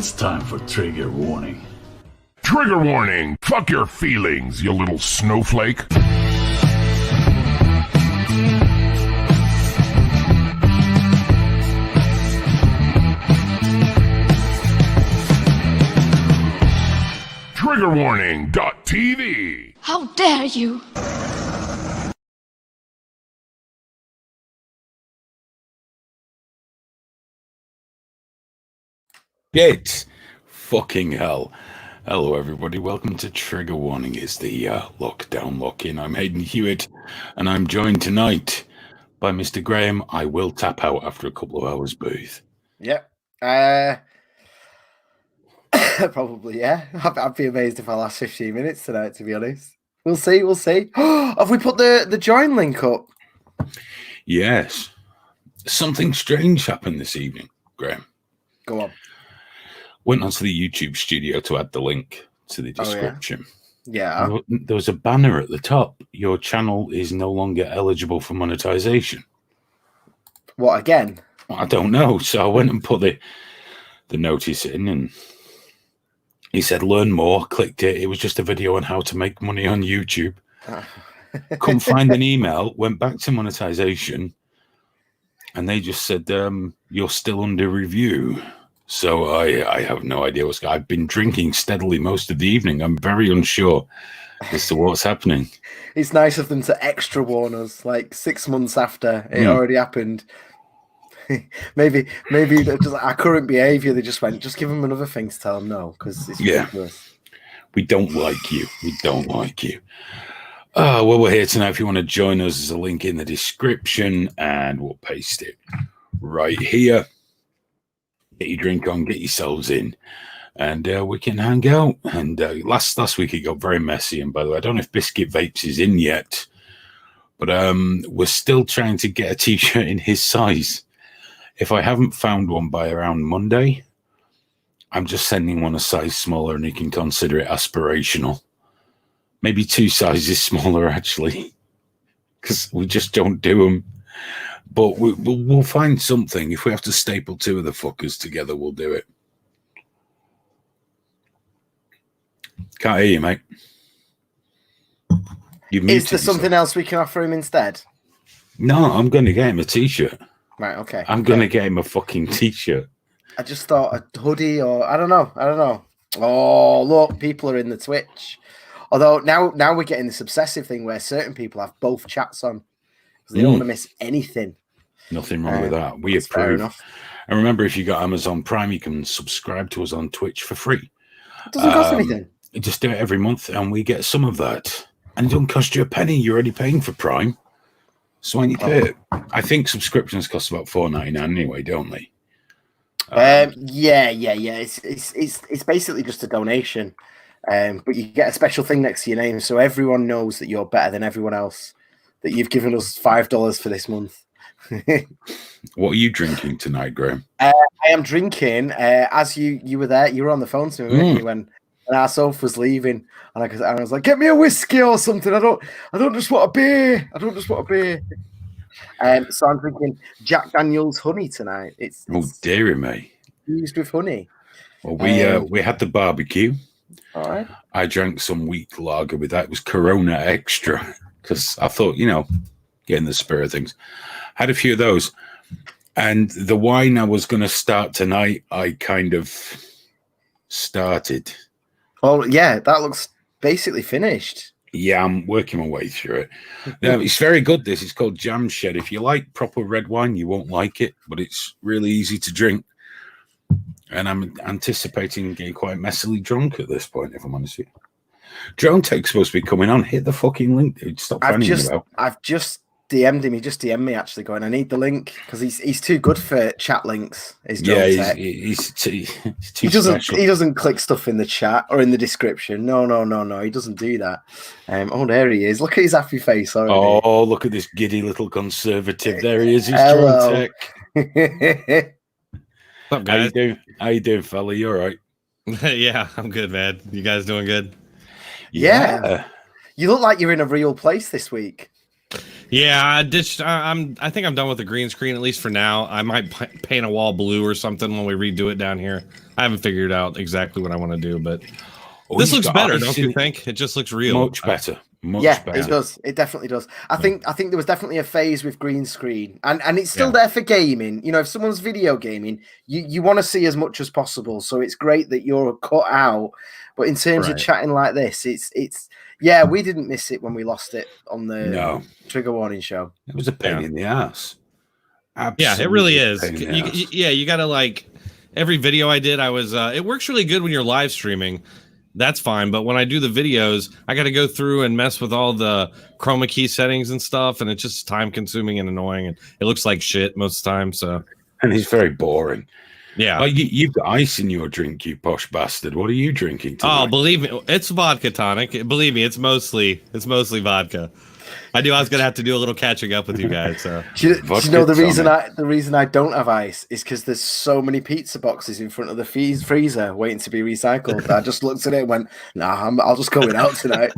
It's time for trigger warning. Trigger warning! Fuck your feelings, you little snowflake. Triggerwarning.tv. How dare you! It's fucking hell. Hello, everybody. Welcome to Trigger Warning. It's the lockdown lock-in. I'm Hayden Hewitt, and I'm joined tonight by Mr. Graham. I will tap out after a couple of hours, Booth. Yep. Probably, yeah. I'd be amazed if I last 15 minutes tonight, to be honest. We'll see, we'll see. Have we put the join link up? Yes. Something strange happened this evening, Graham. Go on. Went onto the YouTube studio to add the link to the description. Yeah. There was a banner at the top. Your channel is no longer eligible for monetization. What, again? I don't know. So I went and put the notice in, and he said, learn more. Clicked it. It was just a video on how to make money on YouTube. Couldn't find an email. Went back to monetization, and they just said, you're still under review. So I have no idea what's going on. I've been drinking steadily most of the evening. I'm very unsure as to what's happening. It's nice of them to extra warn us, like 6 months after it already happened. maybe just our current behaviour, they just went, just give them another thing to tell them no, because it's ridiculous. We don't like you. We don't like you. Well, we're here tonight. If you want to join us, there's a link in the description, and we'll paste it right here. Get your drink on, get yourselves in, and we can hang out. And last week it got very messy. And by the way, I don't know if Biscuit Vapes is in yet, but we're still trying to get a t-shirt in his size. If I haven't found one by around Monday, I'm just sending one a size smaller, and you can consider it aspirational. Maybe 2 sizes smaller, actually, because we just don't do them. But we'll find something. If we have to staple 2 of the fuckers together, we'll do it. Can't hear you, mate. Is there something else we can offer him instead? No, I'm going to get him a t-shirt. Right, okay. I'm going to get him a fucking t-shirt. I just thought a hoodie, or I don't know. Oh, look, people are in the Twitch. Although now we're getting this obsessive thing where certain people have both chats on because they don't want to miss anything. Nothing wrong with that. We approve. And remember, if you got Amazon Prime, you can subscribe to us on Twitch for free. It doesn't cost anything. Just do it every month, and we get some of that. And it don't cost you a penny. You're already paying for Prime. So why don't you do it? I think subscriptions cost about $4.99 anyway, don't they? Yeah. It's basically just a donation. But you get a special thing next to your name, so everyone knows that you're better than everyone else, that you've given us $5 for this month. What are you drinking tonight, Graham? I am drinking, as you were there, you were on the phone to me when our Soph was leaving, and I was like, get me a whiskey or something. I don't just want a beer. So I'm drinking Jack Daniel's honey tonight. It's dearie me. Used with honey. Well, we had the barbecue. All right. I drank some weak lager with that. It was Corona Extra because I thought, get in the spirit of things. Had a few of those. And the wine I was going to start tonight, I kind of started. Oh, yeah, that looks basically finished. Yeah, I'm working my way through it. It's very good, this. It's called Jam Shed. If you like proper red wine, you won't like it, but it's really easy to drink. And I'm anticipating getting quite messily drunk at this point, if I'm honest with you. Drone Tech's supposed to be coming on. Hit the fucking link, dude. Stop fanning about. I've just DM'd him. He just DM'd me, actually, going, I need the link, because he's too good for chat links. He's too special. He doesn't click stuff in the chat or in the description. No. He doesn't do that. There he is. Look at his happy face already. Oh, look at this giddy little conservative. There he is. He's Drone Tech. How you doing, fella? You all right? Yeah, I'm good, man. You guys doing good? Yeah. You look like you're in a real place this week. Yeah, I ditched. I think I'm done with the green screen, at least for now. I might paint a wall blue or something when we redo it down here. I haven't figured out exactly what I want to do, but this looks better, don't you think? It just looks real. Much better. It does. It definitely does. I think there was definitely a phase with green screen, and it's still there for gaming. You know, if someone's video gaming, you want to see as much as possible. So it's great that you're cut out. But in terms of chatting like this, it's we didn't miss it when we lost it on the trigger warning show. It was a pain in the ass. Yeah, it really is. You got to like every video I did. I was. It works really good when you're live streaming. That's fine, but when I do the videos, I got to go through and mess with all the chroma key settings and stuff, and it's just time consuming and annoying, and it looks like shit most of the time. So, and it's very boring. Yeah, you've got ice in your drink, you posh bastard. What are you drinking tonight? Oh, believe me, it's vodka tonic. Believe me, it's mostly vodka. I knew I was gonna have to do a little catching up with you guys. So. do you know the reason I don't have ice is because there's so many pizza boxes in front of the freezer waiting to be recycled. I just looked at it and went, "Nah, I'll just go without tonight."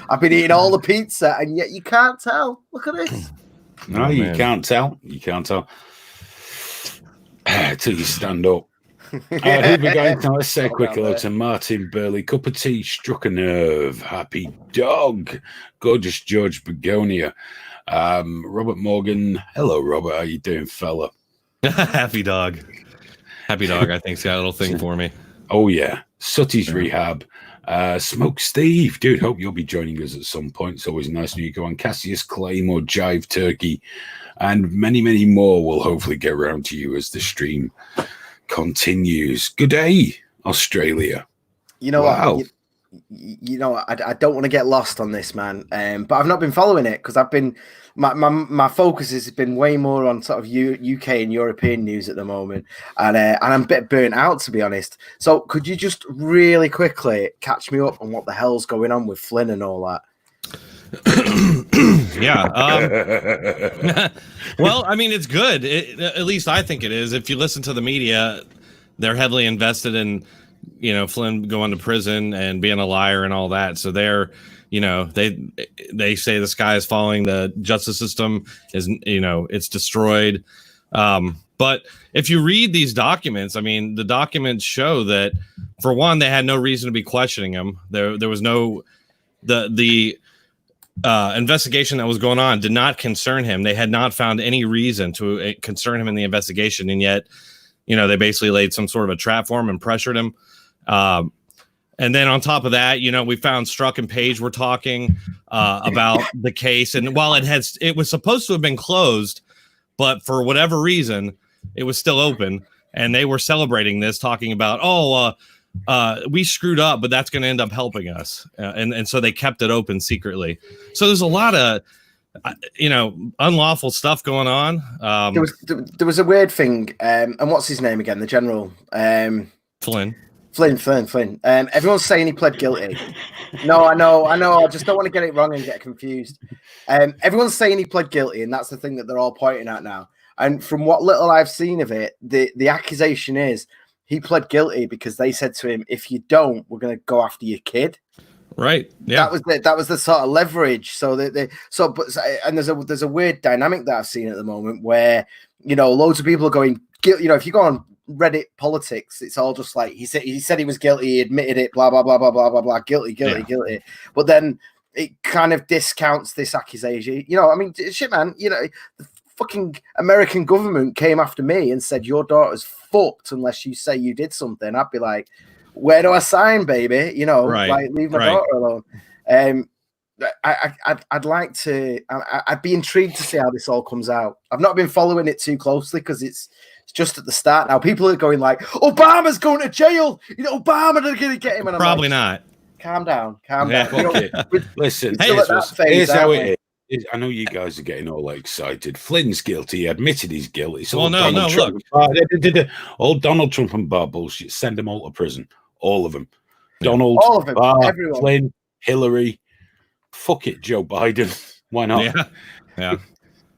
I've been eating all the pizza, and yet you can't tell. Look at this. No, you can't tell. You can't tell till you stand up. Who we going to? Let's say a quick hello to Martin Burley. Cup of tea struck a nerve. Happy dog. Gorgeous George Begonia. Robert Morgan. Hello, Robert. How you doing, fella? Happy dog. Happy dog. I think's got a little thing for me. Oh yeah. Sutty's Rehab. Smoke Steve. Dude, hope you'll be joining us at some point. It's always nice when you go on. Cassius Claymore, Jive Turkey, and many, many more will hopefully get around to you as the stream continues. Good day, Australia. You know what? You know, I don't want to get lost on this, man. But I've not been following it because I've been my focus has been way more on sort of UK and European news at the moment, and I'm a bit burnt out, to be honest. So could you just really quickly catch me up on what the hell's going on with Flynn and all that? Well, I mean, it's good. At least I think it is. If you listen to the media, they're heavily invested in, you know, Flynn going to prison and being a liar and all that. So they're, you know, they say the sky is falling. The justice system is, you know, it's destroyed. But if you read these documents, I mean, the documents show that, for one, they had no reason to be questioning him. There was no the investigation that was going on did not concern him. They had not found any reason to concern him in the investigation, and yet, you know, they basically laid some sort of a trap for him and pressured him. And then on top of that, you know, we found Strzok and Page were talking about the case, and while it was supposed to have been closed, but for whatever reason, it was still open, and they were celebrating this, talking about, we screwed up, but that's going to end up helping us. And so they kept it open secretly. So there's a lot of, you know, unlawful stuff going on. There was a weird thing. And what's his name again? The general? Flynn. Everyone's saying he pled guilty. No, I know. I just don't want to get it wrong and get confused. Everyone's saying he pled guilty, and that's the thing that they're all pointing at now. And from what little I've seen of it, the accusation is he pled guilty because they said to him, "If you don't, we're going to go after your kid." Right. Yeah. That was the sort of leverage. So and there's a weird dynamic that I've seen at the moment where, you know, loads of people are going, you know, if you go on Reddit politics, it's all just like he said he was guilty, he admitted it, blah blah blah blah blah blah blah, guilty. But then it kind of discounts this accusation. You know, I mean, shit, man. You know, the fucking American government came after me and said your daughter's fucked unless you say you did something. I'd be like, where do I sign, baby? You know, like leave my daughter alone. I'd like to. I'd be intrigued to see how this all comes out. I've not been following it too closely because it's just at the start now. People are going like, Obama's going to jail. You know, Obama are going to get him. And probably like, not. Calm down. You know, listen, here's how it is. I know you guys are getting all excited. Flynn's guilty. He admitted he's guilty. So all Donald Trump and Bar bullshit. Send them all to prison. All of them. Donald, all of them. Barr, everyone. Flynn, Hillary. Fuck it, Joe Biden. Why not? Yeah.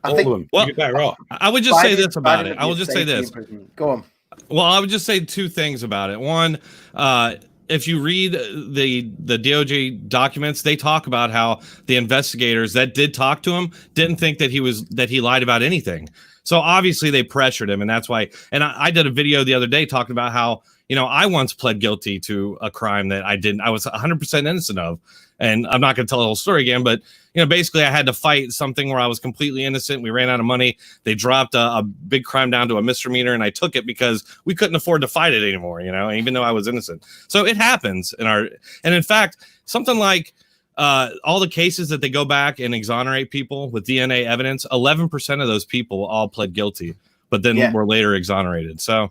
All of them. Well, you're better off. I would just say this about it. I will just say this. Go on. Well, I would just say two things about it. One, if you read the DOJ documents, they talk about how the investigators that did talk to him didn't think that he lied about anything. So obviously they pressured him, and that's why. And I did a video the other day talking about how, I once pled guilty to a crime that I was 100% innocent of. And I'm not going to tell the whole story again, but basically I had to fight something where I was completely innocent. We ran out of money. They dropped a big crime down to a misdemeanor, and I took it because we couldn't afford to fight it anymore, even though I was innocent. So it happens and in fact, something like all the cases that they go back and exonerate people with DNA evidence, 11% of those people all pled guilty, but then were later exonerated. So.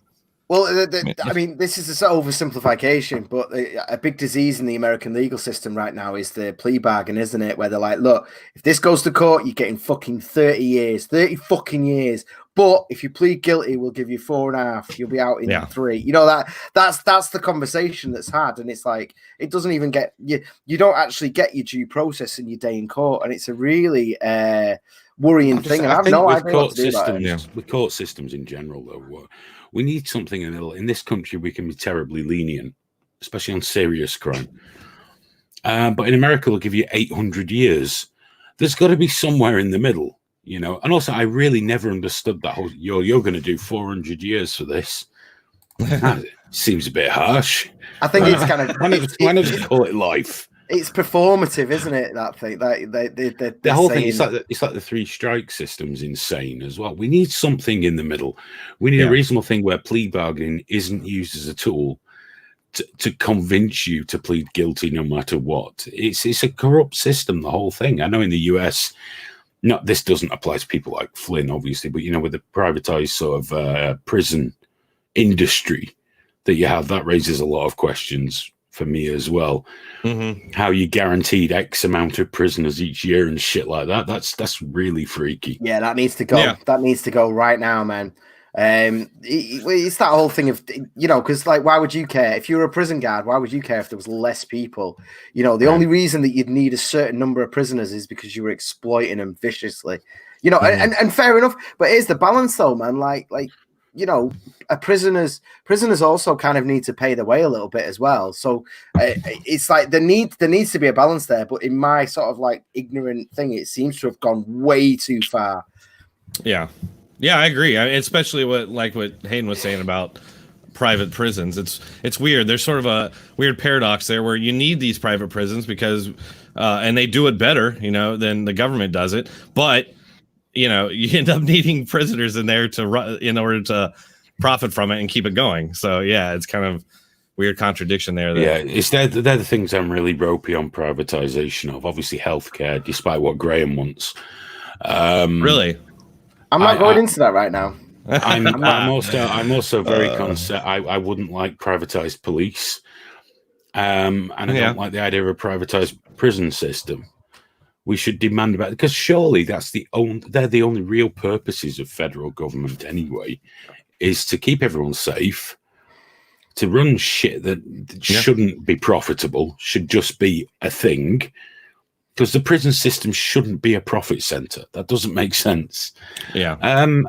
Well, I mean, this is an oversimplification, but a big disease in the American legal system right now is the plea bargain, isn't it? Where they're like, look, if this goes to court, you're getting fucking 30 fucking years. But if you plead guilty, we'll give you 4.5. You'll be out in 3. That's the conversation that's had. And it's like, it doesn't even get you don't actually get your due process in your day in court. And it's a really worrying thing. And I have no idea what to do about it. With court systems in general, though, we need something in the middle. In this country, we can be terribly lenient, especially on serious crime. But in America, they'll give you 800 years. There's got to be somewhere in the middle, And also, I really never understood that whole, you're going to do 400 years for this. That seems a bit harsh. I think it's kind of... Why not just call it life? It's performative, isn't it? That thing, the whole thing. It's like the 3 strike system's insane as well. We need something in the middle. We need a reasonable thing where plea bargaining isn't used as a tool to convince you to plead guilty no matter what. It's a corrupt system. The whole thing. I know in the US, this doesn't apply to people like Flynn, obviously, but with the privatized sort of prison industry that you have, that raises a lot of questions for me as well. How you guaranteed X amount of prisoners each year and shit like that. That's really freaky. Yeah, that needs to go. Yeah. That needs to go right now, man. It's that whole thing of, because why would you care if you were a prison guard? Why would you care if there was less people? The only reason that you'd need a certain number of prisoners is because you were exploiting them viciously. And fair enough. But here's the balance, though, man. Prisoners also kind of need to pay their way a little bit as well. So it's like there needs to be a balance there. But in my sort of ignorant thing, it seems to have gone way too far. Yeah, I agree. Especially what Hayden was saying about private prisons. It's weird. There's sort of a weird paradox there where you need these private prisons because and they do it better, than the government does it, but you end up needing prisoners in there in order to profit from it and keep it going. So yeah, it's kind of weird contradiction there. Yeah, they're the things I'm really ropey on privatization of. Obviously, healthcare, despite what Graham wants. Really, I'm not going into that right now. I'm also very concerned. I wouldn't like privatized police, and I don't like the idea of a privatized prison system. We should demand about it because surely they're the only real purposes of federal government anyway, is to keep everyone safe, to run shit that shouldn't be profitable, should just be a thing. Because the prison system shouldn't be a profit center. That doesn't make sense. Yeah.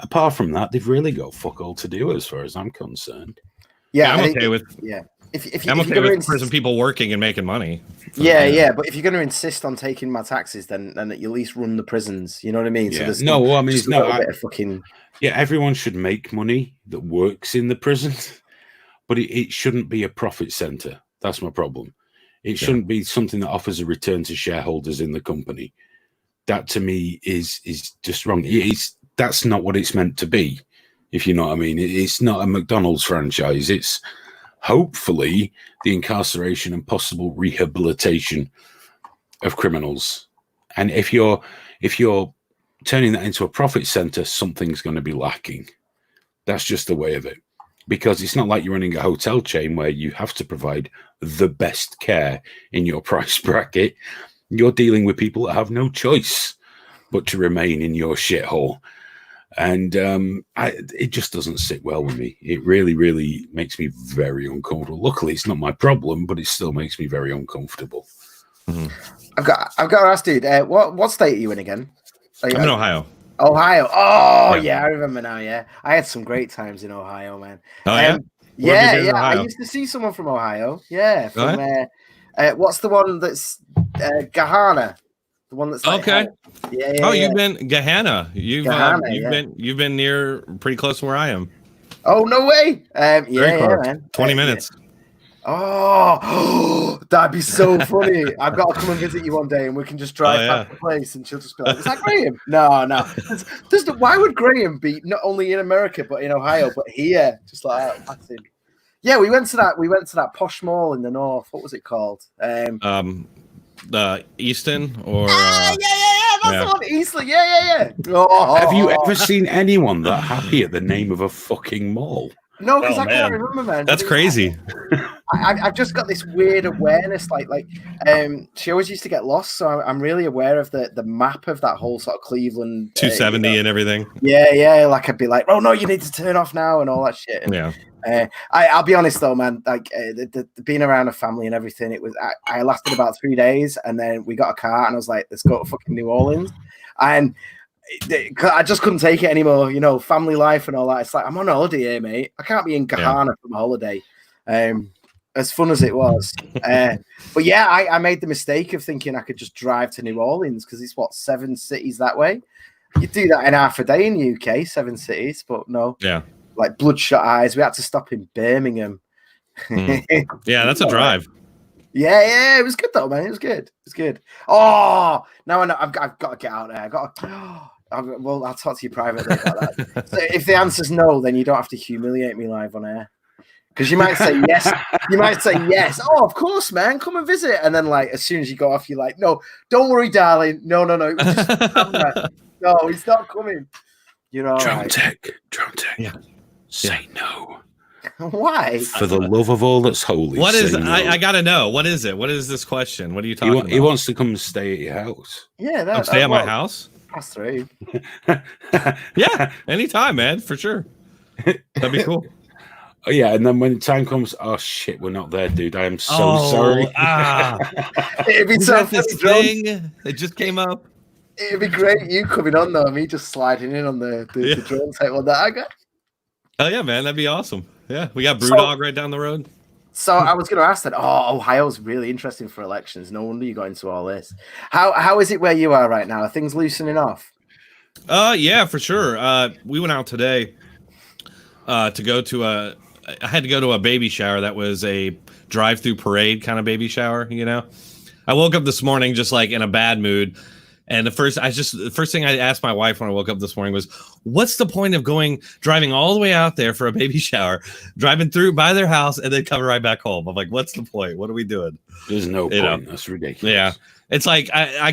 Apart from that, they've really got fuck all to do as far as I'm concerned. Yeah, I'm okay with. Yeah. I'm okay with prison people working and making money. Yeah, but if you're going to insist on taking my taxes, then you at least run the prisons. You know what I mean? Yeah. So everyone should make money that works in the prison, but it shouldn't be a profit center. That's my problem. It shouldn't be something that offers a return to shareholders in the company. That to me is just wrong. That's not what it's meant to be. If you know what I mean, it's not a McDonald's franchise. It's hopefully the incarceration and possible rehabilitation of criminals. And if you're turning that into a profit center, something's going to be lacking. That's just the way of it. Because it's not like you're running a hotel chain where you have to provide the best care in your price bracket. You're dealing with people that have no choice but to remain in your shithole. And it just doesn't sit well with me. It really, really makes me very uncomfortable. Luckily, it's not my problem, but it still makes me very uncomfortable. Mm-hmm. I've got to ask, dude, what state are you in again? I'm in Ohio. Ohio. Oh, yeah, I remember now, yeah. I had some great times in Ohio, man. Oh, yeah? Yeah. I used to see someone from Ohio. Yeah, from what's the one that's Gahanna? The one that's like, okay. Yeah. You've been Gahanna. You've been near pretty close to where I am. Oh no way! Man. 20 minutes. Yeah. Oh, that'd be so funny. I've got to come and visit you one day, and we can just drive past the place, and she'll just be like, "Is that Graham?" No. Why would Graham be not only in America but in Ohio, but here? Just like that's him. Yeah, we went to that posh mall in the north. What was it called? The Easton or that's the one. Easton. Yeah. Oh, have you ever seen anyone that happy at the name of a fucking mall? No, because I can't remember, man. That's crazy. I've just got this weird awareness, she always used to get lost, so I'm really aware of the map of that whole sort of Cleveland 270 and everything. Yeah. Like I'd be like, oh no, you need to turn off now and all that shit. And, I'll be honest though, man. Like the being around a family and everything, it was I lasted about 3 days, and then we got a car, and I was like, let's go to fucking New Orleans, and I just couldn't take it anymore, family life and all that. It's like, I'm on holiday here, mate. I can't be in Gahanna from a holiday. As fun as it was. But yeah, I made the mistake of thinking I could just drive to New Orleans because it's 7 cities that way. You do that in half a day in the UK, 7 cities, but no. Yeah. Like bloodshot eyes. We had to stop in Birmingham. Yeah, that's a drive. Yeah, it was good though, man. It was good. Oh, now I know I've got to get out there. Well, I'll talk to you privately about that. So if the answer's no, then you don't have to humiliate me live on air. Because you might say yes. You might say yes. Oh, of course, man. Come and visit. And then, as soon as you go off, you're like, no, don't worry, darling. No. It was just no, he's not coming. Drone Tech. Yeah. Say no. Why? For the love of all that's holy. What is? No. I gotta know. What is it? What is this question? What are you talking about? He wants to come and stay at your house. Yeah, stay at my house. Pass through. Yeah, anytime, man, for sure. That'd be cool. Oh yeah, and then when the time comes, oh shit, we're not there, dude. I am so sorry. It'd be so this thing. It just came up. It'd be great you coming on though, me just sliding in on the drone table that I got. Oh yeah, man, that'd be awesome. Yeah, we got Brewdog right down the road. So I was going to ask that. Oh, Ohio's really interesting for elections. No wonder you got into all this. How is it where you are right now? Are things loosening off? Yeah, for sure. We went out today to go to I had to go to a baby shower that was a drive-through parade kind of baby shower. I woke up this morning just like in a bad mood. And the first thing I asked my wife when I woke up this morning was, what's the point of driving all the way out there for a baby shower, driving through by their house and then coming right back home? I'm like, what's the point? What are we doing? There's no point. That's ridiculous. Yeah. It's like I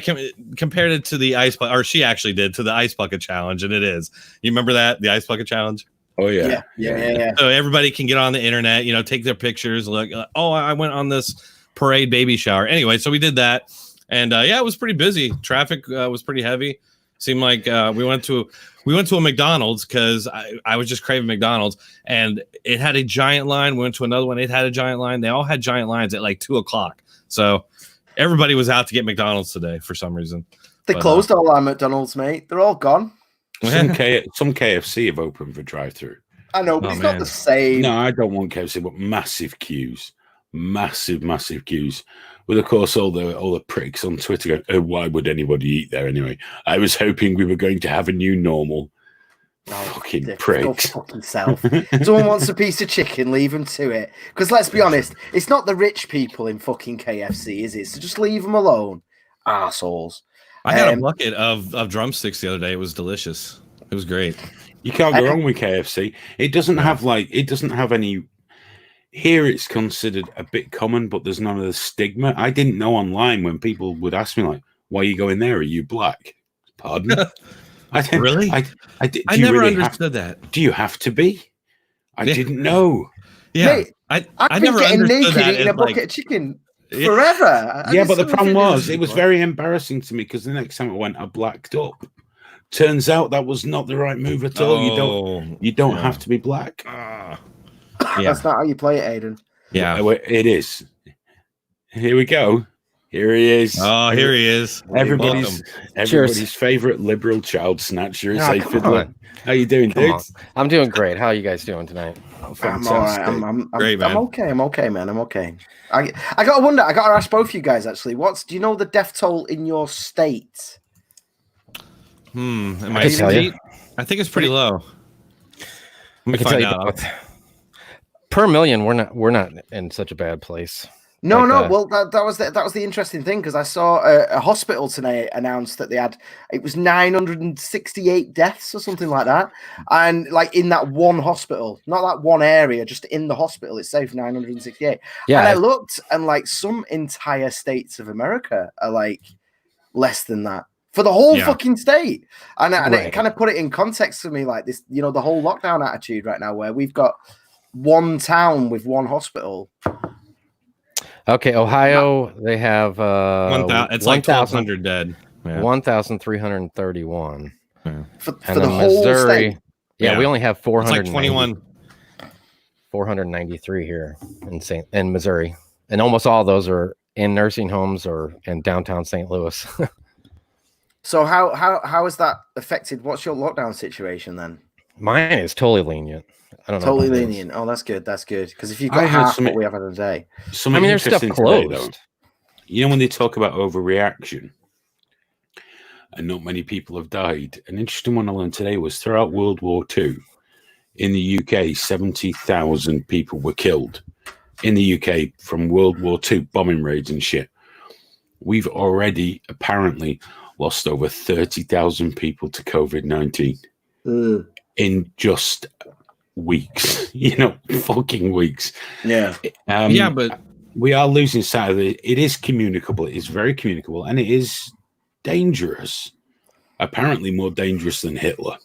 compared it to the ice bucket, or she actually did, to the ice bucket challenge. And it is. You remember that? The ice bucket challenge? Oh, yeah. Yeah. So everybody can get on the internet, take their pictures. Like, oh, I went on this parade baby shower. Anyway, so we did that. And it was pretty busy. Traffic was pretty heavy. Seemed like we went to a McDonald's because I was just craving McDonald's, and it had a giant line. We went to another one. It had a giant line. They all had giant lines at like 2:00. So everybody was out to get McDonald's today for some reason. They closed all our McDonald's, mate. They're all gone. Some KFC have opened for drive-through. I know, but it's not the same. No, I don't want KFC, but massive queues. Massive queues. With, of course, all the pricks on Twitter going, oh, why would anybody eat there anyway? I was hoping we were going to have a new normal. Fucking pricks. Go fuck yourself. Someone wants a piece of chicken, leave them to it. Because let's be honest, it's not the rich people in fucking KFC, is it? So just leave them alone. Arseholes. I had a bucket of drumsticks the other day. It was delicious. It was great. You can't go wrong with KFC. It doesn't have any. Here it's considered a bit common, but there's none of the stigma. I didn't know online when people would ask me, like, why are you going there? Are you black? Pardon? Really? I never understood that. Do you have to be? I didn't know. Yeah. Mate, I never understood that. Eating a bucket of chicken forever. But the problem was, it was very embarrassing to me because the next time I went, I blacked up. Turns out that was not the right move at all. You don't have to be black. That's not how you play it, Aiden. Yeah, it is. Here we go. Here he is. Oh, here he is. Everybody's favorite liberal child snatcher is a fiddler. How you doing, dude? I'm doing great. How are you guys doing tonight? I'm all right. I'm great, man. I'm okay, man. I'm okay. I gotta wonder. I gotta ask both you guys actually. Do you know the death toll in your state? Am I state? I think it's pretty low. Let me find out. Per million, we're not in such a bad place. No. Well, that was the interesting thing, because I saw a hospital today announced that it was 968 deaths or something like that, and like in that one hospital, not that one area, just in the hospital itself, 968. Yeah, and I looked, and like some entire states of America are like less than that for the whole fucking state, and it kind of put it in context for me, like this, the whole lockdown attitude right now, where we've got one town with one hospisptal. Okay, Ohio, they have it's like 1,200 dead. Yeah. 1,331. Yeah. For the whole Missouri, state. Yeah, we only have 493 here in Missouri, and almost all of those are in nursing homes or in downtown St. Louis. So how has that affected? What's your lockdown situation then? Mine is totally lenient. I don't know. Totally lenient. Oh, that's good. That's good. Because if you've got half what we have had a day, there's stuff closed. Today, you know, when they talk about overreaction and not many people have died, an interesting one I learned today was throughout World War II in the UK, 70,000 people were killed in the UK from World War II bombing raids and shit. We've already apparently lost over 30,000 people to COVID-19 in just weeks, fucking weeks. Yeah. But we are losing sight of it. It is communicable. It is very communicable, and it is dangerous. Apparently more dangerous than Hitler.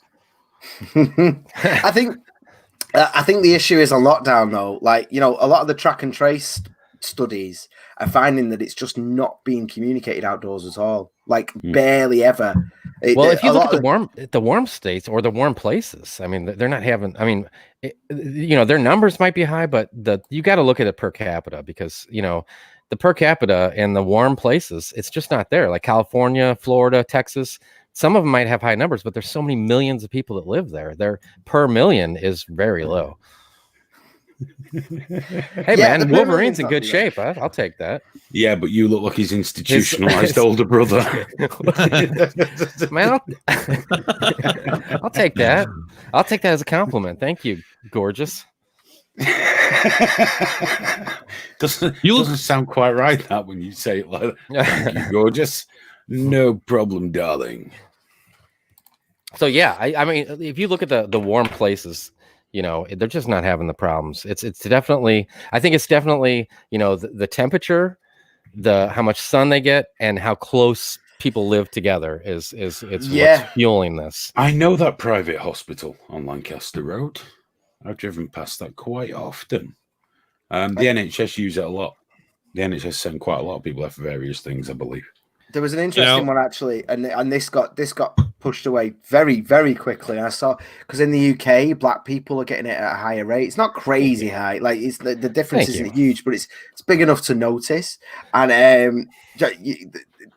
I think the issue is on lockdown, though. Like, a lot of the track and trace studies are finding that it's just not being communicated outdoors at all. Like, barely ever. If you look at the warm states or the warm places, I mean, they're not having. I mean, their numbers might be high, but you got to look at it per capita, because the per capita in the warm places, it's just not there. Like California, Florida, Texas, some of them might have high numbers, but there's so many millions of people that live there. Their per million is very low. Hey, man, Wolverine's in good shape. I'll take that. Yeah, but you look like his institutionalized older brother. Man, I'll take that. I'll take that as a compliment. Thank you, gorgeous. Doesn't sound quite right that when you say it like that. Thank you, gorgeous. No problem, darling. So yeah, I mean, if you look at the warm places, they're just not having the problems. It's definitely, I think it's definitely, the temperature, how much sun they get, and how close people live together is what's fueling this. I know that private hospital on Lancaster Road. I've driven past that quite often. The NHS use it a lot. The NHS send quite a lot of people there for various things, I believe. There was an interesting one actually, and this got pushed away very, very quickly. And I saw, because in the UK, black people are getting it at a higher rate. It's not crazy high, like it's the difference isn't huge, but it's big enough to notice. And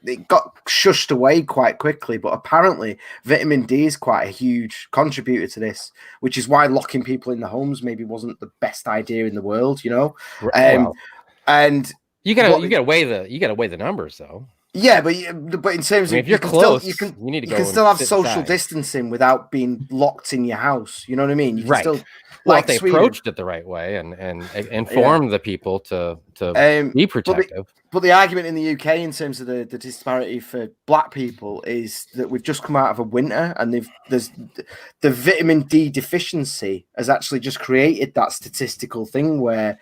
it got shushed away quite quickly. But apparently, vitamin D is quite a huge contributor to this, which is why locking people in the homes maybe wasn't the best idea in the world, And you gotta weigh the numbers though. Yeah, but in terms of, if you're close, you can still have social distancing without being locked in your house. You know what I mean? You can still, if they approached it the right way and inform the people to be protective. But the argument in the UK in terms of the disparity for black people is that we've just come out of a winter, and the vitamin D deficiency has actually just created that statistical thing where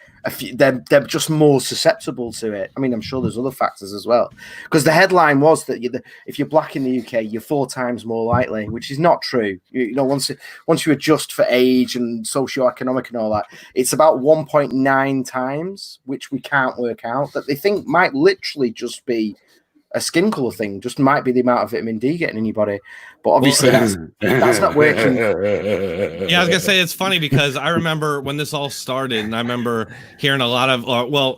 they're just more susceptible to it. I mean, I'm sure there's other factors as well, because the headline was that if you're black in the UK, you're 4 times more likely, which is not true. Once you adjust for age and socioeconomic and all that, it's about 1.9 times, which we can't work out, that they think might literally just be a skin color thing, just might be the amount of vitamin D getting in your body, but obviously that's not working. Yeah, I was gonna say, it's funny because I remember when this all started, and I remember hearing a lot of,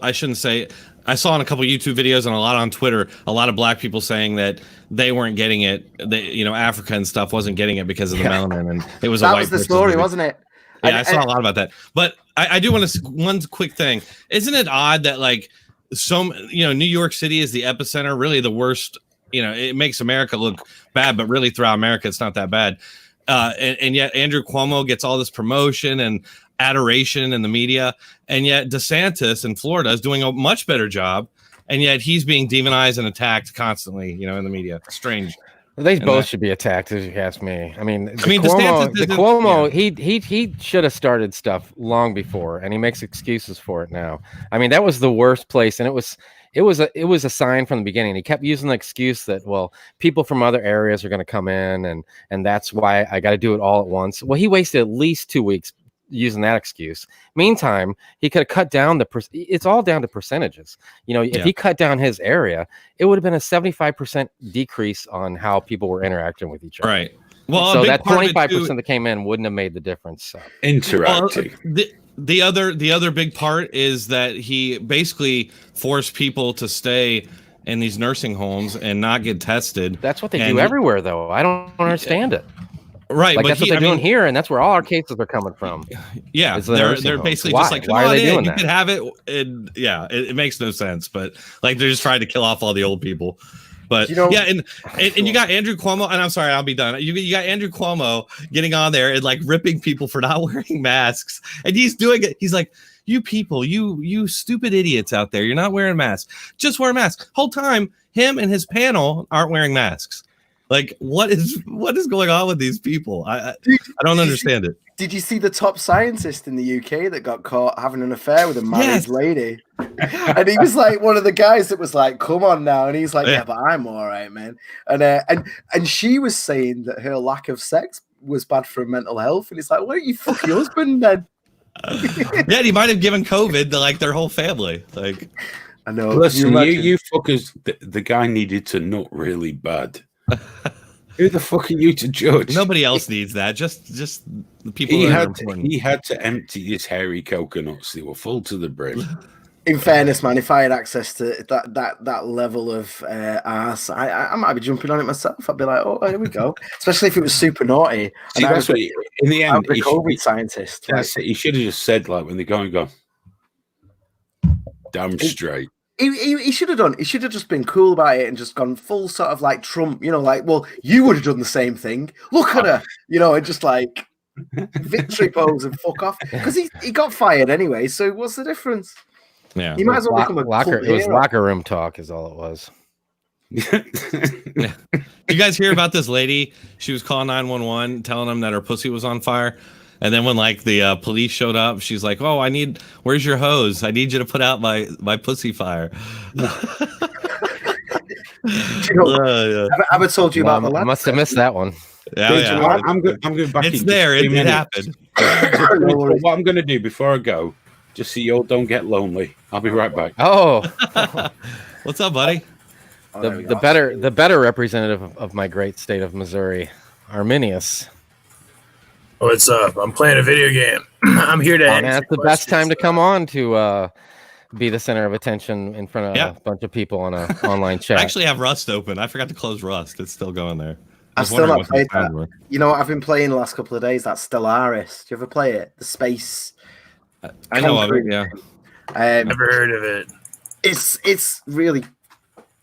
I shouldn't say, I saw in a couple YouTube videos and a lot on Twitter, a lot of black people saying that they weren't getting it. Africa and stuff wasn't getting it because of the melanin, and it was that was the story, movie. Wasn't it? Yeah, I saw a lot about that. But I do want to one quick thing. Isn't it odd that like New York City is the epicenter, really the worst. It makes America look bad, but really throughout America, it's not that bad. And yet Andrew Cuomo gets all this promotion and adoration in the media, and yet DeSantis in Florida is doing a much better job, and yet he's being demonized and attacked constantly, in the media. Strange. They both should be attacked, if you ask me. DeSantis, Cuomo, he should have started stuff long before, and he makes excuses for it now. I mean, that was the worst place, and it was a sign from the beginning. He kept using the excuse that, well, people from other areas are going to come in, and that's why I got to do it all at once. Well, he wasted at least 2 weeks using that excuse. Meantime, he could have cut down it's all down to percentages. If he cut down his area, it would have been a 75% decrease on how people were interacting with each other. Right. Well, so that 25% that came in wouldn't have made the difference. So. Interacting. The other big part is that he basically forced people to stay in these nursing homes and not get tested. That's what they do everywhere, though. I don't understand it. Right, but that's what they're doing here, and that's where all our cases are coming from. Yeah, they're basically just like, come on in, you can have it. And it makes no sense, but like they're just trying to kill off all the old people. But and you got Andrew Cuomo, and I'm sorry, I'll be done. You got Andrew Cuomo getting on there and like ripping people for not wearing masks, and he's doing it. He's like, "You people, you stupid idiots out there, you're not wearing masks. Just wear masks." Whole time, him and his panel aren't wearing masks. Like, what is going on with these people? I don't understand it. Did you see the top scientist in the UK that got caught having an affair with a married lady? And he was like one of the guys that was like, "Come on now," and he's like, "Yeah, but I'm all right, man." And she was saying that her lack of sex was bad for her mental health, and he's like, "Why don't you fuck your husband then?" Yeah, he might have given COVID to like their whole family. Like, I know. Listen, you fuckers. The guy needed to nut really bad. Who the fuck are you to judge? Nobody else needs that. Just the people. He had to empty his hairy coconuts. They were full to the brim. In fairness, man, if I had access to that level of arse, I might be jumping on it myself. I'd be like, "Oh, here we go." Especially if it was super naughty. See, that's what in the end, the COVID scientist. That's it. He should have just said, like, when they go, damn straight. He should have done. He should have just been cool about it and just gone full sort of like Trump, like, well, you would have done the same thing. Look at her, and just like victory pose and fuck off. Because he got fired anyway. So what's the difference? Yeah, he might as well become a locker. It was locker room talk, is all it was. Yeah. You guys hear about this lady? She was calling 911, telling them that her pussy was on fire. And then when like the police showed up, she's like, "Oh, where's your hose? I need you to put out my pussy fire." I've told you about the last. I must have missed that one. Yeah. I'm going back. It's there. It happened. What I'm going to do before I go, just so you all don't get lonely, I'll be right back. Oh, what's up, buddy? The better representative of my great state of Missouri, Arminius. What's up? I'm playing a video game. I'm here to answer That's the best time to come on to be the center of attention in front of a bunch of people on an online chat. I actually have Rust open. I forgot to close Rust. It's still going there. I've still not played that. You know what I've been playing the last couple of days? That Stellaris. Do you ever play it? The space. I know of it, yeah. Never heard of it. It's really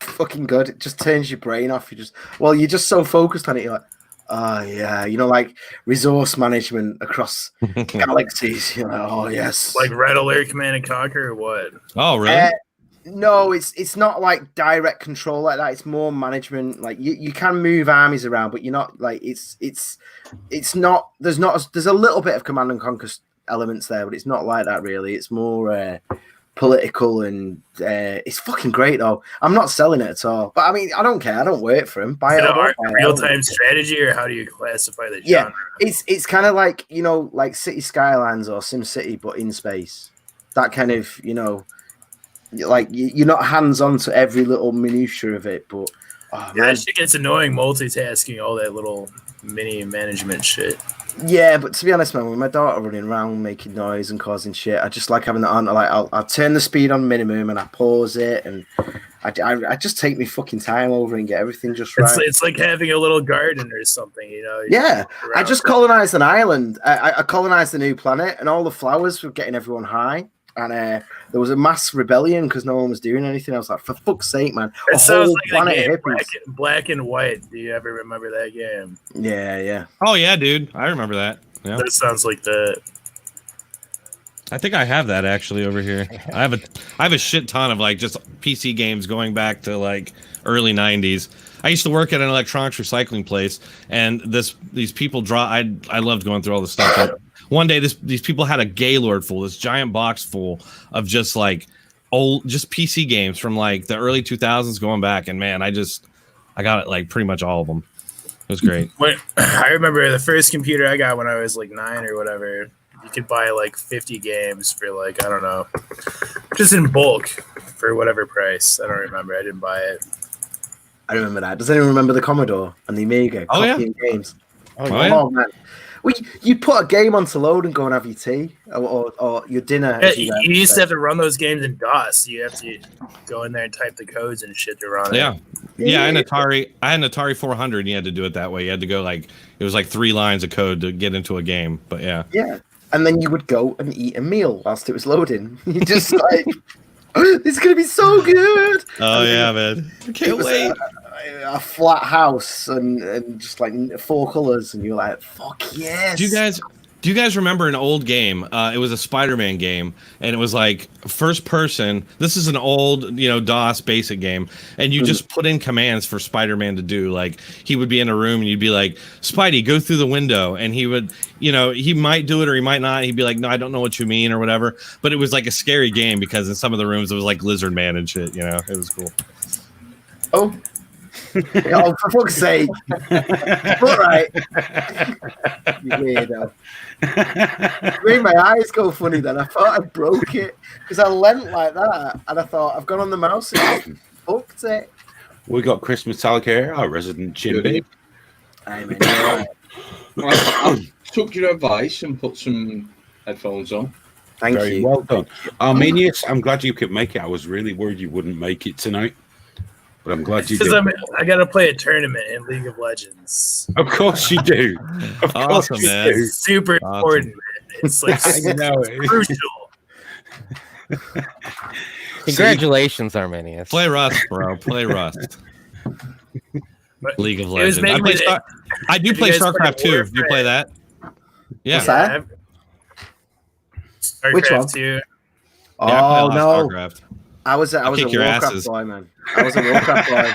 fucking good. It just turns your brain off. You're just so focused on it. You're like, oh yeah, like resource management across galaxies. Oh yes, like Red Alert, Command and Conquer, or what? Oh really? No, it's not like direct control like that. It's more management. Like you can move armies around, but you're not like it's not. There's a little bit of Command and Conquer elements there, but it's not like that really. It's more political and it's fucking great though. I'm not selling it at all, but I mean I don't care. I don't wait for him. Buy it. Real-time strategy, or how do you classify the genre? Yeah, it's kind of like like City Skylines or Sim City, but in space. That kind of like you're not hands on to every little minutia of it, but Oh, yeah, that shit gets annoying multitasking all that little mini management shit. Yeah, but to be honest, man, with my daughter running around making noise and causing shit, I just like having that on. Like, I'll turn the speed on minimum and I pause it, and I just take my fucking time over and get everything just right. It's like having a little garden or something, you know? Yeah, I just colonized an island. I colonized a new planet, and all the flowers were getting everyone high. And there was a mass rebellion because no one was doing anything. I was like, for fuck's sake, man. It sounds like the game Black and White. Do you ever remember that game? Yeah. Oh, yeah, dude. I remember that. Yeah. That sounds like that. I think I have that actually over here. I have a shit ton of like just PC games going back to like early 90s. I used to work at an electronics recycling place, and these people I loved going through all the stuff. But one day, these people had a Gaylord full, this giant box full of just like just PC games from like the early 2000s going back, and man, I got it like pretty much all of them. It was great. I remember the first computer I got when I was like 9 or whatever. You could buy like 50 games for like, I don't know, just in bulk for whatever price. I don't remember. I didn't buy it. I remember that. Does anyone remember the Commodore and the Amiga? Oh, yeah. Games. Oh, man. Well, you'd put a game on to load and go and have your tea or your dinner. Yeah, you used to have to run those games in DOS. You have to go in there and type the codes and shit to run it. Yeah, I had an Atari 400, and you had to do it that way. You had to go like, it was like 3 lines of code to get into a game, but yeah. Yeah, and then you would go and eat a meal whilst it was loading. You just like, this is going to be so good. Oh, yeah, man. I can't wait. A flat house and just like 4 colors, and you're like, fuck yes. Do you guys remember an old game? It was a Spider-Man game, and it was like first person. This is an old, DOS basic game, and you just put in commands for Spider-Man to do. Like, he would be in a room, and you'd be like, Spidey, go through the window, and he would, he might do it or he might not. He'd be like, no, I don't know what you mean or whatever. But it was like a scary game because in some of the rooms it was like Lizard Man and shit. It was cool. Oh, for fuck's sake! All right, you weirdo. It made my eyes go funny. Then I thought I broke it because I leant like that, and I thought I've gone on the mouse and fucked it. We got Chris Metallica here, our resident Jimmy. I took your advice and put some headphones on. Thank you. Very well done, Arminius. I'm glad you could make it. I was really worried you wouldn't make it tonight. But I'm glad you did. I got to play a tournament in League of Legends. Of course you do. Of course you man. do. It's super important, man. It's like crucial. Congratulations, Arminius. Play Rust, bro. Play Rust. League of Legends. I do play StarCraft 2. Do you play that? Yeah. What's that? StarCraft Which one? 2. Oh, no. StarCraft. I was a Warcraft boy, man. I was a Warcraft boy.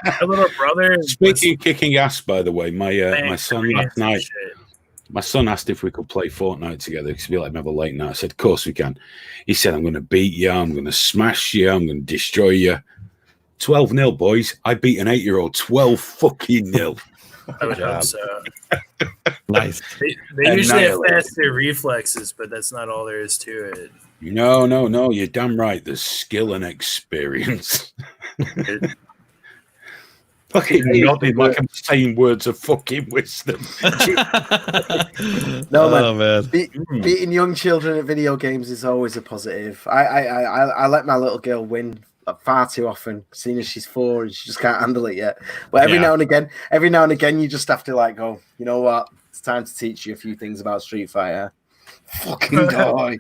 My little brother. Speaking of kicking ass, by the way, my son last night. My son asked if we could play Fortnite together because he'd be like, "Never late night." I said, "Of course we can." He said, "I'm going to beat you. I'm going to smash you. I'm going to destroy you." 12-0, boys. I beat an 8-year-old 12-0. I would hope so. Nice. They usually have faster reflexes, but that's not all there is to it. No. You're damn right. There's skill and experience. Fucking nodding like I'm saying words of fucking wisdom. No, man. Beating young children at video games is always a positive. I let my little girl win far too often, seeing as she's 4 and she just can't handle it yet. But every now and again, you just have to like go, you know what? It's time to teach you a few things about Street Fighter. Fucking die.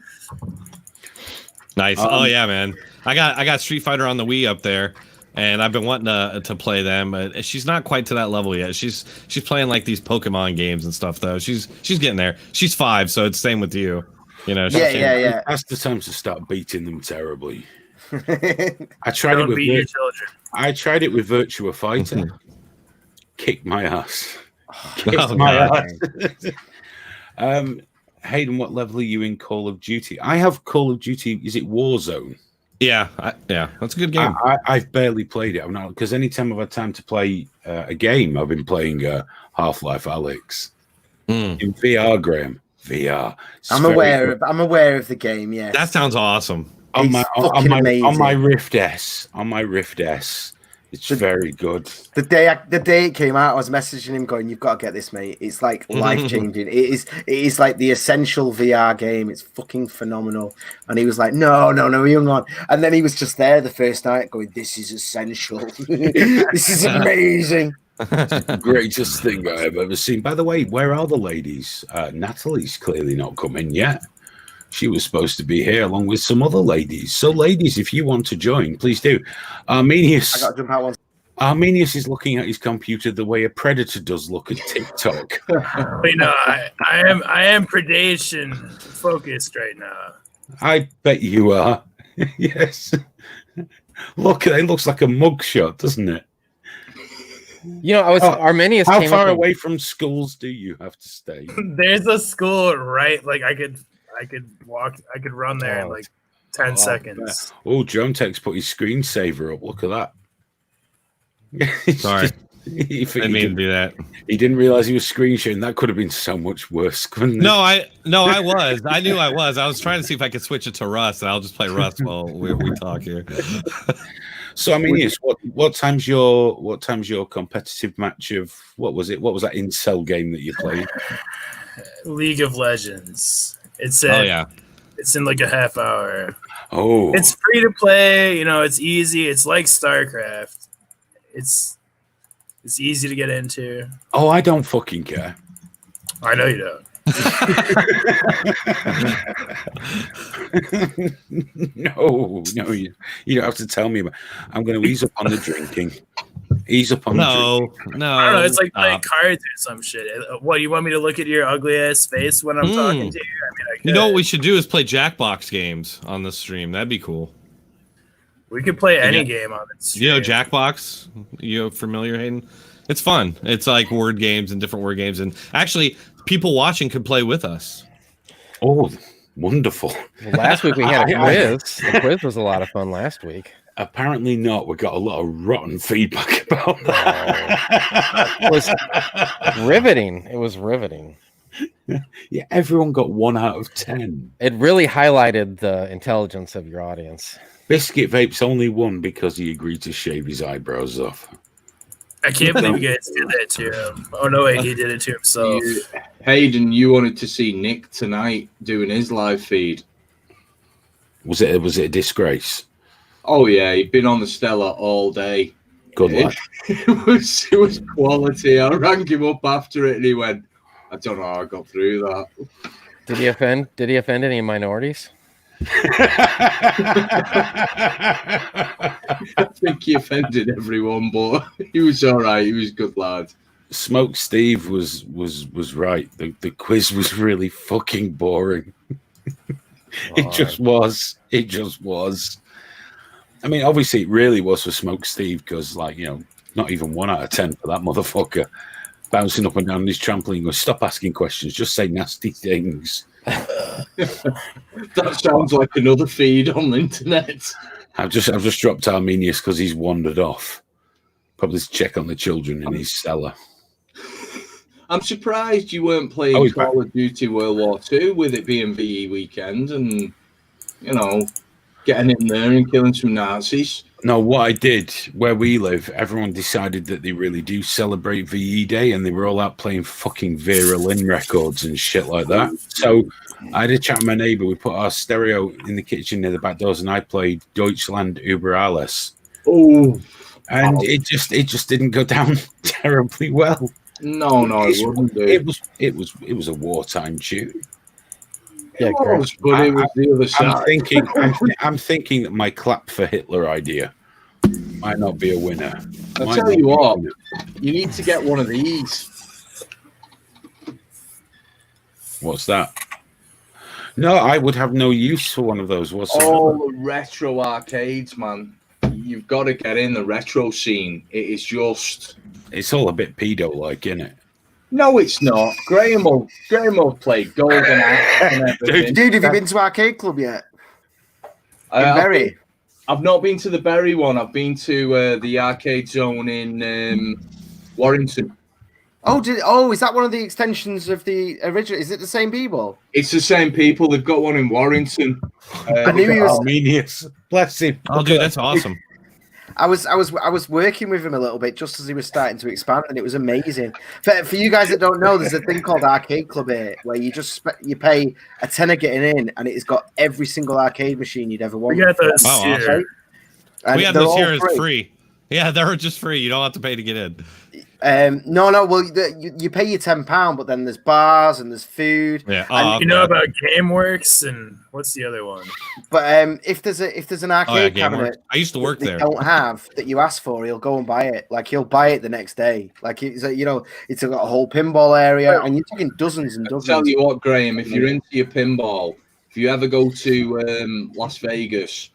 Nice. Oh yeah, man. I got Street Fighter on the Wii up there, and I've been wanting to play them. But she's not quite to that level yet. She's playing like these Pokemon games and stuff though. She's getting there. She's 5, so it's same with you. Yeah. That's the time to start beating them terribly. I tried it with Virtua Fighter. Kicked my ass. Hayden, what level are you in Call of Duty? I have Call of Duty. Is it Warzone? Yeah, that's a good game. I've barely played it. I'm not, because anytime I've had time to play a game, I've been playing Half-Life Alyx in VR. Graham, VR. I'm aware of the game. Yeah, that sounds awesome. On my Rift S, It's very good. The day it came out, I was messaging him going, "You've got to get this, mate. It's like life changing. It is like the essential VR game. It's fucking phenomenal." And he was like, "No, young on." And then he was just there the first night going, "This is essential. This is amazing." It's the greatest thing I've ever seen. By the way, where are the ladies? Natalie's clearly not come in yet. She was supposed to be here along with some other ladies. So, ladies, if you want to join, please do. Arminius. I got to jump out once. Arminius is looking at his computer the way a predator does look at TikTok. I am predation focused right now. I bet you are. Yes. Look, it looks like a mugshot, doesn't it? Arminius. How far away from schools do you have to stay? There's a school right, like I could walk, I could run there in like 10 seconds. Oh, John Tech's put his screensaver up. Look at that. Sorry. I didn't mean to do that. He didn't realize he was screen sharing. That could have been so much worse, couldn't it? No, I was. I knew I was. I was trying to see if I could switch it to Rust, and I'll just play Rust while we talk here. So I mean, yes. What time's your competitive match of what was it? What was that Incel game that you played? League of Legends. It's in like a half hour. Oh, it's free to play. It's easy. It's like StarCraft. It's easy to get into. Oh, I don't fucking care. I know you don't. No, you don't have to tell me. I'm going to ease up on the drinking. Ease up on the drinking. No. I don't know. It's like playing cards or some shit. What, you want me to look at your ugly ass face when I'm talking to you? I mean, you know what we should do is play Jackbox games on the stream. That'd be cool. We could play any game on it. You know Jackbox? You familiar, Hayden? It's fun. It's like word games and different word games, and actually, people watching could play with us. Oh, wonderful! Well, last week we had a quiz. The quiz was a lot of fun last week. Apparently not. We got a lot of rotten feedback about that. It was riveting. It was riveting. Yeah, everyone got 1 out of 10. It really highlighted the intelligence of your audience. Biscuit Vape's only won because he agreed to shave his eyebrows off. I can't believe you guys did that to him. Oh, no, wait, he did it to himself. Hayden, you wanted to see Nick tonight doing his live feed. Was it a disgrace? Oh, yeah, he'd been on the Stella all day. Good luck. It was quality. I rang him up after it and he went, I don't know how I got through that. Did he offend any minorities? I think he offended everyone, but he was all right. He was a good lad. Smoke Steve was right. The quiz was really fucking boring. It just was. I mean, obviously, it really was for Smoke Steve because, not even 1 out of 10 for that motherfucker bouncing up and down his trampoline. Going, stop asking questions. Just say nasty things. That sounds like another feed on the internet. I've just dropped Arminius because he's wandered off. Probably to check on the children in his cellar. I'm surprised you weren't playing Call of Duty World War II with it being VE weekend and, getting in there and killing some Nazis. No, what I did, where we live, everyone decided that they really do celebrate VE Day and they were all out playing fucking Vera Lynn records and shit like that. So I had a chat with my neighbour. We put our stereo in the kitchen near the back doors and I played Deutschland über alles. Oh. And it just didn't go down terribly well. No, it wouldn't do. It was a wartime tune. Yeah, but it was the other side. I'm thinking that my clap for Hitler idea might not be a winner. I'll tell you what, you need to get one of these. What's that? No, I would have no use for one of those. All the retro arcades, man. You've got to get in the retro scene. It is just... It's all a bit pedo-like, isn't it? No, it's not. Graham will play GoldenEye. Dude, have you been to Arcade Club yet? In Bury? I've not been to the Bury one. I've been to the Arcade Zone in Warrington. Is that one of the extensions of the original? Is it the same people? It's the same people. They've got one in Warrington. I knew he was Arminius. Bless him. Oh, dude, that's awesome. I was working with him a little bit just as he was starting to expand, and it was amazing. For you guys that don't know, there's a thing called Arcade Club here, where you just you pay a tenner getting in, and it's got every single arcade machine you'd ever want. We got those here. We have those here as free. Yeah, they're just free. You don't have to pay to get in. No. Well, you pay your £10, but then there's bars and there's food. Yeah, you know about GameWorks and what's the other one? But if there's an arcade cabinet, I used to work there. Don't have that you ask for, he'll go and buy it. Like he'll buy it the next day. Like it's it's got a whole pinball area, and you're talking dozens and dozens. I'll tell you what, Graham, if you're into your pinball, if you ever go to Las Vegas.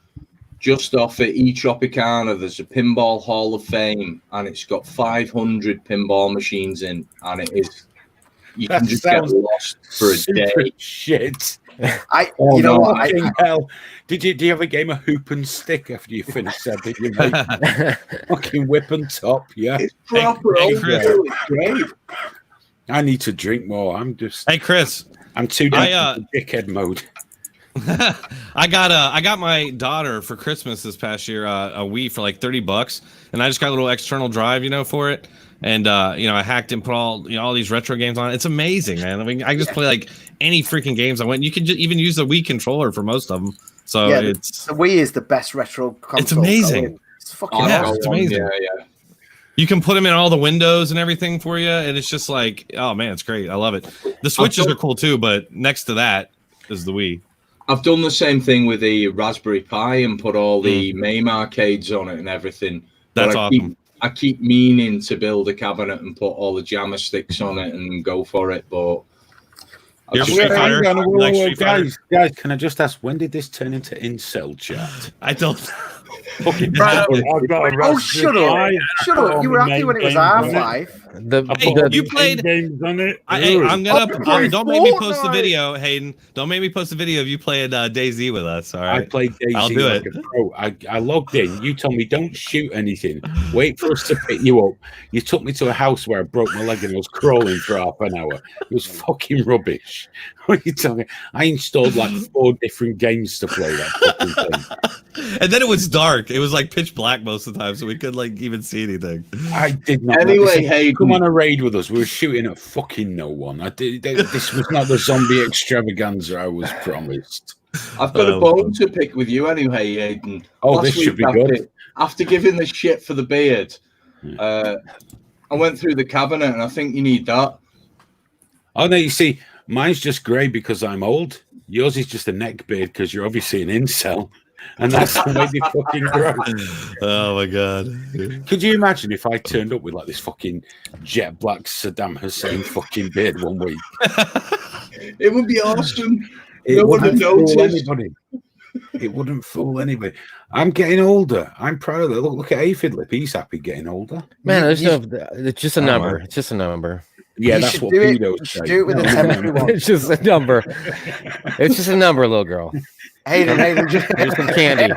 Just off at Tropicana, there's a Pinball Hall of Fame, and it's got 500 pinball machines in, and it is you can just get lost for a day. Shit. Hell. Do you have a game of hoop and stick after you finish that? Did you fucking whip and top? Yeah, it's proper. It's great. I need to drink more. Hey, Chris. I'm too down for dickhead mode. I got my daughter for Christmas this past year a Wii for like $30, and I just got a little external drive, for it, and I hacked and put all these retro games on it. It's amazing, man. I mean, I just play like any freaking games I want. You can just even use the Wii controller for most of them. So the Wii is the best retro console. It's amazing. It's fucking it's amazing. Yeah. You can put them in all the windows and everything for you, and it's just like, oh man, it's great. I love it. The Switches are cool too, but next to that is the Wii. I've done the same thing with the Raspberry Pi and put all the MAME arcades on it and everything. That's awesome. I keep meaning to build a cabinet and put all the jammer sticks on it and go for it, but guys, can I just ask, when did this turn into incel chat? I don't. Fucking shut up! Shut up! You were happy when it was Half-Life. You played games on it. Don't make me post the video, Hayden. Don't make me post the video of you playing DayZ with us. All right. I played DayZ. I'll do like it. A pro. I logged in. You told me don't shoot anything. Wait for us to pick you up. You took me to a house where I broke my leg and I was crawling for half an hour. It was fucking rubbish. What are you talking? I installed like 4 different games to play that fucking thing. And then it was dark. It was like pitch black most of the time, so we couldn't like even see anything. I did not. Anyway, hey, come on a raid with us. We were shooting at fucking no one. This was not the zombie extravaganza I was promised. I've got a bone to pick with you anyway, Hayden. Oh, this should be good. After giving the shit for the beard, I went through the cabinet, and I think you need that. Oh no, you see, mine's just grey because I'm old. Yours is just a neck beard because you're obviously an incel. And that's the way they fucking grow. Oh my god! Could you imagine if I turned up with like this fucking jet black Saddam Hussein fucking beard one week? It would be awesome. It wouldn't fool anybody. It wouldn't fool anybody. I'm getting older. I'm proud of that. Look at Aphid Lip. He's happy getting older. Man, it's just a number. It's just a number. Yeah, that's what pedos say. Do it with a temporary one. It's just a number. It's just a number, little girl. Hayden, here's some candy.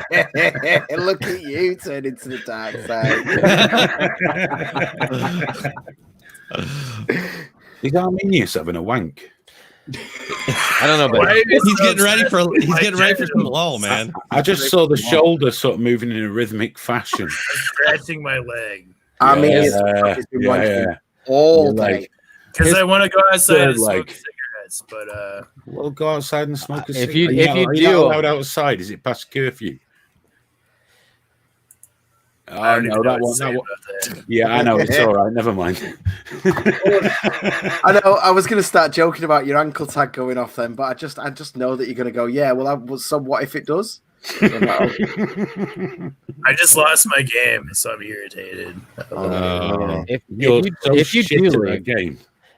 Look at you turn into the dark side. Is Arminius having a wank? I don't know, but he's getting ready for some blow, man. I just saw the shoulder sort of moving in a rhythmic fashion. Scratching my leg. Arminius all day. Because I want to go outside and smoke cigarettes, but we'll go outside and smoke a cigarette. If you do allowed outside, is it past curfew? Oh no, that one. Yeah, I know. It's all right. Never mind. I know. I was going to start joking about your ankle tag going off then, but I just know that you're going to go. Yeah. Well, so what if it does? I just lost my game, so I'm irritated.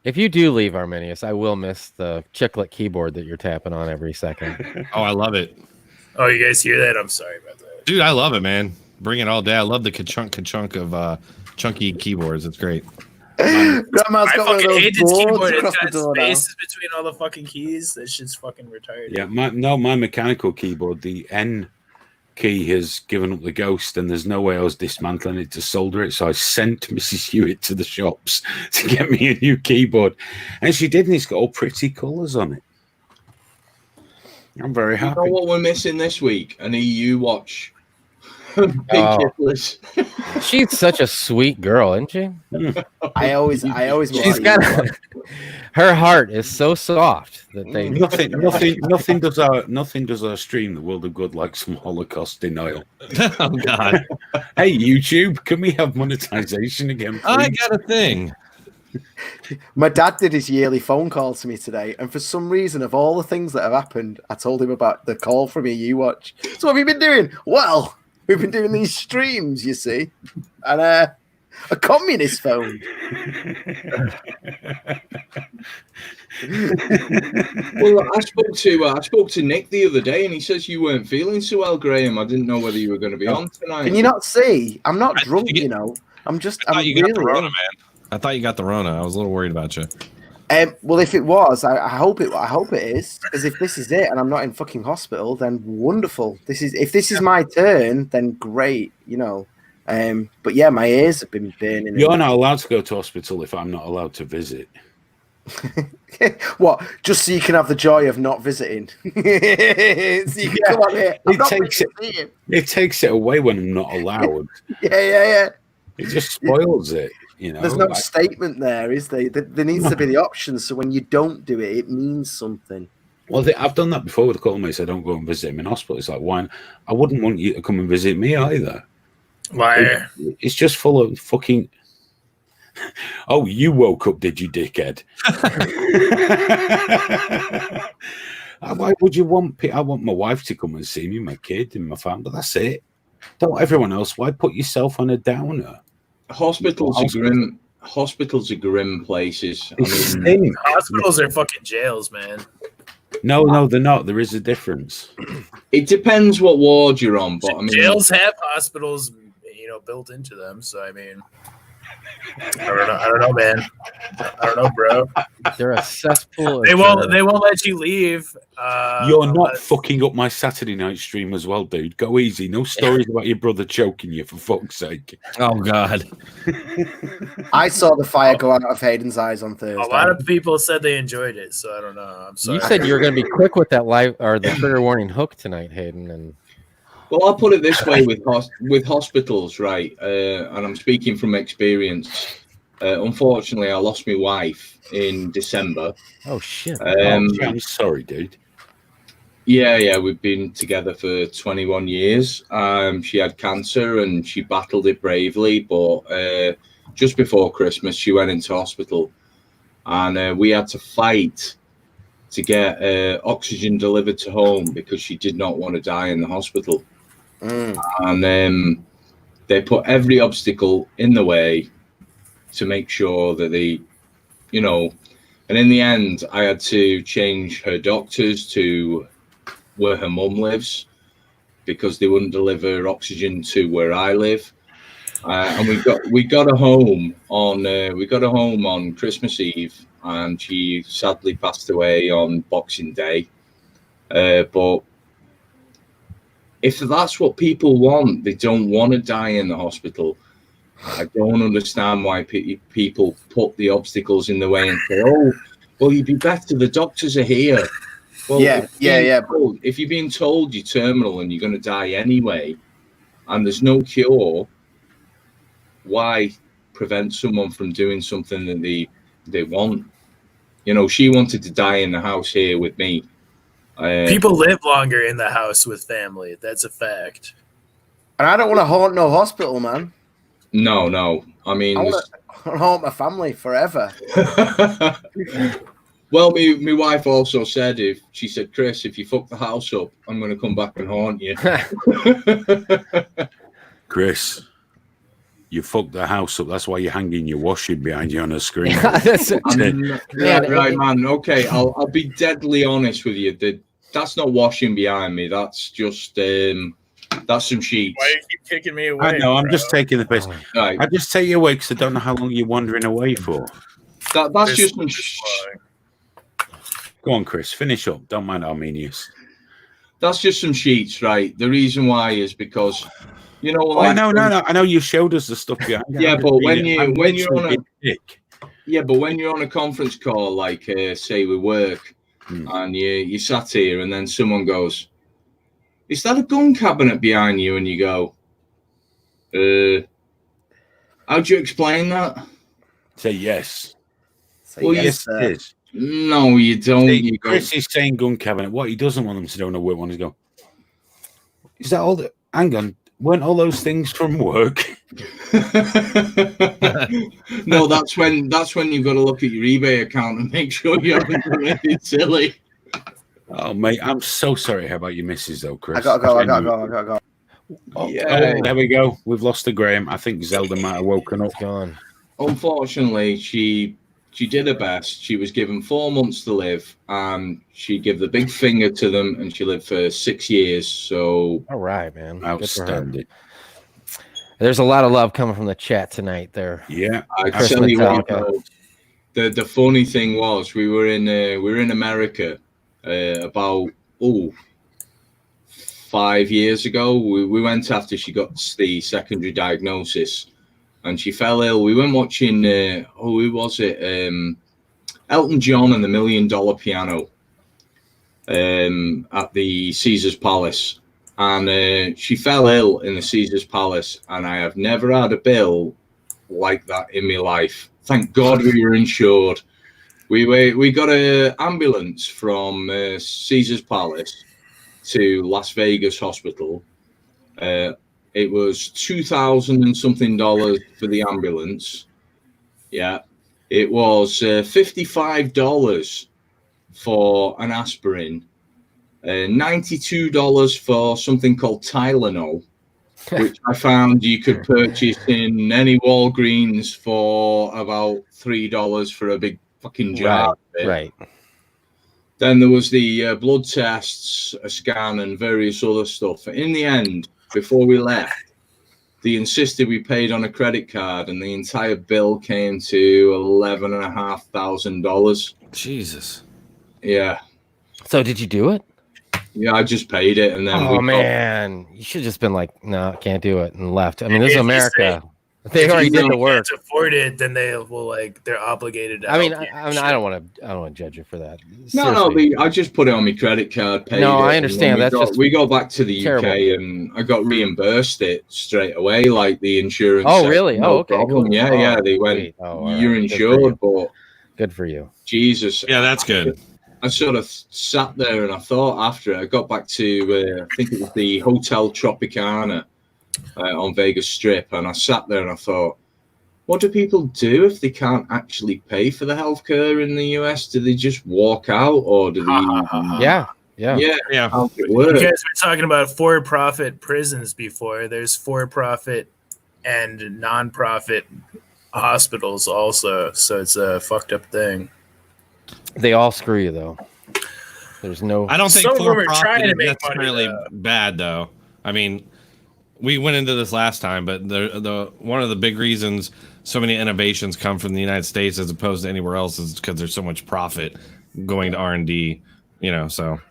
If you do leave Arminius, I will miss the chiclet keyboard that you're tapping on every second. Oh, I love it. Oh, you guys hear that? I'm sorry about that. Dude, I love it, man. Bring it all day. I love the ka-chunk of chunky keyboards. It's great. Grandma's got one of those boards across the door now. Spaces between all the fucking keys. That shit's fucking retired. Yeah, my mechanical keyboard, the N key has given up the ghost, and there's no way I was dismantling it to solder it. So I sent Mrs. Hewitt to the shops to get me a new keyboard, and she did, and it's got all pretty colours on it. I'm very happy. You know what we're missing this week? An EU watch. She's such a sweet girl, isn't she? I always. She's got her heart is so soft that they nothing does our stream the world of good like some Holocaust denial. Oh God! Hey YouTube, can we have monetization again? Please? I got a thing. My dad did his yearly phone call to me today, and for some reason, of all the things that have happened, I told him about the call from EU Watch. So what have you been doing? Well, we've been doing these streams, you see, and a communist phone. Well, I spoke to Nick the other day, and he says you weren't feeling so well, Graham. I didn't know whether you were going to be on tonight. Can you not see? I'm not drunk, you know. I'm got the Rona, man. I thought you got the Rona. I was a little worried about you. Well, if it was, I hope it is. Because if this is it, and I'm not in fucking hospital, then wonderful. If this is my turn, then great, you know. But yeah, my ears have been burning. You're not allowed to go to hospital if I'm not allowed to visit. What? Just so you can have the joy of not visiting. So you can come on here. It takes it away when I'm not allowed. Yeah. It just spoils it. You know, there's no statement there, is there? There needs to be the option, so when you don't do it, it means something. Well, I've done that before with a couple of mates. I don't go and visit him in hospital. It's like, why? I wouldn't want you to come and visit me either. Why? It's just full of fucking. Oh, you woke up, did you, dickhead? Why would you want? I want my wife to come and see me, my kid, and my family. That's it. Don't everyone else. Why put yourself on a downer? Hospitals are grim. Hospitals are grim places. Hospitals are fucking jails, man. No, they're not. There is a difference. It depends what ward you're on, but I mean, jails have hospitals, built into them. So I mean, I don't know, man. I don't know, bro. They're a cesspool. They won't let you leave. You're not fucking up my Saturday night stream as well, dude. Go easy. No stories about your brother choking you, for fuck's sake. Oh God. I saw the fire go out of Hayden's eyes on Thursday. A lot of people said they enjoyed it, so I don't know. I'm sorry. You said you were going to be quick with that live or the trigger warning hook tonight, Hayden, and. Well, I'll put it this way with hospitals, right? And I'm speaking from experience. Unfortunately, I lost my wife in December. Oh, shit. I'm sorry, dude. Yeah, we've been together for 21 years. She had cancer and she battled it bravely, but just before Christmas, she went into hospital. And we had to fight to get oxygen delivered to home because she did not want to die in the hospital. And they put every obstacle in the way to make sure that and in the end, I had to change her doctors to where her mum lives because they wouldn't deliver oxygen to where I live. And we got her home on Christmas Eve, and she sadly passed away on Boxing Day. But if that's what people want, they don't want to die in the hospital. I don't understand why people put the obstacles in the way and say, "Oh, well, you'd be better. The doctors are here." Well, yeah. If you're being told you're terminal and you're going to die anyway, and there's no cure, why prevent someone from doing something that they want? She wanted to die in the house here with me. People live longer in the house with family. That's a fact. And I don't want to haunt no hospital, man. No. I mean, I want to haunt my family forever. Well, my wife also said, Chris, if you fuck the house up, I'm going to come back and haunt you. Chris, you fucked the house up. That's why you're hanging your washing behind you on a screen. Right, man. Okay, I'll be deadly honest with you. That's not washing behind me. That's just that's some sheets. Why do you keep kicking me away? I know. I'm just taking the piss. Right. I just take you away because I don't know how long you're wandering away for. That's just some. Go on, Chris. Finish up. Don't mind Arminius. That's just some sheets, right? The reason why is because. No. I know you showed us the stuff behind. Yeah, but when you're on a conference call, like say we work, and you sat here, and then someone goes, "Is that a gun cabinet behind you?" And you go, How do you explain that? Say yes. Well, yes, it is. No, you don't. See, Chris is saying gun cabinet. What he doesn't want them to know which one is go. Is that all? Hang on. Weren't all those things from work? No, that's when you've got to look at your eBay account and make sure you haven't done anything silly. Oh, mate, I'm so sorry about your missus, though, Chris. I gotta go. Oh, yeah. There we go. We've lost the Graham. I think Zelda might have woken up. Gone. Unfortunately, she did her best. She was given 4 months to live, and she gave the big finger to them, and she lived for 6 years. So, all right, man. Outstanding. There's a lot of love coming from the chat tonight. There. Yeah, I tell you what. The funny thing was, we were in America about 5 years ago. We went after she got the secondary diagnosis. And she fell ill. We went watching, who was it? Elton John and the $1 Million Piano at the Caesars Palace. And she fell ill in the Caesars Palace. And I have never had a bill like that in my life. Thank God we were insured. We got an ambulance from Caesars Palace to Las Vegas Hospital. It was $2,000 and something for the ambulance. Yeah. It was $55 for an aspirin, $92 for something called Tylenol, which I found you could purchase in any Walgreens for about $3 for a big fucking jar. Right. Then there was the blood tests, a scan, and various other stuff. In the end, before we left, they insisted we paid on a credit card, and the entire bill came to $11,500. Jesus. Yeah. So did you do it? Yeah, I just paid it, and then. Man, you should have just been like, "No, can't do it," and left. I mean, this is America. They already did the work. If you can't afford it, then they will they're obligated. To I don't want to judge you for that. No, I just put it on my credit card. Paid no, it, I understand. We go back to the terrible. UK, and I got reimbursed it straight away, like the insurance. Oh, really? No okay, problem. cool. Yeah. They went. You're insured, but good for you. Jesus. Yeah, that's good. I sort of sat there and I thought after I got back to, I think it was the Hotel Tropicana on Vegas Strip, and I sat there and I thought, what do people do if they can't actually pay for the healthcare in the US? Do they just walk out, or do they? Yeah. How does it work? You guys were talking about for-profit prisons before. There's for-profit and non-profit hospitals also, so it's a fucked up thing. They all screw you though. There's no. I don't think Some of them are for-profit trying to is make necessarily money, bad though. I mean, we went into this last time, but the one of the big reasons so many innovations come from the United States as opposed to anywhere else is because there's so much profit going to R&D. So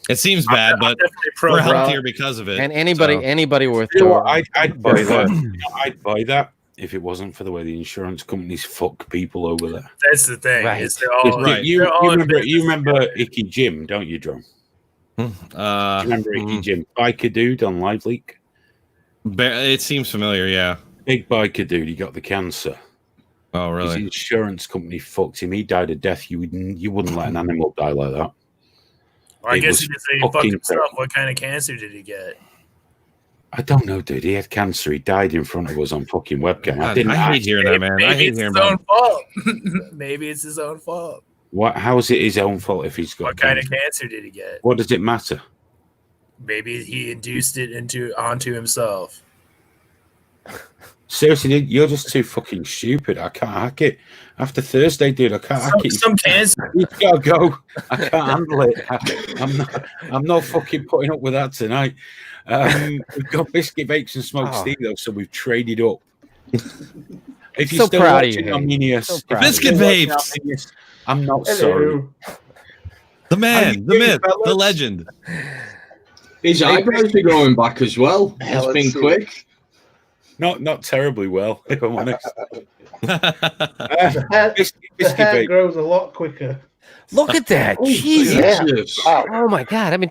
it seems bad, but we're healthier because of it. And anybody worth. I'd buy that. I'd buy that if it wasn't for the way the insurance companies fuck people over there. That's the thing. Right. Is they're all Right. You remember Icky Jim, don't you, Drum? Do you remember Icky Jim? Biker dude on Live Leak? It seems familiar, yeah. Big biker dude, he got the cancer. Oh, really? His insurance company fucked him. He died a death you wouldn't let an animal die like that. Well, I guess he fucked himself. terrible. What kind of cancer did he get? I don't know, dude. He had cancer. He died in front of us on fucking webcam. I hate hearing that, man. I hate hearing about it. Maybe it's his own fault. What? How is it his own fault if he's got What kind of cancer did he get? What does it matter? Maybe he induced it onto himself. Seriously, dude, you're just too fucking stupid. I can't hack it. After Thursday, dude, I can't hack it. Some cancer. You gotta go. I can't handle it. I'm not fucking putting up with that tonight. We've got Biscuit Bakes and Smoked Steve though, so we've traded up. If you're So still proud of watching you, on Minius, Biscuit Babes. I'm not sorry. The man, the myth, the legend. His eyebrows are going back as well. It's been quick. Not terribly well, if I'm honest. The hair grows a lot quicker. Look at that. Jesus. Oh my God. I mean,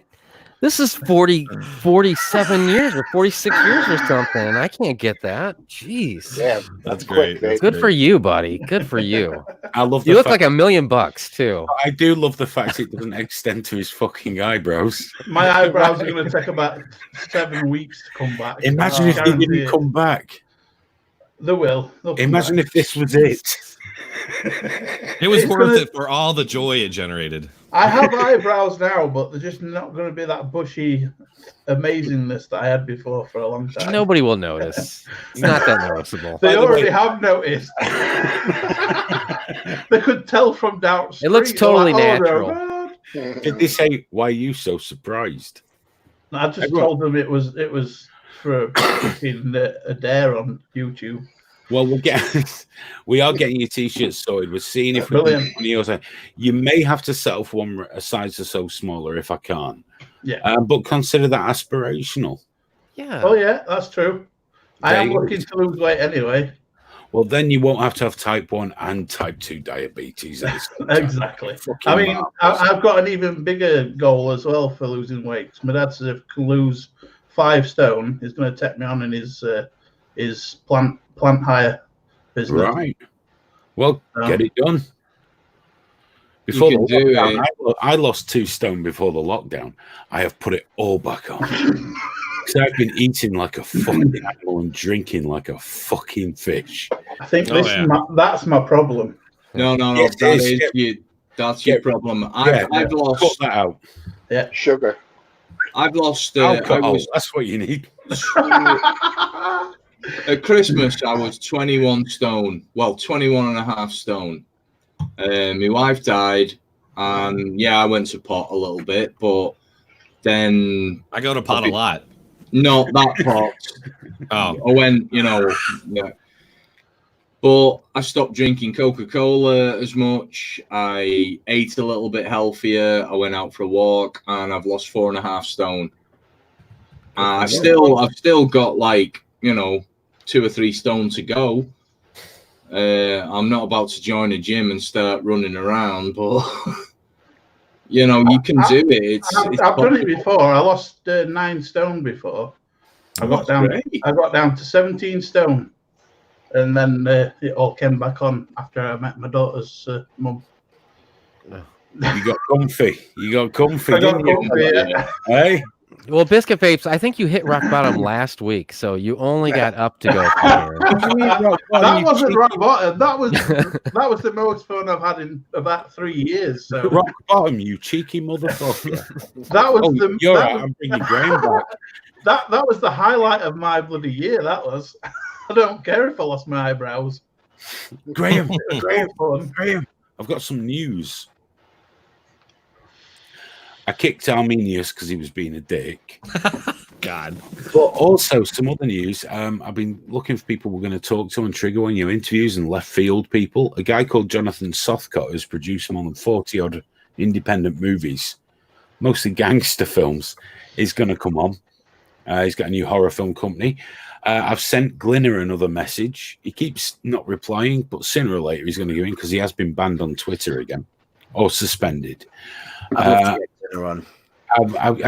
This is 47 years or 46 years or something. I can't get that. Jeez. Yeah, that's great. That's Good great. for you, buddy. Good for you. I love. You look like $1 million too. I do love the fact it doesn't extend to his fucking eyebrows. My eyebrows are going to take about 7 weeks to come back. Imagine if they didn't come back. They will. Imagine if this was it. It was worth it for all the joy it generated. I have eyebrows now, but they're just not going to be that bushy amazingness that I had before for a long time. Nobody will notice. It's not that noticeable. They already have noticed. They could tell from down street. It looks totally natural. No, Did they say, why are you so surprised? I just told them it was for a dare on YouTube. Well, we are getting your t-shirts sorted. We're seeing if we can get one. You may have to settle for one a size or so smaller if I can't. Yeah. But consider that aspirational. Yeah. Oh yeah, that's true. I am looking to lose weight anyway. Well, then you won't have to have type 1 and type 2 diabetes. Exactly. I mean, I've got an even bigger goal as well for losing weight. My dad says if I can lose 5 stone, he's going to take me on in his plant hire business. Right. Well, get it done. Before the lockdown, I lost 2 stone before the lockdown. I have put it all back on. Because I've been eating like a fucking animal and drinking like a fucking fish. I think that's my problem. No. Yes, that's your problem. I've lost. Cut that out. Yeah, sugar. I've lost. That's what you need. At Christmas, I was 21 stone. Well, 21 and a half stone. My wife died, and I went to pot a little bit, but then I go to pot a lot. Not that pot. Oh, I went, But I stopped drinking Coca-Cola as much. I ate a little bit healthier. I went out for a walk, and I've lost 4.5 stone. I've still got 2 or 3 stone to go. I'm not about to join a gym and start running around, but you can do it. I've done it before. I lost 9 stone before. I got down to 17 stone, and then it all came back on after I met my daughter's mum. You got comfy. Didn't you? Yeah. Hey. Well, Biscuit Vapes, I think you hit rock bottom last week, so you only got up to go from here. That wasn't rock bottom. That was the most fun I've had in about 3 years. So. Rock bottom, you cheeky motherfucker. That was you're right. I'm bringing Graham back. That was the highlight of my bloody year. That was. I don't care if I lost my eyebrows. Graham, I've got some news. I kicked Arminius because he was being a dick. God. But also some other news. I've been looking for people we're going to talk to and trigger on your interviews and left field people. A guy called Jonathan Sothcott has produced more than 40 odd independent movies, mostly gangster films. He's going to come on. He's got a new horror film company. I've sent Glinner another message. He keeps not replying, but sooner or later he's going to go in because he has been banned on Twitter again or suspended. I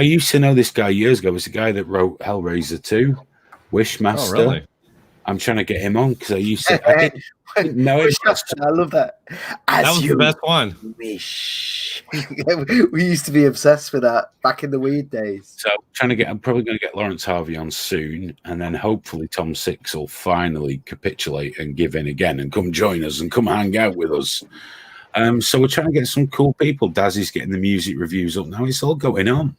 used to know this guy years ago. It was the guy that wrote Hellraiser 2, Wishmaster. Oh, really? I'm trying to get him on because I used to. I didn't know it. I love that. That was the best one. Wish. We used to be obsessed with that back in the weed days. So I'm probably going to get Lawrence Harvey on soon, and then hopefully Tom Six will finally capitulate and give in again and come join us and come hang out with us. So we're trying to get some cool people. Dazzy's getting the music reviews up now. It's all going on.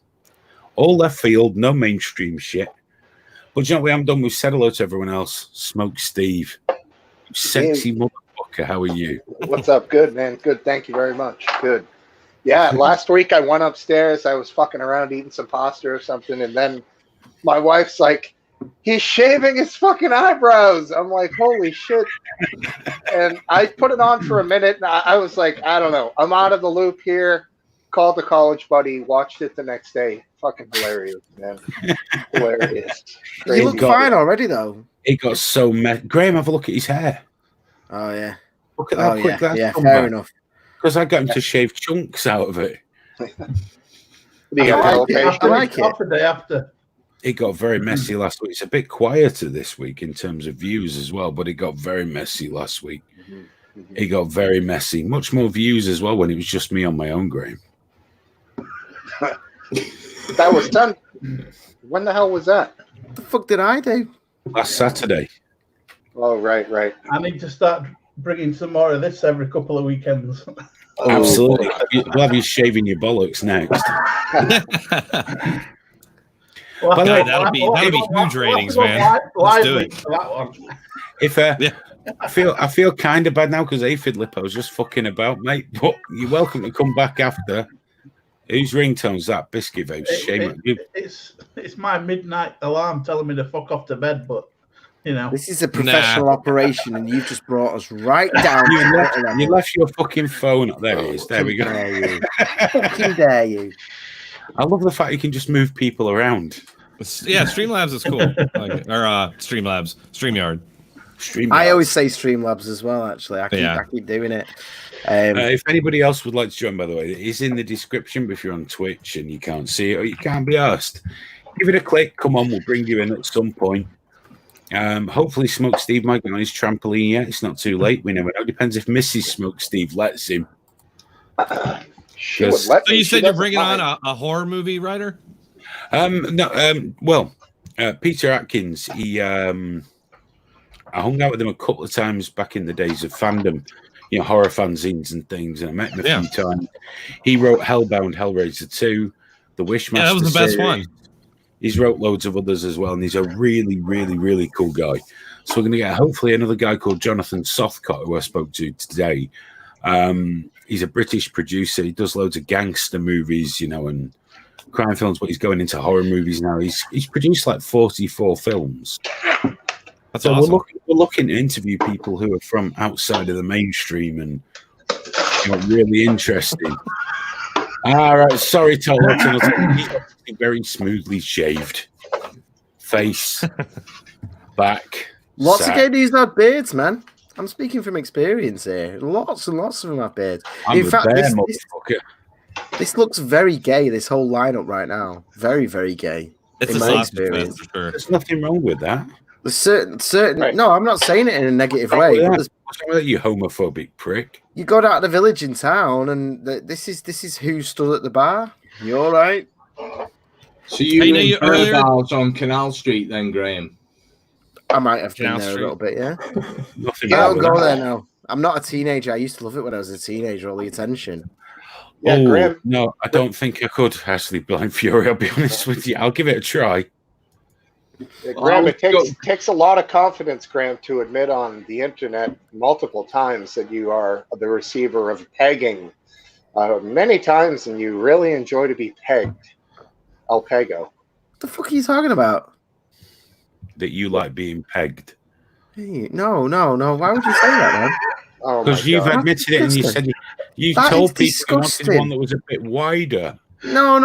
All left field, no mainstream shit. But you know what we haven't done? We've said hello to everyone else. Smoke Steve. Sexy motherfucker. How are you? What's up? Good, man. Good. Thank you very much. Good. Yeah, last week I went upstairs. I was fucking around eating some pasta or something. And then my wife's like, he's shaving his fucking eyebrows. I'm like, holy shit. And I put it on for a minute. And I was like, I don't know. I'm out of the loop here. Called the college buddy. Watched it the next day. Fucking hilarious, man. Hilarious. You look fine already, though. He got so mad. Graham, have a look at his hair. Oh, yeah. Look at how quick that's yeah, come fair back. enough. Because I got him to shave chunks out of it. I like it. Off the day after. It got very messy last week. It's a bit quieter this week in terms of views as well, but it got very messy last week. It got very messy. Much more views as well when it was just me on my own, Graham. That was done. When the hell was that? What the fuck did I do? Last Saturday. Oh, right. I need to start bringing some more of this every couple of weekends. Absolutely. We'll have you shaving your bollocks next. Well, that'll be huge ratings, man. Let's do it. If I feel kind of bad now because Aphid Lippo was just fucking about, mate. But you're welcome to come back after. Whose ringtone's that? Biscuit Vape. Shame on you. It's my midnight alarm telling me to fuck off to bed, but you know. This is a professional operation, and you've just brought us right down. You left your fucking phone. There it is. There we go. Fucking dare you. I love the fact you can just move people around. Yeah, Streamlabs is cool. Streamlabs, StreamYard. I always say Streamlabs as well. Actually, I keep doing it. If anybody else would like to join, by the way, it is in the description. But if you're on Twitch and you can't see it or you can't be asked, give it a click. Come on, we'll bring you in at some point. Hopefully, Smoke Steve might get on his trampoline yet. It's not too late. We never know. Depends if Mrs. Smoke Steve lets him. So you said you're bringing on a horror movie writer? Peter Atkins. I hung out with him a couple of times back in the days of fandom, horror fanzines and things, and I met him a few times. He wrote Hellbound, Hellraiser 2, The Wishmaster. Yeah, that was the best one. He's wrote loads of others as well, and he's a really, really, really cool guy. So we're going to get hopefully another guy called Jonathan Sothcott, who I spoke to today. He's a British producer. He does loads of gangster movies, and crime films, but he's going into horror movies now. He's produced like 44 films. That's so awesome. We're looking to interview people who are from outside of the mainstream and really interesting. All right, sorry, Tolerton. He's very smoothly shaved. Face, back. Lots of gays have beards, man. I'm speaking from experience here. Lots and lots of them have beards. In fact, this looks very gay, this whole lineup right now. Very, very gay. It's in my experience. For sure. There's nothing wrong with that. There's certain right. No, I'm not saying it in a negative way. Yeah. What's wrong with you homophobic prick? You go down to the village in town, and this is who stood at the bar. You all right? So you earlier on Canal Street then, Graham? I might have been there a little bit, yeah. I don't go there now. I'm not a teenager. I used to love it when I was a teenager, all the attention. Yeah, Graham. No, I don't think I could, actually, Blind Fury. I'll be honest with you. I'll give it a try. Yeah, Graham, it takes a lot of confidence, Graham, to admit on the internet multiple times that you are the receiver of pegging. Many times, and you really enjoy to be pegged. El Pego. What the fuck are you talking about? That you like being pegged. Hey, no. Why would you say that, man? Because you've admitted it and you said you told people you wanted one that was a bit wider. No.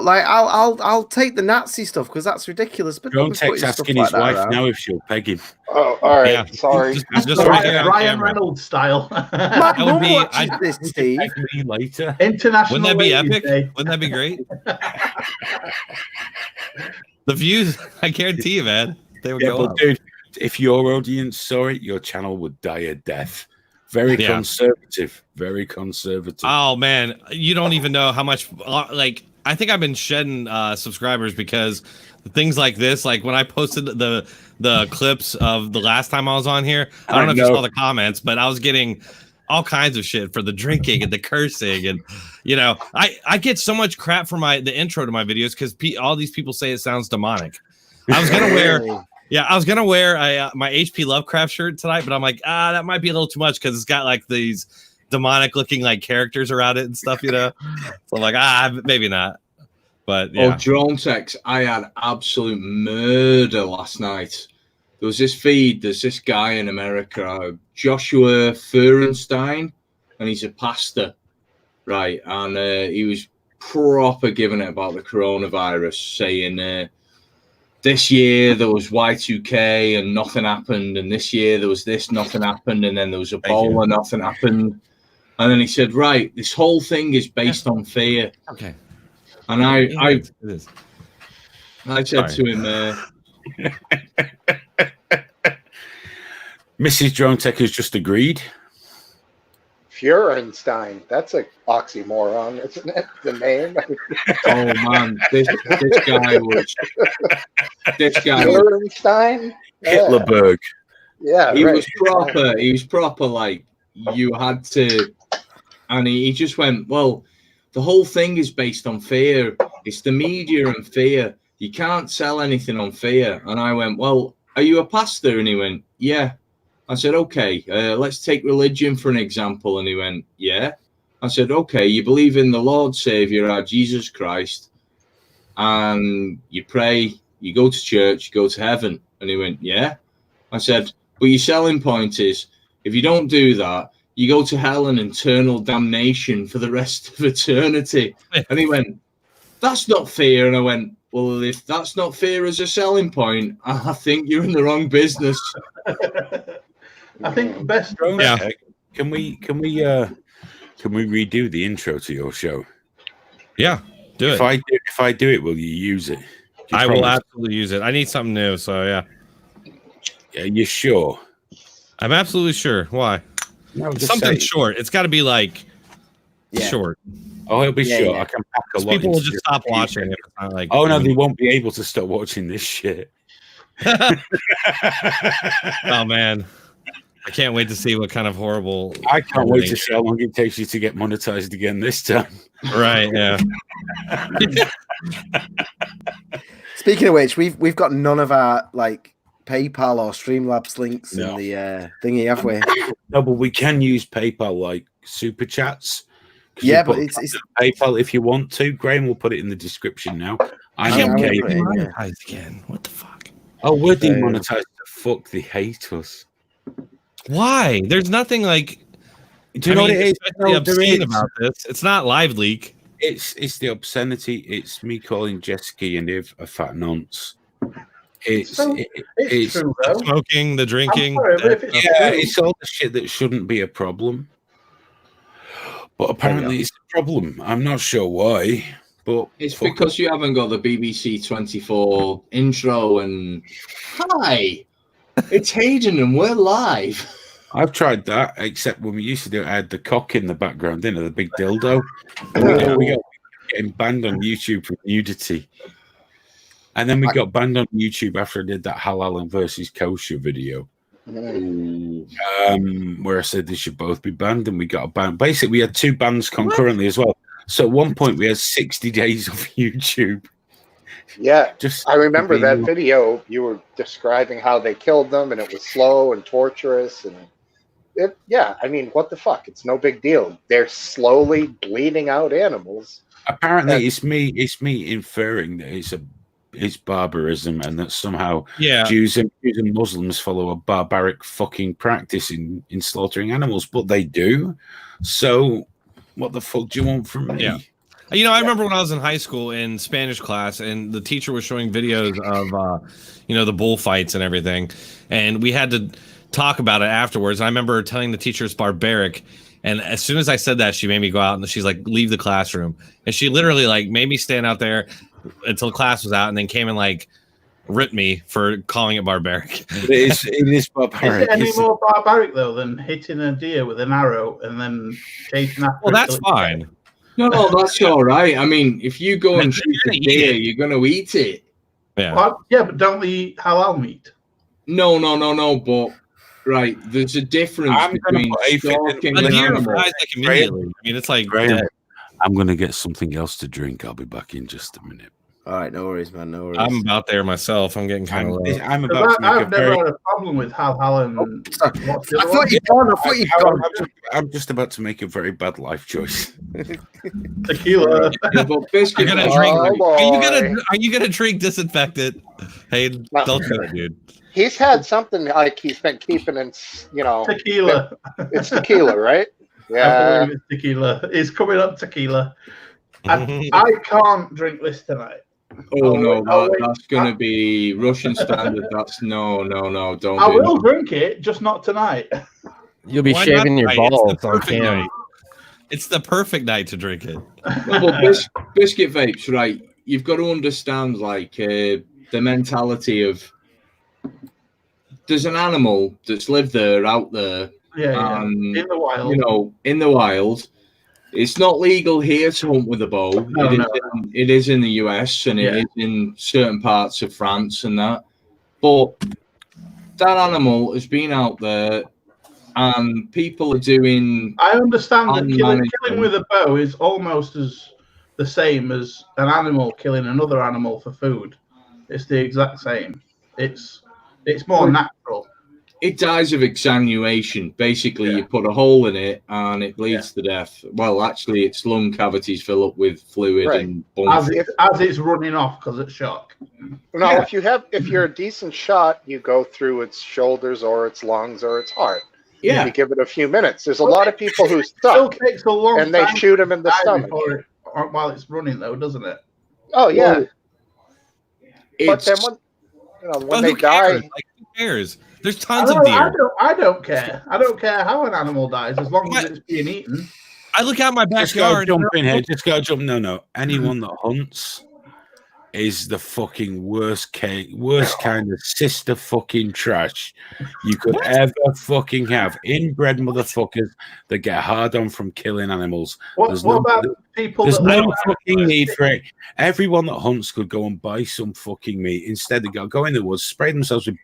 Like I'll take the Nazi stuff because that's ridiculous. But don't text asking his wife now if she'll peg him. Oh, all right. Yeah. Sorry. Just Ryan Reynolds style. My mum watches this, Steve. Later. International. Wouldn't that be epic? Wouldn't that be great? The views, I guarantee you, man. They would go up. Dude, if your audience saw it, your channel would die a death. Very conservative. Very conservative. Oh, man. You don't even know how much, I think I've been shedding subscribers because things like this, like when I posted the clips of the last time I was on here, I don't know if you saw the comments, but I was getting all kinds of shit for the drinking and the cursing. And, I get so much crap for the intro to my videos because all these people say it sounds demonic. I was going to wear... Yeah, I was going to wear my HP Lovecraft shirt tonight, but I'm like, that might be a little too much because it's got like these demonic looking like characters around it and stuff, So I'm like, maybe not. But yeah. Oh, Drone Tex, I had absolute murder last night. There was this feed, there's this guy in America, Joshua Feurenstein, and he's a pastor, right? And he was proper giving it about the coronavirus, saying... this year there was Y2K and nothing happened, and this year there was this, nothing happened, and then there was Ebola, nothing happened. And then he said, right, this whole thing is based on fear. Okay. And I said to him, Mrs. Drone Tech has just agreed. Fuhrenstein. That's an oxymoron, isn't it? The name. Oh man, this guy was. Fuhrenstein. Hitlerberg. Yeah, he right. was proper. He was proper. Like you had to, and he just went. Well, the whole thing is based on fear. It's the media and fear. You can't sell anything on fear. And I went, well, are you a pastor? And he went, yeah. I said, okay, let's take religion for an example. And he went, yeah. I said, okay, you believe in the Lord Savior, our Jesus Christ, and you pray, you go to church, you go to heaven. And he went, yeah. I said, but your selling point is, if you don't do that, you go to hell and eternal damnation for the rest of eternity. And he went, that's not fear. And I went, well, if that's not fear as a selling point, I think you're in the wrong business. I think best. Yeah. Can we redo the intro to your show? Yeah, do it. If I do it, will you use it? I will absolutely use it. I need something new, so yeah. Yeah, you sure? I'm absolutely sure. Why? No, something short. It's got to be like short. Oh, it'll be short. I can pack a lot. People will just stop watching if it's not like. Oh no, they won't be able to stop watching this shit. Oh man, I can't wait to see what kind of horrible. I can't wait to see how long it takes you to get monetized again this time. Right? Yeah. Speaking of which, we've got none of our like PayPal or Streamlabs links in the thingy, have we? No, but we can use PayPal like super chats. Yeah, but it's PayPal if you want to. Graham will put it in the description now. I can't get demonetized again. What the fuck? Oh, we're demonetized. Fuck, they hate us. Why? There's nothing like. Do you know what it is? No, obscene about this. It's not live leak. It's the obscenity. It's me calling Jessica and Iv a fat nonce. It's true, smoking, the drinking. It's all the shit that shouldn't be a problem. But apparently it's a problem. I'm not sure why. But it's because you haven't got the BBC 24 intro and hi, it's Hayden and we're live. I've tried that, except when we used to do it, I had the cock in the background, didn't I? The big dildo. We got getting banned on YouTube for nudity. And then we got banned on YouTube after I did that halal versus kosher video. Where I said they should both be banned, and we got a ban. Basically, we had two bans concurrently as well. So at one point, we had 60 days of YouTube. Yeah, I remember that video. You were describing how they killed them, and it was slow and torturous, and I mean, what the fuck? It's no big deal. They're slowly bleeding out animals. Apparently, it's me inferring that it's barbarism, and that somehow Jews and Muslims follow a barbaric fucking practice in slaughtering animals, but they do. So what the fuck do you want from me? Yeah. You know, I remember when I was in high school in Spanish class, and the teacher was showing videos of, the bullfights and everything, and we had to talk about it afterwards. And I remember telling the teacher it's barbaric, and as soon as I said that, she made me go out, and she's like, "Leave the classroom," and she literally like made me stand out there until class was out, and then came and like ripped me for calling it barbaric. It is barbaric. Is it any more barbaric though than hitting a deer with an arrow and then chasing after? Well, that's fine. No, that's all right. I mean, if you go and shoot a deer, you're going to eat it. Yeah. But don't they eat halal meat? No. But right, there's a difference between stalking and animal. Immediately. I mean, it's like I'm going to get something else to drink. I'll be back in just a minute. All right, no worries, man. No worries. I'm about there myself. I'm getting kind of low. I've never had a problem with halal and. I'm just about to make a very bad life choice. Tequila. Are you gonna drink disinfectant? Hey, don't do it, dude. He's had something like he's been keeping in, tequila. It's tequila, right? Yeah, I believe it's tequila. It's coming up tequila. I can't drink this tonight. Oh no, that's going to be Russian standard. That's no. Don't. I will drink it, just not tonight. You'll be shaving your balls on camera. It's the perfect night to drink it. No, but biscuit vapes, right? You've got to understand, like, the mentality of there's an animal that's lived there, out there, in the wild. You know, in the wild. It's not legal here to hunt with a bow. It is in the US and it is in certain parts of France and that. But that animal has been out there and people are doing... I understand that killing with a bow is almost as the same as an animal killing another animal for food. It's the exact same. It's more natural. It dies of exsanguination. Basically, you put a hole in it and it bleeds to death. Well, actually, its lung cavities fill up with fluid and as it's running off because it's shock. No, if you're a decent shot, you go through its shoulders or its lungs or its heart. Yeah, you give it a few minutes. There's a lot of people who suck, and they shoot them in the stomach while it's running, though, doesn't it? Oh yeah. But then when they die, like, who cares? There's tons of deer. I don't care. I don't care how an animal dies as long as it's being eaten. I look out my backyard. Just jump in here. Just go jump. No. Anyone that hunts is the fucking worst kind of sister fucking trash you could ever fucking have. Inbred motherfuckers that get hard on from killing animals. What about people? There's no fucking need for it. Everyone that hunts could go and buy some fucking meat. Instead, they go in the woods, spray themselves with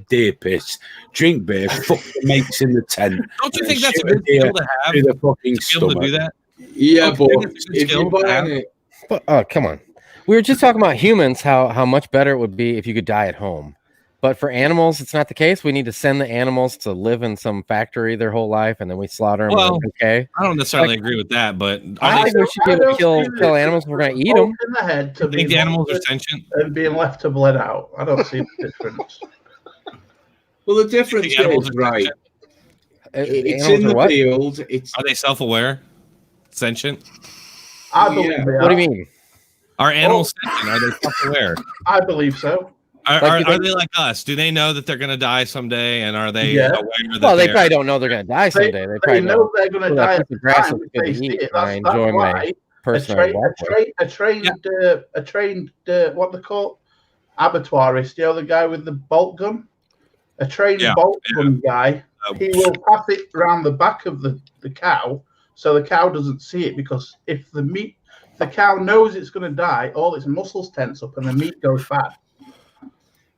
deer piss, drink beer, fuck the mates in the tent. Don't you think that's a good skill to have? To the fucking to be able to do that? Yeah, but if you buy it, but come on. We were just talking about humans, how much better it would be if you could die at home. But for animals, it's not the case. We need to send the animals to live in some factory their whole life, and then we slaughter them. Well, okay. I don't necessarily agree with that, but I think we should be able to kill animals if we're going to eat them. In the head to think the animals are sentient and being left to bled out. I don't see the difference. Well, the difference is right. It's in the field. Are they self-aware? Sentient? I believe they are. What do you mean? Are animals sentient? Are they self-aware? I believe so. Are they like us? Do they know that they're going to die someday? And are they aware that well, they probably don't know they're going to die someday. They probably know they're going to die. The grass is good to eat. I enjoy my personal a trained what they call abattoirist, the guy with the bolt gun. A trained bolt gun guy. He will pass it around the back of the cow so the cow doesn't see it, because if the cow knows it's going to die, all its muscles tense up and the meat goes bad.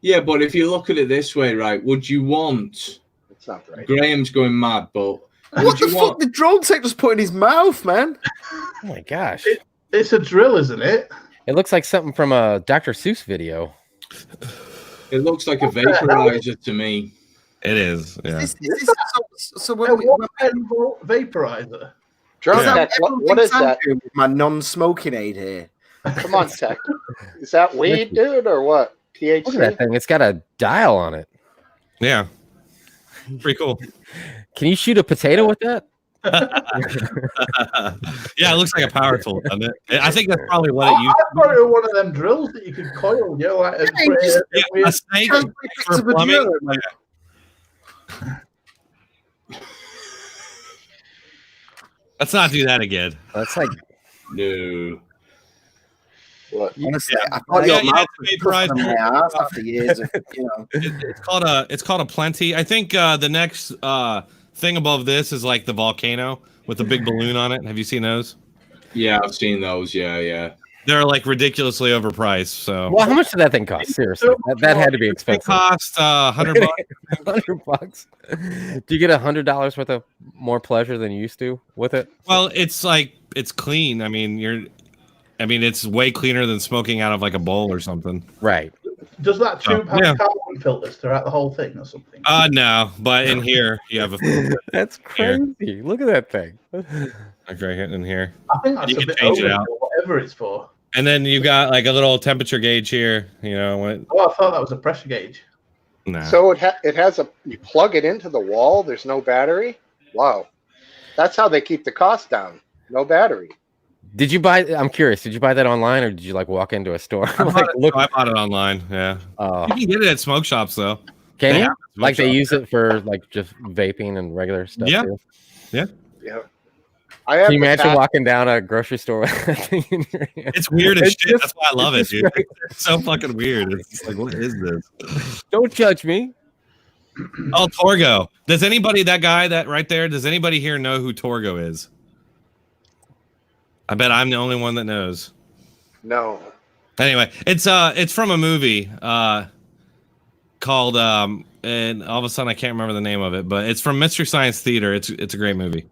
Yeah, but if you look at it this way, right, would you want... It's not right. Graham's going mad, but... What the fuck did drone tech just put in his mouth, man? Oh my gosh. It's a drill, isn't it? It looks like something from a Dr. Seuss video. It looks like a vaporizer to me. It is, yeah. So what vaporizer? Drone tech, what is that? My non-smoking aid here. Come on, tech. Is that weed, dude, or what? THC? Look at that thing. It's got a dial on it. Yeah. Pretty cool. Can you shoot a potato with that? Yeah, it looks like a power tool, doesn't it? I think that's probably what it used to be. I thought it was one of them drills that you could coil, like a snake for plumbing. Let's not do that again. That's like no. What? Honestly, I thought your mouth was vaporized my ass after years of, It's called a plenty. I think the next thing above this is like the volcano with a big balloon on it. Have you seen those? Yeah, I've seen those. Yeah. They're like ridiculously overpriced. So, well, how much did that thing cost? Seriously, that had to be expensive. It cost $100. $100. Do you get $100 worth of more pleasure than you used to with it? Well, it's clean. I mean, it's way cleaner than smoking out of like a bowl or something. Right. Does that tube have carbon filters throughout the whole thing or something? No, but in here you have a filter. That's crazy. Here. Look at that thing. Like right in here. I think that's you a can bit change it out. Whatever it's for. And then you got like a little temperature gauge here. I thought that was a pressure gauge. No. So it has you plug it into the wall. There's no battery. Wow, that's how they keep the cost down. No battery. Did you buy? I'm curious. Did you buy that online, or did you like walk into a store? I bought it online. Yeah. You can get it at smoke shops though. Can you? Like they use it for like just vaping and regular stuff. Yeah. Too? Yeah. Yeah. Can you imagine walking down a grocery store with that thing in your hand? It's weird as shit. That's why I love it, dude. It's so fucking weird. It's just like, what is this? Don't judge me. Oh, Torgo. Does anybody, that guy that right there, does anybody here know who Torgo is? I bet I'm the only one that knows. No. Anyway, it's from a movie called and all of a sudden I can't remember the name of it, but it's from Mystery Science Theater. It's a great movie.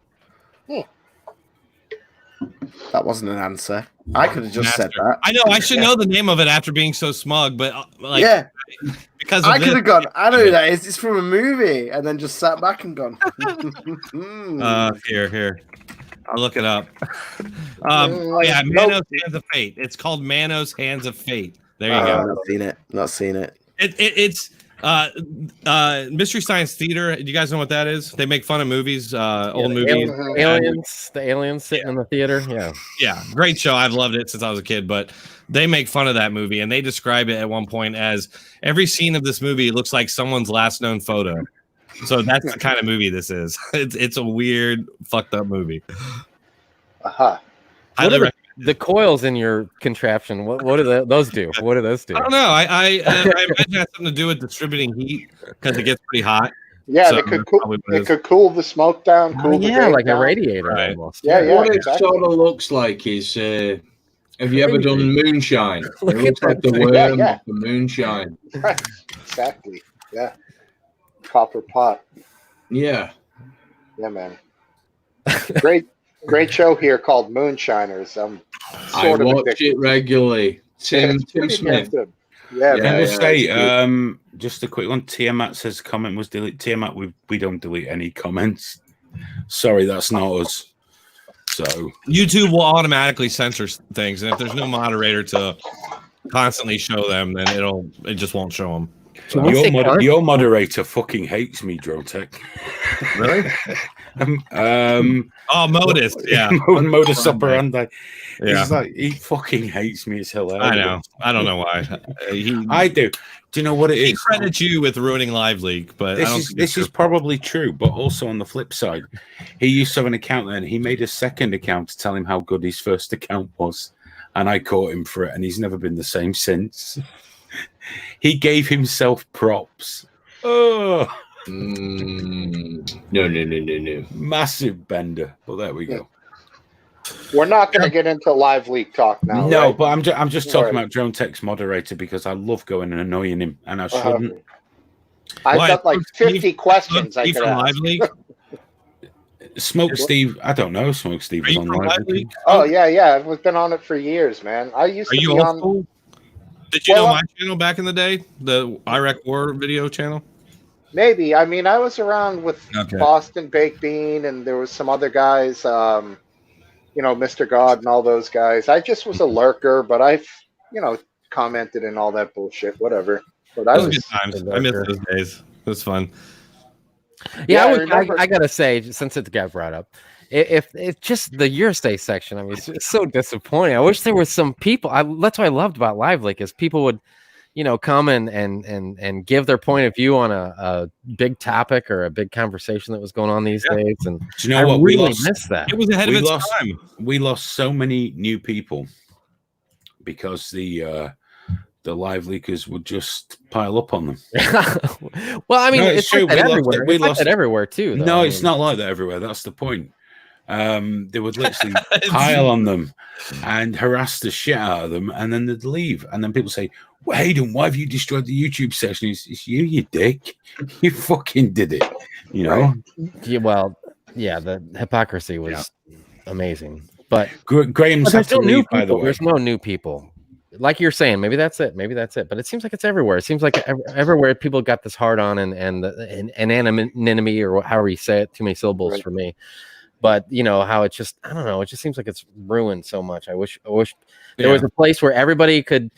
That wasn't an answer. I could have just said that. I know I should know the name of it after being so smug, but like, yeah, because I could have gone. I know who that is. It's from a movie, and then just sat back and gone. Here. I'll look it up. Yeah, Manos Hands of Fate. It's called Manos Hands of Fate. There you go. Not seen it. It's Mystery Science Theater. Do you guys know what that is? They make fun of movies, old movies. The aliens sitting in the theater. Yeah, great show. I've loved it since I was a kid, but they make fun of that movie and they describe it at one point as every scene of this movie looks like someone's last known photo. So that's the kind of movie this is. It's a weird, fucked up movie. The coils in your contraption. What do those do? What do those do? I don't know. I imagine it has something to do with distributing heat because it gets pretty hot. Yeah, they could cool the smoke down. Like a radiator almost. Yeah. What it sort of looks like is, have you ever done moonshine? It looks like the worm of the moonshine. Right. Exactly. Yeah. Copper pot. Yeah. Yeah, man. Great show here called Moonshiners. I watch it regularly. Tim Smith. Just a quick one. Tiamat says comment was deleted. Tiamat, we don't delete any comments. Sorry, that's not us. So YouTube will automatically censor things, and if there's no moderator to constantly show them, then it just won't show them. So your moderator fucking hates me, Drotech. Really? Modus, yeah. Modus operandi. Yeah. He's like, he fucking hates me. It's hilarious. I know. I don't know why. I do. Do you know what it is? He credits you with ruining Live Leak, but this is probably true. But also on the flip side, he used to have an account and he made a second account to tell him how good his first account was, and I caught him for it, and he's never been the same since. He gave himself props. Oh. No. Massive bender. But there we go. We're not going to get into Live Leak talk now. No, right? but I'm just talking about Drone Tech's moderator because I love going and annoying him, and I shouldn't. I've got like 50 questions I could ask. Live Leak? Smoke Steve, I don't know. Smoke Steve was on Live Leak. Oh yeah. I've been on it for years, man. I used to be on. School? Did you know my channel back in the day, the Iraq War video channel? Maybe. I mean, I was around with Boston Baked Bean, and there was some other guys, Mr. God and all those guys. I just was a lurker, but I've, commented and all that bullshit, whatever. But I was good times. I miss those days. It was fun. Yeah, I gotta say, since it got brought up, if it's just the Your Stay section, I mean, it's so disappointing. I wish there was some people. That's what I loved about Live Leak is people would, come and give their point of view on a big topic or a big conversation that was going on these days. And do you know what? We really missed that. It was ahead of its time. We lost so many new people because the Live Leakers would just pile up on them. Well, I mean, it's true. Like that everywhere. It's like that everywhere too. Though. No, it's not like that everywhere. That's the point. They would literally pile on them and harass the shit out of them, and then they'd leave. And then people say, well, Hayden, why have you destroyed the YouTube section? It's you dick. You fucking did it. Yeah, well, yeah, the hypocrisy was amazing. But Graham's had to leave, by the way. There's no new people. Like you're saying, maybe that's it. But it seems like it's everywhere. It seems like everywhere people got this hard on and anonymity, or however you say it, too many syllables for me. But how it just, I don't know. It just seems like it's ruined so much. I wish there was a place where everybody could,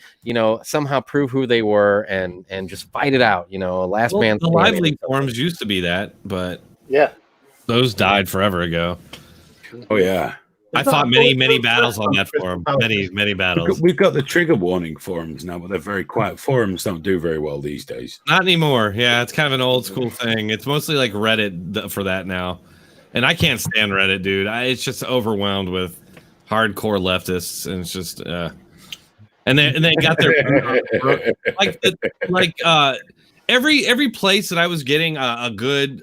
somehow prove who they were and just fight it out. Last man. The Live Leak forums used to be that, but those died forever ago. Oh yeah. I fought many battles on that forum. Many battles. We've got the trigger warning forums now, but they're very quiet. Forums don't do very well these days. Not anymore. Yeah, it's kind of an old school thing. It's mostly like Reddit for that now. And I can't stand Reddit, dude. It's just overwhelmed with hardcore leftists, and it's just and they got their every place that I was getting a good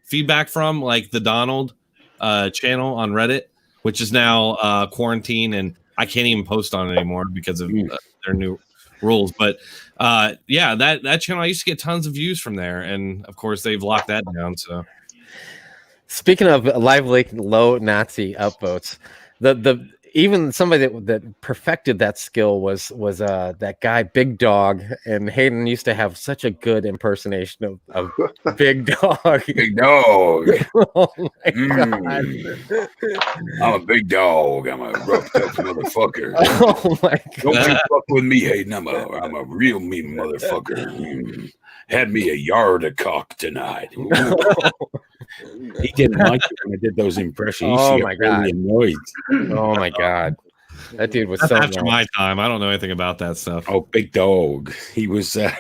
feedback from, like the Donald channel on Reddit, which is now quarantined, and I can't even post on it anymore because of their new rules. But yeah, that channel, I used to get tons of views from there, and of course they've locked that down. So speaking of live leak low Nazi upvotes, the even somebody that perfected that skill was that guy Big Dog, and Hayden used to have such a good impersonation of Big Dog. Big Dog. Oh my God. I'm a big dog. I'm a rough, tough motherfucker. Oh my God. Don't fuck with me, Hayden. I'm a real mean motherfucker. Had me a yard of cock tonight. He didn't like it when I did those impressions. Oh my God. Really annoyed. Oh my God. That dude was that's so after my time. I don't know anything about that stuff. Oh, Big Dog. He was there's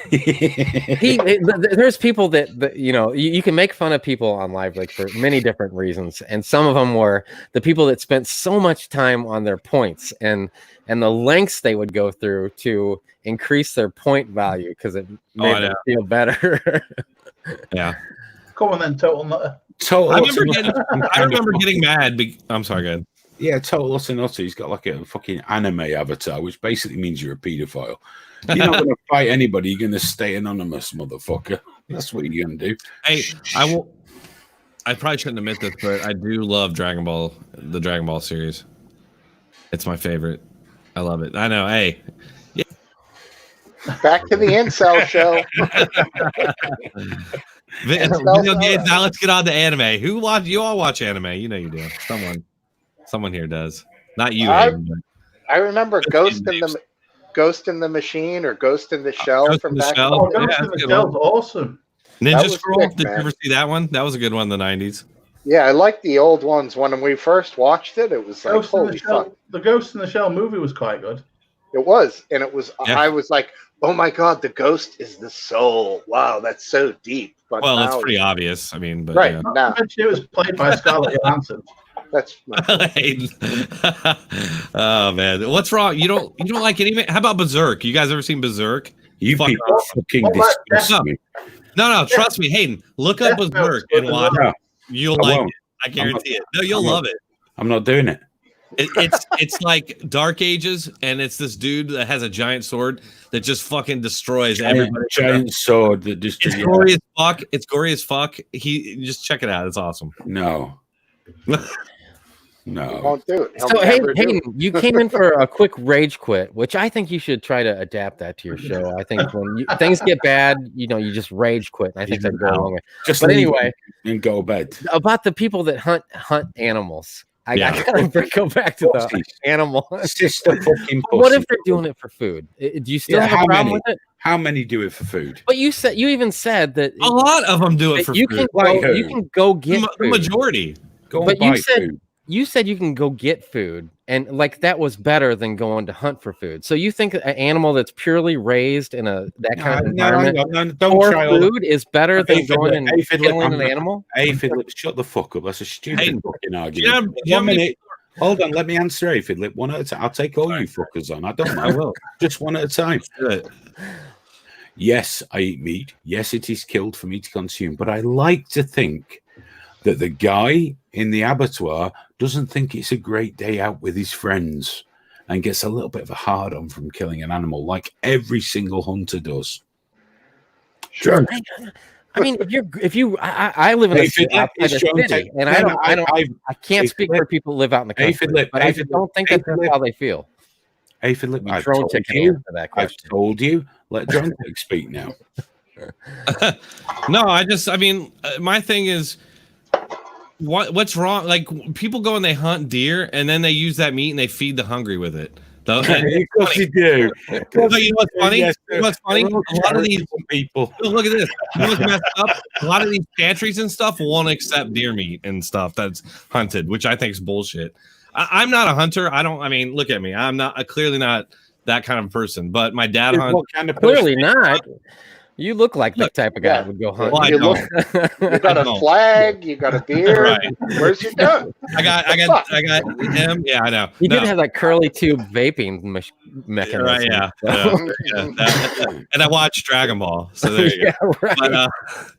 people that you know, you can make fun of people on live like for many different reasons, and some of them were the people that spent so much time on their points and the lengths they would go through to increase their point value because it made them feel better. Yeah. Come on then, Total. I remember getting mad. I'm sorry, go ahead. Yeah, Total Nutter. He's got like a fucking anime avatar, which basically means you're a pedophile. You're not going to fight anybody. You're going to stay anonymous, motherfucker. That's what you're going to do. Hey, I probably shouldn't admit this, but I do love Dragon Ball, the Dragon Ball series. It's my favorite. I love it. I know. Hey. Yeah. Back to the incel show. Video games. Now let's get on to anime. You all watch anime? You know you do. Someone here does. Not you. I remember Ghost in the Machine or Ghost in the Shell from back. Oh, Ghost in the Shell's awesome. Ninja Scroll. Did you ever see that one? That was a good one in the 90s. Yeah, I like the old ones. When we first watched it, it was like, holy fuck. The Ghost in the Shell movie was quite good. It was, and it was. Yeah. I was like, oh my God, the ghost is the soul. Wow, that's so deep. But well, it's pretty obvious. I mean, but right yeah. now it was played by Scarlett Johansson. That's oh man, what's wrong? You don't like any? How about Berserk? You guys ever seen Berserk? You people fucking disgust me. No, trust me, Hayden. Look up Berserk and watch. You'll like it. I guarantee it. No, you'll love it. I'm not doing it. It's like Dark Ages, and it's this dude that has a giant sword that just fucking destroys everybody. Giant sword that just. It's gory as fuck. It's gory as fuck. Just check it out. It's awesome. No. No. Won't do it. So Hayden, you came in for a quick rage quit, which I think you should try to adapt that to your show. I think when things get bad, you just rage quit. I think that'd go along with. But anyway, and go to bed. About the people that hunt animals. I gotta go back to the animal. Sister fucking pussy. What if they're doing it for food? Do you still have a problem with it? How many do it for food? But you even said that a lot of them do it for food. You can go get the majority. You said you can go get food, and like that was better than going to hunt for food. So you think an animal that's purely raised in that kind of environment for food is better than going and killing an animal? Aphid, shut the fuck up. That's a stupid fucking argument. 1 minute. Hold on, let me answer Aphid. One at a time. I'll take all you fuckers on. I don't know. I will. Just one at a time. Yes, I eat meat. Yes, it is killed for me to consume. But I like to think that the guy in the abattoir doesn't think it's a great day out with his friends and gets a little bit of a hard on from killing an animal like every single hunter does. Sure. I mean, I live in a city, and I can't speak for people who live out in the country, but I don't think that's how they feel. I've told you. Let Drone Tech speak now. No, my thing is, what's wrong? Like, people go and they hunt deer, and then they use that meat and they feed the hungry with it. Of course you do. But you know what's funny? Yes, what's funny? A lot of these people. Look at this. You know what's messed up? A lot of these pantries and stuff won't accept deer meat and stuff that's hunted, which I think is bullshit. I'm not a hunter. Look at me. I'm clearly not that kind of person. But my dad hunts. Clearly not. You look like the type of guy that would go hunt. Well, you got a flag, you got a beard. Right. Where's your gun? I got him. Yeah, I know. He did have that curly tube vaping mechanism. Right, yeah. And I watched Dragon Ball, so there you go. Right. But,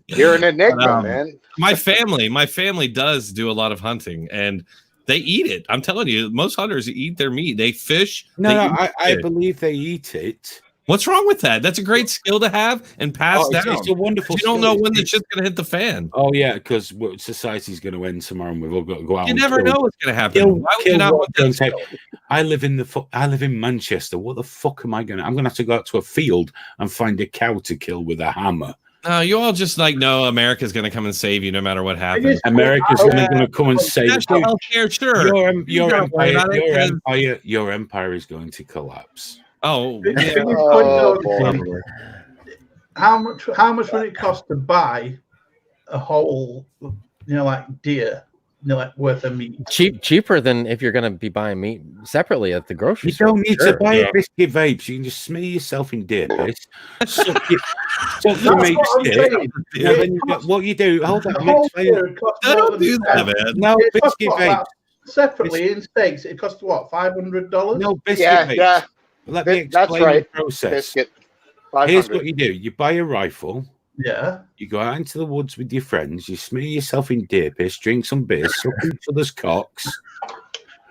you're an enigma, man. My family does do a lot of hunting, and they eat it. I'm telling you, most hunters eat their meat. They fish. I believe they eat it. What's wrong with that? That's a great skill to have and pass down. It's a wonderful. You don't know when the shit's going to hit the fan. Oh yeah, because society's going to end tomorrow, and we've all got to go out. You never know what's going to happen. Why would you not want that skill? I live in Manchester. What the fuck am I going to? I'm going to have to go out to a field and find a cow to kill with a hammer. No, you all just know America's going to come and save you no matter what happens. America's going to come and save you. Healthcare, sure. Your empire is going to collapse. Oh, yeah. How much would it cost to buy a whole, deer, worth of meat? Cheaper than if you're going to be buying meat separately at the grocery store. You don't need to buy a biscuit vapes. You can just smear yourself in deer piss. Suck your mate's dick. What you do? Hold on. Don't do that, man. No biscuit vapes. Separately in steaks, it costs what? $500? No biscuit vapes. Yeah. Let me explain the process. Biscuit, here's what you do. You buy a rifle. Yeah. You go out into the woods with your friends. You smear yourself in deer piss, drink some beer, suck each other's cocks,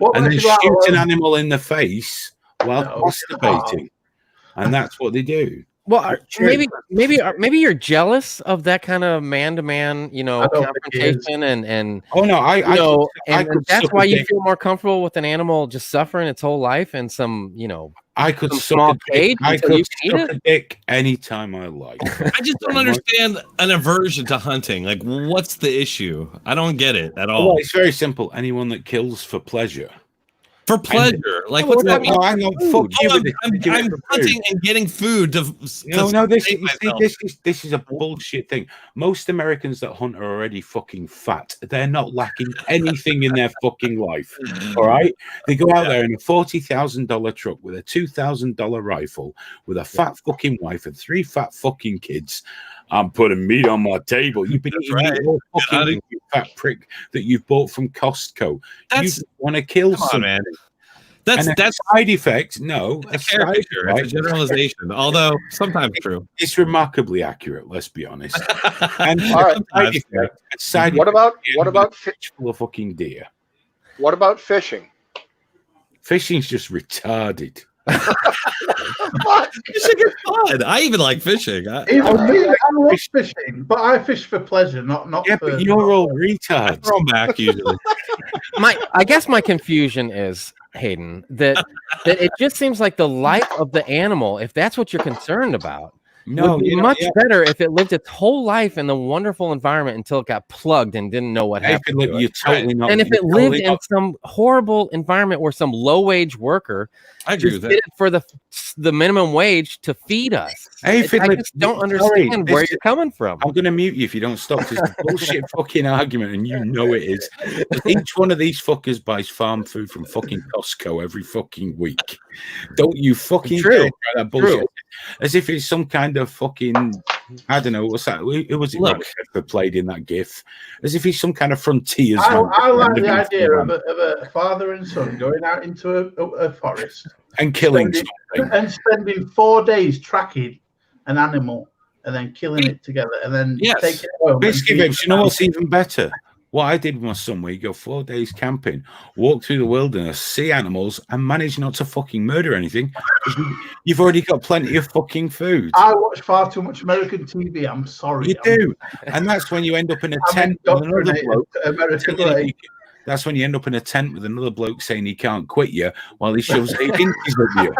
and then shoot an animal in the face while masturbating. And that's what they do. Well, maybe you're jealous of that kind of man-to-man, confrontation, and that's why you feel more comfortable with an animal just suffering its whole life in some, I could small cage. I could suck a dick anytime I like. I just don't understand an aversion to hunting. Like, what's the issue? I don't get it at all. Well, it's very simple. Anyone that kills for pleasure. For pleasure, like what's that mean? I'm hunting and getting food to. This is a bullshit thing. Most Americans that hunt are already fucking fat. They're not lacking anything in their fucking life. All right, they go out there in a $40,000 truck with a $2,000 rifle, with a fat fucking wife and 3 fat fucking kids. I'm putting meat on my table. You've been eating meat all fucking you fat prick that you've bought from Costco. You want to kill someone. That's side effect. No, it's a caricature. It's a generalization, although sometimes true. It's remarkably accurate. Let's be honest. And all right. What about full of fucking deer? What about fishing? Fishing's just retarded. Fishing is fun. I even like fishing. I love fishing, but I fish for pleasure, not yeah, for. But you're all retards. Throw them back usually. I guess my confusion is, Hayden, that it just seems like the life of the animal, if that's what you're concerned about, would be much better if it lived its whole life in the wonderful environment until it got plugged and didn't know what happened. And if it lived in some horrible environment where some low-wage worker did it for the minimum wage to feed us. I just don't understand where you're coming from. I'm going to mute you if you don't stop. It's a bullshit fucking argument, and you know it is. Each one of these fuckers buys farm food from fucking Costco every fucking week. Don't you fucking dare try that bullshit. As if it's some kind of fucking, I don't know, what's that? Who was it that played in that GIF? As if he's some kind of frontiers. I like the idea of a father and son going out into a forest and killing something. And spending 4 days tracking an animal and then killing it together and then taking it home. Biscuit vapes, you know what's even better? What I did with my son, where you go 4 days camping, walk through the wilderness, see animals, and manage not to fucking murder anything. You've already got plenty of fucking food. I watch far too much American TV. I'm sorry. You do. And that's when you end up in a tent with another bloke. That's when you end up in a tent with another bloke saying he can't quit you while he shoves 8 inches at you.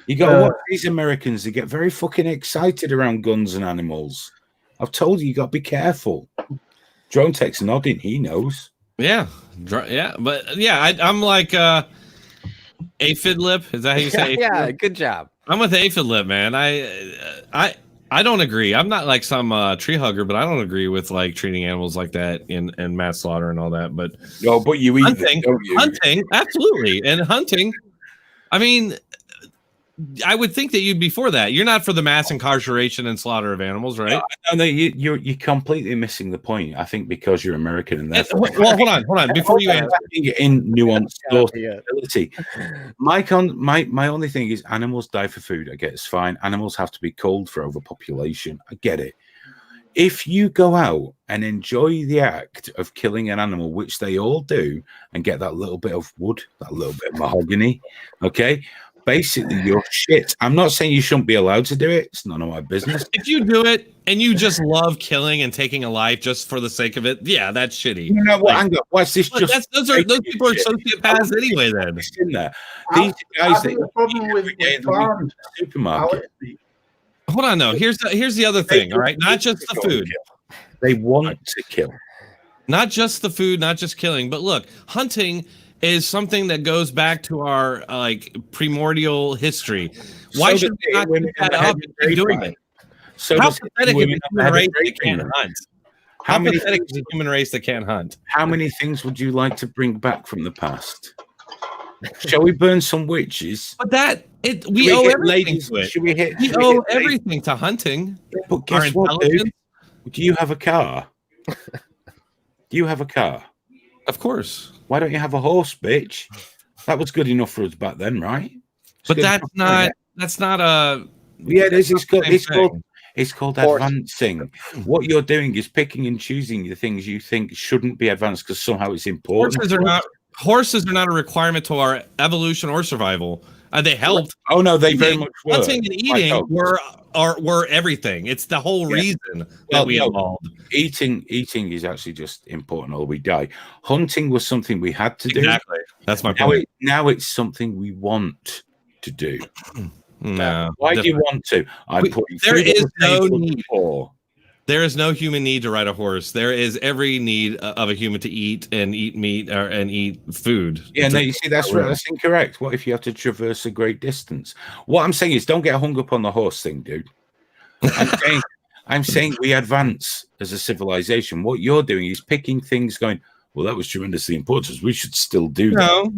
You got to watch these Americans. They get very fucking excited around guns and animals. I've told you got to be careful. Drone Tech's nodding. He knows. Yeah. But I'm like Aphid Lip. Is that how you say? Yeah. Good job. I'm with Aphid Lip, man. I don't agree. I'm not like some tree hugger, but I don't agree with like treating animals like that in mass slaughter and all that. But but you eat hunting, them, don't you? Hunting, absolutely, and hunting. I mean, I would think that you'd be for that. You're not for the mass incarceration and slaughter of animals, right? No, you're completely missing the point. I think because you're American and that's well, hold on. Before you answer, in nuanced ability, my only thing is animals die for food. I get it's fine. Animals have to be culled for overpopulation. I get it. If you go out and enjoy the act of killing an animal, which they all do, and get that little bit of wood, that little bit of mahogany, okay. Basically, you're shit. I'm not saying you shouldn't be allowed to do it. It's none of my business. If you do it and you just love killing and taking a life just for the sake of it, yeah, that's shitty. You know what? What's this? Those people are sociopaths anyway. Then in there, these guys that the problem with farms, supermarket. Hold on, though. Here's the other thing. All right, not just the food. They want to kill. Not just the food, not just killing, but look, hunting is something that goes back to our like primordial history. Why should we not keep that up and doing it? So how pathetic is a human race that can't hunt? How pathetic is a human race that can't hunt? How many things would you like to bring back from the past? Shall we burn some witches? But we owe everything to it. We owe everything to hunting. But guess what, dude? Do you have a car? Do you have a car? Of course. Why don't you have a horse, bitch? That was good enough for us back then, right? But that's not a. Yeah, it is. It's called advancing. What you're doing is picking and choosing the things you think shouldn't be advanced because somehow it's important. Horses are not a requirement to our evolution or survival. They helped. Oh no, they very much were. Hunting and eating were everything. It's the whole reason that we evolved. Eating is actually just important or we die. Hunting was something we had to do. Exactly. That's my point. Now it's something we want to do. No. Why do you want to? There is no need. There is no human need to ride a horse. There is every need of a human to eat meat and eat food. Yeah, no, you see, that's incorrect. What if you have to traverse a great distance? What I'm saying is don't get hung up on the horse thing, dude. I'm saying we advance as a civilization. What you're doing is picking things going, well, that was tremendously important. We should still do that. No.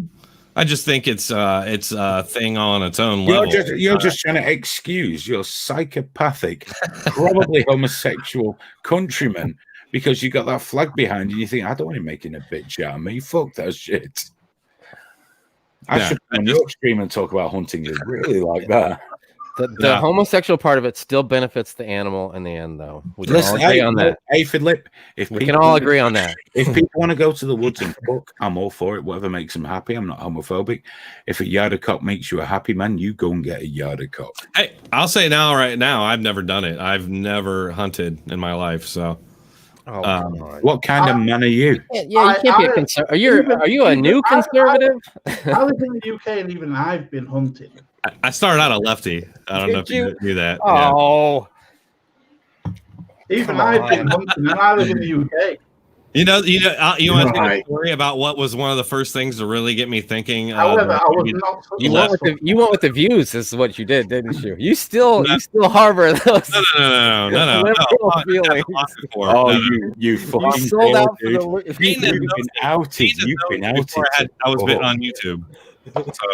I just think it's a thing on its own level. You're just trying to excuse your psychopathic, probably homosexual countrymen because you got that flag behind you and you think, I don't want him making a bitch out of me. Fuck that shit. I should be on your stream and talk about hunting. Is really like that. The homosexual part of it still benefits the animal in the end, though. We can all agree on that. Hey, Philip, we can all agree on that. If people want to go to the woods and fuck, I'm all for it. Whatever makes them happy. I'm not homophobic. If a yarder cock makes you a happy man, you go and get a yarder cock. Hey, I'll say right now, I've never done it. I've never hunted in my life. So, what kind of man are you? Yeah, you can't be a conservative. Are you a new conservative? I live in the UK, and even I've been hunting. I started out a lefty. I don't know if you knew that. Oh, even I've been hunting, and I live in the UK. You want to tell a story about what was one of the first things to really get me thinking? However, I was not. You went with the views. Is what you did, didn't you? You still harbor those. No. Feelings. You fucking sold out for the. You've been outed. You've been outed. I was bit on YouTube. So.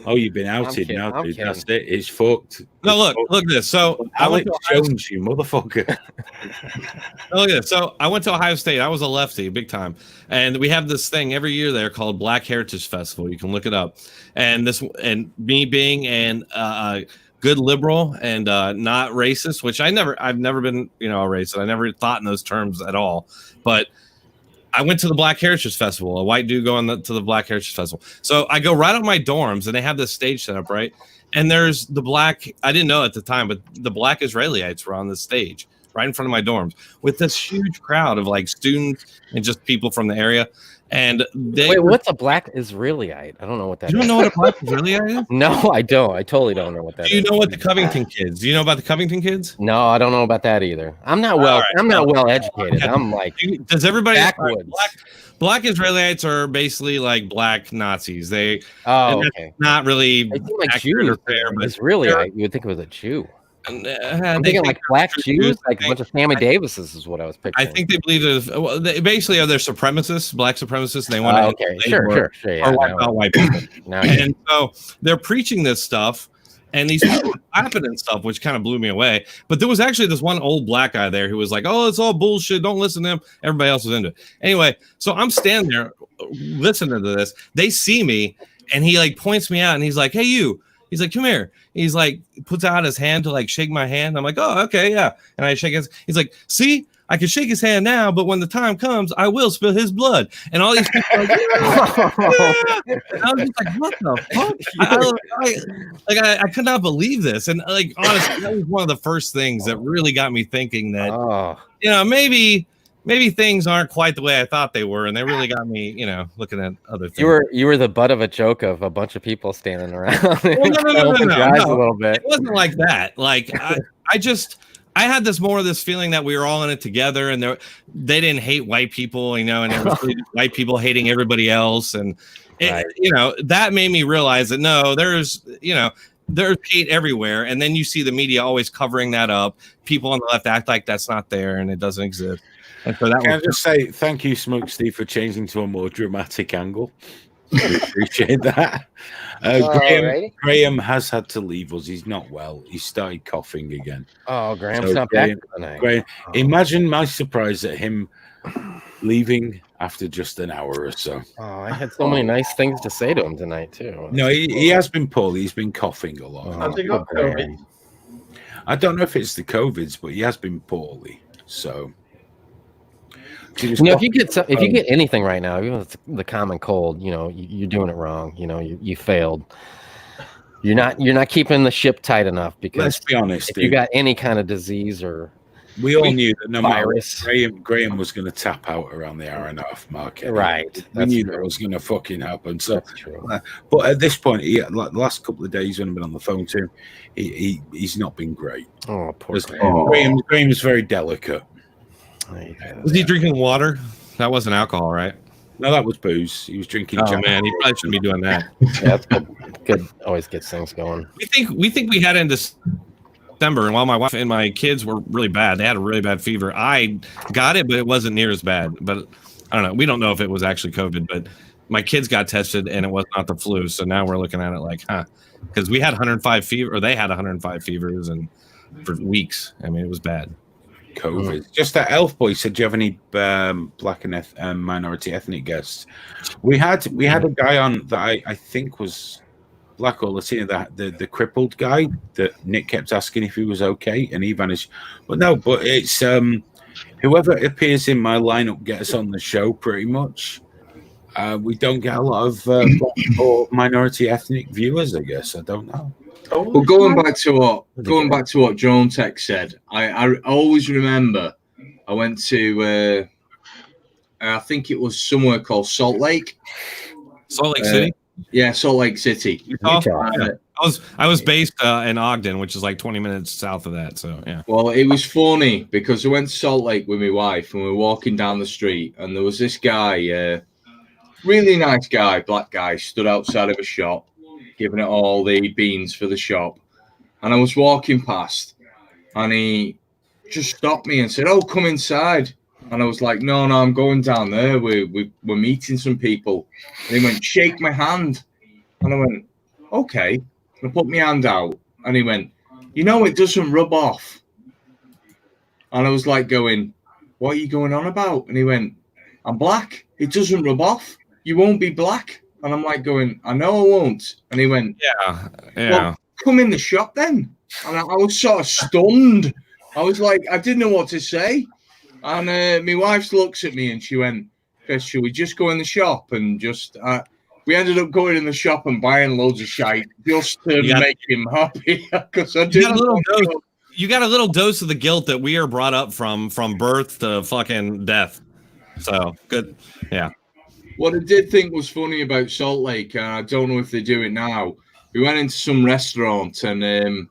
Oh, you've been outed now, dude. That's it. It's fucked. No, look at this. So Alex Jones, you motherfucker. Look at this. So I went to Ohio State. I was a lefty, big time, and we have this thing every year there called Black Heritage Festival. You can look it up. And me being a good liberal and not racist, which I've never been, a racist. I never thought in those terms at all, but. I went to the Black Heritage Festival, a white dude going to the Black Heritage Festival. So I go right on my dorms and they have this stage set up, right? And there's I didn't know at the time, but the Black Israelites were on the stage right in front of my dorms with this huge crowd of like students and just people from the area. And what's a Black Israelite? I don't know what that is. You don't know what a Black Israelite is? No, I don't. I totally don't know what that is. Do you know what the Covington kids? Do you know about the Covington kids? No, I don't know about that either. I'm not well educated. I'm like, does everybody backwoods. Black Israelites are basically like black Nazis. Okay. Not really. They seem like Jews. Israelite, you would think it was a Jew. I'm thinking like black Jews, like a bunch of Sammy Davises is what I was picturing. I think they believe they're basically they're supremacists, black supremacists. And they want to sure, or wipe out white people. And so they're preaching this stuff, and these people were clapping and stuff, which kind of blew me away. But there was actually this one old black guy there who was like, "Oh, it's all bullshit. Don't listen to him." Everybody else was into it. Anyway, so I'm standing there listening to this. They see me, and he like points me out, and he's like, "Hey, you." He's like, "Come here." He's like, puts out his hand to like shake my hand. I'm like, "Oh, okay, yeah." And I shake his. He's like, "See, I can shake his hand now, but when the time comes, I will spill his blood." And all these people are like, yeah. And I was just like, "What the fuck?" I could not believe this. And like, honestly, that was one of the first things that really got me thinking that, maybe things aren't quite the way I thought they were, and they really got me, looking at other things. You were the butt of a joke of a bunch of people standing around. Well, no. A little bit. It wasn't like that. Like I had this feeling that we were all in it together, and they didn't hate white people, and it was really white people hating everybody else, and that made me realize that no, there's hate everywhere, and then you see the media always covering that up. People on the left act like that's not there and it doesn't exist. And so Can I just say thank you, Smoke Steve, to changing to a more dramatic angle. I appreciate that. Graham has had to leave us. He's not well. He started coughing again. Oh, Graham's not back tonight. Graham, imagine my surprise at him leaving after just an hour or so. Oh, I had so many nice things to say to him tonight too. No, he has been poorly. He's been coughing a lot. Has he got COVID? I don't know if it's the COVIDs, but he has been poorly. So, if you get anything right now, even if it's the common cold, you're doing it wrong. You failed. You're not keeping the ship tight enough, because let's be honest, if you got any kind of disease or we all knew that no matter virus, Graham was going to tap out around the hour and a half mark. Right. We knew that was going to fucking happen. So, that's true. But at this point, the last couple of days when I've been on the phone to him, he's not been great. Oh, poor Graham. Graham's very delicate. Was he drinking water? That wasn't alcohol, right? No, that was booze. He was drinking. Oh man, he probably shouldn't be doing that. Yeah, that's good. Always gets things going. We think we had into December, and while my wife and my kids were really bad, they had a really bad fever. I got it, but it wasn't near as bad. But I don't know. We don't know if it was actually COVID, but my kids got tested, and it was not the flu. So now we're looking at it like, because we had 105 fever, or they had 105 fevers, and for weeks. I mean, it was bad. COVID. Just that Elf Boy said, "Do you have any black and minority ethnic guests?" We had a guy on that I think was black or Latino, the crippled guy that Nick kept asking if he was okay, and he vanished. But it's whoever appears in my lineup gets on the show pretty much. We don't get a lot of black or minority ethnic viewers, I guess. I don't know. Well, going back to what Drone Tech said, I always remember I went to I think it was somewhere called Salt Lake City. Yeah, Salt Lake City. Utah. I was based in Ogden, which is like 20 minutes south of that. So yeah. Well, it was funny because I went to Salt Lake with my wife, and we were walking down the street, and there was this guy, really nice guy, black guy, stood outside of a shop, giving it all the beans for the shop. And I was walking past, and he just stopped me and said, "Oh, come inside." And I was like, no, I'm going down there. We're meeting some people. And he went, "Shake my hand." And I went, okay. And I put my hand out, and he went, "It doesn't rub off." And I was like going, "What are you going on about?" And he went, "I'm black. It doesn't rub off. You won't be black." And I'm like going, "I know I won't." And he went, Yeah. "Well, come in the shop then." And I was sort of stunned. I was like, I didn't know what to say. And my wife looks at me and she went, "Chris, should we just go in the shop?" And just we ended up going in the shop and buying loads of shite just to make him happy. Because I didn't. You got a little dose of the guilt that we are brought up from birth to fucking death. So good, yeah. What I did think was funny about Salt Lake, and I don't know if they do it now. We went into some restaurant, and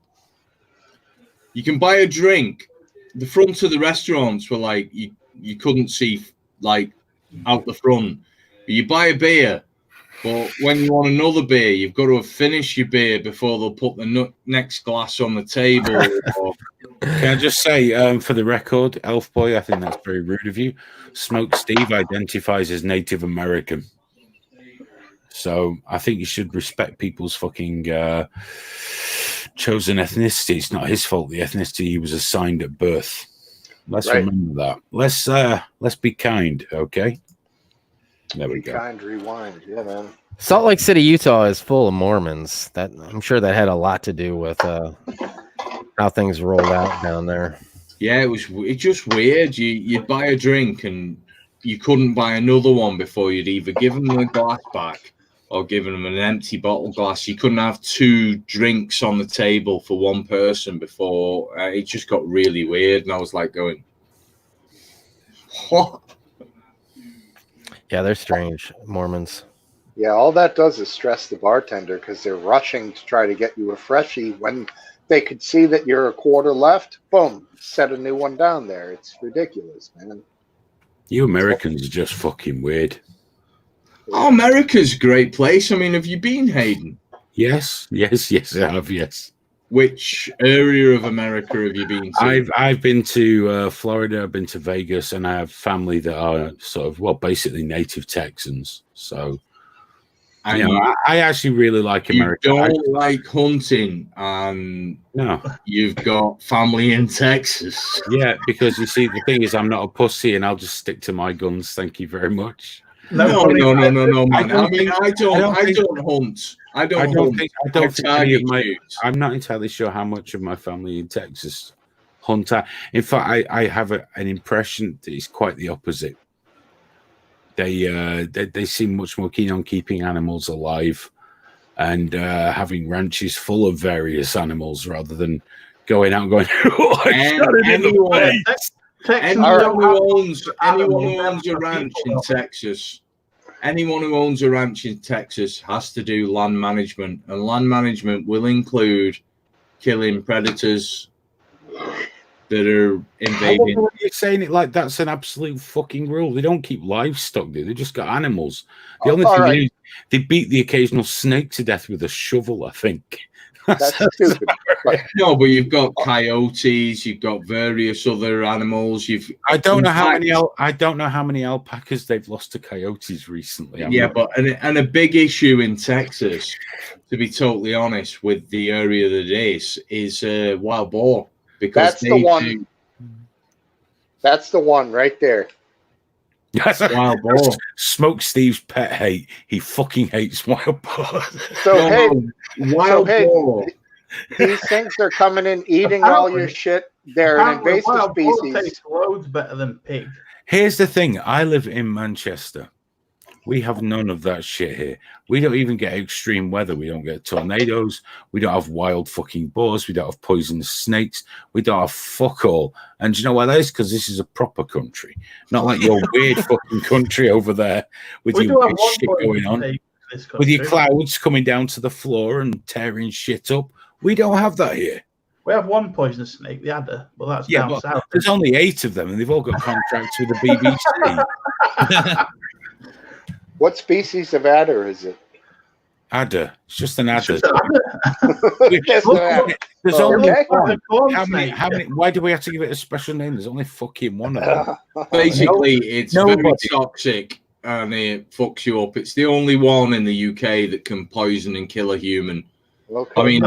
you can buy a drink. The front of the restaurants were like you couldn't see like out the front. But you buy a beer, but when you want another beer, you've got to have finished your beer before they'll put the next glass on the table. Can I just say, for the record, Elf Boy, I think that's very rude of you. Smoke Steve identifies as Native American. So I think you should respect people's fucking chosen ethnicity. It's not his fault. The ethnicity he was assigned at birth. Let's remember that. Let's be kind, okay? There we go. Kind, rewind. Yeah, man. Salt Lake City, Utah is full of Mormons. That I'm sure that had a lot to do with how things rolled out down there. Yeah, it's just weird. You'd buy a drink and you couldn't buy another one before you'd either given them a glass back or given them an empty bottle glass. You couldn't have 2 drinks on the table for one person before. It just got really weird, and I was like going, what? Yeah, they're strange, Mormons. Yeah, all that does is stress the bartender because they're rushing to try to get you a freshie when they could see that you're a quarter left. Boom, set a new one down there. It's ridiculous, man. You Americans are just fucking weird. Oh, America's a great place. I mean, have you been, Hayden? Yes, I have, yes. Which area of America have you been to? I've been to Florida, I've been to Vegas, and I have family that are sort of, well, basically native Texans. So, I actually really like America. You don't like hunting, and no, you've got family in Texas. Yeah, because you see, the thing is, I'm not a pussy, and I'll just stick to my guns. Thank you very much. No, man. I mean, I don't hunt. I don't think I'm not entirely sure how much of my family in Texas hunt. In fact, I have an impression that it's quite the opposite. They seem much more keen on keeping animals alive and having ranches full of various animals rather than going out and going, anyone who owns a ranch in Texas, anyone who owns a ranch in Texas has to do land management, and land management will include killing predators that are invading. You're saying it like that's an absolute fucking rule. They don't keep livestock, do they? They just got animals. The only thing they do, they beat the occasional snake to death with a shovel, I think. That's stupid. No, but you've got coyotes, you've got various other animals. I don't know how many alpacas they've lost to coyotes recently. But a big issue in Texas, to be totally honest, with the area that it is wild boar. Because that's the one. That's the one right there. Wild boar. Smoke Steve's pet hate. He fucking hates wild boar. Wild boar. These things are coming in, eating all your shit. They're an invasive wild species. Boar tastes loads better than pig. Here's the thing. I live in Manchester. We have none of that shit here. We don't even get extreme weather. We don't get tornadoes. We don't have wild fucking boars. We don't have poisonous snakes. We don't have fuck all. And do you know why that is? Because this is a proper country. Not like your weird fucking country over there with your weird shit going on. With your clouds coming down to the floor and tearing shit up. We don't have that here. We have one poisonous snake, the adder, but that's down south. There's only 8 of them, and they've all got contracts with the BBC. What species of adder is it? Adder. It's just an adder. There's only one. How many? Why do we have to give it a special name? There's only fucking one of them. Basically, it's very toxic and it fucks you up. It's the only one in the UK that can poison and kill a human. Okay. I mean,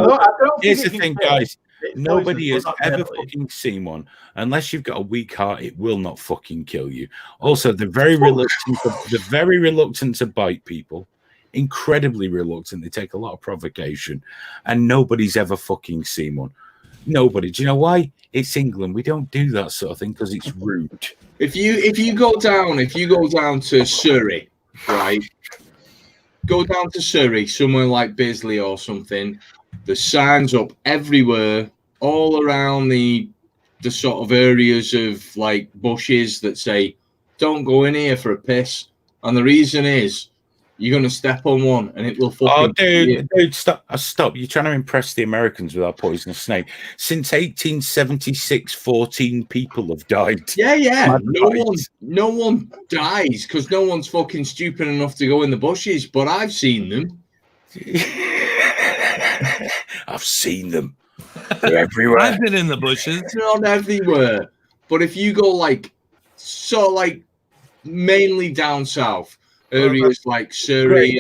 here's the thing, guys. Nobody has ever fucking seen one. Unless you've got a weak heart, it will not fucking kill you. Also, they're very reluctant to bite people. Incredibly reluctant. They take a lot of provocation. And nobody's ever fucking seen one. Nobody. Do you know why? It's England. We don't do that sort of thing because it's rude. If you go down to Surrey, right? Go down to Surrey, somewhere like Bisley or something. There's signs up everywhere, all around the sort of areas of like bushes that say, "Don't go in here for a piss." And the reason is, you're gonna step on one and it will fucking. Oh, dude, stop! You're trying to impress the Americans with our poisonous snake. Since 1876, 14 people have died. Yeah. No one dies because no one's fucking stupid enough to go in the bushes. But I've seen them. I've seen them. They're everywhere. I've been in the bushes. Not everywhere. But if you go like mainly down south, areas like Surrey.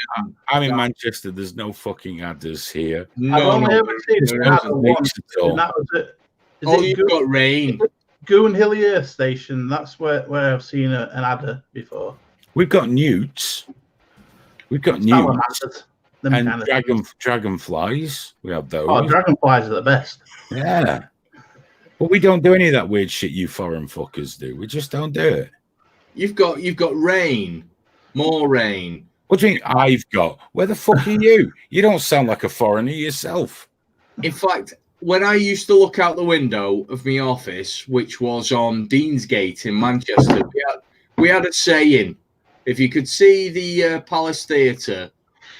I'm in Manchester. There's no fucking adders here. I've only ever seen an adder once, and that was it. You've got rain. Goon Hillier Station. That's where I've seen an adder before. We've got newts. We've got newts. And dragonflies. We have those. Oh, dragonflies are the best. Yeah. But we don't do any of that weird shit you foreign fuckers do. We just don't do it. You've got rain. More rain. What do you mean I've got? Where the fuck are you? You don't sound like a foreigner yourself. In fact, when I used to look out the window of my office, which was on Deansgate in Manchester, we had a saying: if you could see the Palace Theatre,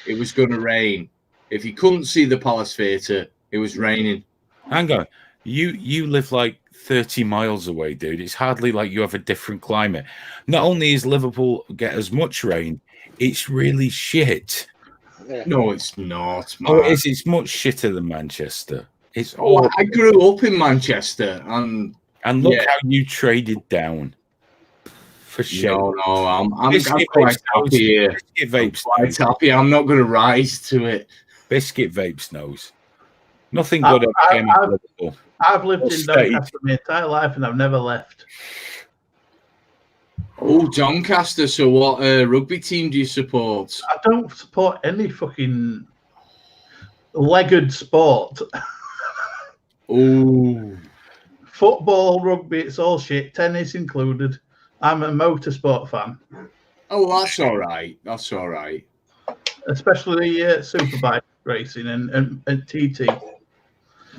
it was going to rain. If you couldn't see the Palace Theatre, it was raining. Hang on. You live like 30 miles away, dude. It's hardly like you have a different climate. Not only is Liverpool get as much rain, it's really shit. No, it's not. Man. Oh, it's much shitter than Manchester. It's all. I grew up in Manchester, and look how you traded down. For shit. No, I'm quite happy here. Biscuit vapes. Quite happy. I'm not going to rise to it. Biscuit vapes nose. Nothing good came out of Liverpool. I've lived in Doncaster my entire life, and I've never left. Oh, Doncaster. So what rugby team do you support? I don't support any fucking legged sport. Oh. Football, rugby, it's all shit. Tennis included. I'm a motorsport fan. Oh, that's all right. That's all right. Especially superbike racing and TT.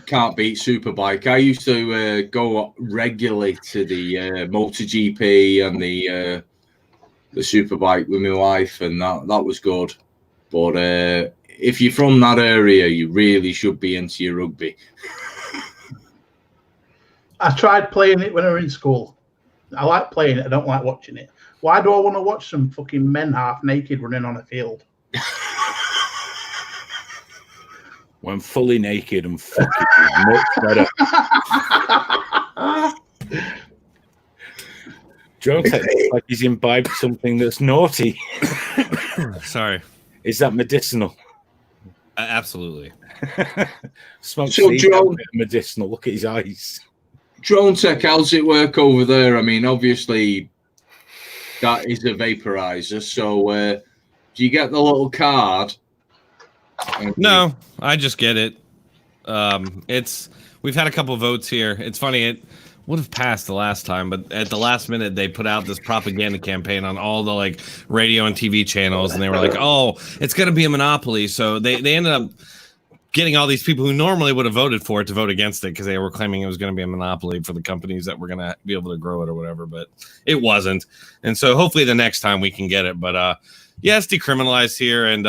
Can't beat Superbike. I used to go regularly to the MotoGP and the Superbike with my wife, and that was good. But if you're from that area, you really should be into your rugby. I tried playing it when I was in school. I like playing it. I don't like watching it. Why do I want to watch some fucking men half naked running on a field? When fully naked and fucking is much better. Jones looks like he's imbibed something that's naughty. Sorry. Is that medicinal? Absolutely. Smoke so medicinal. Look at his eyes. Drone Tech, how's it work over there? I mean, obviously, that is a vaporizer. So, do you get the little card? No, I just get it. We've had a couple votes here. It's funny, it would have passed the last time, but at the last minute they put out this propaganda campaign on all the like radio and TV channels, and they were like, "Oh, it's going to be a monopoly." So they ended up getting all these people who normally would have voted for it to vote against it because they were claiming it was going to be a monopoly for the companies that were going to be able to grow it or whatever, but it wasn't. And so hopefully the next time we can get it. But yeah, it's decriminalized here, and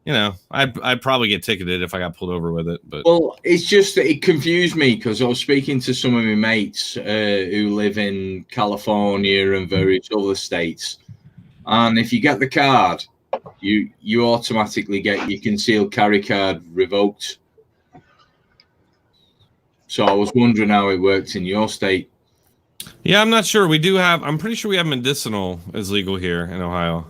you know, I'd probably get ticketed if I got pulled over with it. But well, it's just that it confused me because I was speaking to some of my mates who live in California and various other states, and if you get the card, you automatically get your concealed carry card revoked. So I was wondering how it worked in your state. Yeah, I'm not sure. I'm pretty sure we have medicinal is legal here in Ohio.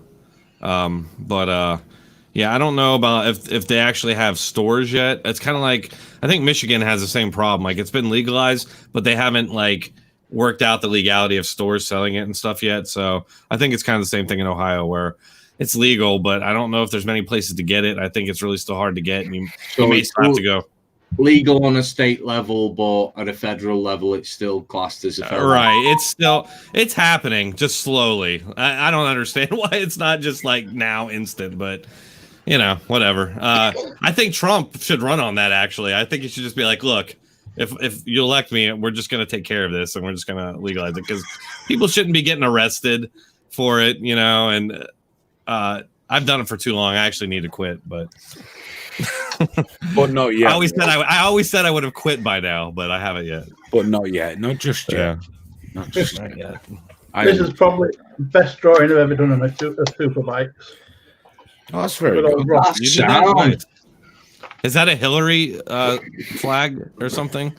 Yeah, I don't know about if they actually have stores yet. It's kind of like, I think Michigan has the same problem. Like, it's been legalized, but they haven't like worked out the legality of stores selling it and stuff yet. So I think it's kind of the same thing in Ohio where it's legal, but I don't know if there's many places to get it. I think it's really still hard to get, and you may still have to go. Legal on a state level, but at a federal level, it's still classed as a federal. Right. It's happening just slowly. I don't understand why it's not just like now instant, but you know, whatever. I think Trump should run on that. Actually, I think he should just be like, look, if you elect me, we're just going to take care of this, and we're just going to legalize it because people shouldn't be getting arrested for it, you know. And I've done it for too long. I actually need to quit, but not yet. I always said I would have quit by now, but I haven't yet. But not yet. Not just yet. Yeah. Not just yet. This is probably the best drawing I've ever done on a Superbikes. Oh, that's very good. Is that a Hillary flag or something?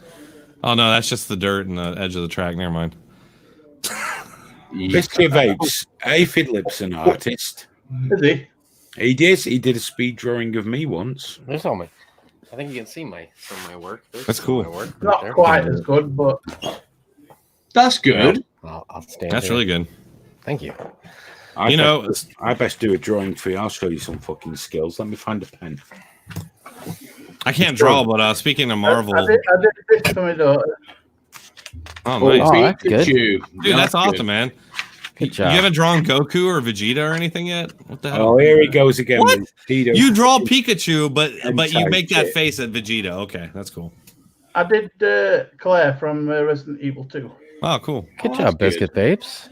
Oh no, that's just the dirt and the edge of the track. Never mind. Biscuit Vapes. Aphid an artist. Is he? He did. He did a speed drawing of me once. There's all my. I think you can see some of my work. That's cool. My work Not there. quite as good, but That's good. I'll stand. That's really good. Thank you. I best do a drawing for you. I'll show you some fucking skills. Let me find a pen. I can't draw, but speaking of Marvel, I did this for my daughter. oh nice, Oh, that's good. dude, that's awesome, man. Good You job. haven't drawn Goku or Vegeta or anything yet? What the hell? Oh, here he goes again. What? With Tito. You draw Pikachu, but you type make that shit. face at Vegeta. Okay, that's cool. I did Claire from Resident Evil 2. Oh, cool. Good job, Biscuit Babes.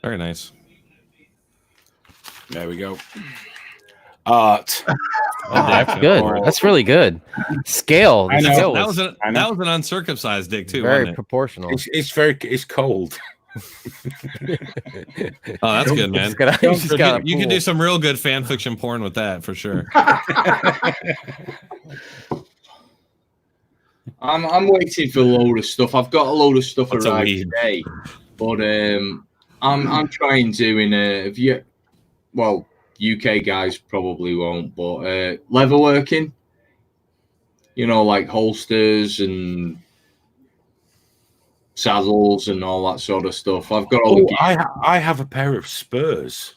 Very nice. There we go. Art. Oh, that's good. That's really good. Scale. I know. Scale That was an uncircumcised dick too. very Wasn't it? proportional. It's cold. Oh, that's good, man. You can do some. some real good fan fiction porn with that for sure. I'm waiting for a load of stuff. I've got a load of stuff What's a arrived weed? today, but I'm trying to UK guys probably won't, but leatherworking, like holsters and saddles and all that sort of stuff. I've got all the gear. I have a pair of Spurs.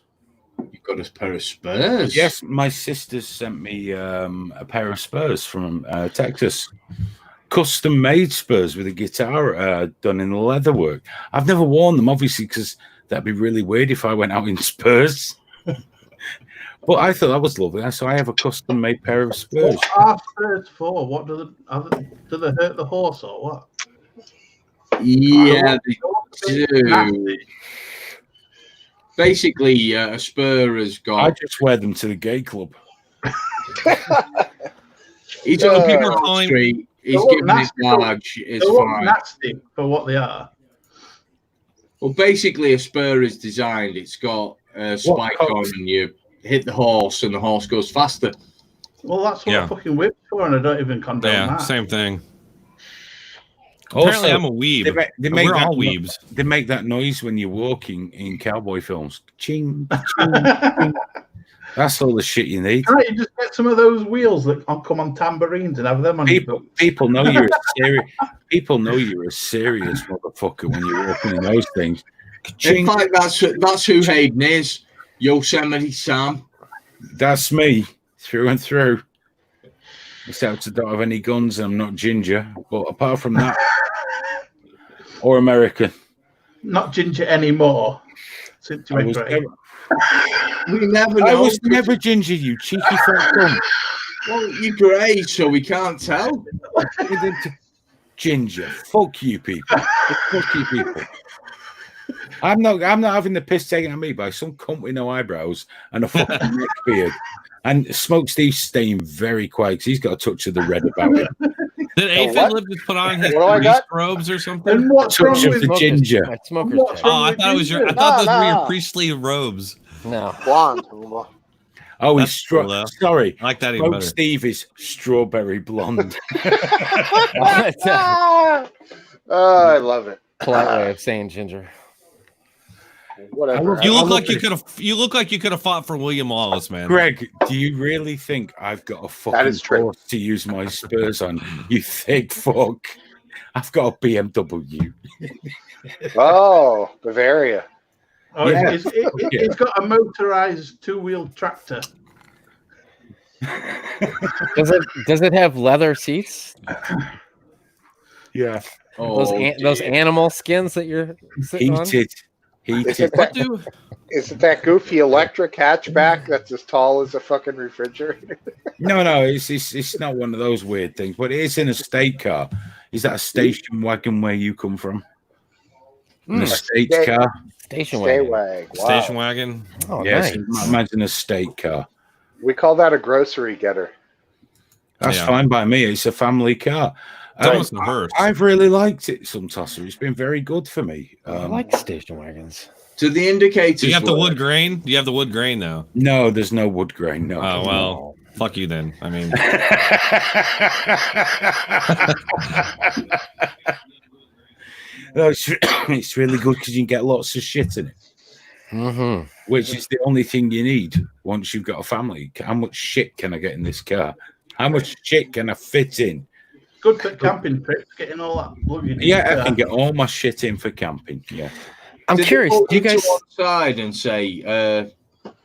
You've got a pair of Spurs? Yes, my sister sent me a pair of Spurs from Texas. Custom made Spurs with a guitar done in leatherwork. I've never worn them, obviously, because that'd be really weird if I went out in Spurs. But I thought that was lovely. So I have a custom made pair of Spurs. What are Spurs for? What do they hurt the horse or what? Yeah, they do. Basically, a spur has got. I just wear them to the gay club. He's on the street. He's giving his badge. It's fine. Nasty for what they are. Well, basically, a spur is designed. It's got a spike on, and you hit the horse, and the horse goes faster. Well, that's what a fucking whip's for, and I don't even condone that. Same thing. Also, Apparently, I'm a weeb. We're all weebs. They make that noise when you're walking in cowboy films. Ching, ching, ching. That's all the shit you need. Can't you just get some of those wheels that come on tambourines and have them on people know you're a serious. People know you're a serious motherfucker when you're walking in those things. In fact, that's who Hayden is. Yosemite Sam. That's me through and through. Except I don't have any guns and I'm not ginger. But apart from that, or American. Not ginger anymore. Since you went grey. We never know. I was never ginger, you cheeky fat cunt. Well, you're grey, so we can't tell. Ginger. Fuck you people. Fuck you people. I'm not having the piss taken at me by some cunt with no eyebrows and a fucking neck beard. And Smoke Steve's staying very quiet because he's got a touch of the red about him. Did Aphid Lip just put on his priest robes or something? And what's touch of the ginger. I thought those were your priestly robes. No. Blonde. Oh, That's he's cool, though. sorry. I like that even Smoke better. Steve is strawberry blonde. Oh, I love it. Polite way of saying ginger. Whatever. You look like you could have fought for William Wallace, man. Greg, do you really think I've got a fucking horse to use my Spurs on? You thick fuck. I've got a BMW. Oh, Bavaria. Oh, Yeah. it's got a motorized two-wheel tractor. Does it have leather seats? Yeah. Those animal skins that you're sitting on? Is it that goofy electric hatchback that's as tall as a fucking refrigerator? No, it's not one of those weird things, but it is in a state car. Is that a station wagon where you come from? An estate car? Station wagon. wagon. Wow. Station wagon. Oh, yes, nice. imagine a state car. We call that a grocery getter. That's fine by me. It's a family car. It's almost a hearse. I've really liked it, some Tosser. It's been very good for me. I like station wagons. To the indicators. Do you have the wood grain? Do you have the wood grain now? No, there's no wood grain. No. Oh well, fuck you then. I mean, No, it's really good because you can get lots of shit in it, which is the only thing you need once you've got a family. How much shit can I get in this car? How much shit can I fit in? Good for camping trips, getting all that luggage. Yeah, I can get all my shit in for camping. Yeah. I'm curious. Do you guys to one side and say,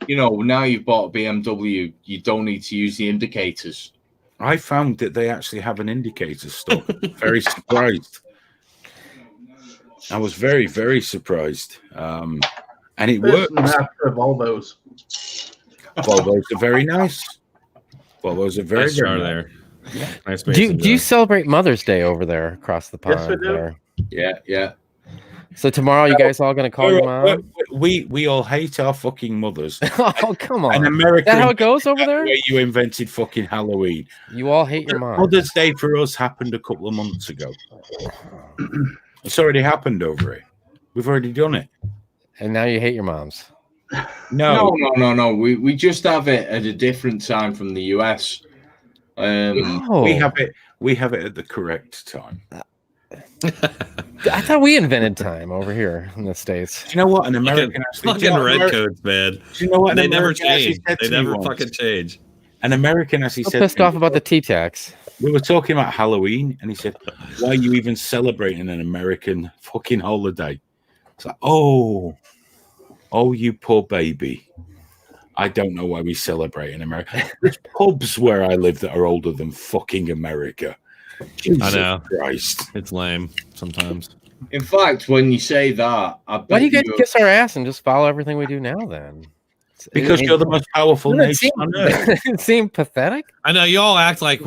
now you've bought a BMW, you don't need to use the indicators? I found that they actually have an indicator stock. Very surprised. I was very, very surprised. And it works. Volvos. Volvos are very nice. Volvos are very, very nice. There. Yeah. Nice. Do you celebrate Mother's Day over there across the pond? Yes, we do. There? Yeah. So tomorrow, you guys all going to call your mom? We all hate our fucking mothers. Oh, come on. An American. Is that how it goes over there? Where you invented fucking Halloween. You all hate your mom. Mother's Day for us happened a couple of months ago. It's already happened over here. We've already done it. And now you hate your moms. No. We just have it at a different time from the US. We have it at the correct time. I thought we invented time over here in the States. Do you know what? An American fucking redcoats, man. Do you know what? They never change. They never fucking change. An American actually said, pissed off about the T-tax. We were talking about Halloween, and he said, "Why are you even celebrating an American fucking holiday?" It's like, oh, you poor baby. I don't know why we celebrate in America. There's pubs where I live that are older than fucking America. Jesus I know. Christ. It's lame sometimes. In fact, when you say that, why do you guys kiss our ass and just follow everything we do now then? Because you're the most powerful nation on earth. It seemed pathetic. I know you all act like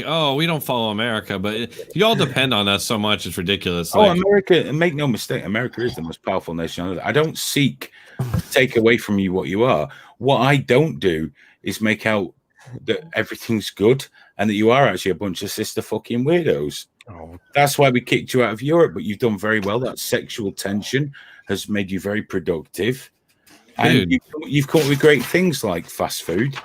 oh, we don't follow America, but you all depend on us so much. It's ridiculous. America, make no mistake, America is the most powerful nation on earth. I don't seek to take away from you what you are. What I don't do is make out that everything's good and that you are actually a bunch of sister fucking weirdos. Oh. That's why we kicked you out of Europe, but you've done very well. That sexual tension has made you very productive. And you've come up with great things like fast food,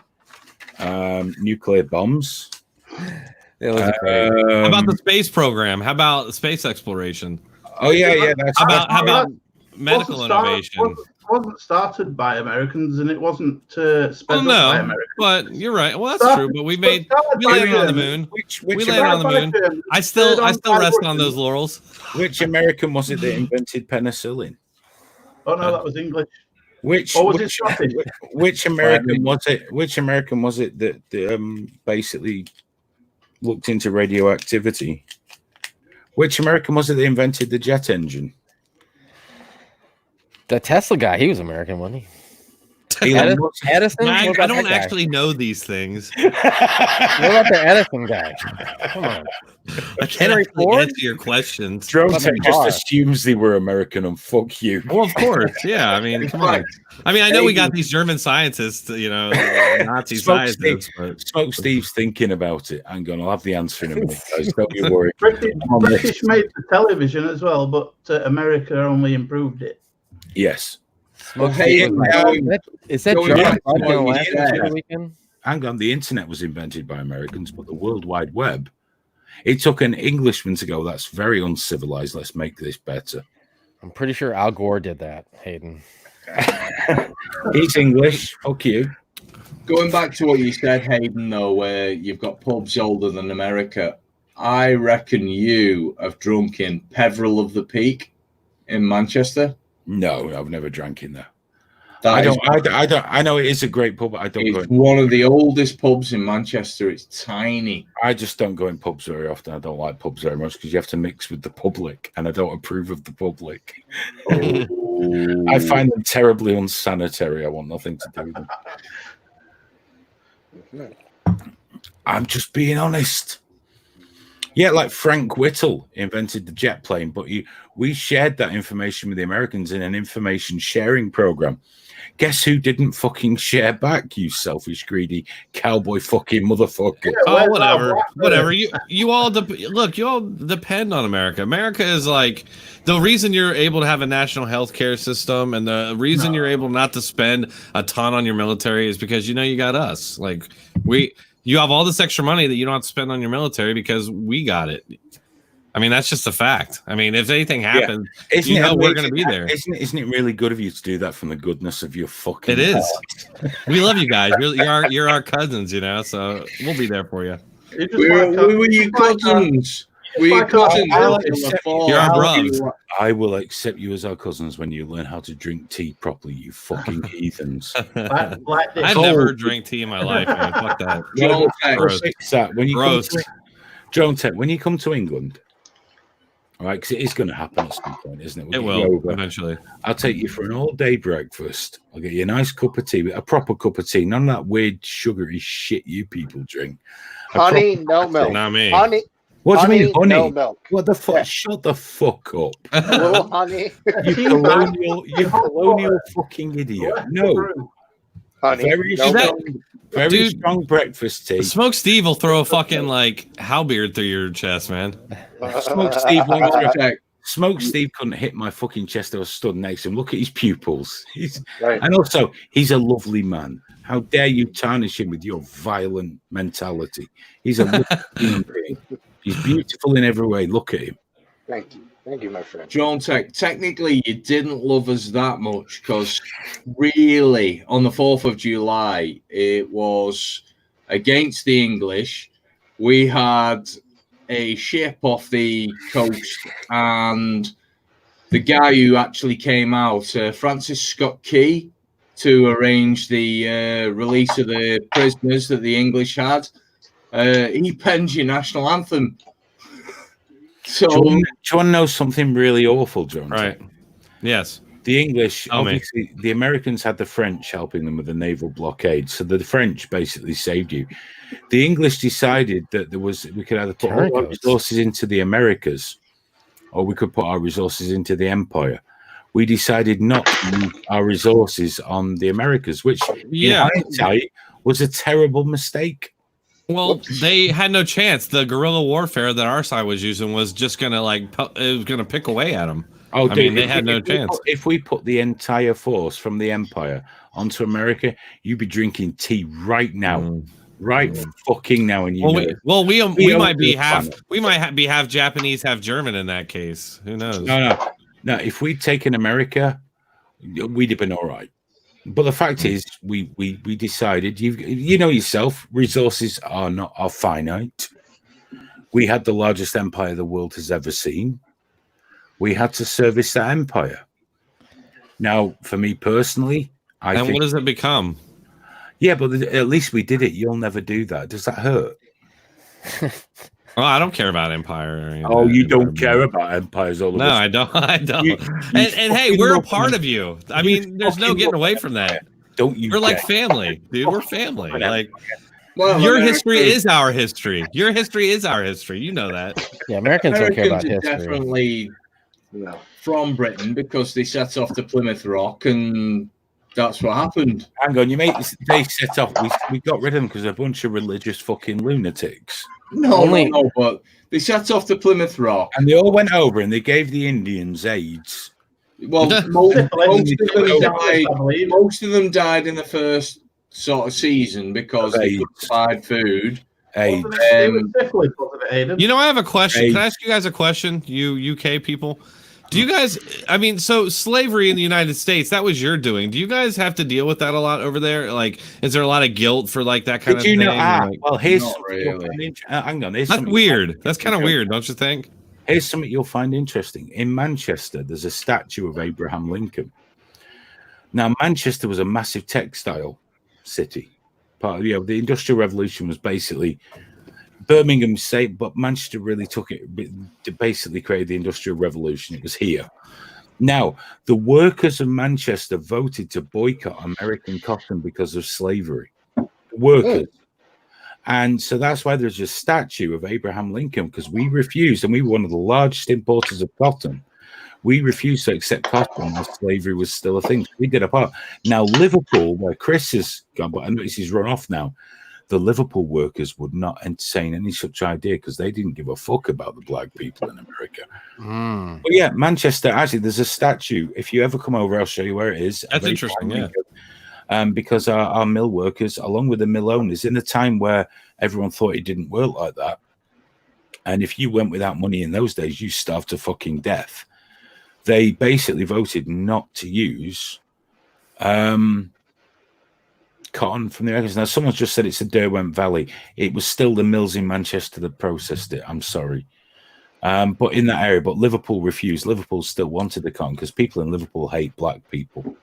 nuclear bombs. How about the space program? How about space exploration? Oh yeah. How about medical innovation? It wasn't started by Americans, and it wasn't sped up by Americans. But you're right. Well, that's true. But we landed on the moon. We landed on the moon. I still rest on those laurels. Which American was it that invented penicillin? Oh no, that was English. Which American was it? Which American was it that basically looked into radioactivity? Which American was it that invented the jet engine? The Tesla guy, he was American, wasn't he? Edison? I don't actually know these things. What about the Edison guy? Come on. I can't answer your questions. Drotech just assumes they were American and fuck you. Well, of course. Yeah. I mean, come on. I mean, I know we got these German scientists, Nazi scientists. Smoke Steve's thinking about it. Hang on, I'll have the answer in a minute, guys. Don't you worry. British made the television as well, but America only improved it. Yes. Is that John weekend? Hang on, the internet was invented by Americans, but the World Wide Web, it took an Englishman to go, that's very uncivilized, let's make this better. I'm pretty sure Al Gore did that, Hayden. He's English, fuck you. Going back to what you said, Hayden, though, where you've got pubs older than America, I reckon you have drunk in Peveril of the Peak in Manchester. No, I've never drank in there. I know it is a great pub, but I don't go in. It's one of the oldest pubs in Manchester. It's tiny. I just don't go in pubs very often. I don't like pubs very much because you have to mix with the public, and I don't approve of the public. Oh. I find them terribly unsanitary. I want nothing to do with them. I'm just being honest. Yeah, like Frank Whittle invented the jet plane, but we shared that information with the Americans in an information sharing program. Guess who didn't fucking share back, you selfish, greedy cowboy fucking motherfucker? Oh, whatever. You all you all depend on America. America is like the reason you're able to have a national health care system, and the reason you're able not to spend a ton on your military is because you got us. Like you have all this extra money that you don't have to spend on your military because we got it. I mean, that's just a fact. I mean, if anything happens, we're going to be there. Isn't it really good of you to do that from the goodness of your fucking? It is. We love you guys. You're our cousins, so we'll be there for you. We were your cousins. You're our bros. I will accept you as our cousins when you learn how to drink tea properly, you fucking heathens. I've never drank tea in my life, man. Fuck that. Joan Tech, when you come to England, all right, because it is going to happen at some point, isn't it? It will eventually. I'll take you for an all-day breakfast. I'll get you a nice cup of tea, a proper cup of tea, none of that weird sugary shit you people drink. Honey, no milk. Not me. Honey. What do you mean, honey? No milk. What the fuck? Yeah. Shut the fuck up. Little honey. You colonial fucking idiot. No. Honey. Very strong breakfast tea. Smoke Steve will throw a fucking halberd through your chest, man. Smoke Steve couldn't hit my fucking chest. I was stood next to him. Look at his pupils. Right. And also, he's a lovely man. How dare you tarnish him with your violent mentality? He's a lovely human being. He's beautiful in every way. Look at him. Thank you, my friend. John Tech, technically you didn't love us that much because really on the 4th of July, it was against the English. We had a ship off the coast and the guy who actually came out, Francis Scott Key, to arrange the release of the prisoners that the English had. He penned your national anthem. So, do you want to know something really awful, John? Right. Yes. The English, obviously, the Americans had the French helping them with the naval blockade. So the French basically saved you. The English decided that we could either put all our resources into the Americas or we could put our resources into the Empire. We decided not to use our resources on the Americas, which in hindsight was a terrible mistake. Well, they had no chance. The guerrilla warfare that our side was using was just gonna it was gonna pick away at them. Oh, I mean, they had no chance. If we put the entire force from the Empire onto America, you'd be drinking tea right now, fucking now, and we might be half Japanese, half German in that case. Who knows? No. If we'd taken America, we'd have been all right. But the fact is, we decided, you know yourself, resources are finite. We had the largest empire the world has ever seen. We had to service that empire. Now, for me personally, I think, what does it become? Yeah, but at least we did it. You'll never do that. Does that hurt? Well, I don't care about empire. You don't care about empires all the time. No, I don't. And hey, we're a part of you. I mean, there's no getting away from that. Don't you? We're like family, dude. We're family. Your history is our history. Your history is our history. You know that. Yeah, Americans don't care about history. Definitely from Britain because they set off to Plymouth Rock and that's what happened. Hang on, they set off. We got rid of them because a bunch of religious fucking lunatics. No, but they set off to Plymouth Rock. And they all went over and they gave the Indians AIDS. Well, most of them died in the first sort of season because they couldn't provide food. AIDS. You know, I have a question. Can I ask you guys a question, you UK people? Do you guys, so slavery in the United States, that was your doing. Do you guys have to deal with that a lot over there? Like, is there a lot of guilt for that kind of thing? Well, here's really. Hang on. That's weird. That's kind of weird, don't you think? Here's something you'll find interesting. In Manchester, there's a statue of Abraham Lincoln. Now, Manchester was a massive textile city. Part of the Industrial Revolution was basically Birmingham state, but Manchester really took it to basically create the Industrial Revolution. It was here. Now, the workers of Manchester voted to boycott American cotton because of slavery. Workers. And so that's why there's a statue of Abraham Lincoln, because we refused, and we were one of the largest importers of cotton. We refused to accept cotton as slavery was still a thing. We did our part. Now, Liverpool, where Chris has gone, but I notice he's run off now, the Liverpool workers would not entertain any such idea because they didn't give a fuck about the black people in America. But yeah, Manchester, actually, there's a statue. If you ever come over, I'll show you where it is. That's interesting, yeah. Because our mill workers, along with the mill owners, in a time where everyone thought it didn't work like that, And if you went without money in those days, you starved to fucking death. They basically voted not to use cotton from the Americans. Now, someone just said it's the Derwent Valley. It was still the mills in Manchester that processed it. I'm sorry. But in that area, but Liverpool refused. Liverpool still wanted the cotton because people in Liverpool hate black people.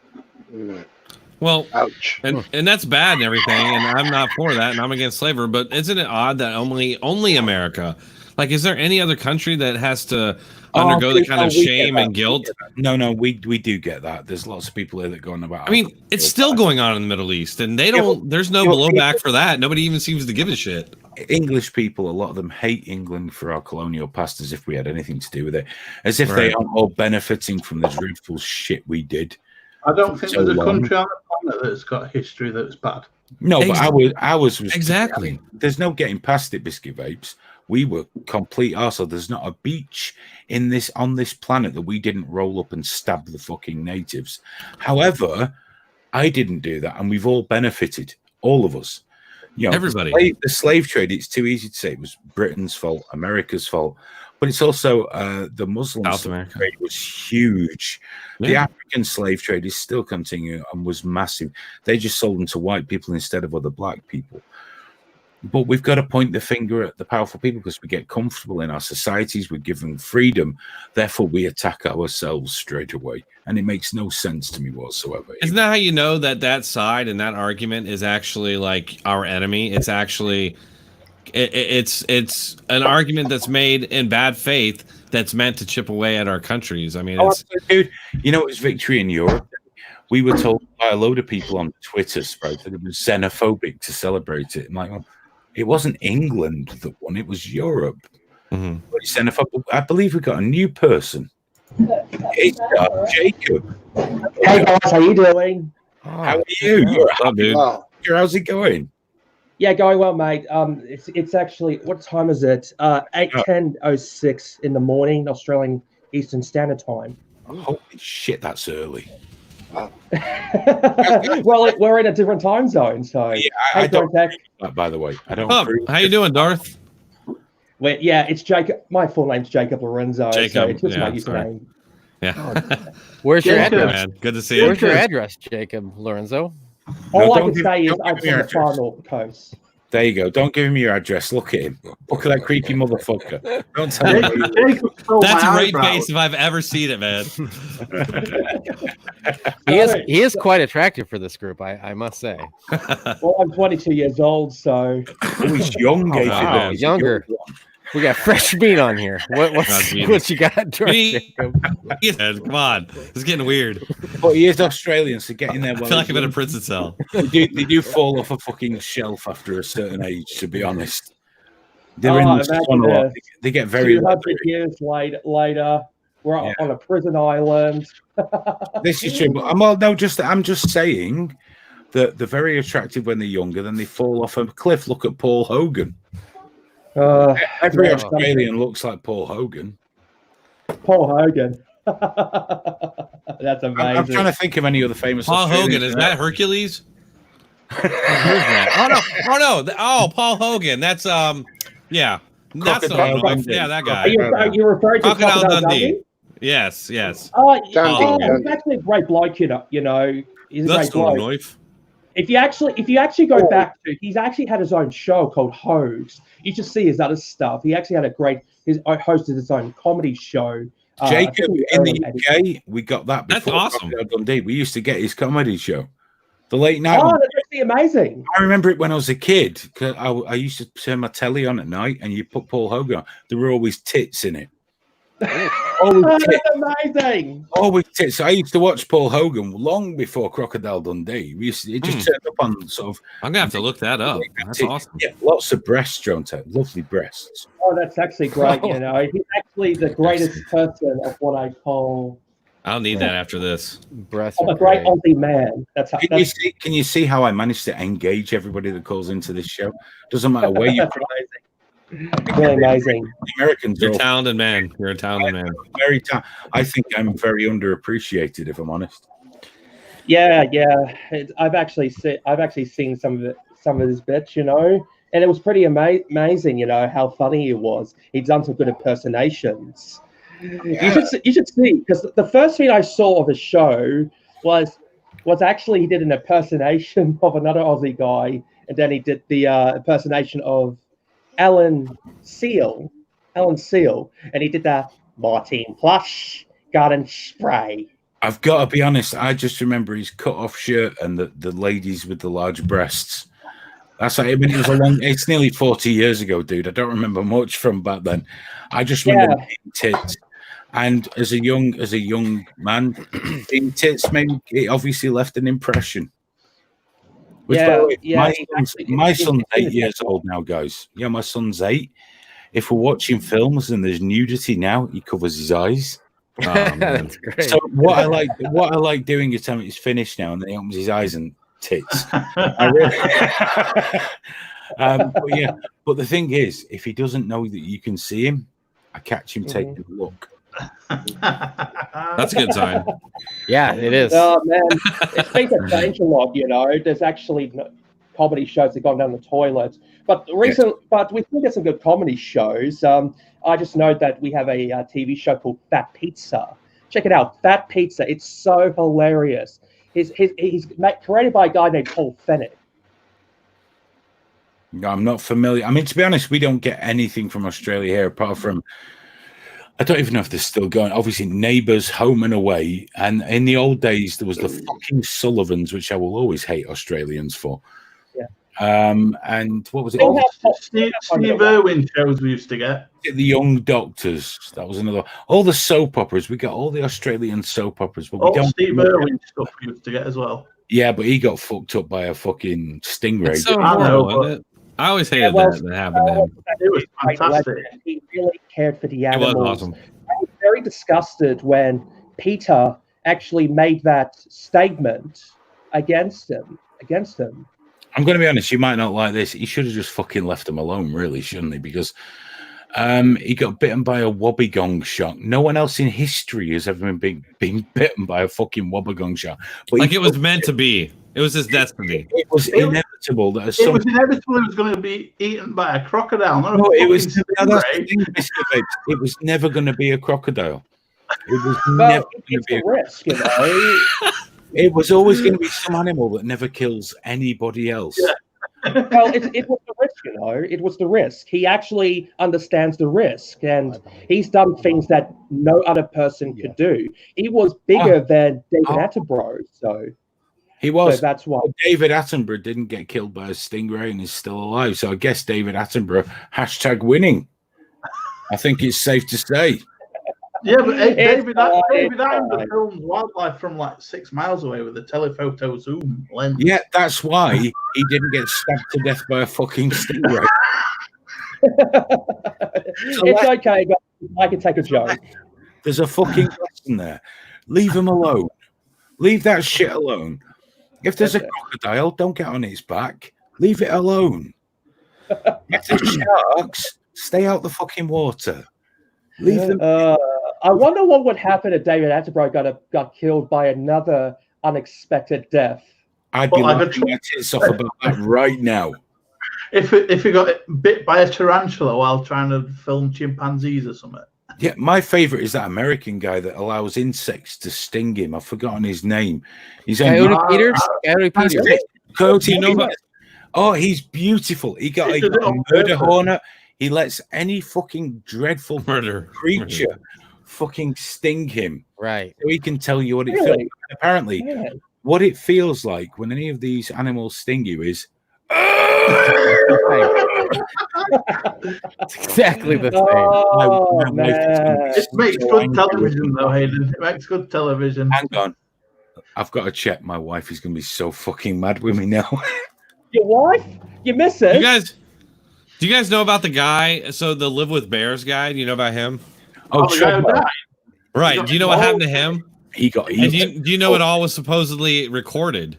Well, ouch, and that's bad and everything, and I'm not for that, and I'm against slavery. But isn't it odd that only America? Like, is there any other country that has to undergo the kind of shame and guilt? No, we do get that. There's lots of people here that go on about. I mean, it's still going on in the Middle East, and they don't. There's no blowback for that. Nobody even seems to give a shit. English people, a lot of them hate England for our colonial past, as if we had anything to do with it, as if they aren't all benefiting from the dreadful shit we did. I don't think there's a country on the planet that's got a history that's bad. No, but ours was exactly. I mean, there's no getting past it, Biscuit Vapes. We were complete arsehole. There's not a beach on this planet that we didn't roll up and stab the fucking natives. However, I didn't do that, and we've all benefited, all of us. You know, everybody. The slave trade, it's too easy to say it was Britain's fault, America's fault, but it's also the Muslim slave trade was huge. Yeah. The African slave trade is still continuing and was massive. They just sold them to white people instead of other black people. But we've got to point the finger at the powerful people because we get comfortable in our societies. We give them freedom. Therefore, we attack ourselves straight away. And it makes no sense to me whatsoever. Isn't that how you know that side and that argument is actually like our enemy? It's actually, it's an argument that's made in bad faith that's meant to chip away at our countries. I mean, dude, you know, it was victory in Europe. We were told by a load of people on Twitter, right, that it was xenophobic to celebrate it. I'm like, well, it wasn't England that won; it was Europe. Mm-hmm. But it's xenophobic. I believe we got a new person. It's Jacob. Hey guys, how you doing? How are you? You're a dude. How's it going? Yeah, going well, mate. It's actually, what time is it? 8:10:06 in the morning, Australian Eastern Standard Time. Holy shit, that's early. Well, we're in a different time zone, so yeah, I don't agree with that, by the way. I don't. How you doing, Darth? Well, yeah, it's Jacob. My full name's Jacob Lorenzo. Jacob, so it's just my username. Yeah. Where's your address? Man. Good to see you. Where's your address, Jacob Lorenzo? All I can say is I'm from the far north coast. There you go. Don't give him your address. Look at him. Look at that creepy motherfucker. Don't tell him. That's a great face if I've ever seen it, man. He is quite attractive for this group, I must say. Well, I'm 22 years old, so he's young. Younger. We got fresh meat on here. What you got, Jacob? Come on, it's getting weird. But he is Australian, so get in there. I feel like I'm in a prison cell. They do fall off a fucking shelf after a certain age. To be honest, they're in the sun a lot. They get very. 200 years later, we're on a prison island. This is true, but I'm just saying that they're very attractive when they're younger. Then they fall off a cliff. Look at Paul Hogan. Every Australian looks like Paul Hogan. Paul Hogan. That's amazing. I'm trying to think of any other famous Paul Hogan. Is that Hercules? Oh no. Oh, Paul Hogan. That's yeah. That's that guy. Are you referring to Crocodile Dundee? Yes. He's actually a great bloke, you know. He's a great bloke. If you actually go back to, he's actually had his own show called Hogs. You should see his other stuff. He actually had hosted his own comedy show. Jacob, in the UK, we got that before. That's awesome. Dundee. We used to get his comedy show, the late night. Oh, that's actually amazing. I remember it when I was a kid. Cause I used to turn my telly on at night, and you put Paul Hogan on. There were always tits in it. That's amazing. Always tits. So I used to watch Paul Hogan long before Crocodile Dundee. It just turned up on sort of. I'm gonna have to look that up. That's awesome. Yeah, lots of breasts, John. Lovely breasts. Oh, that's actually great. You know, he's actually the greatest person of what I call. I'll need that after this. Breasts. I'm a great Aussie man. Can you see how I managed to engage everybody that calls into this show? Doesn't matter where you're from. Really amazing. Americans. You're a talented man. You're a talented man. I think I'm very underappreciated, if I'm honest. Yeah. I've actually seen some of his bits. You know, and it was pretty amazing, you know, how funny he was. He'd done some good impersonations. Yeah. You should see, because the first thing I saw of his show was actually he did an impersonation of another Aussie guy, and then he did the impersonation of Alan Seal, and he did that Martine Plush garden spray. I've got to be honest, I just remember his cut-off shirt and the ladies with the large breasts. That's like, I mean, it's nearly 40 years ago, dude. I don't remember much from back then. I just remember tits. And as a young man, in tits, it obviously left an impression. Which, by the way, my son's 8 years old now, guys. Yeah, my son's 8. If we're watching films and there's nudity now, he covers his eyes. That's great. So what I like doing is time it's finished now, and then he opens his eyes and tits. But the thing is, if he doesn't know that you can see him, I catch him taking a look. That's a good sign. Yeah, it is. Oh man, it's things have changed a lot. You know, there's actually comedy shows that gone down the toilet. But we think there's some good comedy shows. I just know that we have a TV show called Fat Pizza. Check it out, Fat Pizza. It's so hilarious. He's created by a guy named Paul Fennick. No, I'm not familiar. I mean, to be honest, we don't get anything from Australia here apart from, I don't even know if they're still going. Obviously, Neighbours, Home and Away. And in the old days, there was the fucking Sullivans, which I will always hate Australians for. Yeah. And what was it? Steve Irwin shows we used to get. The Young Doctors. That was another. All the soap operas. We got all the Australian soap operas. But we don't. Steve Irwin stuff we used to get as well. Yeah, but he got fucked up by a fucking stingray. It's so horrible, isn't it? I always hated that happened to him. It was fantastic. He really cared for the animals. It was awesome. I was very disgusted when Peter actually made that statement against him. I'm going to be honest, you might not like this. He should have just fucking left him alone, really, shouldn't he? Because he got bitten by a wobbegong shark. No one else in history has ever been bitten by a fucking wobbegong shark. But like it was meant to be. It was his destiny. It was inevitable that it was inevitable he was going to be eaten by a crocodile. It was never going to be a crocodile. It was never going to be a risk, you know. It was always going to be some animal that never kills anybody else. Yeah. Well, it was the risk, you know. It was the risk. He actually understands the risk, and he's done things that no other person could do. He was bigger than David Attenborough, so he was. So that's why David Attenborough didn't get killed by a stingray and is still alive. So I guess David Attenborough #winning. I think it's safe to say. Yeah, but David Attenborough filmed wildlife from like 6 miles away with a telephoto zoom lens. Yeah, that's why he didn't get stabbed to death by a fucking stingray. It's okay, but I can take a joke. There's a fucking lesson there. Leave him alone. Leave that shit alone. If there's a crocodile, don't get on its back. Leave it alone. If there's sharks, stay out the fucking water. Leave them. I wonder what would happen if David Attenborough got killed by another unexpected death. I'd be laughing my tits off about that right now. If he got bit by a tarantula while trying to film chimpanzees or something. Yeah, my favorite is that American guy that allows insects to sting him. I've forgotten his name. He's Coyote Peters. Coyote, you know that? Oh, he's beautiful. He got a murder hornet. He lets any fucking dreadful creature fucking sting him. Right. So he can tell you what it feels like. Apparently, what it feels like when any of these animals sting you is it's exactly the same. It makes good television, though, Hayden. It makes good television. Hang on. I've got to check. My wife is going to be so fucking mad with me now. Your wife? You miss it? Do you guys know about the guy? So the Live with Bears guy. Do you know about him? Oh, right. Do you know what happened to him? He got. Do you know it all was supposedly recorded?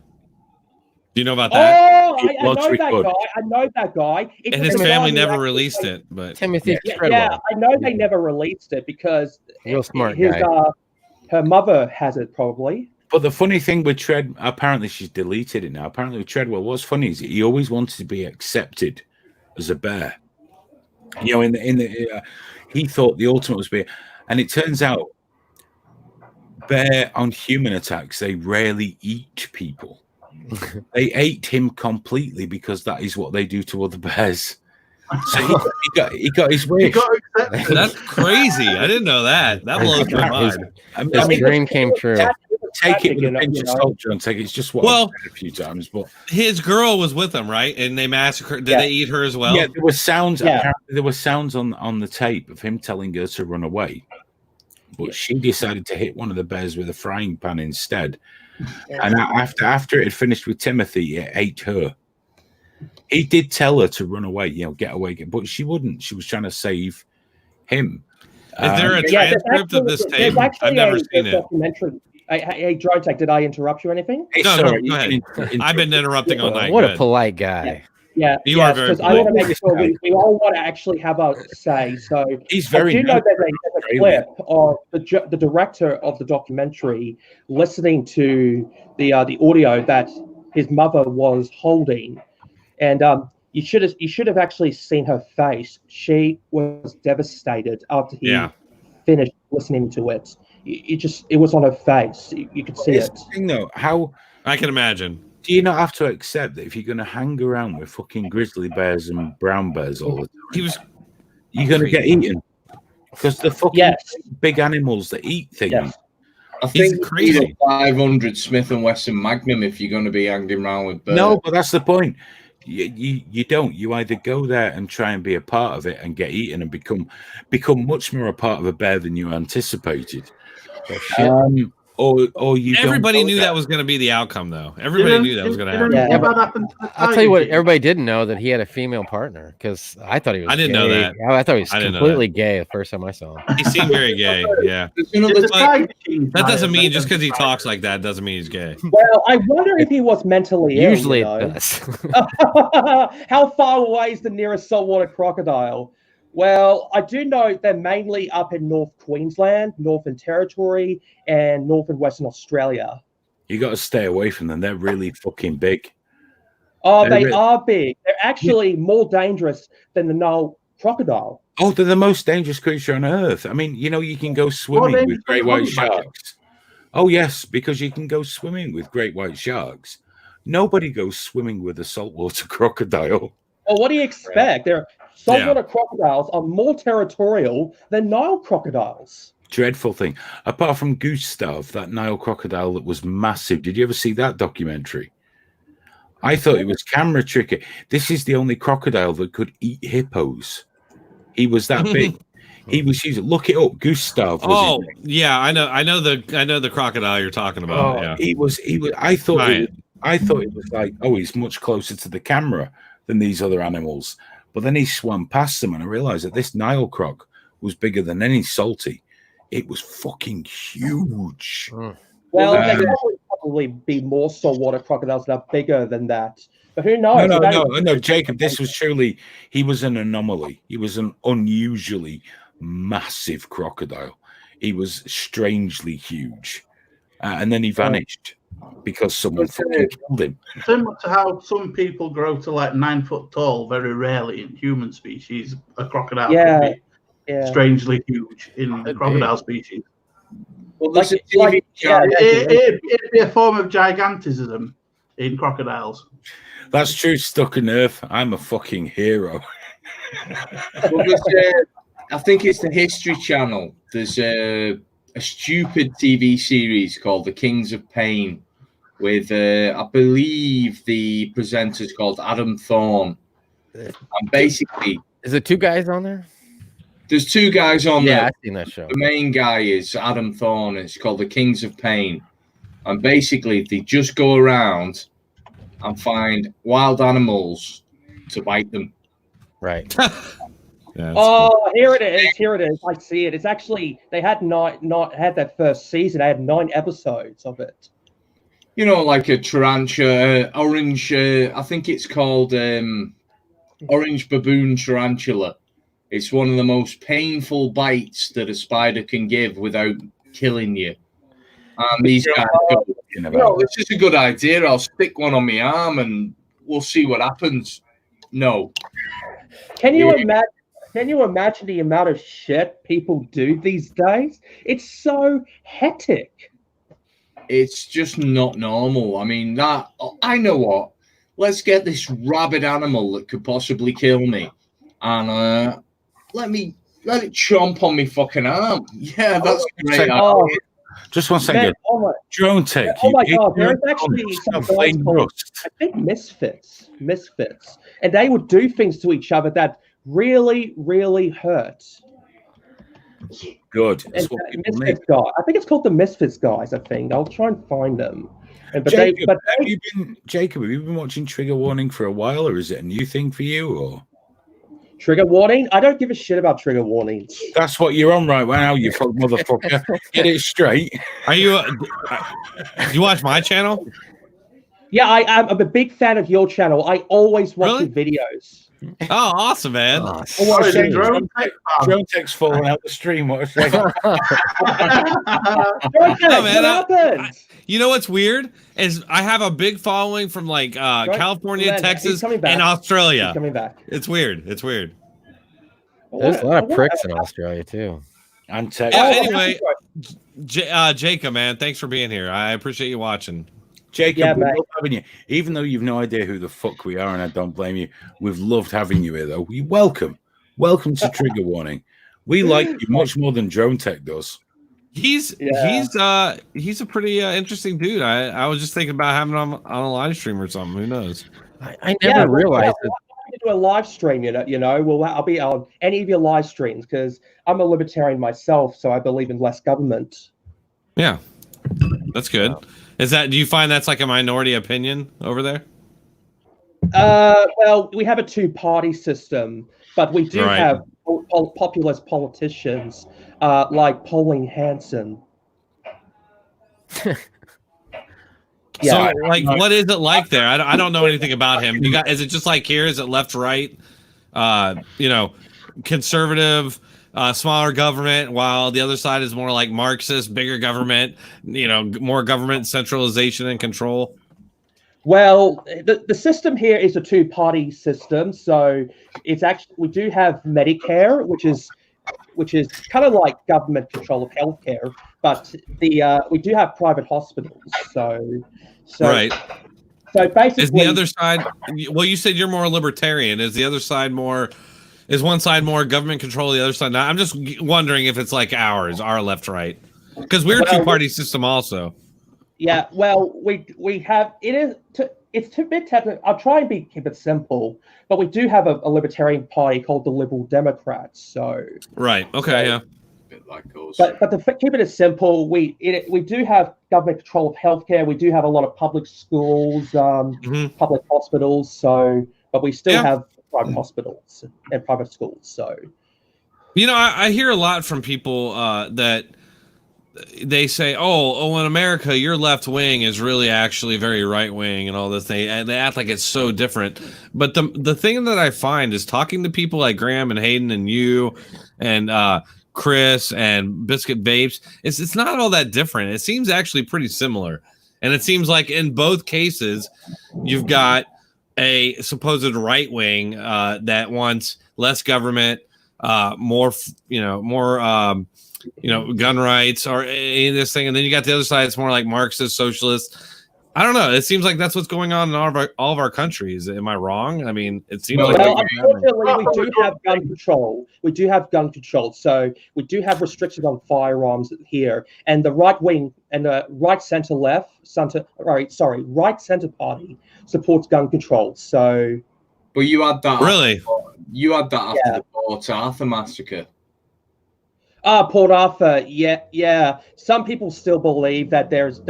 Do you know about that? Oh, I know that guy. I know that guy. And his family never released it, but Timothy Treadwell. Yeah, I know they never released it because real smart guy. Her mother has it probably. But the funny thing with apparently she's deleted it now. Apparently with Treadwell, what's funny is he always wanted to be accepted as a bear. You know, he thought the ultimate was bear, and it turns out bear on human attacks, they rarely eat people. They ate him completely because that is what they do to other bears. So he got his wish. That's crazy. I didn't know that. That blows my mind. His dream came true. Take it with a pinch of salt, John. It's just what I've said a few times. But his girl was with him, right? And they massacred. Did they eat her as well? Yeah, there were sounds. Apparently there were sounds on the tape of him telling her to run away, but she decided to hit one of the bears with a frying pan instead. And after it had finished with Timothy, it ate her. He did tell her to run away, get away, but she wouldn't. She was trying to save him. Is there a transcript of this tape? I've never seen it. Documentary. Hey, Drone Tech, did I interrupt you or anything? No, go ahead. I've been interrupting all night. What a polite guy. Yeah, because I want to make sure we all want to actually have a say. So he's very. I do know there's a clip of the director of the documentary listening to the audio that his mother was holding, and you should have actually seen her face. She was devastated after he finished listening to it. It was on her face. You could see it. The thing though, how I can imagine. Do you not have to accept that if you're going to hang around with fucking grizzly bears and brown bears all the time, you're going to get eaten? Because the fucking big animals that eat things. Yes. I think crazy. 500 Smith & Wesson Magnum if you're going to be hanging around with birds. No, but that's the point. You don't. You either go there and try and be a part of it and get eaten and become much more a part of a bear than you anticipated. Or you. Everybody knew that was going to be the outcome, though. Everybody knew that was going to happen. Yeah, I'll tell you what. Everybody didn't know that he had a female partner because I thought he was. I didn't know that. I thought he was completely gay the first time I saw him. He seemed very gay. Yeah. That doesn't mean just because he talks like that doesn't mean he's gay. Well, I wonder if he was mentally ill. Usually it does. How far away is the nearest saltwater crocodile? Well, I do know they're mainly up in North Queensland, Northern Territory, and North and Western Australia. You got to stay away from them. They're really fucking big. Oh, they are big. They're actually more dangerous than the Nile crocodile. Oh, they're the most dangerous creature on earth. I mean, you can go swimming with great white sharks. Oh, yes, because you can go swimming with great white sharks. Nobody goes swimming with a saltwater crocodile. Well, what do you expect? Saltwater crocodiles are more territorial than Nile crocodiles. Dreadful thing. Apart from Gustav, that Nile crocodile that was massive. Did you ever see that documentary? I thought it was camera tricky. This is the only crocodile that could eat hippos. He was that big. He was huge. Look it up. Gustav. I know the crocodile you're talking about. Oh, he was. I thought it was like, he's much closer to the camera than these other animals. But then he swam past them, and I realized that this Nile croc was bigger than any salty. It was fucking huge. Well, there could probably be more saltwater crocodiles that are bigger than that. But who knows? No, Jacob, this was he was an anomaly. He was an unusually massive crocodile. He was strangely huge. And then he vanished because someone fucking killed him. Similar to how some people grow to like 9 foot tall, very rarely in human species, a crocodile could be strangely huge in the crocodile species. Well, it'd be a form of gigantism in crocodiles. That's true, Stuck in Earth. I'm a fucking hero. I think it's the History Channel. There's a stupid TV series called The Kings of Pain with, I believe, the presenter's called Adam Thorne. And basically... Is it two guys on there? There's two guys on there. Yeah, I've seen that show. The main guy is Adam Thorne. It's called The Kings of Pain. And basically, they just go around and find wild animals to bite them. Right. Cool. Here it is. I see it. It's actually, they had not had that first season. They had 9 episodes of it. You know, like a tarantula, orange, I think it's called orange baboon tarantula. It's one of the most painful bites that a spider can give without killing you. And these guys go, this is a good idea. I'll stick one on my arm and we'll see what happens. No. Can you imagine? Can you imagine the amount of shit people do these days? It's so hectic. It's just not normal. I mean, I know what. Let's get this rabid animal that could possibly kill me, and let it chomp on me fucking arm. Yeah, that's great. Just 1 second. Man, Drone Tech. Oh my god, there's actually some guys called, I think Misfits, and they would do things to each other that really, really hurt. Good. And Misfits guy. I think it's called the Misfits guys. I think I'll try and find them. Jacob, have you been watching Trigger Warning for a while, or is it a new thing for you? Or Trigger Warning? I don't give a shit about Trigger Warnings. That's what you're on right now, you fuck motherfucker. Get it straight. Are you? You watch my channel? Yeah, I'm a big fan of your channel. I always watch your videos. Oh, awesome, man! Drone Tech's falling out the stream. What a second. You know what's weird is I have a big following from like California, Texas, and Australia. He's coming back. It's weird. It's weird. There's a lot of pricks in Australia too. And Texas. Anyway, Jacob, man, thanks for being here. I appreciate you watching. Jacob, we love having you. Even though you've no idea who the fuck we are, and I don't blame you, we've loved having you here, though. We welcome to Trigger Warning. We like you much more than Drone Tech does. He's a pretty interesting dude. I was just thinking about having him on a live stream or something. Who knows? I never realized it. Do a live stream, you know. Well, I'll be on any of your live streams because I'm a libertarian myself, so I believe in less government. Yeah, that's good. Do you find that's like a minority opinion over there? Well, we have a two-party system, but we do have populist politicians like Pauline Hanson. So, like, what is it like there? I don't know anything about him. Is it just like here? Is it left, right? Conservative, smaller government, while the other side is more like Marxist, bigger government. More government centralization and control. Well, the system here is a two-party system. So it's actually we do have Medicare, which is kind of like government control of healthcare, but we do have private hospitals. So right. So basically, is the other side? Well, you said you're more libertarian. Is the other side more? Is one side more government control? The other side not? I'm just wondering if it's like our left, right, because we're a two-party system also. Yeah. Well, we have it. It's a bit technical. I'll try and keep it simple, but we do have a libertarian party called the Liberal Democrats. So right. Okay. Yeah. But to keep it as simple, we do have government control of healthcare. We do have a lot of public schools, public hospitals. So, but we still have private hospitals and private schools. So, I hear a lot from people that they say, "Oh, in America, your left wing is really actually very right wing," and all this. They act like it's so different. But the thing that I find is talking to people like Graham and Hayden and you and Chris and Biscuit Vapes, it's not all that different. It seems actually pretty similar, and it seems like in both cases, you've got a supposed right wing that wants less government, more gun rights or any of this thing, and then you got the other side. It's more like Marxist, socialist. I don't know. It seems like that's what's going on in all of our countries. Am I wrong? I mean, it seems like. Well, unfortunately, we do have gun control. We do have gun control, so we do have restrictions on firearms here. And the right wing and the right center party supports gun control. So. But you had that. Really? You had that after the Port Arthur massacre. Port Arthur, yeah. Some people still believe that there's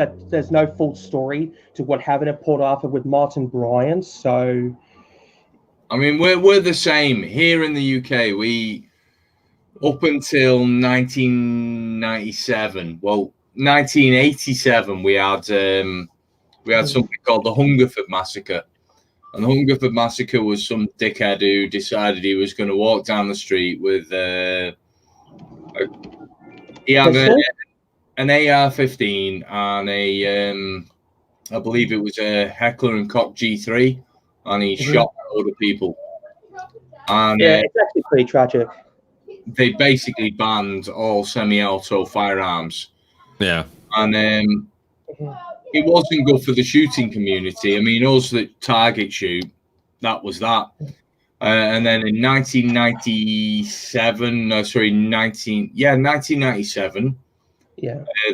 no full story to what happened at Port Arthur with Martin Bryant. So, I mean, we're the same here in the UK. We up until 1997, 1987, we had something called the Hungerford Massacre, and the Hungerford Massacre was some dickhead who decided he was going to walk down the street with. He had an AR-15 and I believe it was a Heckler and Koch G3, and he shot a load of people. And yeah, it's actually pretty tragic. They basically banned all semi-auto firearms. Yeah. And it wasn't good for the shooting community. I mean, us that target shoot, that was that. And then in 1997,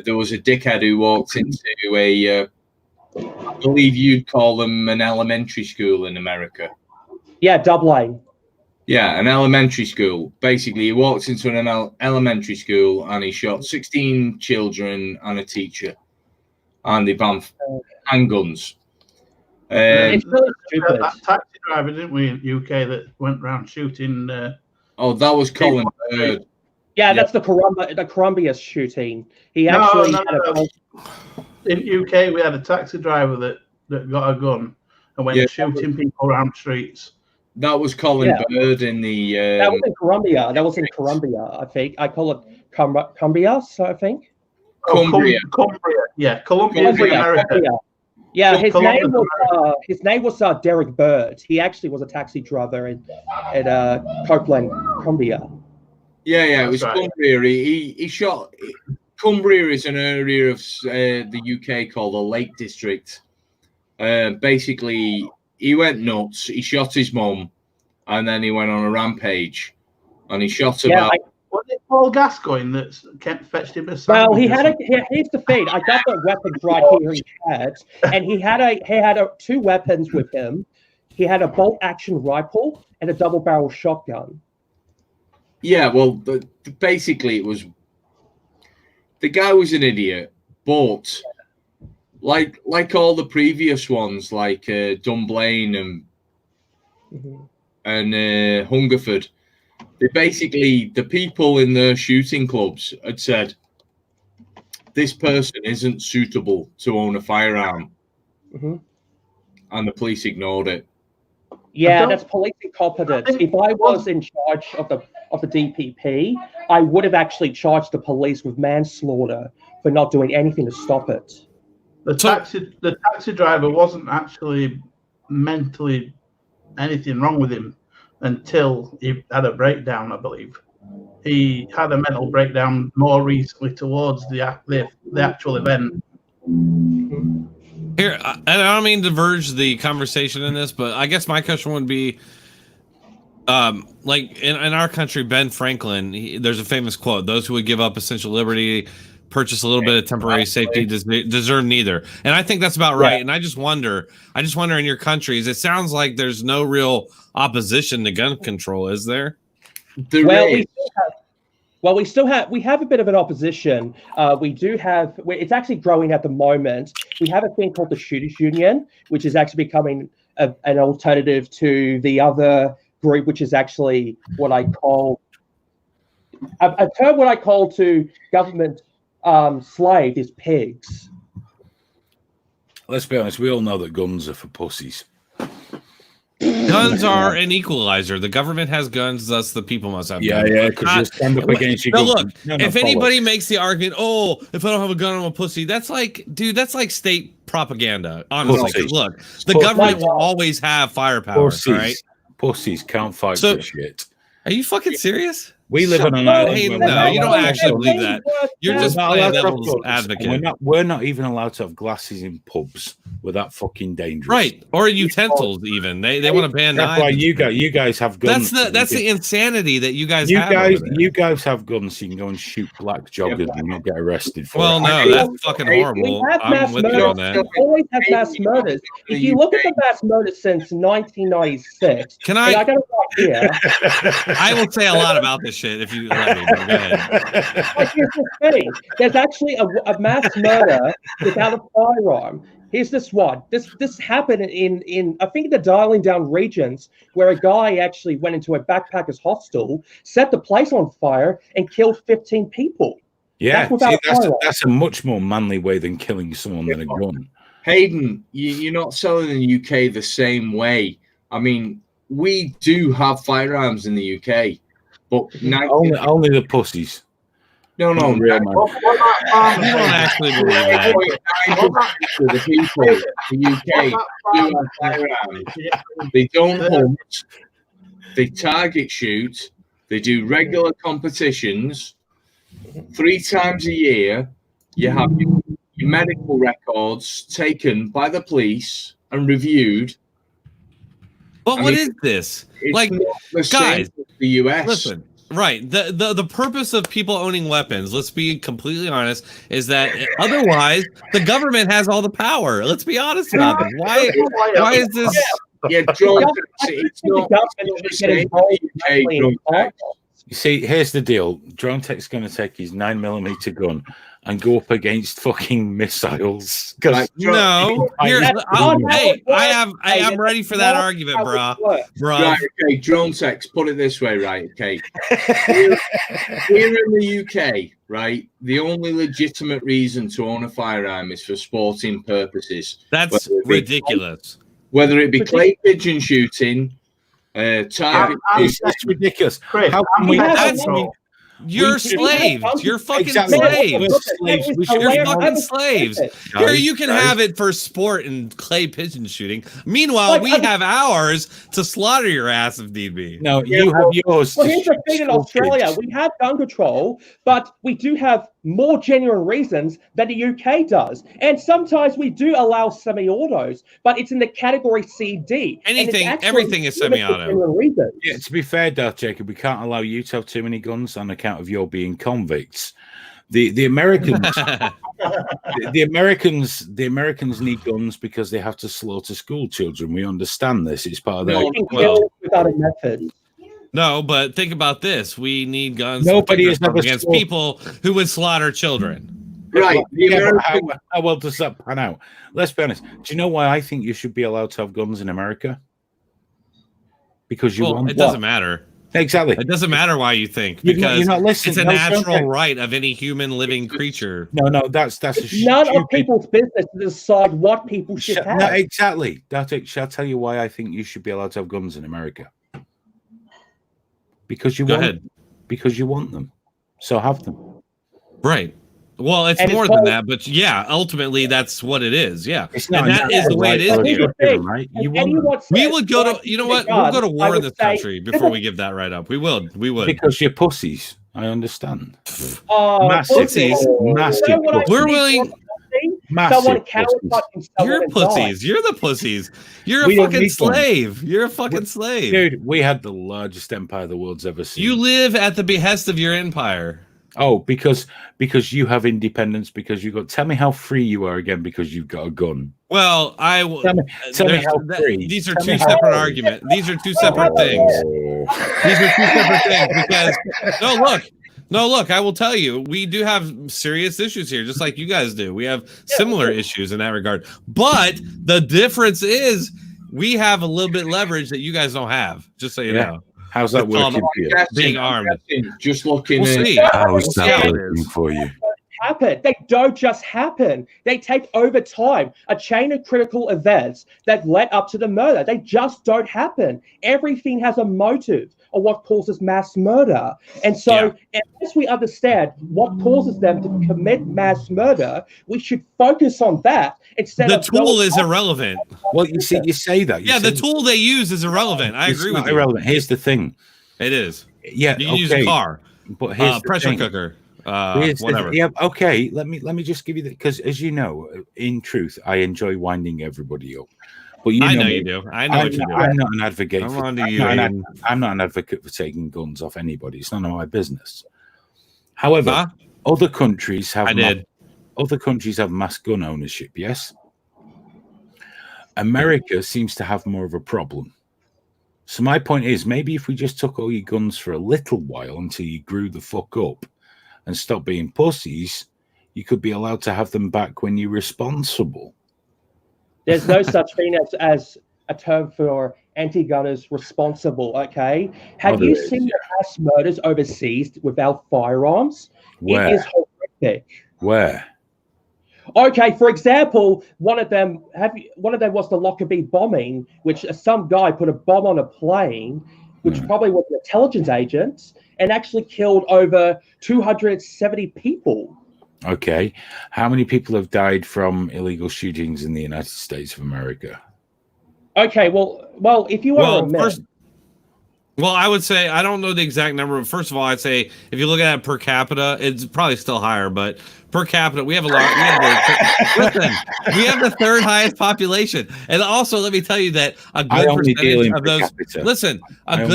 there was a dickhead who walked into I believe you'd call them an elementary school in America. Yeah, Dublin. Yeah, an elementary school. Basically, he walked into an elementary school and he shot 16 children and a teacher. And they banned handguns. It's really stupid. That taxi driver, didn't we, in the UK that went around shooting? That was Colin Bird. Yeah, that's the Columbia shooting. He actually in UK we had a taxi driver that got a gun and went shooting people around streets. That was Colin Bird in the. That was in Columbia. I think. I call it Cumbria, so I think. Cumbria. Yeah, Columbia, America. Yeah, his name was Derek Bird. He actually was a taxi driver at Copeland, Cumbria. Yeah, it was Cumbria. He shot. Cumbria is an area of the UK called the Lake District. Basically, he went nuts. He shot his mum, and then he went on a rampage, and he shot about. Was it Paul Gascoigne that fetched him a Well, here's the thing. I got the weapons right here in chat, and he had two weapons with him. He had a bolt action rifle and a double barrel shotgun. Yeah, well, basically, it was the guy was an idiot, but like all the previous ones, like Dunblane and Hungerford. The people in the shooting clubs had said, this person isn't suitable to own a firearm. And the police ignored it. Yeah, that's police incompetence. If I was in charge of the DPP, I would have actually charged the police with manslaughter for not doing anything to stop it. The taxi driver wasn't actually mentally anything wrong with him until he had a breakdown, I believe. He had a mental breakdown more recently towards the actual event. Here, I don't mean to diverge the conversation in this, but I guess my question would be, like in our country, Ben Franklin, there's a famous quote: "Those who would give up essential liberty, purchase a little bit of temporary safety, deserve neither." And I think that's about right. And I just wonder in your countries, it sounds like there's no real opposition to gun control, is there? We have a bit of an opposition. We do have. It's actually growing at the moment. We have a thing called the Shooters Union, which is actually becoming an alternative to the other group, which is actually what I call a term. What I call to government slave is pigs. Let's be honest. We all know that guns are for pussies. Guns are an equalizer. The government has guns, thus the people must have guns. Yeah, because you stand up against your government. Look, if anybody makes the argument, if I don't have a gun, I'm a pussy, that's like state propaganda. Honestly, look, the government will always have firepower, right? Pussies can't fight for shit. Are you fucking serious? We live on an island. No, you don't actually believe that. You're just playing devil's advocate. We're not even allowed to have glasses in pubs. We're that fucking dangerous, right? Or utensils, even. They want to ban knives. Why you guys have guns. That's the insanity that you guys have. You guys have guns, so you can go and shoot black joggers and not get arrested for it. Well, no, that's fucking horrible. I'm with you on that. We always have mass murders. If you look at the mass murders since 1996, I got it right here. I will say a lot about this shit if you let me. Go ahead. But here's the thing: there's actually a mass murder without a firearm. Here's this one. This happened in I think the Darling Down regions, where a guy actually went into a backpackers hostel, set the place on fire, and killed 15 people. Yeah, that's a much more manly way than killing someone with a gun. Hayden, you're not selling in the UK the same way. I mean, we do have firearms in the UK, but only the pussies. No, real man. You don't actually believe that. The people in the UK do have firearms. They don't hunt. They target shoot. They do regular competitions 3 times a year. You have your medical records taken by the police and reviewed. But what is this? Like, guys, the US. Listen, right. The purpose of people owning weapons, let's be completely honest, is that otherwise the government has all the power. Let's be honest about this. Why is this? Yeah, John, it's not you see, here's the deal. Drone Tech's going to take his 9mm gun and go up against fucking missiles. Hey, I'm ready for that argument, bro. Right, okay, Drone Tech's, put it this way, right? Okay, here in the UK, right, the only legitimate reason to own a firearm is for sporting purposes. That's ridiculous. Whether it be clay pigeon shooting, target. That's ridiculous. Chris, how can we? You're slaves. You're fucking slaves. You're fucking slaves. Here, you can have it for sport and clay pigeon shooting. Meanwhile, we have ours to slaughter your ass if need be. No, you have yours. Well, here's the thing in Australia. We have gun control, but we do have more genuine reasons than the UK does. And sometimes we do allow semi-autos, but it's in the category CD. Everything is semi-auto. Yeah, to be fair, Darth Jacob, we can't allow you to have too many guns on account of your being convicts. The Americans the Americans need guns because they have to slaughter school children. We understand this. It's part of their without a method. No, but think about this. We need guns against people who would slaughter children. Right. How well does that pan out? Let's be honest. Do you know why I think you should be allowed to have guns in America? Because it doesn't matter. Exactly. It doesn't matter why you think, because it's a natural right of any human living creature. No, that's none of people's business to decide what people should have. No, exactly. Shall I tell you why I think you should be allowed to have guns in America? Because you want them. So have them. Right. Well, it's more than that, but yeah, ultimately that's what it is. Yeah. And that is the way it is here. Right? We would go to, you know what? We'll go to war in this country before we give that right up. We would. Because you're pussies. I understand. Massive pussies. We're willing. You're pussies. You're the pussies. You're a fucking slave. You're a fucking slave. Dude, we had the largest empire the world's ever seen. You live at the behest of your empire. Oh, because you have independence, because you got. Tell me how free you are again because you've got a gun. Well, tell me how free. These are two separate arguments. These are two separate things. These are two separate things because look, I will tell you, we do have serious issues here, just like you guys do. We have similar issues in that regard. But the difference is we have a little bit leverage that you guys don't have, just so you know. How's that working for you? Being armed. Just looking at how's that working for you? Happen. They don't just happen. They take over time, a chain of critical events that led up to the murder. They just don't happen. Everything has a motive or what causes mass murder. And so unless we understand what causes them to commit mass murder, we should focus on that instead of... The tool is irrelevant. Well, you say that. The tool they use is irrelevant. I agree with you. Irrelevant. Here's the thing. It is. Yeah, you use a car. But here's pressure cooker. Whatever. Okay. Let me just give you that, because as you know, in truth, I enjoy winding everybody up. But I know you do. I know what you do. I'm not an advocate. I'm not an advocate for taking guns off anybody. It's none of my business. However, other countries have mass gun ownership. Yes. America seems to have more of a problem. So my point is, maybe if we just took all your guns for a little while until you grew the fuck up and stop being pussies, you could be allowed to have them back when you're responsible. There's no such thing as a term for anti-gunners responsible, okay? Have you seen the mass murders overseas without firearms? Where? It is horrific. Where? Okay, for example, one of them was the Lockerbie bombing, which some guy put a bomb on a plane, which probably was an intelligence agent, and actually killed over 270 people. Okay. How many people have died from illegal shootings in the United States of America? Okay, well, if you want to Well, I would say I don't know the exact number. But first of all, I'd say if you look at it per capita, it's probably still higher. But per capita, we have a lot. We have the third highest population, and also let me tell you that a good percentage of those. Listen, a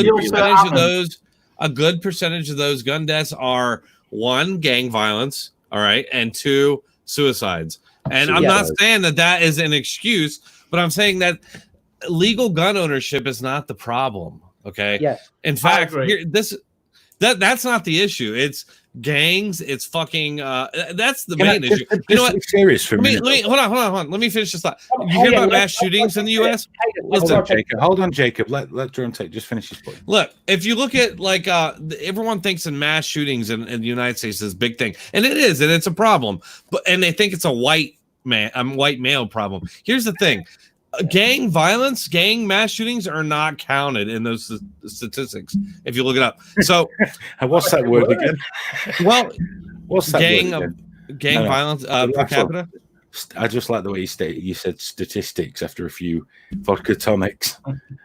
good percentage of those gun deaths are 1, gang violence, all right, and 2, suicides. And I'm not saying that is an excuse, but I'm saying that legal gun ownership is not the problem. Okay. Yes. In fact, that's not the issue. It's gangs. It's fucking. That's the main issue. You know what? Serious for me. Hold on. Let me finish this thought. You hear about mass shootings in the U.S.? Listen, Jacob. Hold on, Jacob. Let Jerome just finish his point. Look, if you look at everyone thinks in mass shootings in the United States is a big thing, and it is, and it's a problem. And they think it's a white male problem. Here's the thing. Gang violence, gang mass shootings are not counted in those statistics if you look it up. So, what's that word again? Well, what's that gang word again? Violence per capita. I just like the way you said statistics after a few vodka tonics.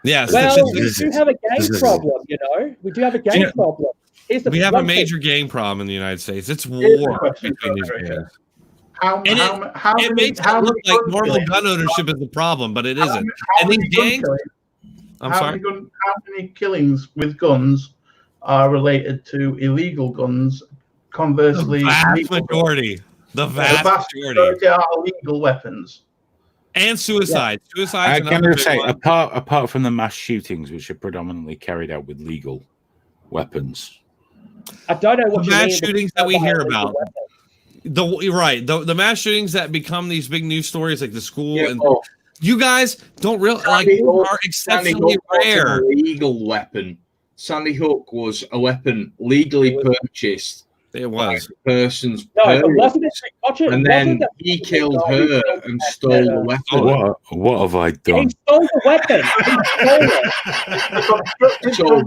Yes. Well, we do have a gang problem. You know, we do have a gang problem. We have a major gang problem in the United States. It's war between these gangs. It makes it look like normal gun ownership is the problem, but it isn't. And these gangs. How many killings with guns are related to illegal guns? Conversely, the vast majority are illegal weapons. And suicide. Yeah. Suicide. I'm going to say, apart from the mass shootings, which are predominantly carried out with legal weapons. I don't know what the mass shootings that we hear about. The mass shootings that become these big news stories, like the school, and you guys don't realize are exceptionally rare. Legal weapon. Sandy Hook was a weapon legally purchased. It was person's and then he killed her and stole the weapon. What have I done? He stole the weapon. So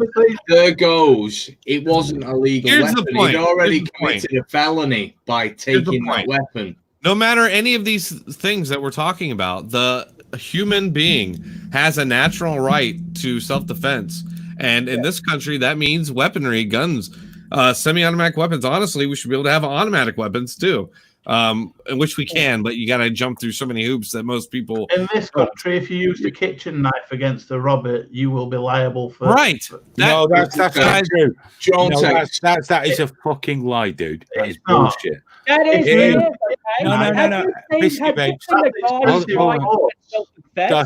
there goes. It wasn't a legal Here's weapon. The point. He'd already committed a felony by taking that weapon. No matter any of these things that we're talking about, the human being has a natural right to self-defense. And in this country, that means weaponry, guns. Semi-automatic weapons. Honestly, we should be able to have automatic weapons too, which we can. But you got to jump through so many hoops that most people. In this country, if you use a kitchen knife against a robber, you will be liable for. Right. That's not true. John, that is a fucking lie, dude. That is bullshit. That is real. No. Biscuit babes.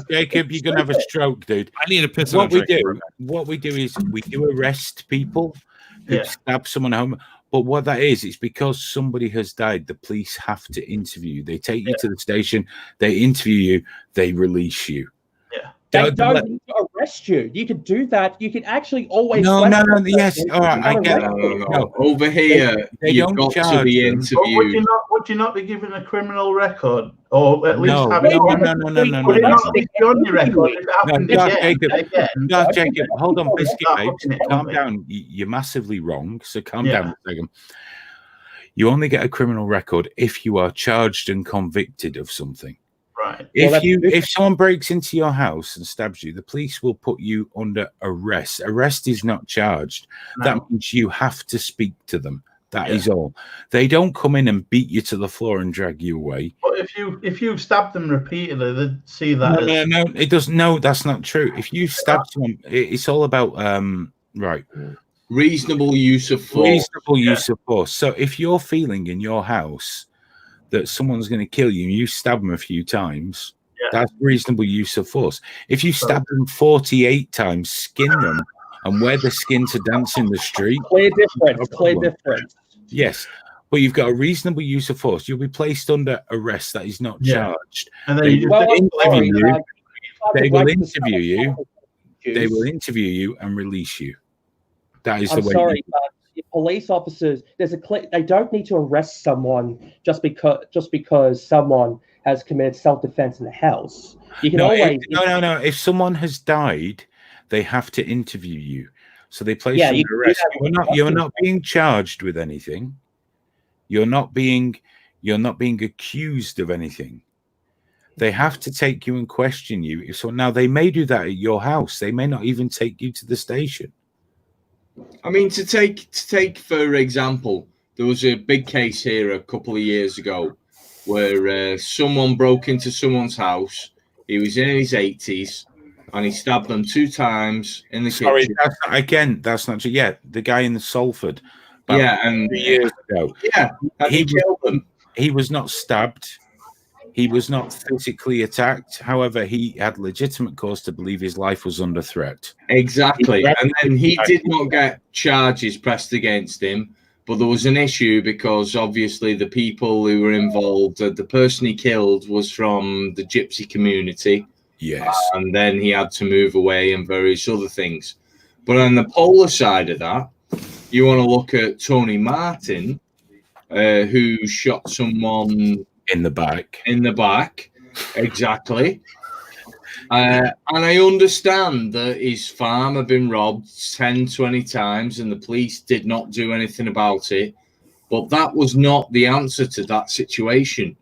Jacob, you're gonna have a stroke, dude. I need a piss. What we do is we do arrest people who stab someone home. But what that is, it's because somebody has died. The police have to interview you. They take you to the station. They interview you. They release you. They don't need to arrest you. You can do that. You can actually always. No. Yes. All right. I get it. No. Over here, you've got to be interviewed. Would you not be given a criminal record, or at least have no. Would it not be on your record if it happened again? Jacob, hold on, Biscuit babes. Calm down. You're massively wrong. So calm down a second. You only get a criminal record if you are charged and convicted of something. Right. If someone breaks into your house and stabs you, the police will put you under arrest. Arrest is not charged. No. That means you have to speak to them. That is all. They don't come in and beat you to the floor and drag you away. But if you stab them repeatedly, they see that. No, it doesn't. No, that's not true. If you stab someone, it's all about reasonable use of force. Reasonable use of force. So if you're feeling in your house that someone's going to kill you, and you stab them a few times, that's reasonable use of force. If you stab them 48 times, skin them, and wear the skin to dance in the street, clear difference. Yes, but you've got a reasonable use of force. You'll be placed under arrest. That is not charged. And then they will interview you. They will interview you and release you. That is the way. Sorry, police officers, they don't need to arrest someone just because someone has committed self-defense in the house. You can always no. If someone has died, they have to interview you. So they place you under arrest. You're not being charged with anything. You're not being accused of anything. They have to take you and question you. So now they may do that at your house. They may not even take you to the station. I mean, to take for example, there was a big case here a couple of years ago where someone broke into someone's house. He was in his 80s, and he stabbed them 2 times in the kitchen. That's not true. Yeah, the guy in the Salford. And 3 years ago. Yeah, he killed them. He was not stabbed. He was not physically attacked. However, he had legitimate cause to believe his life was under threat. Exactly. And then he did not get charges pressed against him. But there was an issue because obviously the people who were involved, the person he killed was from the gypsy community. Yes. And then he had to move away and various other things. But on the polar side of that, you want to look at Tony Martin, who shot someone in the back. Exactly. And I understand that his farm had been robbed 10, 20 times and the police did not do anything about it. But that was not the answer to that situation.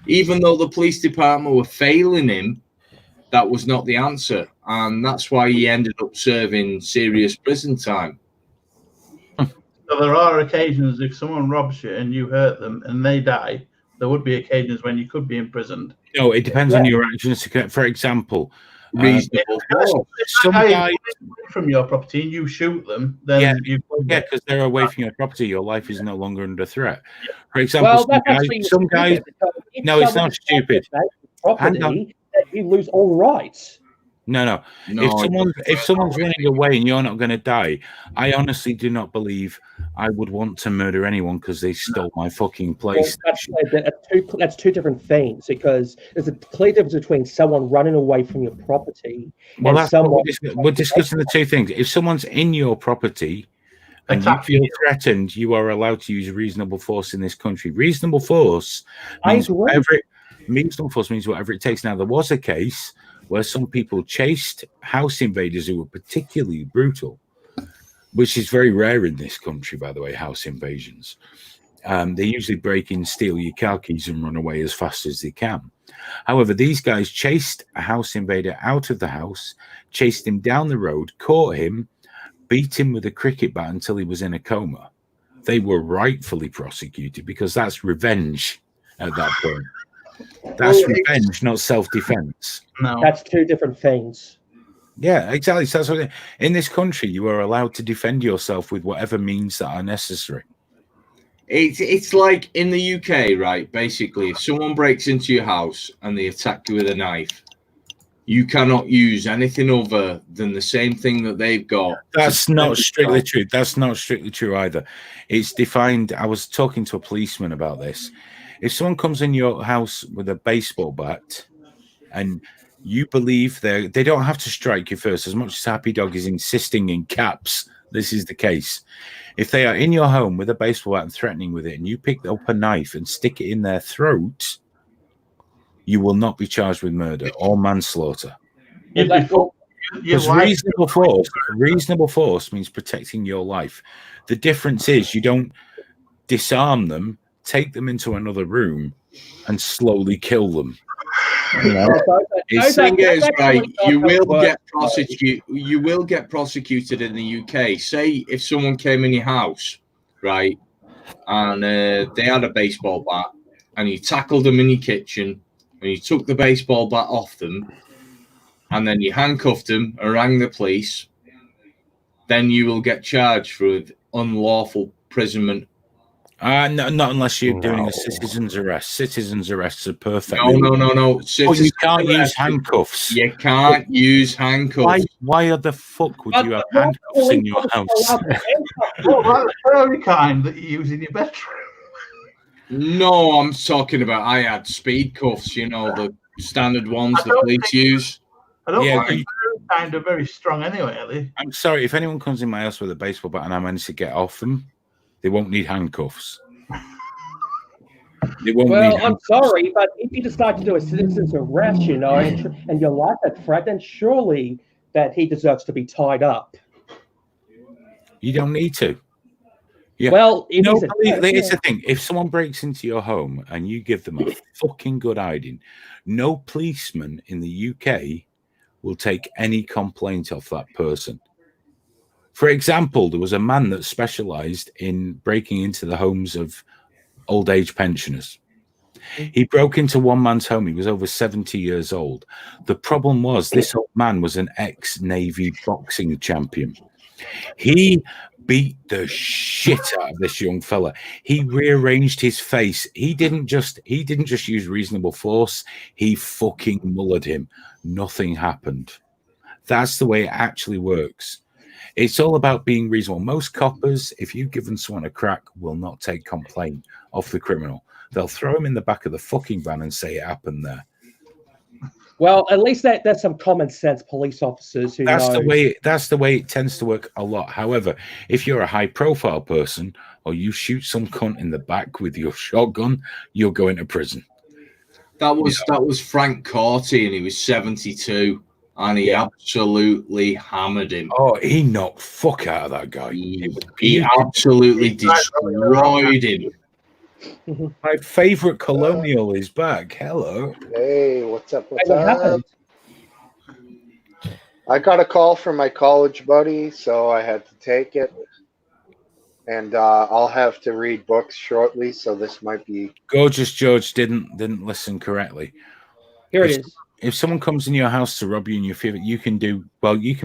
Even though the police department were failing him, that was not the answer. And that's why he ended up serving serious prison time. So there are occasions if someone robs you and you hurt them and they die, there would be occasions when you could be imprisoned. No, it depends on your actions. For example, some guy from your property and you shoot them, then because they're away from your property, your life is no longer under threat. For example, some guys. No, it's not stupid. Property, you lose all rights. No. If someone's running away and you're not going to die, I honestly do not believe I would want to murder anyone because they stole my fucking place. Well, that's two different things, because there's a clear difference between someone running away from your property and someone. We're discussing the two things. If someone's in your property and you feel threatened, you are allowed to use reasonable force in this country. Reasonable force means whatever it takes. Now, there was a case where some people chased house invaders who were particularly brutal, which is very rare in this country, by the way, house invasions. They usually break in, steal your car keys and run away as fast as they can. However, these guys chased a house invader out of the house, chased him down the road, caught him, beat him with a cricket bat until he was in a coma. They were rightfully prosecuted because that's revenge at that point. That's revenge, not self-defense. No, that's two different things. Yeah, exactly. So that's what in this country you are allowed to defend yourself with whatever means that are necessary. It's like in the UK, right? Basically, if someone breaks into your house and they attack you with a knife, you cannot use anything other than the same thing that they've got. That's not strictly true. That's not strictly true either. It's defined. I was talking to a policeman about this. If someone comes in your house with a baseball bat and you believe they don't have to strike you first, as much as Happy Dog is insisting in caps, this is the case. If they are in your home with a baseball bat and threatening with it, and you pick up a knife and stick it in their throat, you will not be charged with murder or manslaughter. Because reasonable force means protecting your life. The difference is you don't disarm them, take them into another room, and slowly kill them. You know? The thing is, right, you will get prosecuted in the UK. Say if someone came in your house, right, and they had a baseball bat, and you tackled them in your kitchen, and you took the baseball bat off them, and then you handcuffed them and rang the police, then you will get charged with unlawful imprisonment. No, not unless you're doing a citizen's arrest. Citizen's arrests are perfect. No. You can't use handcuffs. You can't use handcuffs. Why the fuck would you have handcuffs in your house? Well, that's the kind that you use in your bedroom. No, I'm talking about I had speed cuffs, you know, the standard ones the police use. I don't think kind of very strong anyway, are they? I'm sorry, if anyone comes in my house with a baseball bat and I manage to get off them, they won't need handcuffs. I'm sorry, but if you decide to do a citizen's arrest, you know, and you like that threat, then surely that he deserves to be tied up. You don't need to. Yeah. Well, it's the thing. If someone breaks into your home and you give them a fucking good hiding, no policeman in the UK will take any complaint off that person. For example, there was a man that specialized in breaking into the homes of old age pensioners. He broke into one man's home. He was over 70 years old. The problem was this old man was an ex-Navy boxing champion. He beat the shit out of this young fella. He rearranged his face. He didn't just use reasonable force. He fucking mullered him. Nothing happened. That's the way it actually works. It's all about being reasonable. Most coppers, if you've given someone a crack, will not take complaint off the criminal. They'll throw him in the back of the fucking van and say it happened there. Well, at least there's some common sense police officers who that's know. That's the way it tends to work a lot. However, if you're a high profile person or you shoot some cunt in the back with your shotgun, you're going to prison. That was Frank Corti, and he was 72, and he absolutely hammered him. Oh, he knocked fuck out of that guy. He absolutely destroyed him. My favorite colonial is back. Hello. Hey, what's up? What's up? I got a call from my college buddy, so I had to take it. And I'll have to read books shortly, so this might be. Gorgeous George didn't listen correctly. Here it is. If someone comes in your house to rob you and you feel that you can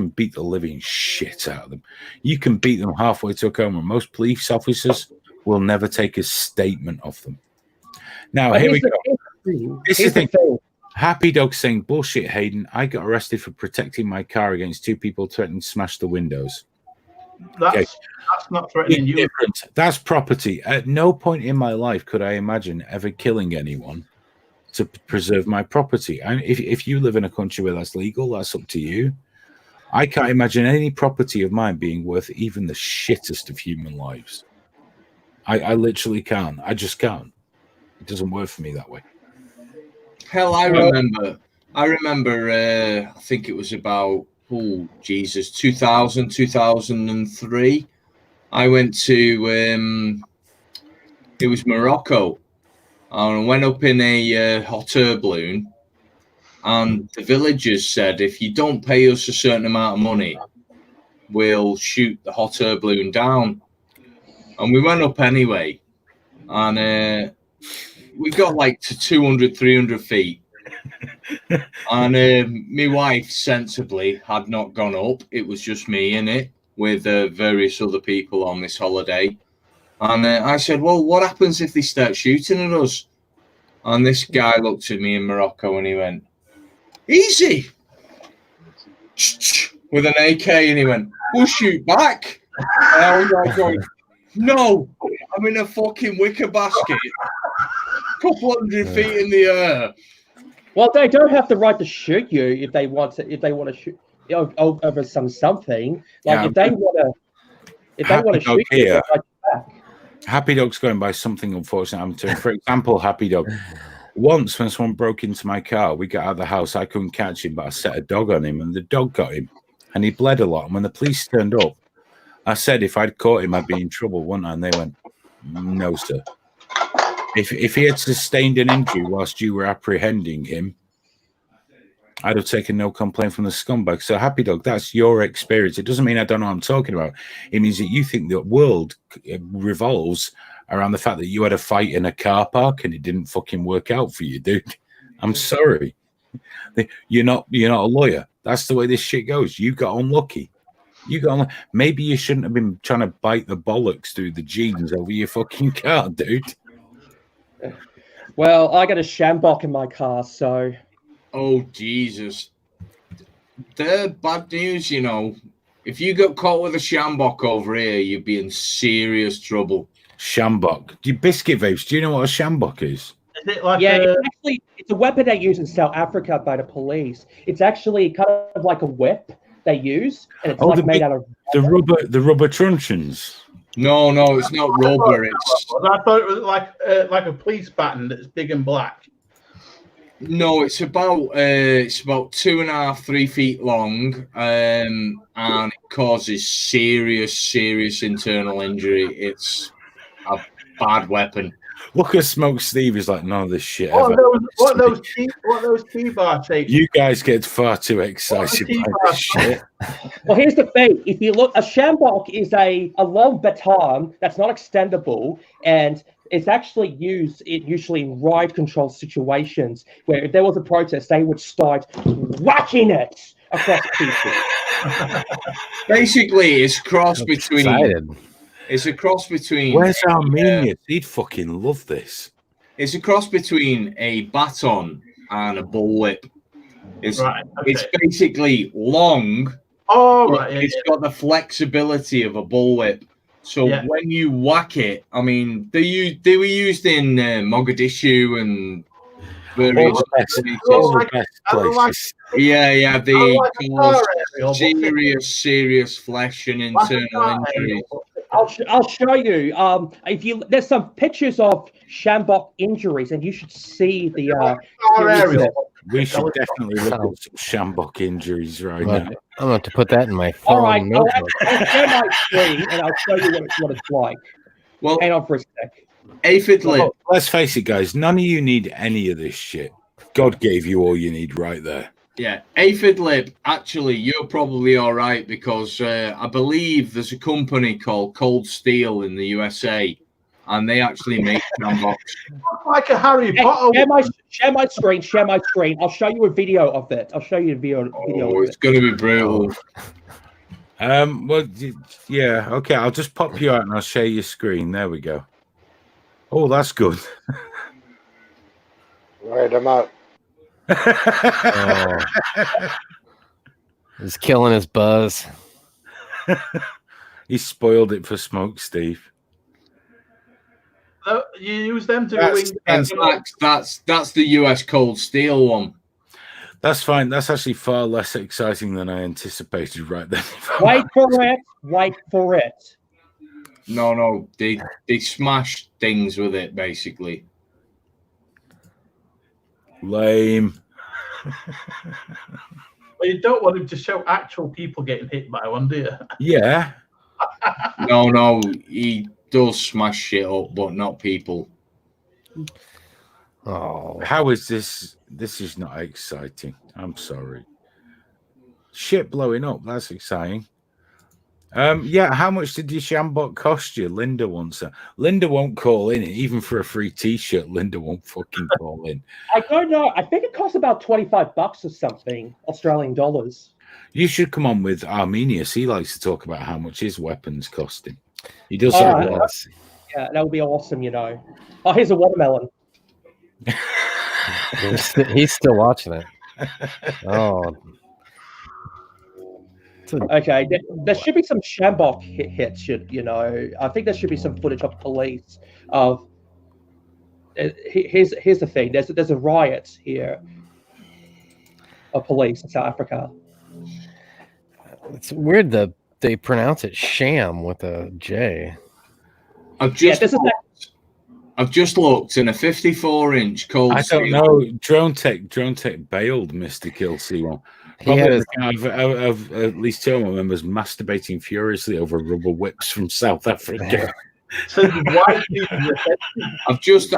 beat the living shit out of them. You can beat them halfway to a coma. Most police officers will never take a statement of them. Now, here we go. This is the thing. Happy Dog saying, bullshit, Hayden. I got arrested for protecting my car against two people threatening to smash the windows. That's not threatening you. Different. That's property. At no point in my life could I imagine ever killing anyone to preserve my property. If you live in a country where that's legal, that's up to you. I can't imagine any property of mine being worth even the shittest of human lives. I literally can't. I just can't. It doesn't work for me that way. Hell, I remember. I think it was about 2003. I went to it was Morocco, and I went up in a hot air balloon, and the villagers said, if you don't pay us a certain amount of money, we'll shoot the hot air balloon down. And we went up anyway, and we got like to 200, 300 feet. And my wife sensibly had not gone up. It was just me in it with various other people on this holiday. And I said, well, what happens if they start shooting at us? And this guy looked at me in Morocco and he went, easy, with an AK, and he went, we'll shoot back. And I was like going, no, I'm in a fucking wicker basket, couple hundred feet in the air. Well, they don't have the right to shoot you if they want to. If they want to shoot over something, like if they want to shoot you, Happy Dog's going by something unfortunate happened to him. For example, Happy Dog. Once when someone broke into my car, we got out of the house. I couldn't catch him, but I set a dog on him, and the dog got him, and he bled a lot. And when the police turned up, I said if I'd caught him, I'd be in trouble, wouldn't I? And they went, no, sir. If he had sustained an injury whilst you were apprehending him, I'd have taken no complaint from the scumbag. So, Happy Dog, that's your experience. It doesn't mean I don't know what I'm talking about. It means that you think the world revolves around the fact that you had a fight in a car park and it didn't fucking work out for you, dude. I'm sorry. You're not a lawyer. That's the way this shit goes. You got unlucky. Maybe you shouldn't have been trying to bite the bollocks through the jeans over your fucking car, dude. Well, I got a Shambok in my car, so. Oh, Jesus. They're bad news, you know. If you got caught with a Shambok over here, you'd be in serious trouble. Shambok. Do you biscuit vapes? Do you know what a Shambok is? Is it like it's a weapon they use in South Africa by the police. It's actually kind of like a whip they use, and it's made out of the rubber truncheons. No, it's not rubber. I thought it was like a police baton that's big and black. No, it's about 2.5, 3 feet long, and it causes serious internal injury. It's a bad weapon. Look at Smoke Steve. He's like, none of this shit. What are those T-bar shapes? You guys get far too excited by this shit. Well, here's the thing. If you look, a shambok is a long baton that's not extendable, and it's actually used usually in riot control situations where if there was a protest, they would start whacking it across people. Basically, it's a cross between. Excited. It's a cross between. Where's Armenia? He'd fucking love this. It's a cross between a baton and a bullwhip. It's basically long. It's got the flexibility of a bullwhip. So when you whack it, I mean, they were used in Mogadishu and various places. Yeah, they cause serious flesh and internal injuries. I'll show you. There's some pictures of shambok injuries, and you should see the. We should definitely look at some shambok injuries right now. I'm going to put that in my phone. All right, I'll share my screen and I'll show you what it's like. Well, hang on for a sec. Aphid lip. Let's face it, guys. None of you need any of this shit. God gave you all you need right there. Yeah, Aphid lip. Actually, you're probably all right because I believe there's a company called Cold Steel in the USA, and they actually make shamboks. Like a Harry Potter. Share my screen. I'll show you a video of it. It's going to be brutal. Well, yeah, okay. I'll just pop you out and I'll share your screen. There we go. Oh, that's good. Right, I'm out. He's killing his buzz. He spoiled it for Smoke Steve. You use them to that's the US Cold Steel one. That's fine. That's actually far less exciting than I anticipated right then. Wait for it. No, they smash things with it basically. Lame. Well, you don't want him to show actual people getting hit by one, do you? Yeah. No, he does smash shit up, but not people. Oh, how is this? This is not exciting. I'm sorry. Shit blowing up. That's exciting. Yeah. How much did your shambok cost you? Linda wants that. Linda won't call in, even for a free T-shirt. Linda won't fucking call in. I don't know. I think it costs about $25 or something, Australian dollars. You should come on with Arminius. He likes to talk about how much his weapons cost him. He does. Yeah, that would be awesome, you know. Oh, here's a watermelon. He's still watching it. Oh. Okay, there should be some shambok hits, you know. I think there should be some footage of police of. Here's the thing. There's a riot here of police in South Africa. It's weird that they pronounce it sham with a J. I've just looked in a 54-inch Cold I don't know. Drone Tech bailed Mr. Kill C1. I've at least two of my members masturbating furiously over rubber whips from South Africa. So why I've just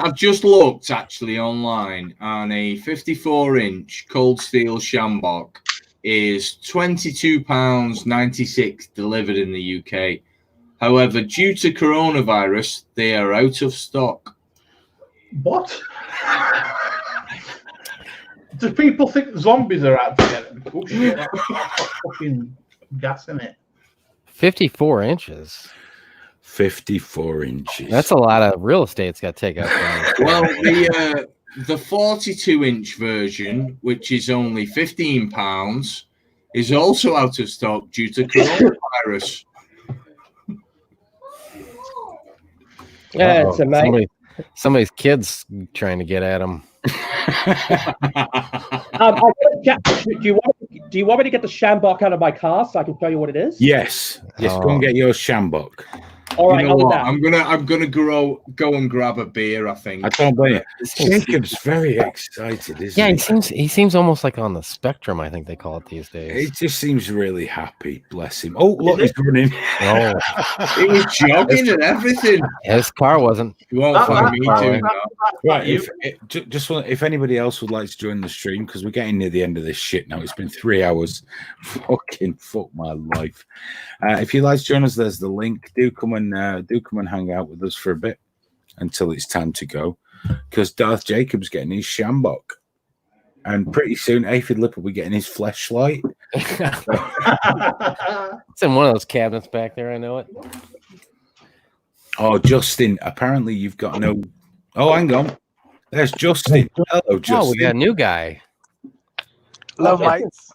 looked actually online, and a 54-inch Cold Steel shambok is £22.96 delivered in the UK. However, due to coronavirus, they are out of stock. What? Do people think zombies are out to get it? Oh shit! That's fucking gas in it. 54 inches. 54 inches. That's a lot of real estate it's got to take up. Well, the 42-inch version, which is only £15, is also out of stock due to coronavirus. Yeah, it's amazing. Somebody's kids trying to get at him. Do you want me to get the shambok out of my car so I can show you what it is? Yes. Go and get your shambok. All right, you know what? I'm gonna go and grab a beer. I think. I don't blame you. Jacob's very excited, isn't he? He seems almost like on the spectrum. I think they call it these days. He just seems really happy. Bless him. Oh, look, he's running. Oh, he was jogging and everything. His car wasn't. You won't find me doing that. Right. If anybody else would like to join the stream, because we're getting near the end of this shit now. It's been 3 hours. Fucking fuck my life. If you'd like to join us, there's the link. Do come and hang out with us for a bit until it's time to go, because Darth Jacob's getting his Shambok, and pretty soon Aphid Lip will be getting his fleshlight. It's in one of those cabinets back there. I know it. Oh, Justin! Apparently you've got no. Oh, hang on. There's Justin. Hello, Justin. Oh, we got a new guy. Hello, mates.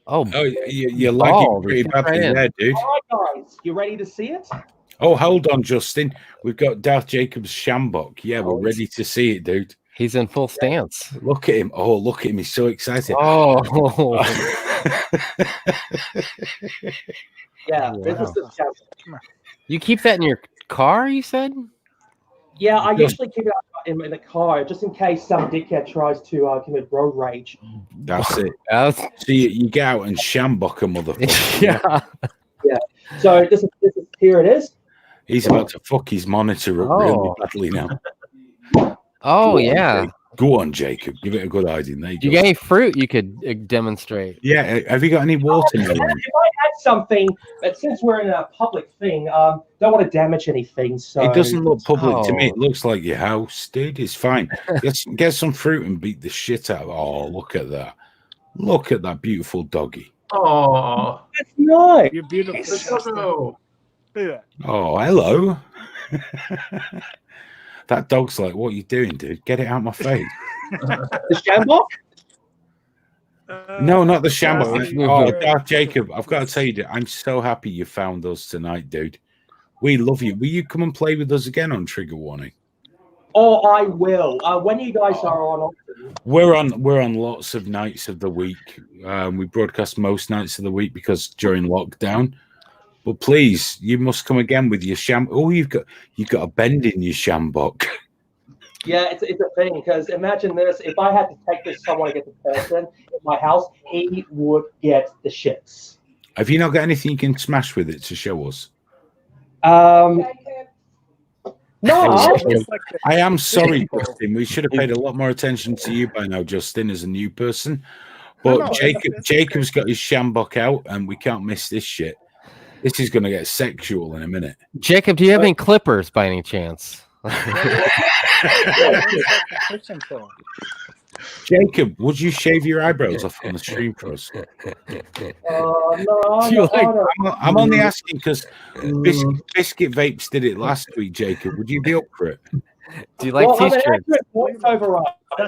Oh, you're lagging pretty badly there, dude. All right, guys, you ready to see it? Oh, hold on, Justin. We've got Darth Jacob's Shambok. Yeah, we're ready to see it, dude. He's in full stance. Look at him. Oh, look at him. He's so excited. Oh. Yeah, Wow. this is the Shambok. You keep that in your car, you said? Yeah, I usually keep it in the car just in case some dickhead tries to commit road rage. That's it. So you get out and Shambok a motherfucker. Yeah. Yeah. So this is here it is. He's about to fuck his monitor up really badly now. Oh, yeah. Go on, Jacob. Give it a good idea. There You got any fruit you could demonstrate? Yeah. Have you got any watermelon? If I had something, but since we're in a public thing, don't want to damage anything. So It doesn't look public to me. It looks like your house, dude. It's fine. Get some fruit and beat the shit out of it. Oh, look at that. Look at that beautiful doggy. Oh, that's nice. You're beautiful. Oh, hello. That dog's like, what are you doing, dude? Get it out of my face. The Shambok? No, not the Shambok. Oh, Darth Jacob, I've got to tell you, dude, I'm so happy you found us tonight, dude. We love you. Will you come and play with us again on Trigger Warning? Oh, I will. When you guys are on. We're on lots of nights of the week. We broadcast most nights of the week because during lockdown. But please, you must come again with your Shambok. Oh, you've got a bend in your Shambok. Yeah, it's a thing because imagine this: if I had to take this somewhere to get the person in my house, he would get the shits. Have you not got anything you can smash with it to show us? No. I am sorry, Justin. We should have paid a lot more attention to you by now, Justin, as a new person. But Jacob's got his Shambok out, and we can't miss this shit. This is going to get sexual in a minute. Jacob, do you have any clippers by any chance? Jacob, would you shave your eyebrows off on the stream for us? No, I'm only asking because Biscuit Vapes did it last week, Jacob. Would you be up for it? Do you like t-shirts?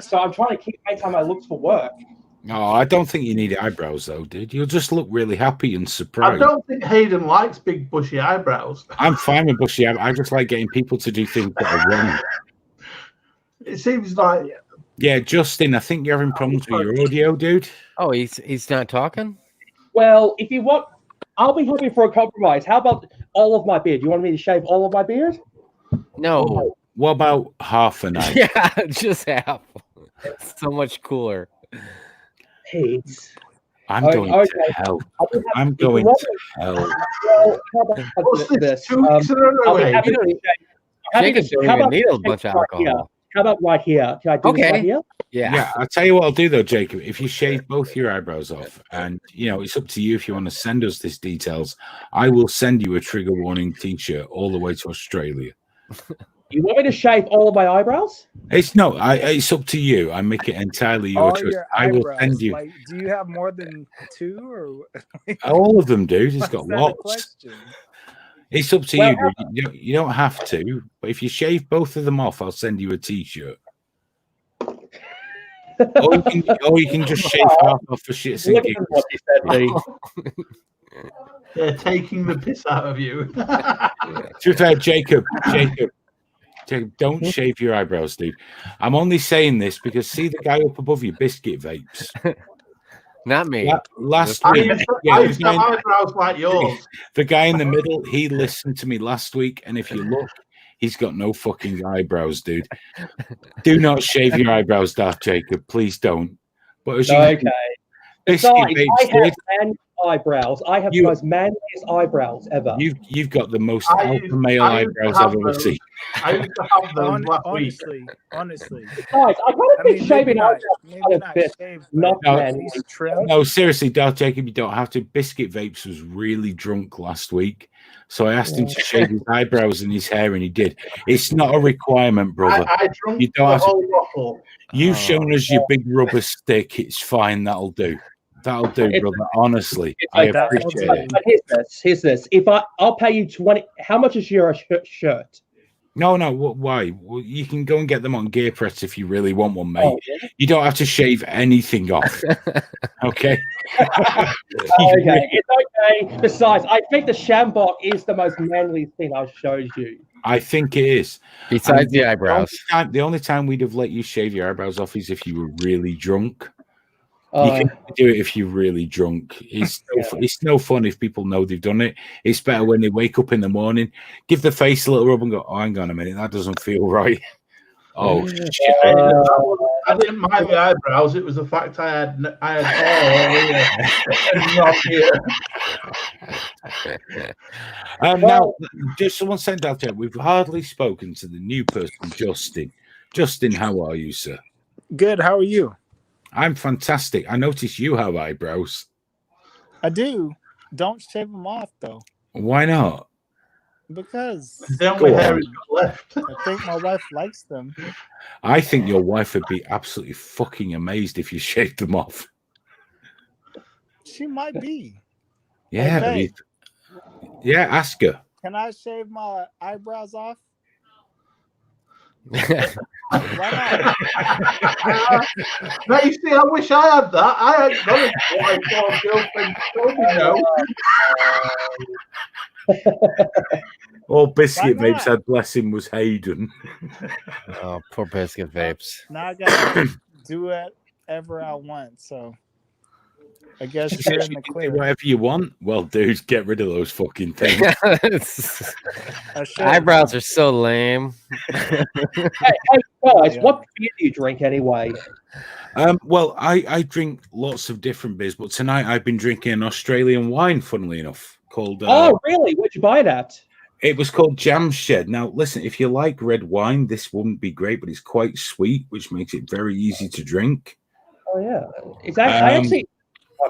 So I'm trying to maintain my looks for work. No, I don't think you need eyebrows, though, dude. You'll just look really happy and surprised. I don't think Hayden likes big bushy eyebrows. I'm fine with bushy eyebrows. I just like getting people to do things that are wrong. It seems like... Yeah, Justin, I think you're having problems with your audio, dude. Oh, he's not talking? Well, if you want, I'll be happy for a compromise. How about all of my beard? Do you want me to shave all of my beard? No. What about half a night? Yeah, just half. So much cooler. Hey. I'm going to hell. I'm going to hell. Well, how about this? Jacob's don't even need a bunch of alcohol. How about right here? Can I do this right here? Yeah, I'll tell you what I'll do though, Jacob. If you shave both your eyebrows off, and it's up to you if you want to send us these details, I will send you a Trigger Warning t-shirt all the way to Australia. You want me to shave all of my eyebrows? It's up to you. I make it entirely your choice. I will send you. Like, do you have more than two or all of them, dude? He's got lots. Question? It's up to you, dude. You don't have to, but if you shave both of them off, I'll send you a t-shirt. or you can just shave half off for shits and giggles. They're taking the piss out of you. To be fair, Jacob, don't shave your eyebrows, dude. I'm only saying this because see the guy up above you, Biscuit Vapes. Not me. Last I week, used to have eyebrows like yours. The guy in the middle, he listened to me last week, and if you look, he's got no fucking eyebrows, dude. Do not shave your eyebrows, Darth Jacob. Please don't. But as okay. Besides, I have manly eyebrows. I have the most manliest eyebrows ever. You've got the most alpha male eyebrows I've ever seen. I used to have them honestly. Guys, I kind of think shaving eyebrows not manly. No, seriously, Darth Jacob, you don't have to. Biscuit Vapes was really drunk last week, so I asked him to shave his eyebrows and his hair, and he did. It's not a requirement, brother. You don't have to. You've shown us your big rubber stick. It's fine. That'll do. That'll do, brother. Honestly, I appreciate it. But here's this. If I'll pay you 20. How much is your shirt? No. Why? Well, you can go and get them on Gear Press if you really want one, mate. Oh, yeah? You don't have to shave anything off. Okay. Okay, it's okay. Besides, I think the Shambok is the most manly thing I've showed you. I think it is. Besides the eyebrows. The only time we'd have let you shave your eyebrows off is if you were really drunk. You can do it if you're really drunk. It's no fun if people know they've done it. It's better when they wake up in the morning, give the face a little rub and go, oh, hang on a minute, that doesn't feel right. Oh, shit. I didn't mind the eyebrows. It was the fact I had hair here. Now, just someone sent out there, we've hardly spoken to the new person, Justin. Justin, how are you, sir? Good. How are you? I'm fantastic. I notice you have eyebrows. I do. Don't shave them off, though. Why not? Because the only hair is left. I think my wife likes them. I think your wife would be absolutely fucking amazed if you shaved them off. She might be. Yeah. Okay. Yeah, ask her. Can I shave my eyebrows off? Why not? No, you see, I wish I had that. I ain't got it. My girlfriend told me no. All Biscuit Vapes had, bless him, was Hayden. Oh, poor Biscuit Vapes. Now I gotta do whatever I want, so I guess you're in the clear. Whatever you want. Well, dude, get rid of those fucking things. Eyebrows are so lame. hey guys, what beer do you drink anyway? Well, I drink lots of different beers, but tonight I've been drinking an Australian wine, funnily enough, called... oh, really? Where'd you buy that? It was called Jam Shed. Now, listen, if you like red wine, this wouldn't be great, but it's quite sweet, which makes it very easy to drink. Oh, yeah. I actually...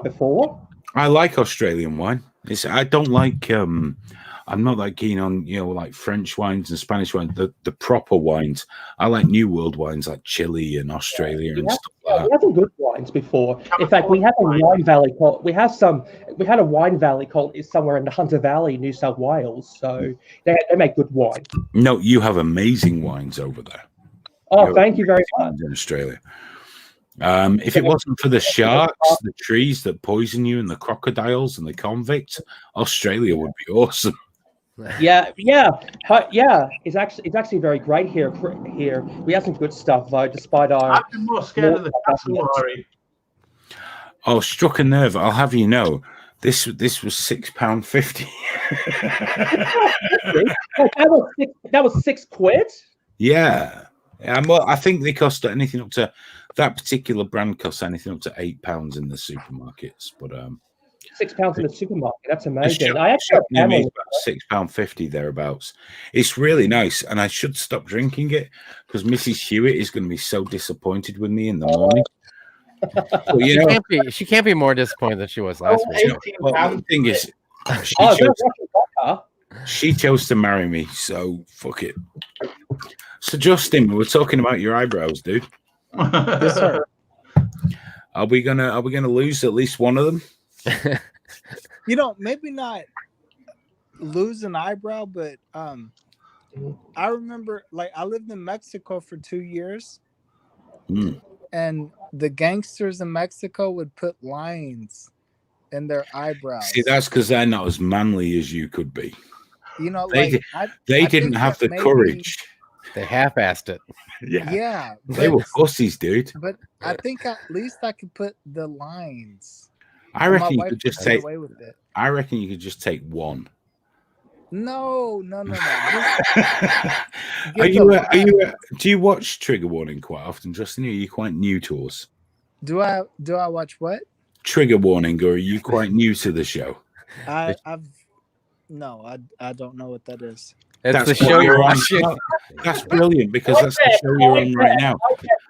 before I like Australian wine. I don't like I'm not that keen on like French wines and Spanish wines, the proper wines. I like New World wines like Chile and Australia and stuff like that. We had some good wines before. In fact, we had a wine valley called a wine valley called somewhere in the Hunter Valley, New South Wales. So they make good wine. No, you have amazing wines over there. Oh, thank you very much. In Australia. If it wasn't for the sharks, the trees that poison you, and the crocodiles and the convicts, Australia would be awesome. Yeah. It's actually very great here. Here we have some good stuff though, despite our. I've been more scared of the castle, Harry. Oh, struck a nerve. I'll have you know, this was £6.50. that was £6. Yeah. I think they cost anything up to that particular brand costs anything up to £8 in the supermarkets, but £6 in the supermarket. That's amazing. I actually about £6.50 thereabouts. It's really nice, and I should stop drinking it because Mrs. Hewitt is going to be so disappointed with me in the morning. But, she can't be more disappointed than she was last week. Well, the thing is, she chose to marry me, so fuck it. So, Justin, we're talking about your eyebrows, dude. Yes, sir. Are we gonna lose at least one of them? Maybe not lose an eyebrow, but I remember, like, I lived in Mexico for 2 years, and the gangsters in Mexico would put lines in their eyebrows. See, that's because they're not as manly as you could be. You know, they didn't have the courage. They half-assed it. Yeah. They were pussies, dude. But I think at least I could put the lines. I reckon you could just take. Away with it. I reckon you could just take one. No. Are you? Do you watch Trigger Warning quite often, Justin? Or are you quite new to us? Do I watch what? Trigger Warning, or are you quite new to the show? I don't know what that is. That's the show you're watching. That's brilliant because that's the show you're on right now.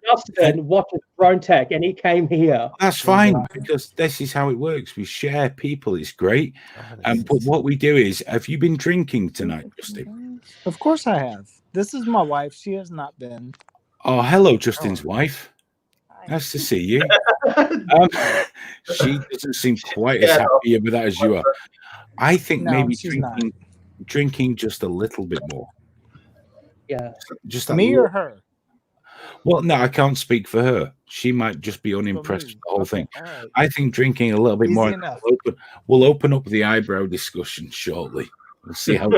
Justin watches Drone Tech, and he came here. That's fine because this is how it works. We share people. It's great. But what we do is, have you been drinking tonight, Justin? Of course I have. This is my wife. She has not been. Oh, hello, Justin's wife. Nice to see you. She doesn't seem quite as happy with that as you are. I think maybe drinking just a little bit more. Yeah. Just me or her? Well, no, I can't speak for her. She might just be unimpressed with the whole thing. Right. I think drinking a little bit more. We'll open up the eyebrow discussion shortly. We'll see how.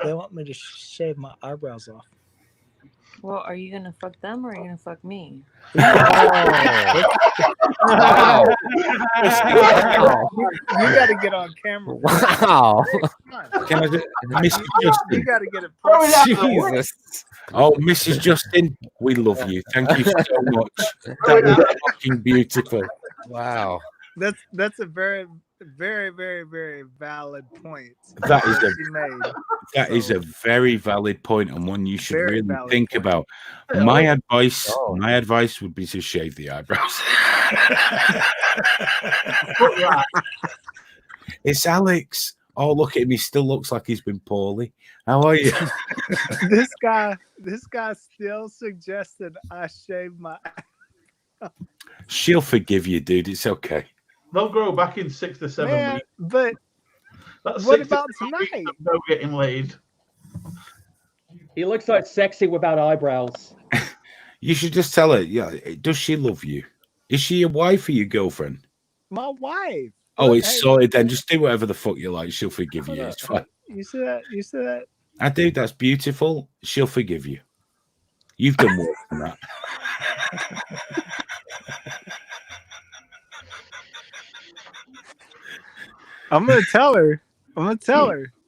They want me to shave my eyebrows off. Well, are you gonna fuck them or are you gonna fuck me? Wow. You gotta get on camera. Wow. Can I just, Mrs. Justin? You gotta get it. Jesus. Oh, Mrs. Justin, we love you. Thank you so much. That was fucking beautiful. Wow. That's a very, very, very, very valid point. That is a very valid point and one you should really think about. My advice would be to shave the eyebrows. It's Alex. Oh, look at him. He still looks like he's been poorly. How are you? This guy still suggested I shave my. She'll forgive you, dude. It's okay. They'll grow back in 6 to 7 weeks. But what about tonight? No getting laid. He looks so sexy without eyebrows. You should just tell her. Yeah, does she love you? Is she your wife or your girlfriend? My wife. Oh, it's sorted then. Just do whatever the fuck you like. She'll forgive you. It's fine. You see that? You see that? I do. That's beautiful. She'll forgive you. You've done more than that. I'm gonna tell her. Well,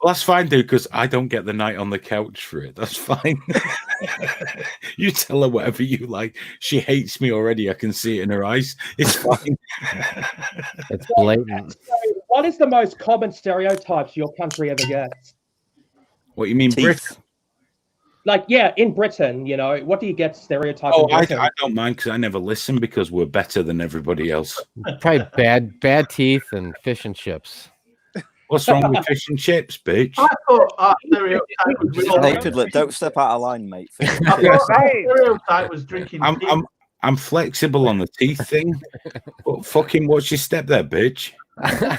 that's fine, dude, because I don't get the night on the couch for it. That's fine. You tell her whatever you like. She hates me already. I can see it in her eyes. It's fine. It's blatant. What is the most common stereotypes your country ever gets? What you mean, Britain? Like, yeah, in Britain, you know, what do you get stereotypes? Oh, I don't mind because I never listen because we're better than everybody else. Probably bad teeth and fish and chips. What's wrong with fish and chips, bitch? I thought stereotype don't step out of line, mate. Stereotype was drinking. I'm flexible on the teeth thing, but fucking watch your step there, bitch. Babe,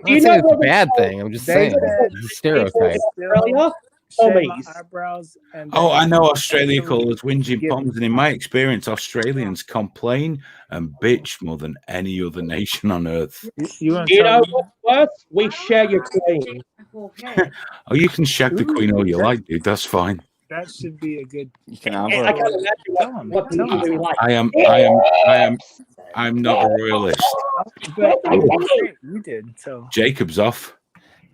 you know it's a bad thing. I'm just saying. It's a stereotype. Eyebrows and I know Australia call us whinging poms, and in my experience, Australians complain and bitch more than any other nation on earth. You know what's worse? We share your queen. Oh, you can shag the queen all you like, dude. That's fine. That should be a good. You can have I can't imagine what you do like. I'm not a royalist. But you did so. Jacob's off.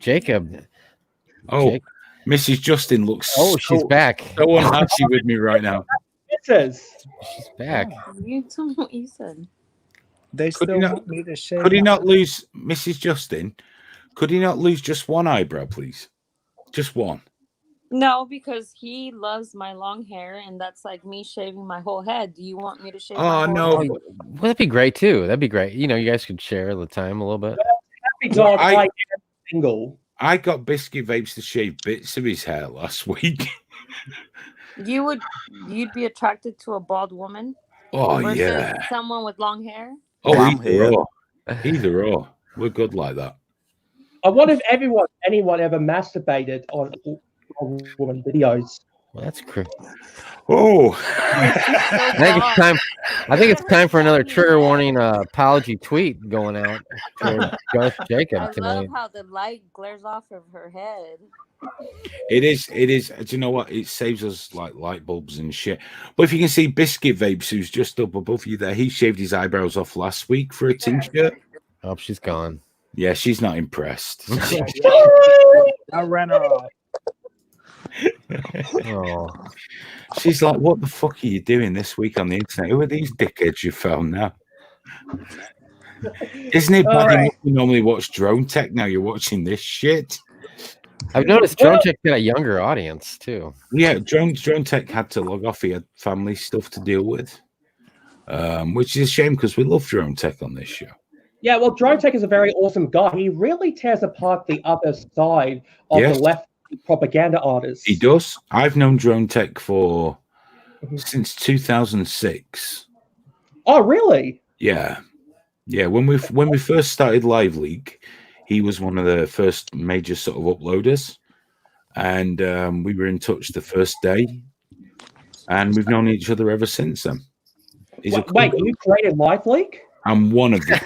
Jacob. Oh. Mrs. Justin looks she's back. So unhappy with me right now. She's back. You told me what you said. They still want me to shave. Could he not lose, Mrs. Justin? Could he not lose just one eyebrow, please? Just one. No, because he loves my long hair, and that's like me shaving my whole head. Do you want me to shave? Oh no, well, that'd be great too. That'd be great. You know, you guys could share the time a little bit. Single. I got Biscuit Vapes to shave bits of his hair last week. You'd be attracted to a bald woman? Oh versus yeah. Someone with long hair? Oh, either or. We're good like that. I wonder if anyone ever masturbated on woman videos. Well, that's crazy. Oh, I think it's time for another trigger warning apology tweet going out for Garth Jacob tonight. I love how the light glares off of her head. It is. Do you know what? It saves us like light bulbs and shit. But if you can see Biscuit Vapes, who's just up above you there, he shaved his eyebrows off last week for a t-shirt. Oh, she's gone. Yeah, she's not impressed. I ran her off. Oh. She's like, what the fuck are you doing this week on the internet? Who are these dickheads you found now? Isn't it bad enough you normally watch Drone Tech? Now you're watching this shit. I've noticed Drone Tech got a younger audience too. Yeah, Drone Tech had to log off. He had family stuff to deal with, which is a shame because we love Drone Tech on this show. Yeah, well, Drone Tech is a very awesome guy. He really tears apart the other side of the left propaganda artists. He does. I've known Drone Tech for since 2006. Oh, really? Yeah. When we first started Live Leak, he was one of the first major sort of uploaders, and we were in touch the first day, and we've known each other ever since then. Wait, you created Live Leak? I'm one of them.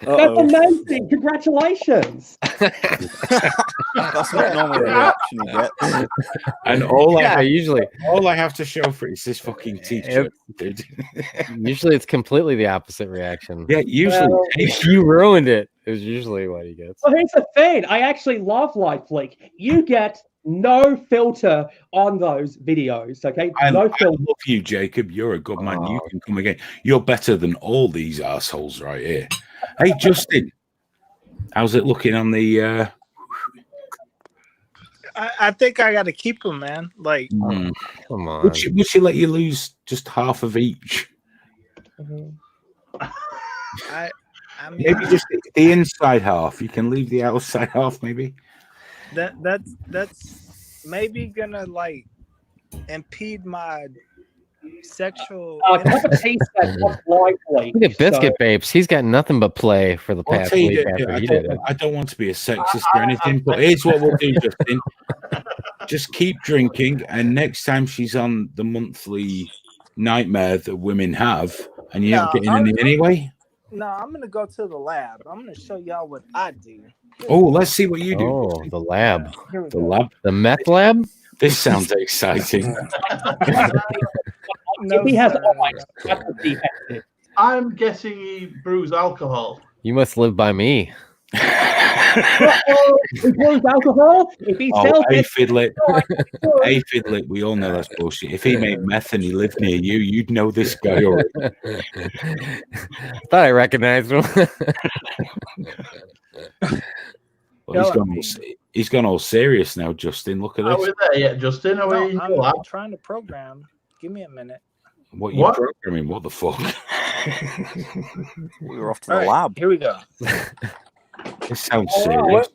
That's amazing! Congratulations! That's not normally the reaction you get. And all I have to show for it is this fucking t-shirt, dude. Usually it's completely the opposite reaction. Yeah, usually if you ruined it, is usually what he gets. Well, here's the thing. I actually love Live Leak. You get no filter on those videos, okay? I filter. love you, Jacob. You're a good man. You can come again. You're better than all these assholes right here. Hey, Justin, how's it looking on the? I think I got to keep them, man. Like, come on. Would she let you lose just half of each? I mean, Maybe just the inside half. You can leave the outside half, maybe. That's maybe gonna like impede my sexual. Look at Biscuit Babes. He's got nothing but play for the past week. I don't want to be a sexist or anything, but here's what we'll do, Justin. Just keep drinking, and next time she's on the monthly nightmare that women have, and you're not getting any anyway. No, I'm gonna go to the lab. I'm gonna show y'all what I do. Oh, let's see what you do. Oh, the lab. The lab. The meth lab? This sounds exciting. He has I'm guessing he brews alcohol. You must live by me. He brews alcohol? If he sells Fidlet. Hey, Fidlet, we all know that's bullshit. If he made meth and he lived near you, you'd know this guy already. Thought I recognized him. Well, he's gone all serious now, Justin. Look at this. Are we there yet, Justin? I'm trying to program. Give me a minute. What are you programming? What the fuck? We were off to the lab. Here we go. This sounds serious.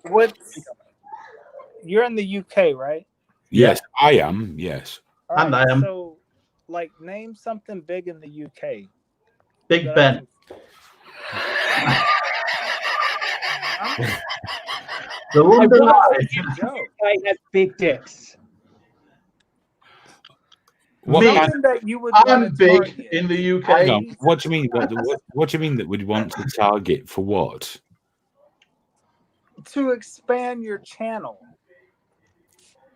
You're in the UK, right? Yes, I am. Yes. And I am. So, like, name something big in the UK. Big Ben. The London Eye. has big dicks. I'm big in the UK. Hang on. What do you mean? What do you mean that we'd want to target for what? To expand your channel.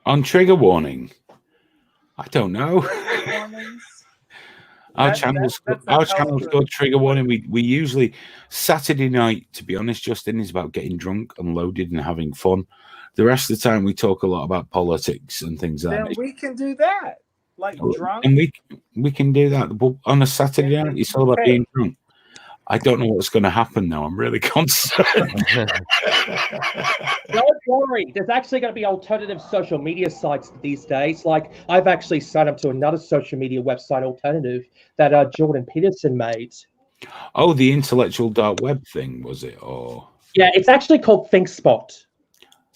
On trigger warning. I don't know. Our channel's called Trigger Warning. We usually Saturday night, to be honest, Justin, is about getting drunk and loaded and having fun. The rest of the time we talk a lot about politics and things like that. Then we can do that. Like drunk. And we can do that. But on a Saturday night, it's all about being drunk. I don't know what's going to happen now. I'm really concerned. Don't worry. There's actually going to be alternative social media sites these days. Like, I've actually signed up to another social media website alternative that Jordan Peterson made. Oh, the intellectual dark web thing, was it? Or yeah, it's actually called ThinkSpot.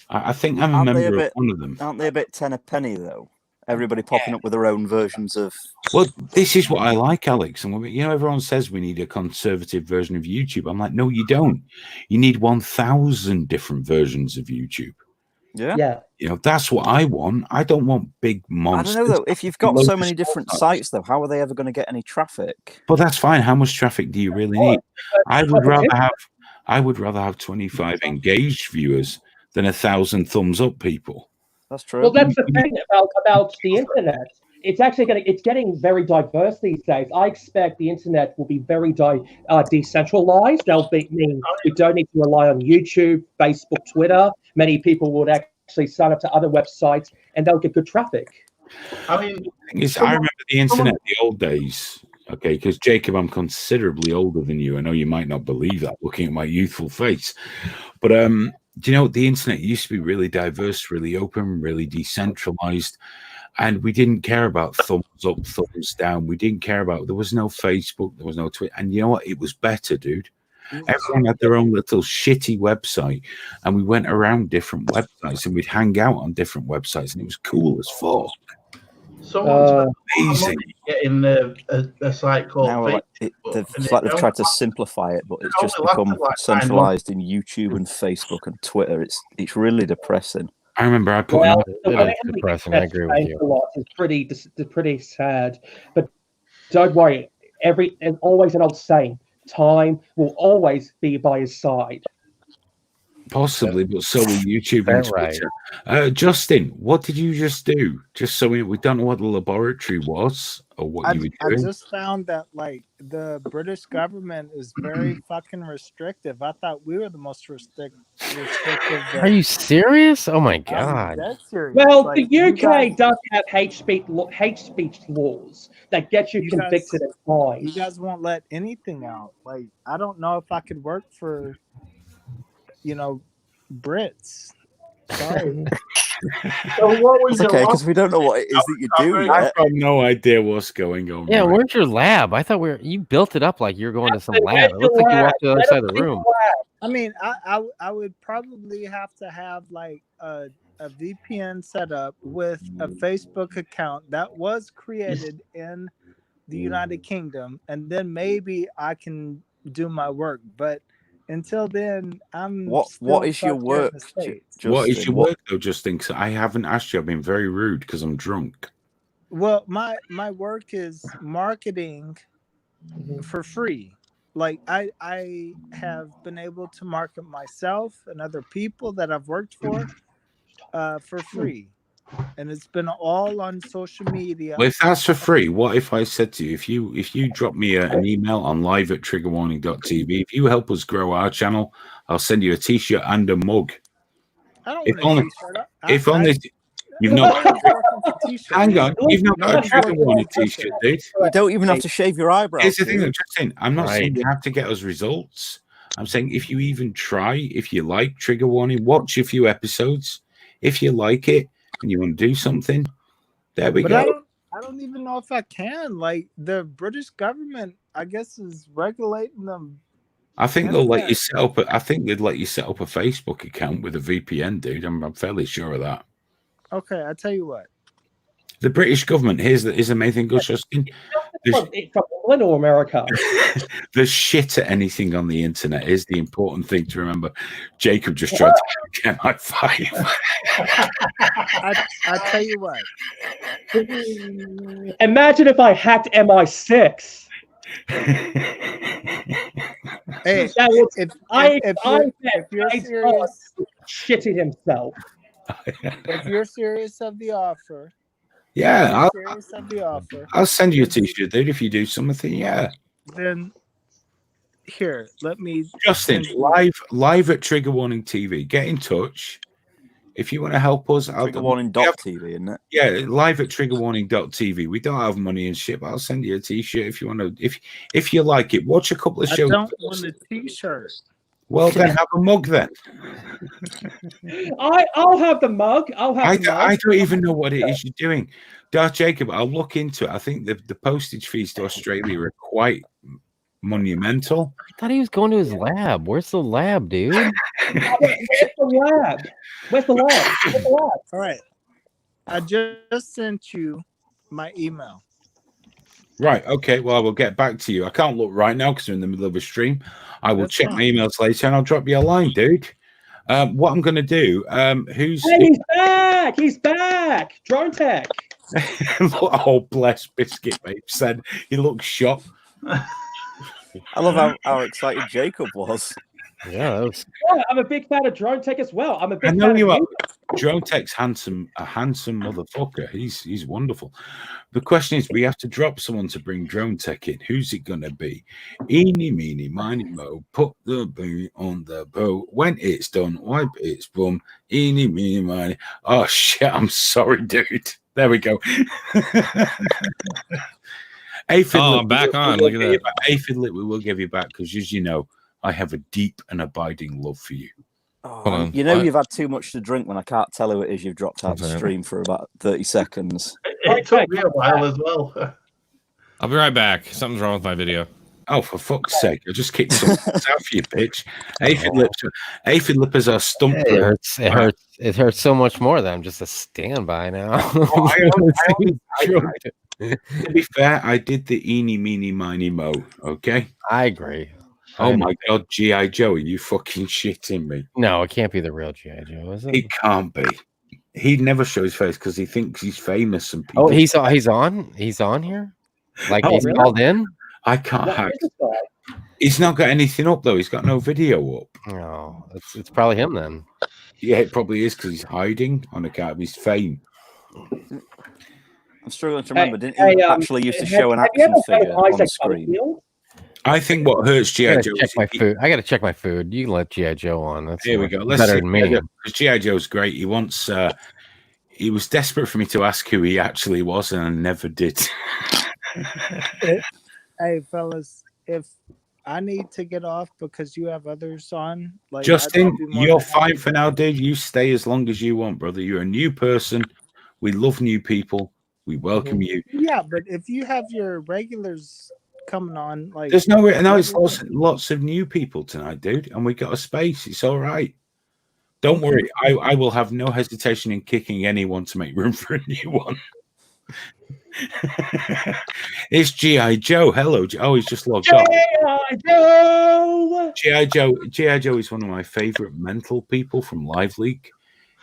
I think I'm a member of one of them. Aren't they a bit ten a penny, though? Everybody popping up with their own versions of. Well, this is what I like, Alex. And everyone says we need a conservative version of YouTube. I'm like, no, you don't. You need 1,000 different versions of YouTube. Yeah. That's what I want. I don't want big monsters. I don't know though. If you've got so many different sites, though, how are they ever going to get any traffic? But that's fine. How much traffic do you really need? I would rather have 25 engaged viewers than 1,000 thumbs up people. That's true. Well, that's the thing about the internet. It's getting very diverse these days. I expect the internet will be very decentralized. Mean we don't need to rely on YouTube, Facebook, Twitter. Many people would actually sign up to other websites, and they'll get good traffic. I mean, I remember the internet, the old days. Okay, because Jacob, I'm considerably older than you. I know you might not believe that looking at my youthful face, but do you know the internet used to be really diverse, really open, really decentralized. And we didn't care about thumbs up, thumbs down. We didn't care about, there was no Facebook, there was no Twitter. And you know what? It was better, dude. Everyone had their own little shitty website. And we went around different websites and we'd hang out on different websites. And it was cool as fuck. Someone's amazing getting a site called now, they've tried to simplify it, but it's just become centralized in YouTube and Facebook and Twitter. It's really depressing. I remember I put depressing. I agree with you. It's pretty sad, but don't worry. And always an old saying: time will always be by his side. Possibly, but so will YouTube and Twitter. Right. Justin, what did you just do? Just so we don't know what the laboratory was or what you were doing. I just found that the British government is very fucking restrictive. I thought we were the most restrictive. Are you serious? Oh my god! That's serious. Well, the UK does have hate speech laws that get you convicted and fined. You guys won't let anything out. I don't know if I could work for, Brits. Sorry. So what was okay, because we don't know what it is that you do. I've got no idea what's going on. Yeah, where's your lab? I thought you built it up like you're going to some lab. It looks like you walked to the other side of the room. I mean, I would probably have to have a VPN set up with a Facebook account that was created in the United Kingdom, and then maybe I can do my work. But until then, I'm what is your work? What is your work though, Justin? Because I haven't asked you. I've been very rude because I'm drunk. Well, my work is marketing for free. I have been able to market myself and other people that I've worked for free. And it's been all on social media. Well, if that's for free, what if I said to you, if you drop me an email on live@triggerwarning.tv, if you help us grow our channel, I'll send you a t-shirt and a mug. I don't want a t-shirt. If only you've not hang on, you've not got a Trigger Warning t-shirt, dude. You don't even have to shave your eyebrows. Here's the thing, Justin. I'm not saying you have to get us results. I'm saying if you even try, if you like Trigger Warning, watch a few episodes. If you like it, and you want to do something, there we go. I don't even know if I can. The British government, I guess, is regulating them. I think they'll let you set up. I think they'd let you set up a Facebook account with a VPN, dude. I'm fairly sure of that. Okay, I tell you what. The British government. Here's the main thing, Justin. From England or America? The shit at anything on the internet is the important thing to remember. Jacob just tried to get my five. I tell you what. Imagine if I hacked MI6. Hey, if you're serious, shitting himself. If you're serious of the offer. Yeah, I'll send you a t-shirt, dude, if you do something. Yeah. Then here, let me Justin live at Trigger Warning TV. Get in touch if you want to help us. Triggerwarning.tv, isn't it? Yeah, live at triggerwarning.tv. We don't have money and shit, but I'll send you a t-shirt if you want to. If you like it, watch a couple of shows. I don't want a t-shirt. Well, then have a mug then. I'll have the mug. I don't even know what it is you're doing. Darth Jacob, I'll look into it. I think the postage fees to Australia are quite monumental. I thought he was going to his lab. Where's the lab, dude? Where's the lab? All right. I just sent you my email. Right. Okay. Well, I will get back to you. I can't look right now because we're in the middle of a stream. I will check my emails later and I'll drop you a line, dude. What I'm going to do, he's back. He's back. Drone Tech. Oh, bless Biscuit, mate. Said he looks shocked. I love how excited Jacob was. Yeah, that was... I'm a big fan of Drone Tech as well. I'm a big I know fan you of are. Drone Tech's a handsome motherfucker. He's wonderful. The question is, we have to drop someone to bring Drone Tech in. Who's it gonna be? Eeny, meeny, miny, mo. Put the bee on the boat. When it's done, wipe its bum. Eeny, meeny, miny. Oh shit! I'm sorry, dude. There we go. I'm back on. Look at that. Aphid, we will give you back because, as you know, I have a deep and abiding love for you. Oh, you know you've had too much to drink when I can't tell who it is you've dropped out the stream for about 30 seconds. It took me a while as well. I'll be right back. Something's wrong with my video. Oh, for fuck's sake. I just kicked some out for you, bitch. Aphid lip is our stump. It hurts so much more that I'm just a standby now. To be fair, I did the eeny, meeny, miny, mo. Okay? I agree. Oh my God, G.I. Joe, are you fucking shitting me? No, it can't be the real G.I. Joe, is it? It can't be. He never shows his face because he thinks he's famous. And people... Oh, he's on here? Like he's really? Called in? I can't hack. He's not got anything up though. He's got no video up. No, it's probably him then. Yeah, it probably is because he's hiding on account of his fame. I'm struggling to remember. Didn't he actually used to show an action figure on the screen? I think what hurts G.I. Joe. I got to check my food. You can let G.I. Joe on. That's here we go. Let's better see. than me. Because G.I. Joe's great. He wants. He was desperate for me to ask who he actually was, and I never did. Hey, fellas, if I need to get off because you have others on, like Justin, you're fine for now, dude. You stay as long as you want, brother. You're a new person. We love new people. We welcome you. Yeah, but if you have your regulars coming on, like there's it's lots of new people tonight, dude, and we got a space. It's all right. Don't worry. I will have no hesitation in kicking anyone to make room for a new one. It's G.I. Joe. Hello. Oh, he's just logged off. G.I. Joe is one of my favorite mental people from Live Leak.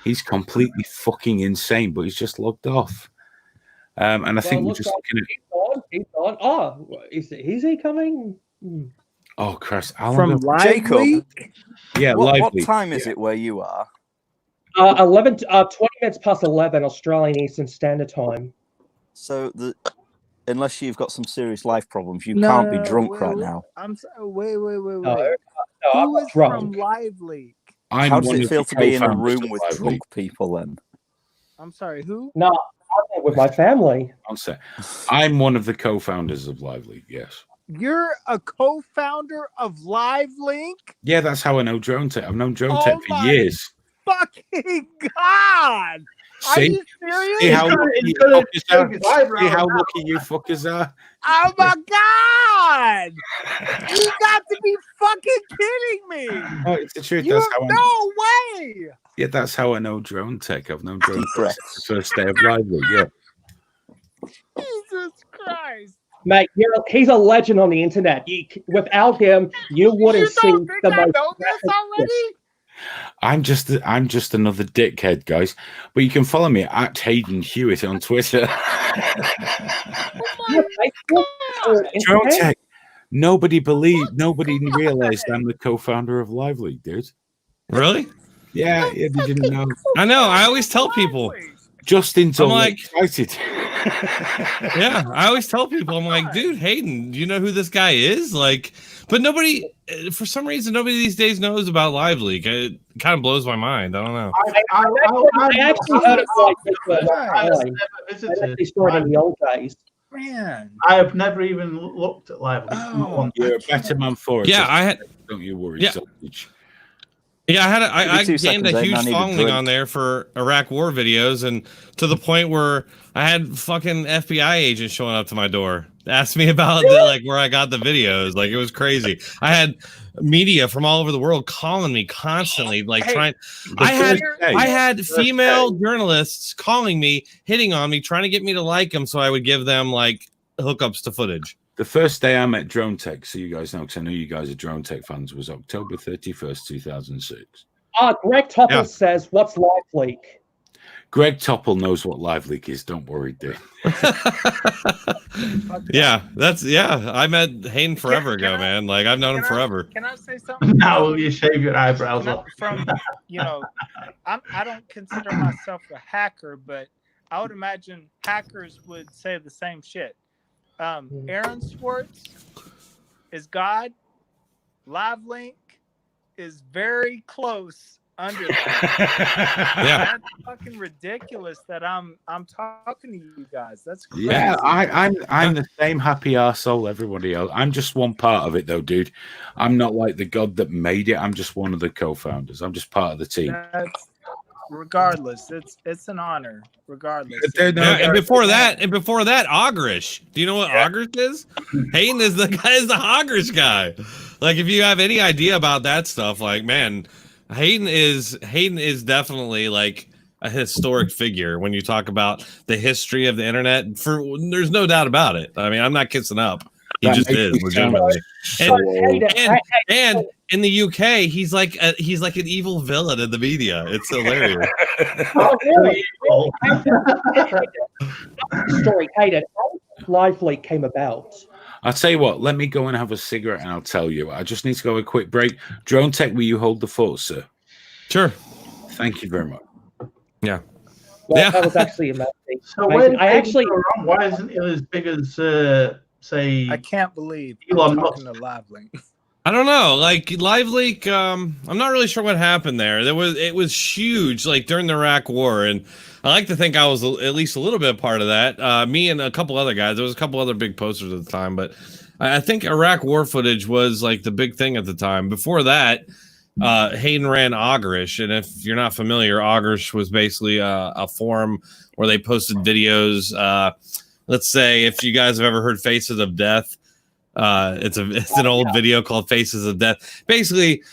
He's completely fucking insane, but he's just logged off. And I think we're just looking at. He's on. Oh, is he coming? Oh, Christ. From Live Jacob. Leak? Yeah, what time is it where you are? 20 minutes past 11 Australian Eastern Standard Time. So unless you've got some serious life problems, you can't be drunk right now. I'm sorry. Wait. No, Who I'm is drunk. from Live Leak? How does it feel to be in a room with drunk people then? I'm sorry, who? No, I'm with my family. I'm one of the co-founders of Live Leak, yes. You're a co-founder of Live Link? Yeah, that's how I know Drone Tech. I've known Drone Tech for years. Fucking God! See? Are you serious? See how lucky you fuckers are? See how lucky you fuckers are? Oh my God! You got to be fucking kidding me! Oh, it's the truth. No way! Yeah, that's how I know Drone Tech. I've known Drone Tech since the first day of Live Leak, yeah. Jesus Christ! Mate, he's a legend on the internet. Without him, you wouldn't see the most. Know this already? I'm just another dickhead, guys. But you can follow me at Hayden Hewitt on Twitter. Drone Tech. Nobody realized I'm the co-founder of Live Leak, dude. Really? Yeah, you didn't know. I know. I always tell people. Justin's all excited. Yeah, I always tell people, I'm like, dude, Hayden, do you know who this guy is? Like, but nobody, for some reason, nobody these days knows about Live Leak. It kind of blows my mind. I don't know. I actually heard it like this. I started in the old days. Man, I have never even looked at Live Leak. You're a better man for it. Yeah, don't you worry. Yeah. Yeah, I gained a huge following on there for Iraq War videos, and to the point where I had fucking FBI agents showing up to my door, asked me about where I got the videos. Like, it was crazy. I had media from all over the world calling me constantly, trying. I had female journalists calling me, hitting on me, trying to get me to like them, so I would give them hookups to footage. The first day I met Drone Tech, so you guys know, because I know you guys are Drone Tech fans, was October 31st, 2006. Greg Topple says, "What's Live Leak?" Greg Topple knows what LiveLeak is. Don't worry, dude. Yeah, I met Hayden forever ago, man. Like I've known him forever. Can I say something? Now you shave your eyebrows off. From I don't consider myself a hacker, but I would imagine hackers would say the same shit. Aaron Swartz is God. LiveLink is very close under that. That's fucking ridiculous that I'm talking to you guys. That's crazy. Yeah, I'm the same happy arsehole everybody else. I'm just one part of it though, dude. I'm not like the god that made it. I'm just one of the co-founders. I'm just part of the team. Regardless, it's an honor. Regardless. And before that, Ogrish. Do you know what Ogrish is? Hayden is the Ogrish guy. Like, if you have any idea about that stuff, like, man, Hayden is definitely like a historic figure when you talk about the history of the internet. There's no doubt about it. I mean, I'm not kissing up. He just is legitimately. And in the UK, he's like an evil villain in the media. It's hilarious. Oh, really? Story, Hayden. How LiveLeak came about? I'll tell you what. Let me go and have a cigarette, and I'll tell you. I just need to go a quick break. Drone Tech, will you hold the fort, sir? Sure. Thank you very much. Yeah. Well, that was actually amazing. So why isn't it as big as say? I can't believe Elon I'm talking to LiveLink. I don't know. Like LiveLeak, I'm not really sure what happened there. It was huge, like during the Iraq War, and I like to think I was at least a little bit a part of that. Me and a couple other guys. There was a couple other big posters at the time, but I think Iraq War footage was like the big thing at the time. Before that, Hayden ran Ogrish, and if you're not familiar, Ogrish was basically a forum where they posted videos. Let's say if you guys have ever heard Faces of Death. It's an old video called Faces of Death. Basically,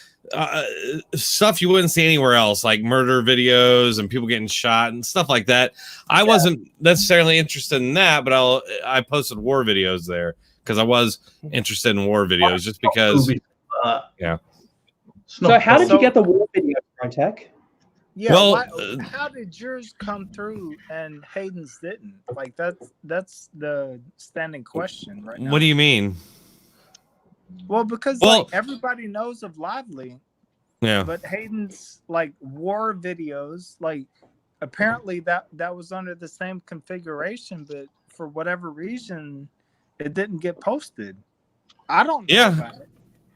stuff you wouldn't see anywhere else, like murder videos and people getting shot and stuff like that. I wasn't necessarily interested in that, but I posted war videos there because I was interested in war videos just because. Yeah. So how did you get the war videos, Tech? Yeah. Well, how did yours come through and Hayden's didn't? Like that's the standing question right now. What do you mean? Well, because like everybody knows of LiveLink. Yeah. But Hayden's like war videos, like apparently that was under the same configuration, but for whatever reason, it didn't get posted. I don't know about it.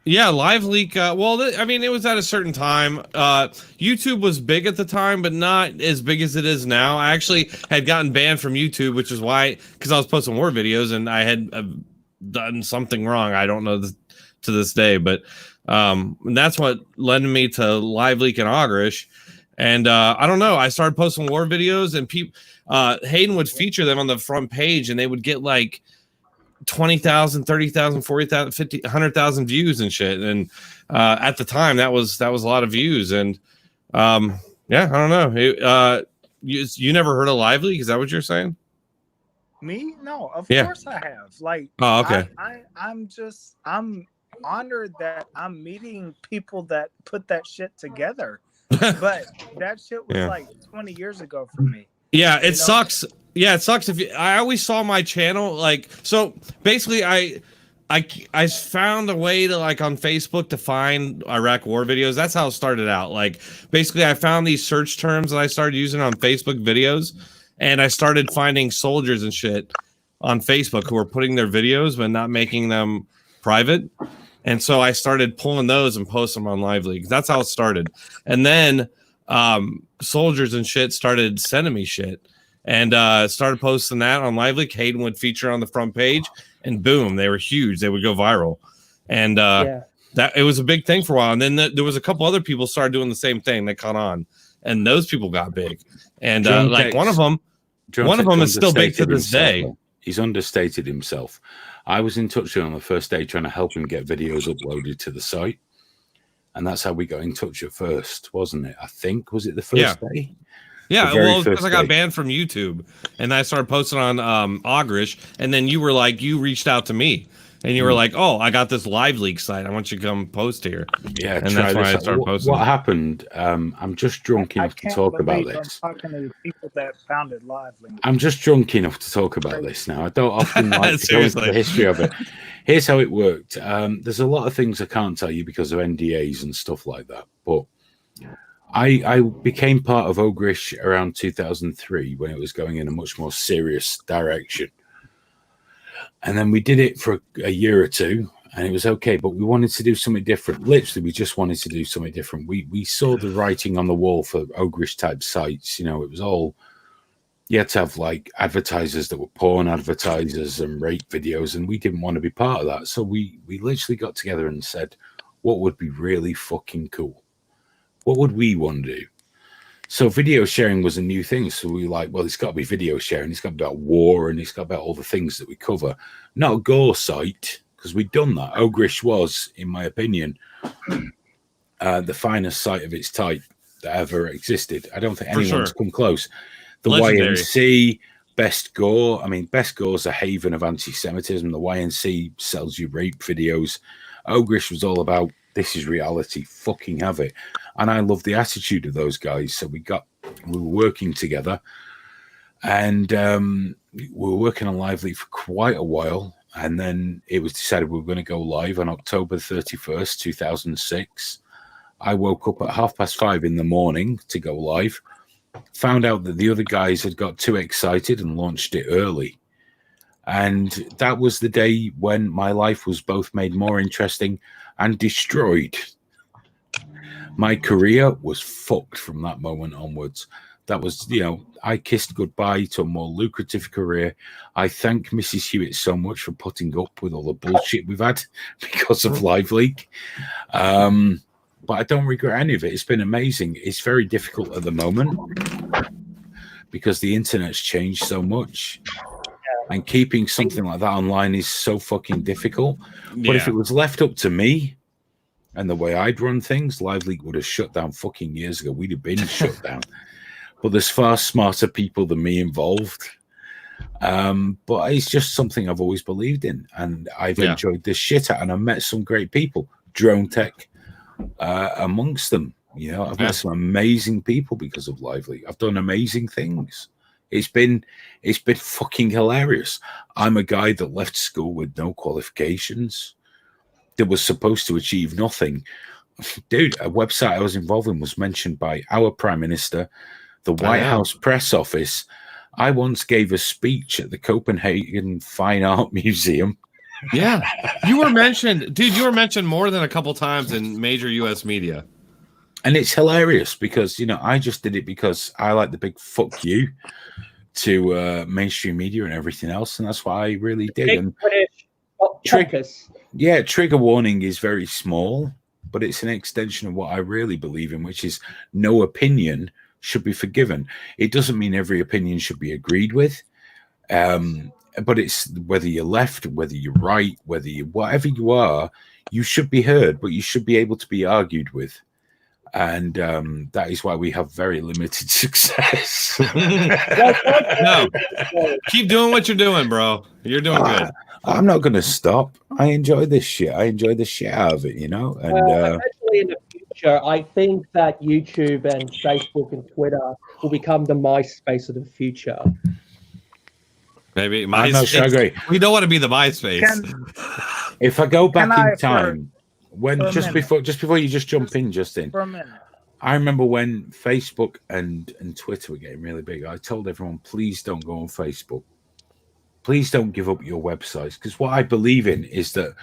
Yeah, LiveLeak. It was at a certain time. YouTube was big at the time, but not as big as it is now. I actually had gotten banned from YouTube, which is why, because I was posting war videos and I had done something wrong. I don't know to this day, but that's what led me to LiveLeak and Ogrish. And I don't know. I started posting war videos, and Hayden would feature them on the front page, and they would get like 20,000, 30,000, 40,000, 50, 100,000 views and shit. And at the time that was a lot of views. And I don't know. You never heard of LiveLeak? Is that what you're saying? Me? No, of course I have. Like, oh, okay. I'm honored that I'm meeting people that put that shit together. But that shit was like 20 years ago for me. Yeah, it sucks. Yeah, it sucks I always saw my channel like, so basically I found a way to, like, on Facebook to find Iraq war videos. That's how it started out. Like, basically I found these search terms that I started using on Facebook videos, and I started finding soldiers and shit on Facebook who were putting their videos but not making them private. And so I started pulling those and posting them on LiveLeak. That's how it started. And then soldiers and shit started sending me shit, and started posting that on LiveLeak. Hayden would feature on the front page, and boom, they were huge. They would go viral, and that it was a big thing for a while. And then there was a couple other people started doing the same thing. They caught on, and those people got big. And like one of them is still big to this day. He's understated himself. I was in touch with him on the first day trying to help him get videos uploaded to the site. And that's how we got in touch at first, wasn't it? I think. Was it the first day? Yeah, well, because I got banned from YouTube, and I started posting on Ogrish, and then you were like, you reached out to me, and you were like, "Oh, I got this Live Leak site. I want you to come post here." Yeah, and that's why I started posting. What happened? I'm just drunk enough to talk about this. I'm talking to the people that founded Live Leak. I'm just drunk enough to talk about this now. I don't often like to go into the history of it. Here's how it worked. There's a lot of things I can't tell you because of NDAs and stuff like that, but I became part of Ogrish around 2003 when it was going in a much more serious direction. And then we did it for a year or two, and it was okay, but we wanted to do something different. Literally, we just wanted to do something different. We saw the writing on the wall for Ogrish-type sites. You know, it was all... You had to have, like, advertisers that were porn advertisers and rape videos, and we didn't want to be part of that. So we literally got together and said, what would be really fucking cool? What would we want to do? So video sharing was a new thing. So we were like, well, it's got to be video sharing. It's got to be about war, and it's got to be about all the things that we cover. Not a gore site, because we'd done that. Ogrish was, in my opinion, the finest site of its type that ever existed. I don't think anyone's come close. The Legendary. YNC, Best Gore. I mean, Best Gore's a haven of anti-Semitism. The YNC sells you rape videos. Ogrish was all about, this is reality, fucking have it. And I love the attitude of those guys. So we were working together, and we were working on Live Leak for quite a while. And then it was decided we were going to go live on October 31st, 2006. I woke up at 5:30 in the morning to go live. Found out that the other guys had got too excited and launched it early. And that was the day when my life was both made more interesting and destroyed. My career was fucked from that moment onwards. That was, you know, I kissed goodbye to a more lucrative career. I thank Mrs. Hewitt so much for putting up with all the bullshit we've had because of Live Leak. But I don't regret any of it. It's been amazing. It's very difficult at the moment because the internet's changed so much. And keeping something like that online is so fucking difficult. But if it was left up to me and the way I'd run things, Live Leak would have shut down fucking years ago. We'd have been shut down. But there's far smarter people than me involved. But it's just something I've always believed in. And I've enjoyed this shit out. And I've met some great people. Drone Tech amongst them. You know, I've met some amazing people because of Live Leak. I've done amazing things. It's been fucking hilarious. I'm a guy that left school with no qualifications, that was supposed to achieve nothing. Dude, a website I was involved in was mentioned by our Prime Minister, the White House press office. I once gave a speech at the Copenhagen Fine Art Museum. Yeah, you were mentioned, dude. You were mentioned more than a couple times in major U.S. media. And it's hilarious because, you know, I just did it because I like the big fuck you to mainstream media and everything else. And that's what I really did. And trigger warning is very small, but it's an extension of what I really believe in, which is no opinion should be forgiven. It doesn't mean every opinion should be agreed with. But it's whether you're left, whether you're right, whether you, whatever you are, you should be heard, but you should be able to be argued with. And that is why we have very limited success. No, keep doing what you're doing, bro. You're doing good. I'm not going to stop. I enjoy this shit. I enjoy the shit out of it, you know. And eventually in the future, I think that YouTube and Facebook and Twitter will become the MySpace of the future. Maybe I'm not sure I agree. We don't want to be the MySpace. If I go back in time, just before you just jump in, Justin, for a minute. I remember when Facebook and Twitter were getting really big. I told everyone, please don't go on Facebook. Please don't give up your websites, because what I believe in is that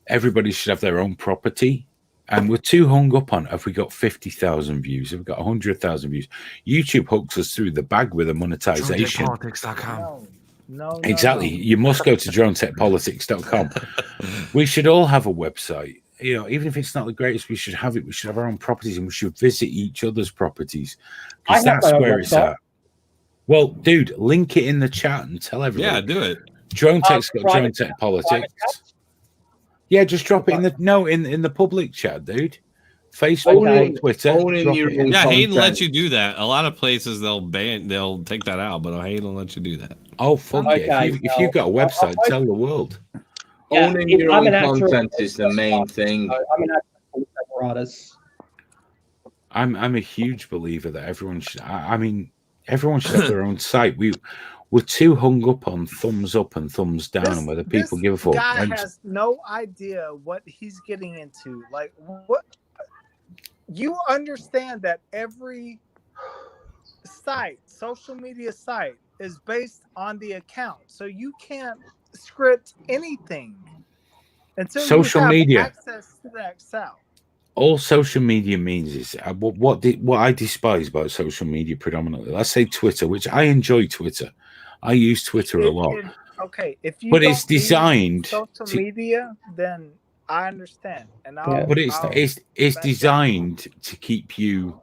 everybody should have their own property. And we're too hung up on, have we got 50,000 views? Have we got 100,000 views? YouTube hooks us through the bag with a monetization. DroneTechPolitics.com. No, exactly. You must go to DroneTechPolitics.com. We should all have a website. You know, even if it's not the greatest, we should have it. We should have our own properties, and we should visit each other's properties, because that's where it's at. Well, dude, link it in the chat and tell everyone. Yeah, do it. Drone Tech's got Drone Tech Politics. Yeah, just drop it in the public chat, dude. Facebook, Twitter. Yeah, Hayden lets you do that. A lot of places they'll take that out, but Hayden will let you do that. Oh, fuck yeah. If you've got a website, tell the world. Owning your own content is the main thing. I'm an actual artist. I'm a huge believer that everyone should. I mean, everyone should have their own site. We're too hung up on thumbs up and thumbs down, and whether people give a fuck. This guy has no idea what he's getting into. Like, what? You understand that every site, social media site, is based on the account, so you can't script anything until social you have media access to the Excel. All social media means is what I despise about social media predominantly. Let's say Twitter, which I enjoy Twitter. I use Twitter a lot. Okay, if you but it's designed social media, then I understand. And it's designed to keep you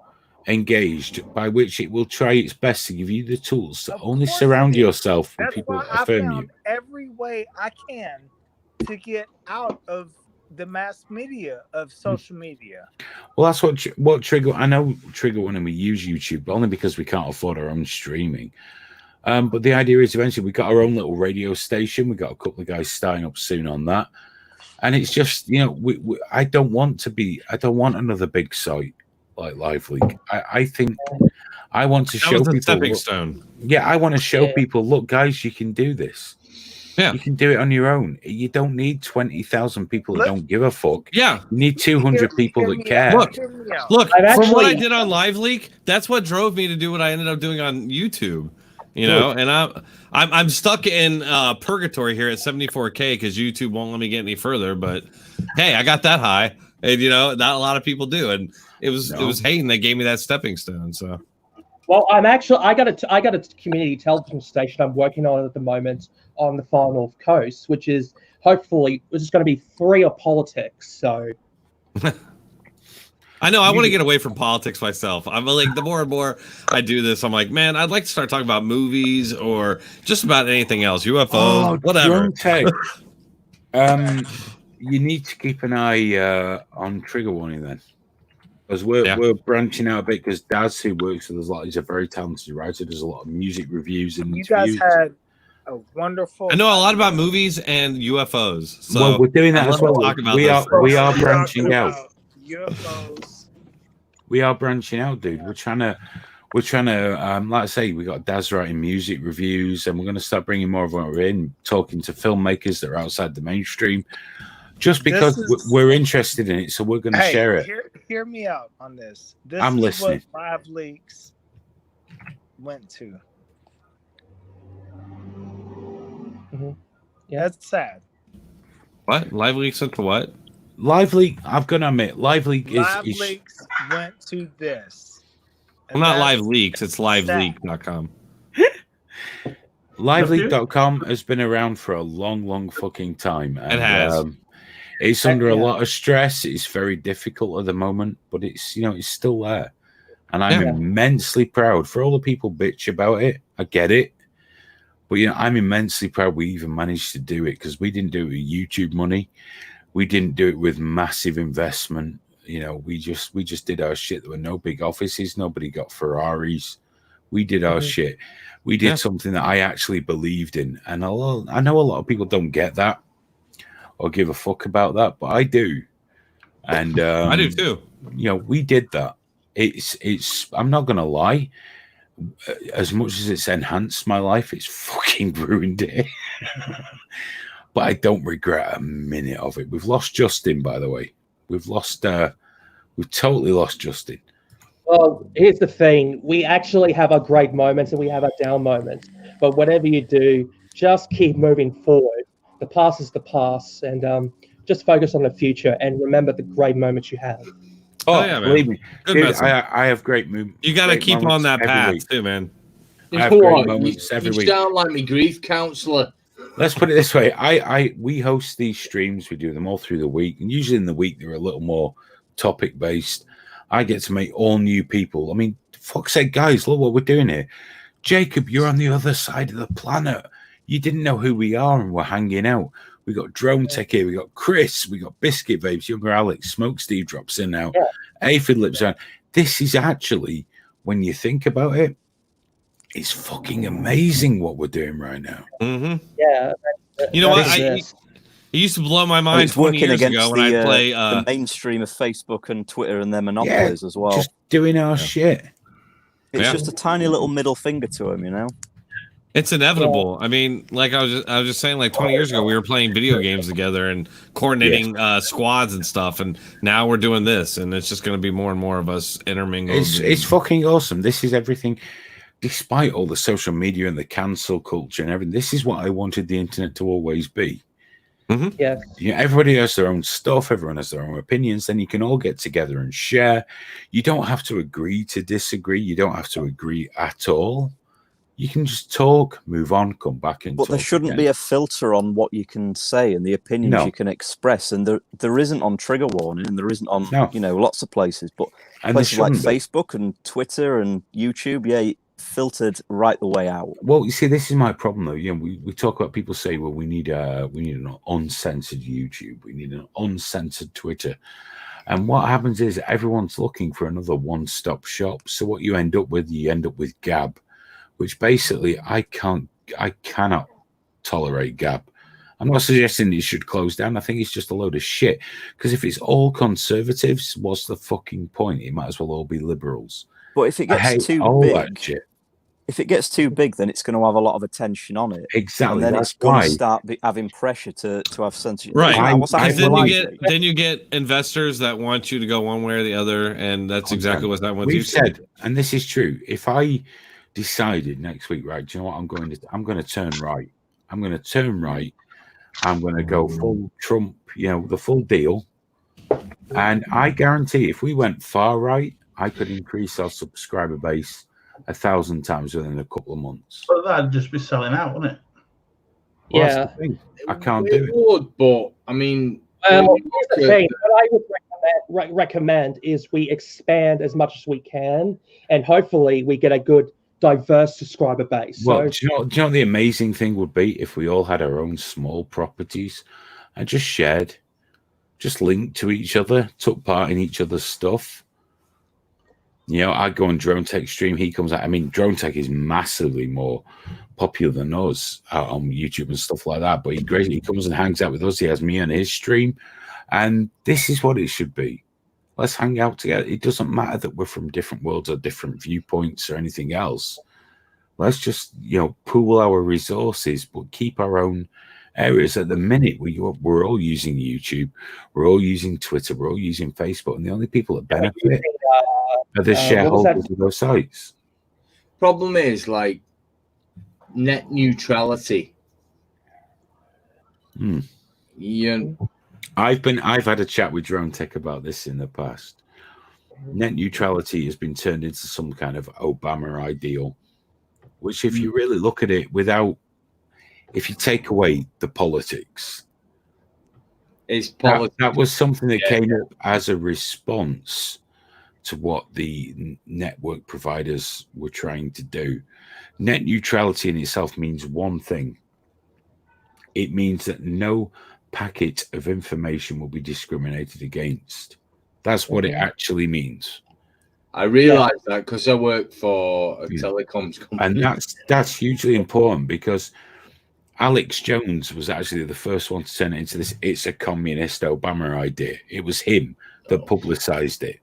engaged, by which it will try its best to give you the tools to only surround yourself with people that affirm you. Every way I can to get out of the mass media of social media. Well, that's what Trigger. I know Trigger Warning we use YouTube, but only because we can't afford our own streaming. But the idea is eventually we got our own little radio station. We got a couple of guys starting up soon on that, and it's just I don't want another big site like LiveLeak. I think I want to show people. Stepping stone. Yeah, I want to show people. Look, guys, you can do this. Yeah, you can do it on your own. You don't need 20,000 people that don't give a fuck. Yeah, you need 200 people that care. Look, from what I did on LiveLeak, that's what drove me to do what I ended up doing on YouTube. You know, and I'm stuck in purgatory here at 74K because YouTube won't let me get any further. But hey, I got that high, and not a lot of people do. And it was Hayden that gave me that stepping stone. So. Well, I got a community television station I'm working on at the moment on the far north coast, which is hopefully it's going to be free of politics. So, I know I want to get away from politics myself. I'm like, the more and more I do this, I'm like, man, I'd like to start talking about movies or just about anything else, UFOs, whatever. You need to keep an eye on Trigger Warning then. Because we're branching out a bit, because Daz, who works with us a lot, he's a very talented writer, does a lot of music reviews and you guys had a wonderful. I know a lot about movies and UFOs. So well, we're doing that as well. We are branching out. UFOs. We are branching out, dude. We're trying to like I say, we got Daz writing music reviews, and we're going to start bringing more of what we're in, talking to filmmakers that are outside the mainstream. Just because we're interested in it, so we're going to share it. Hear me out on this. I'm listening. What LiveLeaks went to. Mm-hmm. Yeah, that's sad. What? LiveLeaks into what? LiveLeak, I've got to admit, LiveLeak LiveLeaks went to this. Well, not LiveLeaks, it's liveleak.com. LiveLeak.com has been around for a long, long fucking time. And, it has. It's under a lot of stress. It's very difficult at the moment, but it's it's still there. And I'm immensely proud for all the people bitch about it. I get it. But I'm immensely proud we even managed to do it, because we didn't do it with YouTube money. We didn't do it with massive investment. We just did our shit. There were no big offices. Nobody got Ferraris. We did our shit. We did something that I actually believed in. And I know a lot of people don't get that or give a fuck about that, but I do. And I do too. We did that. It's I'm not gonna lie, as much as it's enhanced my life, it's fucking ruined it. But I don't regret a minute of it. We've lost Justin, by the way. We've totally lost Justin. Well, here's the thing. We actually have our great moments and we have our down moments. But whatever you do, just keep moving forward. The past is the past, and just focus on the future and remember the great moments you have. Oh yeah, believe me. Dude, I have great moments. You got to keep on that path too, man. I have great moments every week. You sound like me grief counselor. Let's put it this way. We host these streams. We do them all through the week, and usually in the week they're a little more topic based. I get to meet all new people. I mean, fuck's sake, guys, look what we're doing here. Jacob, you're on the other side of the planet. You didn't know who we are, and we're hanging out. We got Drone Tech here. We got Chris. We got Biscuit Vapes. Younger Alex. Smoke Steve drops in now. Aphid Lips on. This is actually, when you think about it, it's fucking amazing what we're doing right now. Mm-hmm. Yeah. You know what? It used to blow my mind 20 years ago when I play the mainstream of Facebook and Twitter and their monopolies as well. Just doing our shit. It's just a tiny little middle finger to them, you know. It's inevitable. I mean, like I was just saying, like 20 years ago, we were playing video games together and coordinating squads and stuff, and now we're doing this, and it's just going to be more and more of us intermingled. It's fucking awesome. This is everything. Despite all the social media and the cancel culture and everything, this is what I wanted the internet to always be. Mm-hmm. Yeah. You know, everybody has their own stuff. Everyone has their own opinions. Then you can all get together and share. You don't have to agree to disagree. You don't have to agree at all. You can just talk, move on, come back and But there shouldn't be a filter on what you can say and the opinions you can express. And there isn't on Trigger Warning, and there isn't on, you know, lots of places. But places like Facebook and Twitter and YouTube, filtered right the way out. Well, you see, this is my problem, though. You know, we talk about people say, well, we need an uncensored YouTube. We need an uncensored Twitter. And what happens is everyone's looking for another one-stop shop. So what you end up with Gab, which basically I cannot tolerate Gab. I'm not suggesting it should close down. I think it's just a load of shit. Because if it's all conservatives, what's the fucking point? It might as well all be liberals. But if it gets too big, if it gets too big, then it's going to have a lot of attention on it. Exactly. And then it's going to start having pressure to have censorship. Right. Then you get investors that want you to go one way or the other, and that's exactly what that wants. We've said, and this is true. If I decided next week, right, do you know what I'm going to turn right. I'm going to turn right. I'm going to go full Trump, you know, the full deal. And I guarantee if we went far right, I could increase our subscriber base 1,000 times within a couple of months. But that'd just be selling out, wouldn't it? Well, that's the thing. I can't do it. Would, but I mean, here's the thing. What I would recommend is we expand as much as we can, and hopefully we get a good, diverse subscriber base. Well, do you know what the amazing thing would be if we all had our own small properties and just shared, just linked to each other, took part in each other's stuff. You know, I go on Drone Tech stream. He comes out. I mean, Drone Tech is massively more popular than us out on YouTube and stuff like that. But he comes and hangs out with us. He has me on his stream. And this is what it should be. Let's hang out together. It doesn't matter that we're from different worlds or different viewpoints or anything else. Let's just, you know, pool our resources, but keep our own areas. At the minute, we're all using YouTube. We're all using Twitter. We're all using Facebook. And the only people that benefit are the shareholders of those sites. Problem is, like, net neutrality. I've had a chat with Drone Tech about this in the past. Net neutrality has been turned into some kind of Obama ideal, which, if you really look at it, if you take away the politics, that was something that came up as a response to what the network providers were trying to do. Net neutrality in itself means one thing. It means that no packet of information will be discriminated against. That's what it actually means. I realize that because I work for a telecoms company. And that's hugely important, because Alex Jones was actually the first one to turn it into this "it's a communist Obama" idea. It was him that publicized it.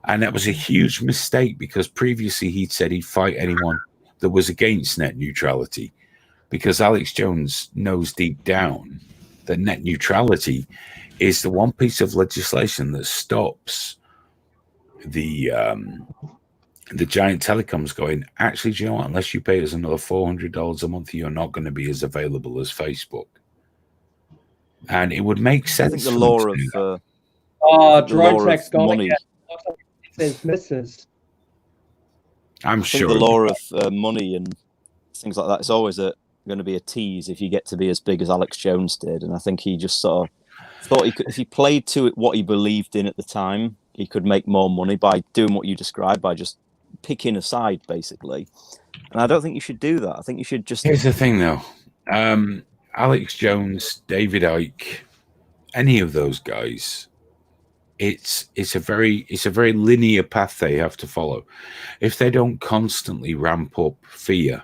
And that was a huge mistake, because previously he'd said he'd fight anyone that was against net neutrality, because Alex Jones knows deep down that net neutrality is the one piece of legislation that stops the giant telecoms going, actually, do you know what? Unless you pay us another $400 a month, you're not going to be as available as Facebook. And it would make sense. I think the law of Drone Tech's gone again. It misses. I'm sure the law of money and things like that is always going to be a tease if you get to be as big as Alex Jones did. And I think he just sort of thought he could, if he played to it what he believed in at the time, he could make more money by doing what you described, by just picking a side, basically. And I don't think you should do that. I think you should just... Here's the thing, though. Alex Jones, David Icke, any of those guys, it's a very linear path they have to follow. If they don't constantly ramp up fear,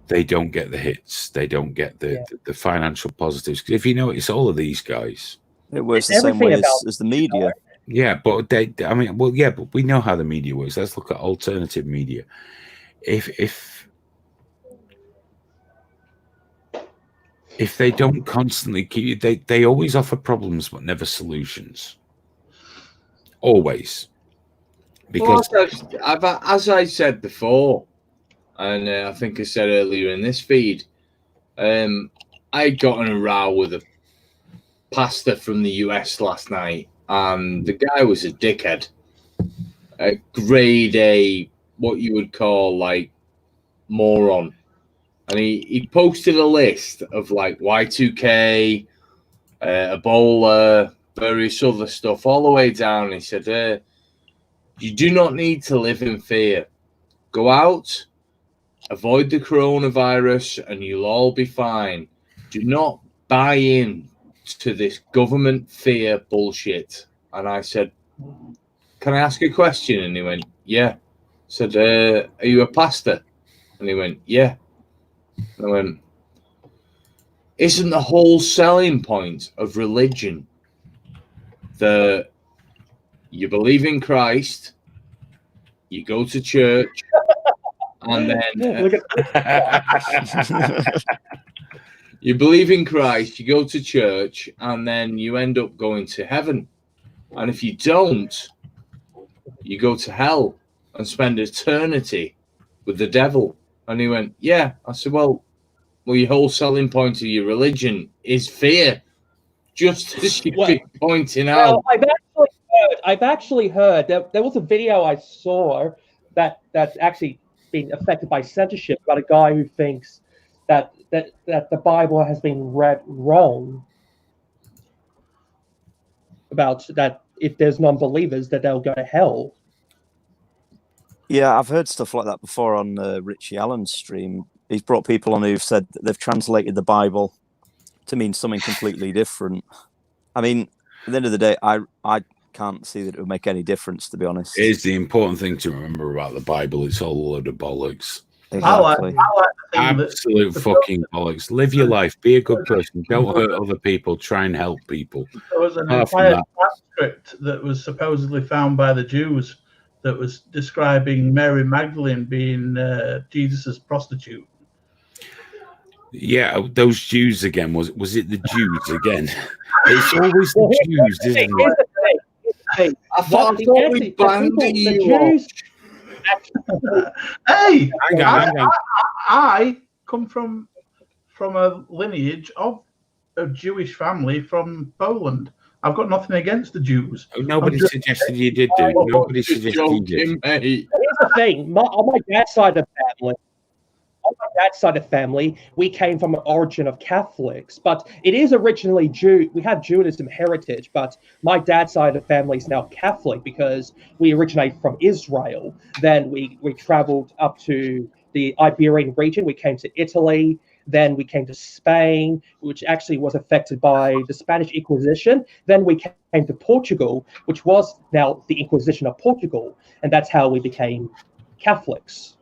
they don't get the hits. They don't get the financial positives. Because if you know, it's all of these guys. It works the same way as the media. Yeah, but but we know how the media works. Let's look at alternative media. If they don't constantly keep, they always offer problems but never solutions. Always. Because as I said before, and I think I said earlier in this feed, I got in a row with a pastor from the US last night, and the guy was a dickhead, a grade A, what you would call like moron. And he posted a list of like Y2K, Ebola, various other stuff, all the way down. He said, you do not need to live in fear. Go out, avoid the coronavirus, and you'll all be fine. Do not buy in to this government fear bullshit. And I said, can I ask a question? And he went, yeah. I said, are you a pastor? And he went, yeah. And I went, isn't the whole selling point of religion that you believe in Christ, you go to church, and then you believe in Christ, you go to church, and then you end up going to heaven. And if you don't, you go to hell and spend eternity with the devil. And he went, yeah. I said, well, your whole selling point of your religion is fear, just as you've been pointing out. I've actually heard that there was a video I saw that's actually been affected by censorship about a guy who thinks that the Bible has been read wrong, about that if there's non-believers that they'll go to hell. Yeah, I've heard stuff like that before on Richie Allen's stream. He's brought people on who've said that they've translated the Bible to mean something completely different. I mean, at the end of the day, I can't see that it would make any difference, to be honest. Here's the important thing to remember about the Bible: it's all a load of bollocks. Exactly. Absolute fucking bollocks. Live your life. Be a good person. Don't hurt other people. Try and help people. There was an entire transcript that was supposedly found by the Jews that was describing Mary Magdalene being Jesus's prostitute. Yeah, those Jews again. Was it the Jews again? It's always the Jews, isn't it? I thought we banned you. Hey, hang on. I come from a lineage of a Jewish family from Poland. I've got nothing against the Jews. Nobody suggested you did, dude. Nobody suggested you did. Here's the thing: on my dad's side of the family, we came from an origin of Catholics, but it is originally Jew. We have Judaism heritage, but my dad's side of the family is now Catholic because we originate from Israel. Then we traveled up to the Iberian region. We came to Italy. Then we came to Spain, which actually was affected by the Spanish Inquisition. Then we came to Portugal, which was now the Inquisition of Portugal. And that's how we became Catholics.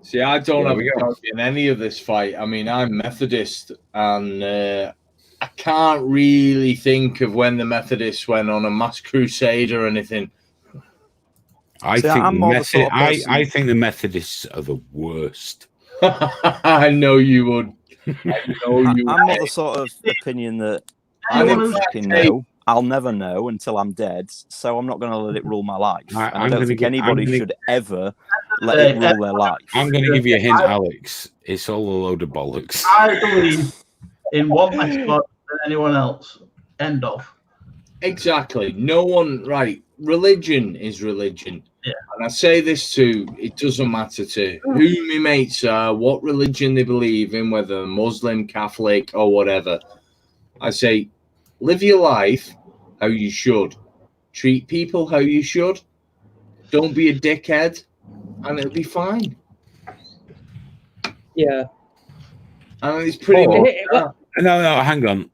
See, I don't have a dog in any of this fight. I mean, I'm Methodist, and I can't really think of when the Methodists went on a mass crusade or anything. I think the Methodists are the worst. I know you would. I'm not the sort of opinion that I don't fucking know. I'll never know until I'm dead, so I'm not going to let it rule my life. I don't think anybody should ever let it rule their life. I'm going to give you a hint, Alex. It's all a load of bollocks. I believe in one less God than anyone else. End of. Exactly. No one, right. Religion is religion. Yeah. And I say this too, it doesn't matter to who my mates are, what religion they believe in, whether Muslim, Catholic, or whatever. I say, live your life how you should. Treat people how you should. Don't be a dickhead, and it'll be fine. Yeah. I mean, it's pretty much. No, hang on.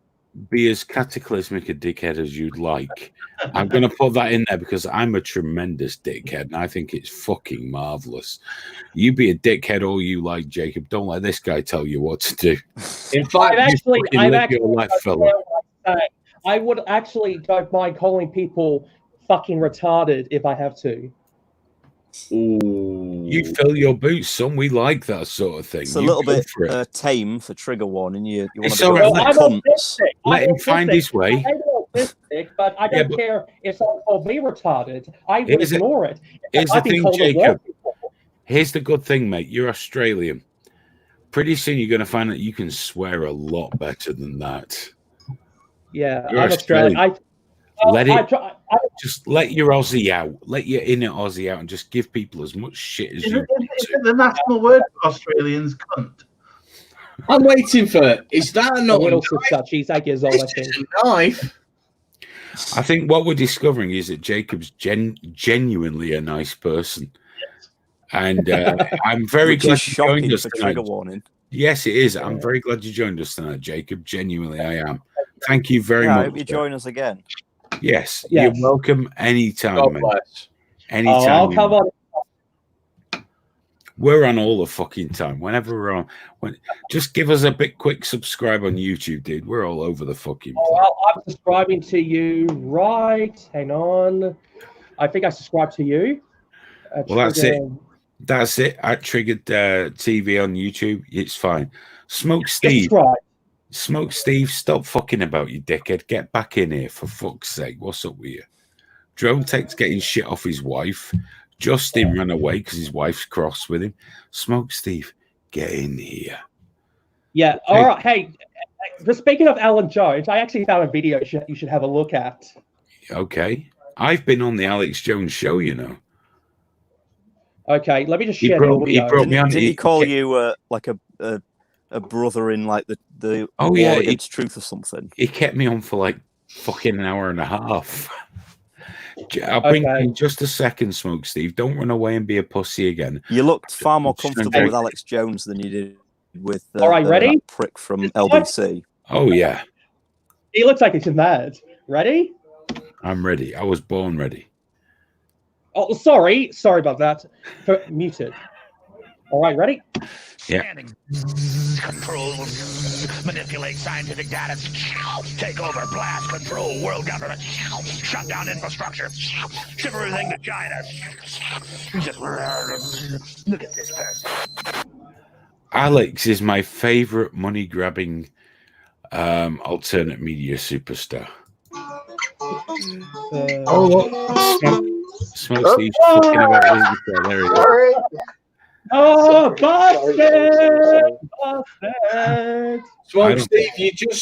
Be as cataclysmic a dickhead as you'd like. I'm going to put that in there because I'm a tremendous dickhead and I think it's fucking marvelous. You be a dickhead all you like, Jacob. Don't let this guy tell you what to do. In fact, I would actually don't mind calling people fucking retarded if I have to. Ooh. You fill your boots, son. We like that sort of thing. It's a little bit tame for trigger warning. You want to let him find his way. I'm autistic, but I don't care if someone called me retarded. I would ignore it. Here's the thing, Jacob. Here's the good thing, mate. You're Australian. Pretty soon you're going to find that you can swear a lot better than that. Yeah, I'm Australian. Just let your Aussie out. Let your inner Aussie out and just give people as much shit as you want to. Is it the national word for Australians, cunt? I'm waiting for. Is that not a little sister? She's 8 years old, I think. A knife. I think what we're discovering is that Jacob's genuinely a nice person. And I'm very glad you joined us tonight. Trigger warning. Yes, it is. I'm very glad you joined us tonight, Jacob. Genuinely, I am. Thank you very much. I hope you join us again. Yes, you're welcome anytime, man. Anytime. I'll come on. We're on all the fucking time. Whenever we're on, just give us a bit quick subscribe on YouTube, dude. We're all over the fucking place. Well, I'm subscribing to you, right? Hang on. I think I subscribed to you. Well, that's it. That's it. I triggered TV on YouTube. It's fine. Smoke Steve. Smoke Steve, stop fucking about, you dickhead. Get back in here, for fuck's sake. What's up with you? Drone Tech's getting shit off his wife. Justin ran away because his wife's cross with him. Smoke Steve, get in here. Yeah, all right. Hey, speaking of Alan Jones, I actually found a video you should have a look at. Okay. I've been on the Alex Jones show, you know. Okay, let me just share the audio. Did he call you like a brother in like the war against truth or something? He kept me on for like fucking an hour and a half. I'll bring you in just a second, Smoke Steve. Don't run away and be a pussy again. You looked far more comfortable with Alex Jones than you did with all right, ready? That prick from LBC. Oh yeah. He looks like he's mad. Ready? I'm ready. I was born ready. Oh, sorry about that. Muted. All right, ready? Yeah. Control, manipulate scientific data, take over, blast, control world government, shut down infrastructure, ship everything to China. Just look at this person. Alex is my favorite money-grabbing alternate media superstar. Smoke Steve talking about there he is. Oh, bastard! Smoke Steve,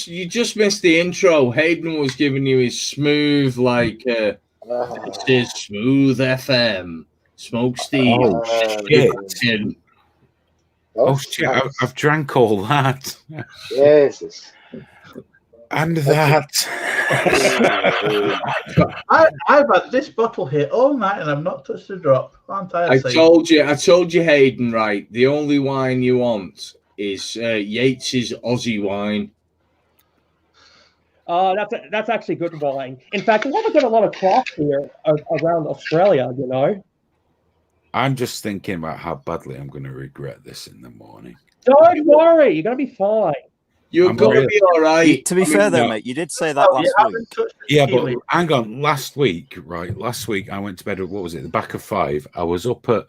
you just missed the intro. Hayden was giving you his smooth, like this is Smooth FM. Smoke Steve. Oh shit! Oh shit! I've drank all that. Jesus. And that. I've had this bottle here all night and I've not touched a drop. I told you, Hayden, right? The only wine you want is Yates's Aussie wine. That's actually good wine. In fact, we haven't got a lot of craft here around Australia, you know. I'm just thinking about how badly I'm going to regret this in the morning. Don't worry, you're going to be fine. You're going to be all right. To be fair, though, mate, you did say that last week. Yeah, but hang on. Last week, I went to bed at, what was it, the back of 5. I was up at,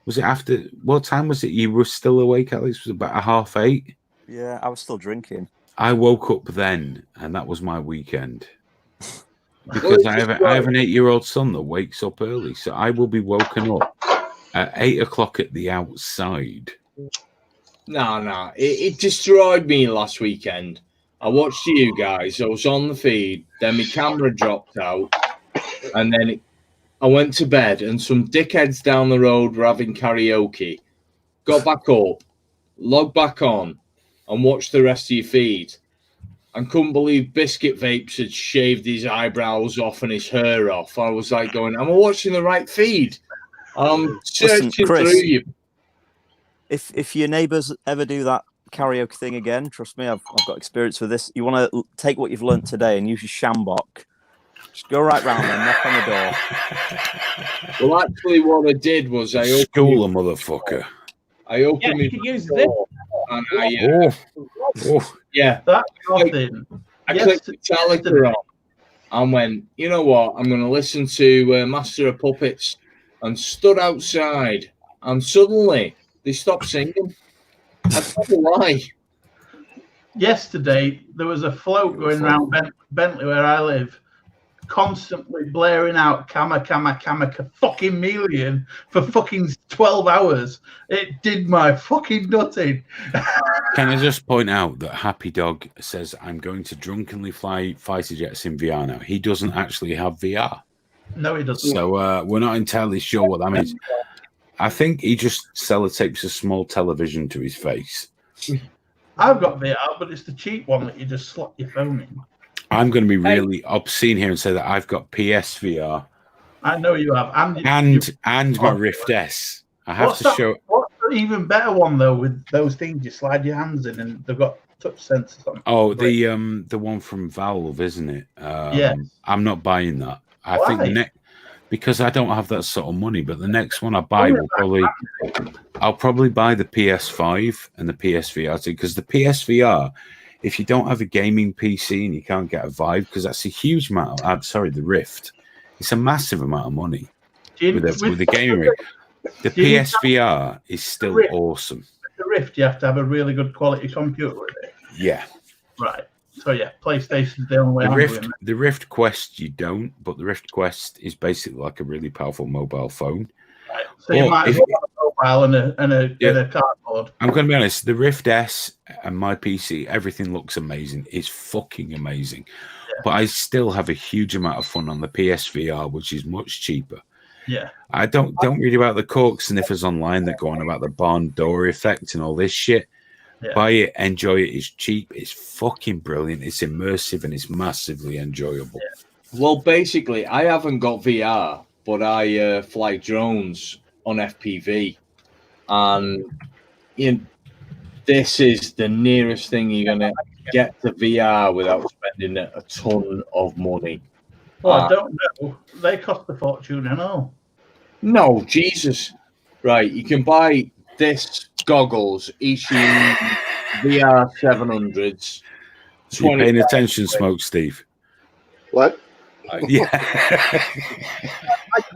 was it after, what time was it? You were still awake, Alex? Was it about 8:30? Yeah, I was still drinking. I woke up then, and that was my weekend. Because I have an 8-year-old son that wakes up early, so I will be woken up at 8 o'clock at the outside. No. It destroyed me last weekend. I watched you guys. I was on the feed. Then my camera dropped out. And then I went to bed. And some dickheads down the road were having karaoke. Got back up. Logged back on. And watched the rest of your feed. And couldn't believe Biscuit Vapes had shaved his eyebrows off and his hair off. I was like going, am I watching the right feed? I'm searching Chris, through you. If your neighbours ever do that karaoke thing again. Trust me, I've got experience with this. You want to take what you've learnt today and use your shambok. Just go right round there, knock on the door. Well, actually, what I did was I opened school a motherfucker. I opened you can use this. And I yeah, that's nothing. I clicked Metallica on and went, you know what? I'm going to listen to Master of Puppets, and stood outside, and suddenly they stopped singing. I don't know why. Yesterday, there was a float going around Bentley, where I live, constantly blaring out "Kama Kama Kama fucking million" for fucking 12 hours. It did my fucking nutting. Can I just point out that Happy Dog says, I'm going to drunkenly fly fighter jets in VR now. He doesn't actually have VR. No, he doesn't. So we're not entirely sure what that means. I think he just sellotapes a small television to his face. I've got VR, but it's the cheap one that you just slot your phone in. I'm going to be really obscene here and say that I've got PSVR. I know you have. And my Rift S. I have to show. What's the even better one, though, with those things you slide your hands in and they've got touch sensors on? Oh, the one from Valve, isn't it? Yeah. I'm not buying that. I Why? think the next, because I don't have that sort of money, but the next one I buy I'll probably buy the PS5 and the PSVR too, because the PSVR, if you don't have a gaming PC and you can't get a Vive, because that's a huge amount of, I'm sorry, the Rift, it's a massive amount of money with the gaming rig. The PSVR is still awesome. The Rift, you have to have a really good quality computer with it. Yeah. Right. So yeah, PlayStation's the only way. The Rift Quest you don't, but the Rift Quest is basically like a really powerful mobile phone. Right. So you might as well have a mobile and a cardboard. I'm going to be honest, the Rift S and my PC, everything looks amazing. It's fucking amazing. Yeah. But I still have a huge amount of fun on the PSVR, which is much cheaper. Yeah. I don't read about the cork sniffers online that go on about the barn door effect and all this shit. Yeah. Buy it, enjoy it. It's cheap. It's fucking brilliant. It's immersive and it's massively enjoyable. Yeah. Well, basically, I haven't got VR, but I fly drones on FPV, and this is the nearest thing you're gonna get to VR without spending a ton of money. Well, I don't know. They cost a fortune and all. No, Jesus. Right, you can buy this goggles, Ishin VR 700s. So you're paying attention, Smoke Steve. What? Yeah. I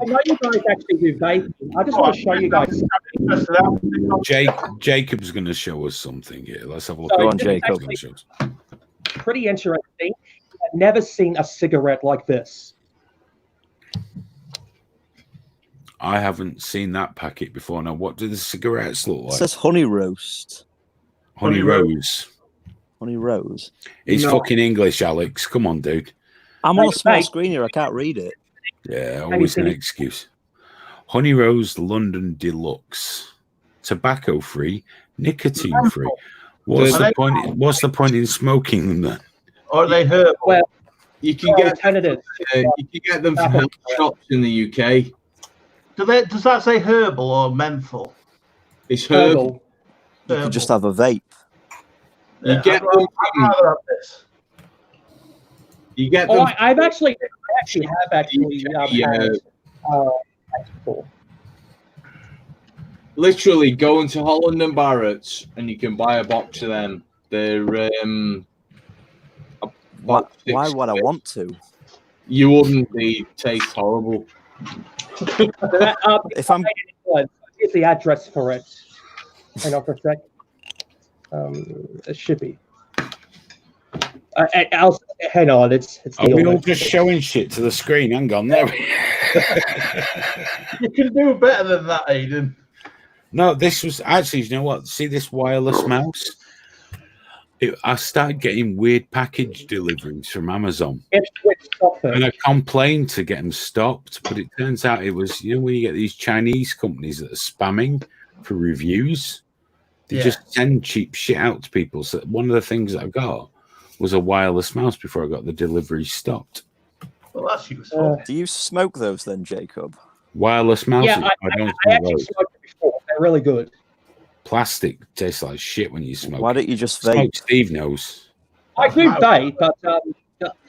know you guys actually do vaping. I just want to show you guys. Jacob's going to show us something here. Let's have a look. Go on, Jacob. Pretty interesting. I've never seen a cigarette like this. I haven't seen that packet before. Now, what do the cigarettes look like? It says Honey Roast. Honey Rose. Honey Rose. It's fucking English, Alex. Come on, dude. I'm on a small screen here. I can't read it. Yeah, always an excuse. Honey Rose London Deluxe. Tobacco free, nicotine free. What's the point in smoking them then? Or are they herbal? Well, you can get them from health shops in the UK. Does that say herbal or menthol? It's herbal. You could just have a vape. You get them. You get them. I actually have literally go into Holland and Barrett's and you can buy a box of them. They're why would I want to? You wouldn't. They taste horrible. If I'm here's the address for it. Hang on for a sec. It should be. Hang on, it's. Are we all just showing shit to the screen? Hang on, there. You can do better than that, Aiden. No, this was actually. You know what? See this wireless mouse? I started getting weird package deliveries from Amazon, and I complained to get them stopped. But it turns out it was, when you get these Chinese companies that are spamming for reviews, they just send cheap shit out to people. So one of the things that I got was a wireless mouse before I got the delivery stopped. Well, that's useful. Do you smoke those then, Jacob? Wireless mouses? Yeah, I don't. I actually smoked it before. They're really good. plastic tastes like shit when you smoke. Why don't you just vape? Steve knows. I do vape, but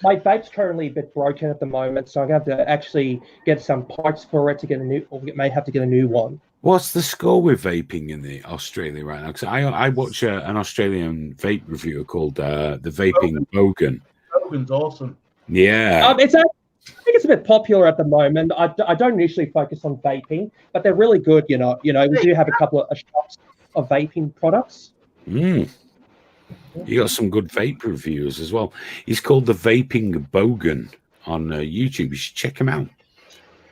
my vape's currently a bit broken at the moment, so I'm going to have to actually get some parts for it to get a new, or may have to get a new one. What's the score with vaping in the Australia right now? Because I watch an Australian vape reviewer called the Vaping Bogan. Bogan's awesome. Yeah. I think it's a bit popular at the moment. I don't usually focus on vaping, but they're really good. We do have a couple of shops of vaping products. You got some good vape reviews as well. He's called the Vaping Bogan on YouTube. You should check him out.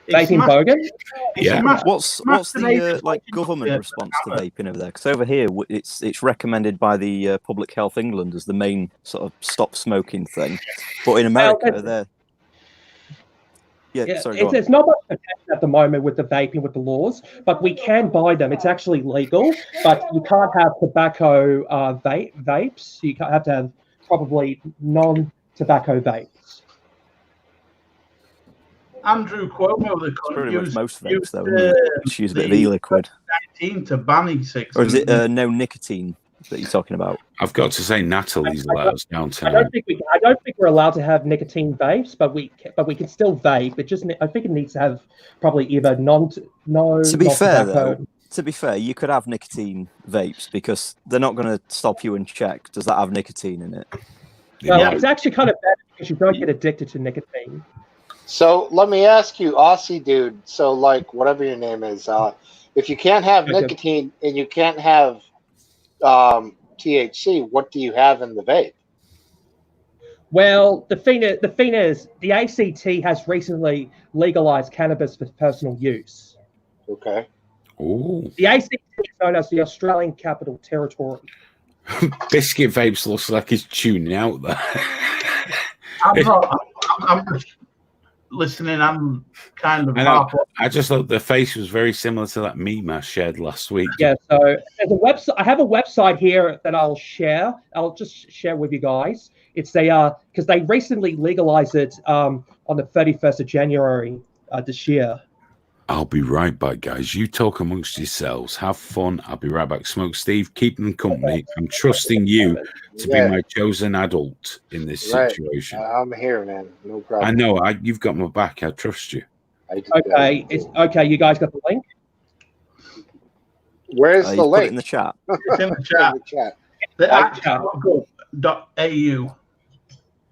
Vaping Bogan? Yeah. What's the government response to vaping over there? Because over here it's recommended by the Public Health England as the main sort of stop smoking thing, but in America it's not much protection at the moment with the vaping, with the laws, but we can buy them. It's actually legal, but you can't have tobacco vapes. You have to have probably non-tobacco vapes. Andrew Cuomo, the pretty much most vapes, though. Just use a bit of e-liquid. 19 to ban e-cigs. Or is it no nicotine that you're talking about? I've got to say, Natalie's let us down tonight. I don't think we're allowed to have nicotine vapes, but we can still vape. I think it needs to have probably either To be fair, you could have nicotine vapes because they're not going to stop you and check. Does that have nicotine in it? Well, it's actually kind of bad because you don't get addicted to nicotine. So let me ask you, Aussie dude. So like whatever your name is, if you can't have nicotine and you can't have THC, what do you have in the vape? Well, the thing is, the ACT has recently legalized cannabis for personal use. Okay. Ooh. The ACT is known as the Australian Capital Territory. Biscuit Vapes looks like he's tuning out there. I'm just listening. I'm kind of. I just thought the face was very similar to that meme I shared last week. Yeah, so there's a website. I have a website here that I'll share. I'll just share with you guys. It's because they recently legalized it on the 31st of January this year. I'll be right back, guys. You talk amongst yourselves. Have fun. I'll be right back. Smoke Steve, keep them company. I'm trusting you to be my chosen adult in this situation. I'm here, man. No problem. I know. You've got my back. I trust you. Okay, it's okay. You guys got the link? Where's the link? Put it in the chat. It's in the chat. The act.gov.au.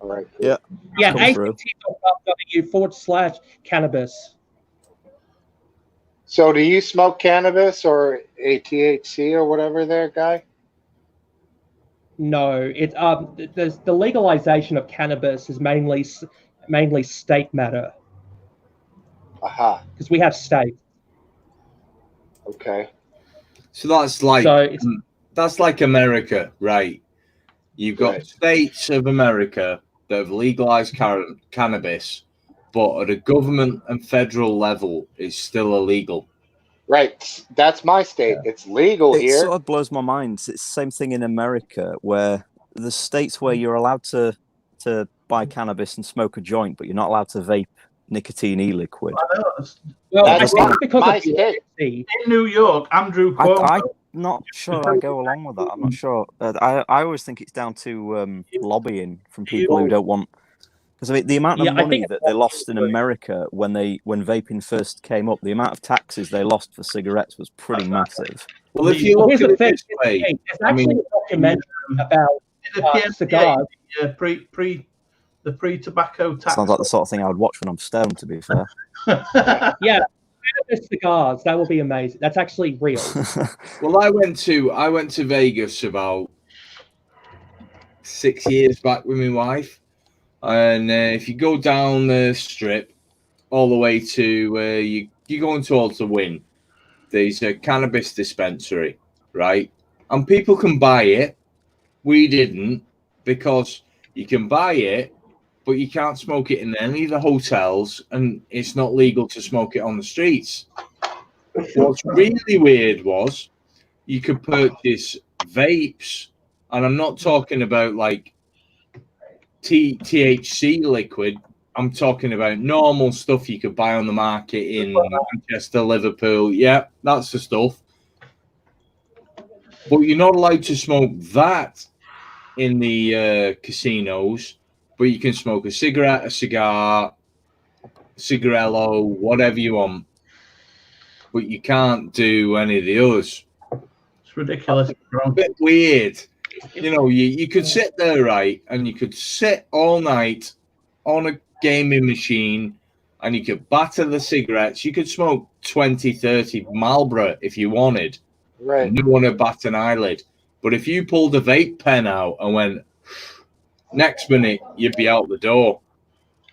All right. Yeah. Yeah, act.gov.au/cannabis. So do you smoke cannabis or a THC or whatever there, guy? No, the legalization of cannabis is mainly state matter. Aha. Because we have states. Okay. So that's like America, right? You've got states of America that have legalized cannabis, but at a government and federal level, it's still illegal. Right. That's my state. Yeah. It's legal here. It sort of blows my mind. It's the same thing in America, where the states where you're allowed to buy cannabis and smoke a joint, but you're not allowed to vape nicotine e-liquid. Well, I think because my of state. In New York, Andrew Cuomo. I'm not sure I go along with that. I'm not sure. I always think it's down to lobbying from people who don't want. Because I mean, the amount of money that they lost in America when vaping first came up, the amount of taxes they lost for cigarettes was pretty massive. Well, if you look at it this way, there's actually a documentary about cigars. The pre-tobacco tax. Sounds like the sort of thing I would watch when I'm stoned, to be fair. Yeah, cigars, that will be amazing. That's actually real. Well, I went to Vegas about 6 years back with my wife. And if you go down the strip all the way to where you're going towards the Wynn, there's a cannabis dispensary, right? And people can buy it. We didn't, because you can buy it, but you can't smoke it in any of the hotels, and it's not legal to smoke it on the streets. What's really weird was you could purchase vapes, and I'm not talking about like THC liquid. I'm talking about normal stuff you could buy on the market in Manchester, Liverpool. Yeah, that's the stuff. But you're not allowed to smoke that in the casinos. But you can smoke a cigarette, a cigar, cigarello, whatever you want. But you can't do any of the others. It's ridiculous. A bit weird. You know, you could sit there, right, and you could sit all night on a gaming machine and you could batter the cigarettes. You could smoke 20, 30 Marlboro if you wanted. Right. No one would bat an eyelid. But if you pulled a vape pen out and went, next minute, you'd be out the door.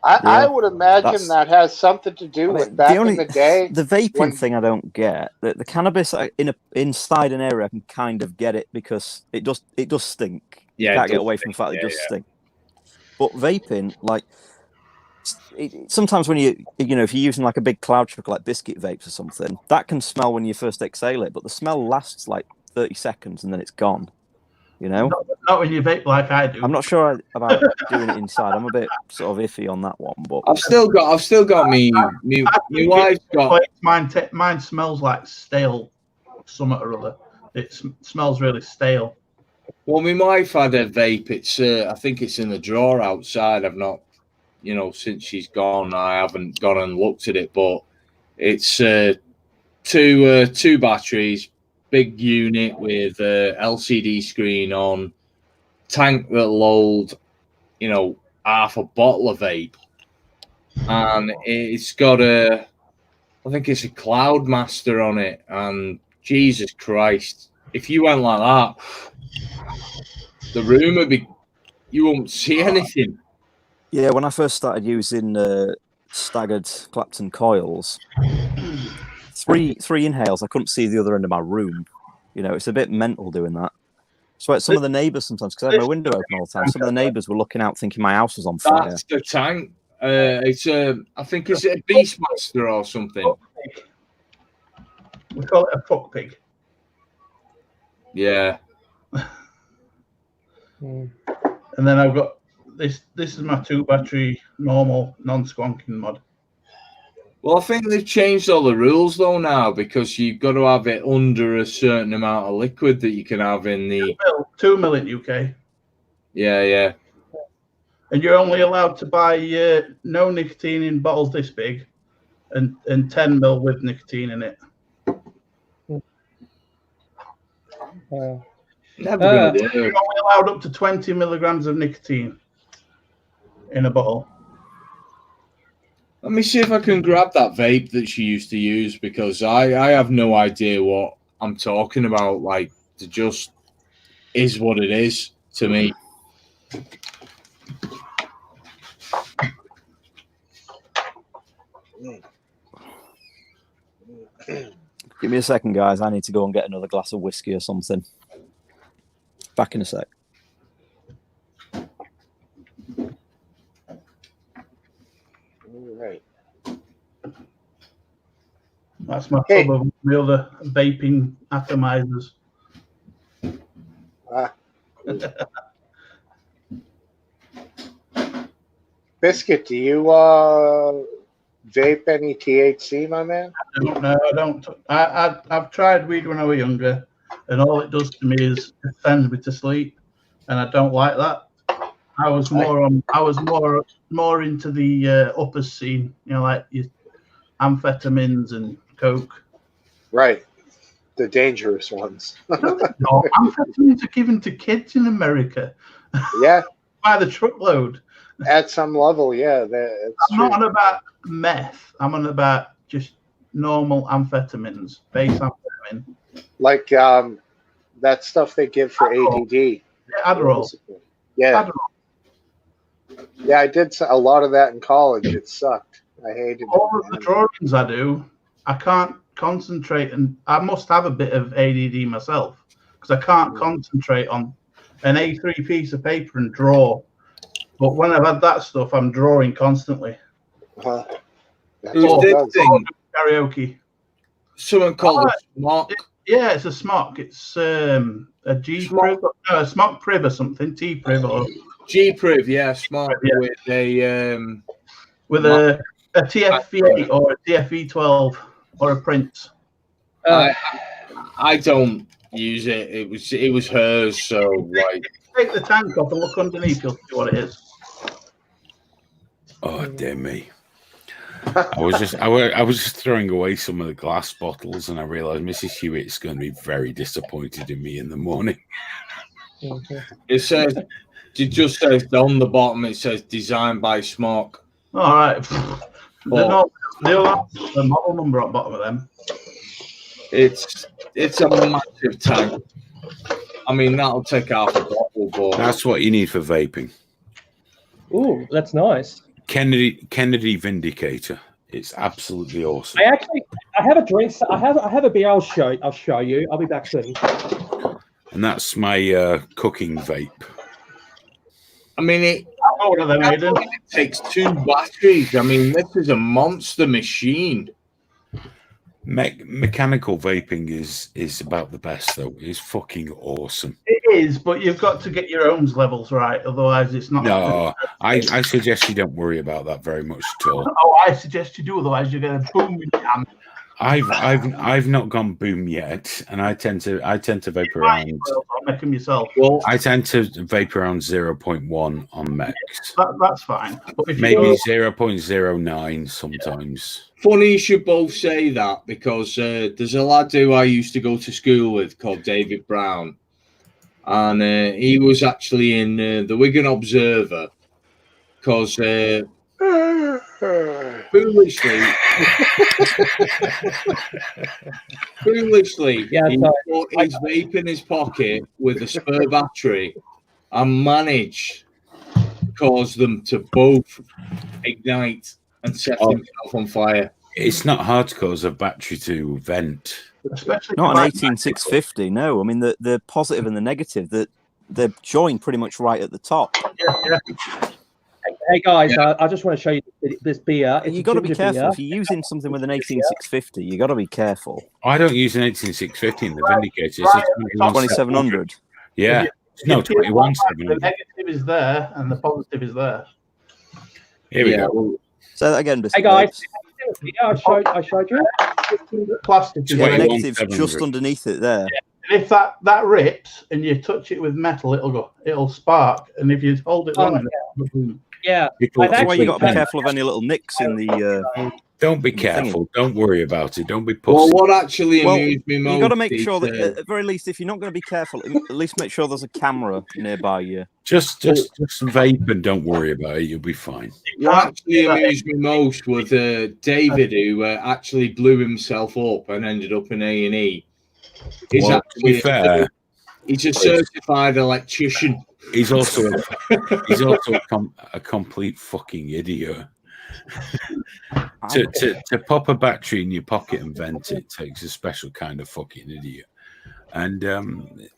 I would imagine that has something to do with back in the day. The vaping thing I don't get. The cannabis inside an area I can kind of get it because it does stink. Yeah, you can't get away from the fact that it does stink. But vaping, like sometimes when you know if you're using like a big cloud truck like biscuit vapes or something, that can smell when you first exhale it, but the smell lasts like 30 seconds and then it's gone. You know, not when you vape like I do. I'm not sure about doing it inside. I'm a bit sort of iffy on that one, but I've still got me. My wife's got mine smells like stale something or other. It smells really stale. Well, my wife had a vape. It's I think it's in the drawer outside. I've not, you know, since she's gone, I haven't gone and looked at it. But it's two batteries. Big unit with LCD screen on, tank that'll hold, you know, half a bottle of vape, and it's got I think it's a Cloud Master on it, and Jesus Christ, if you went like that, the room would be, you won't see anything. Yeah, when I first started using staggered Clapton coils. Three inhales, I couldn't see the other end of my room. You know, it's a bit mental doing that. So some of the neighbours sometimes, because I have my window open all the time, some of the neighbours were looking out thinking my house was on fire. That's the tank. It's I think it's a Beastmaster or something. We call it a fuck pig. Yeah. And then I've got this. This is my 2-battery normal non-squonking mod. Well, I think they've changed all the rules though now because you've got to have it under a certain amount of liquid that you can have in the 2 mil in UK. Yeah. And you're only allowed to buy no nicotine in bottles this big, and 10 mil with nicotine in it. You're only allowed up to 20 milligrams of nicotine in a bottle. Let me see if I can grab that vape that she used to use because I have no idea what I'm talking about. Like, it just is what it is to me. Give me a second, guys. I need to go and get another glass of whiskey or something. Back in a sec. Right. That's my tub of the other vaping atomizers. Biscuit, do you vape any THC, my man? I don't. I've tried weed when I was younger, and all it does to me is it sends me to sleep, and I don't like that. I was more into the upper scene, you know, like your amphetamines and coke. Right, the dangerous ones. No, amphetamines are given to kids in America. Yeah, by the truckload. At some level, yeah. I'm not on about meth. I'm on about just normal amphetamines, base amphetamine. Like that stuff they give for ADD. Adderall. Yeah. Adderall. Yeah, I did a lot of that in college. It sucked. I hated all of the drawings I do. I can't concentrate, and I must have a bit of ADD myself because I can't concentrate on an A3 piece of paper and draw. But when I've had that stuff, I'm drawing constantly. Karaoke. Someone called it Smock. Yeah, it's a Smock. It's a G Priv, no, a Smock Priv or something. T Priv or G Priv, yeah, Smock with a TFV8 or a TFV12 or a Prince. I don't use it. It was hers. So like, take the tank off and look underneath. You'll see what it is. Oh dear me! I was just throwing away some of the glass bottles, and I realised Mrs. Hewitt's going to be very disappointed in me in the morning. It says, it just says on the bottom. It says designed by Smock. All right. They'll have the model number at the bottom of them. It's a massive tank. I mean, that'll take half a bottle, but That's what you need for vaping. Ooh, that's nice. Kennedy Vindicator. It's absolutely awesome. I have a drink. I have a beer. I'll show you. I'll be back soon. And that's my cooking vape. I mean, it takes 2 batteries. I mean, this is a monster machine. Mechanical vaping is about the best, though. It's fucking awesome. It is, but you've got to get your ohms levels right, otherwise it's not. No, I suggest you don't worry about that very much at all. Oh, I suggest you do, otherwise you're going to boom in your hand. I've not gone boom yet, and I tend to vape around. I'll make them yourself. Well, I tend to vape around 0.1 on Mex. That's fine. But if maybe 0.09 sometimes. Funny you should both say that, because there's a lad who I used to go to school with called David Brown, and he was actually in the Wigan Observer, because foolishly, he put his vape in his pocket with a spare battery and managed to cause them to both ignite and set himself on fire. It's not hard to cause a battery to vent. Especially not an 18650. No, I mean the positive and the negative. They're joined pretty much right at the top. Yeah. Hey guys, I just want to show you this beer. You got to be careful if you're using something with an 18650. You got to be careful. I don't use an 18650 in the Vindicator. It's 2700. Yeah, no, 21700. The negative is there and the positive is there. Here we go. Say that again, Hey guys, I showed you. Plastic. The negative's just underneath it there. And if that rips and you touch it with metal, it'll spark. And if you hold it long enough, yeah. That's why you got to be careful of any little nicks in the. Don't be careful. Don't worry about it. Don't be pussy. Well, what actually amused me most, you got to make sure that at the very least, if you're not going to be careful, at least make sure there's a camera nearby you. Just vape and don't worry about it. You'll be fine. What actually amused me most was David, who actually blew himself up and ended up in A&E. He's to be fair, he's a certified electrician. He's also a complete fucking idiot. to pop a battery in your pocket and vent it takes a special kind of fucking idiot. And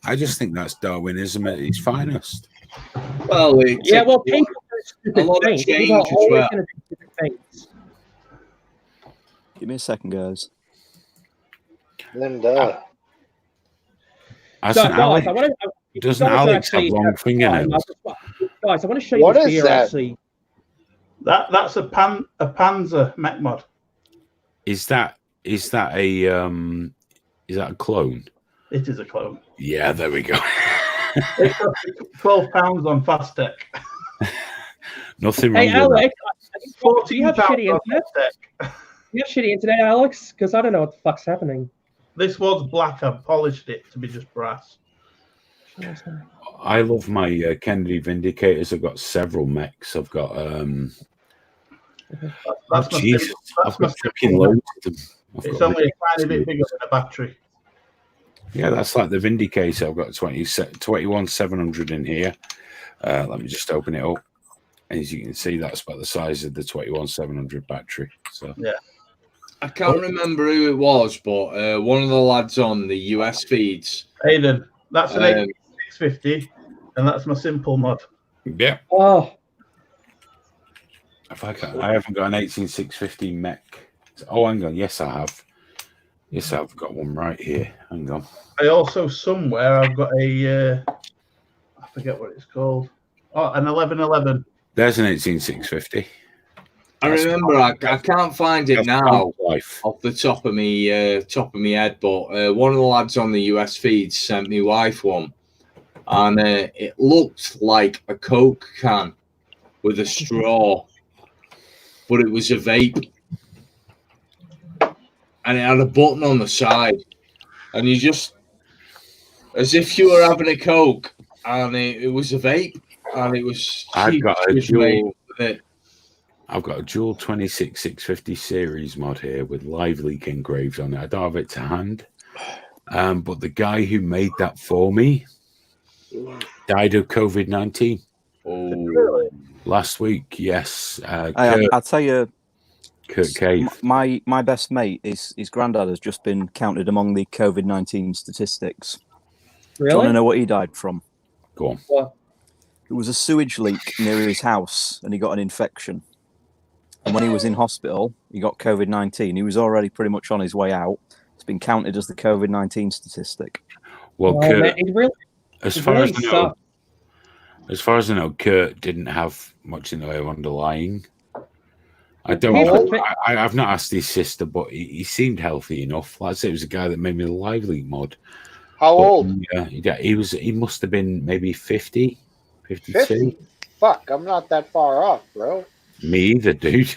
I just think that's Darwinism at its finest. Well, people do a lot of change as well. Give me a second, guys. Linda. Doesn't Alex have long fingernails? Guys, I want to show you what this is beer. that? Actually. That's a Panzer mech mod. Is that a clone? It is a clone. Yeah, there we go. It's £12 on Fastech. Nothing wrong Hey, Alex, with do you have shitty internet? Do you have shitty internet, Alex? Because I don't know what the fuck's happening. This was black. I've polished it to be just brass. I love my Kennedy Vindicators. I've got several mechs. I've got Jesus, I've got fucking loads of them. It's only a tiny bit bigger than a battery. Yeah, that's like the Vindicator. I've got 21700 in here. Let me just open it up. As you can see, that's about the size of the 21700 battery. So yeah. I can't remember who it was, but one of the lads on the US feeds. Aiden, that's an 8650, and that's my simple mod. Yeah. Oh. I haven't got an 18650 mech. Oh, hang on. Yes, I have. Yes, I've got one right here. Hang on. I also somewhere I've got a I forget what it's called. Oh, an 1111. There's an 18650. I remember. I can't find it now off the top of me head, but one of the lads on the US feed sent me wife one, and it looked like a Coke can with a straw, but it was a vape, and it had a button on the side, and you just, as if you were having a Coke, and it was a vape, and it was. I've got a dual 26650 series mod here with live leak engraved on it. I don't have it to hand, but the guy who made that for me died of COVID-19. Oh, last week, yes. I'll tell you, Kurt Cave. My best mate, his granddad has just been counted among the COVID-19 statistics. Really? Do you want to know what he died from? Go on. What? It was a sewage leak near his house, and he got an infection. And when he was in hospital, he got COVID-19. He was already pretty much on his way out. It's been counted as the COVID-19 statistic. Well, Kurt, as far as I know, Kurt didn't have much in the way of underlying. I've not asked his sister, but he seemed healthy enough. Like I say, it was a guy that made me the live leak mod. How old? He must have been maybe 50, 52. 50? Fuck, I'm not that far off, bro. Me either, dude.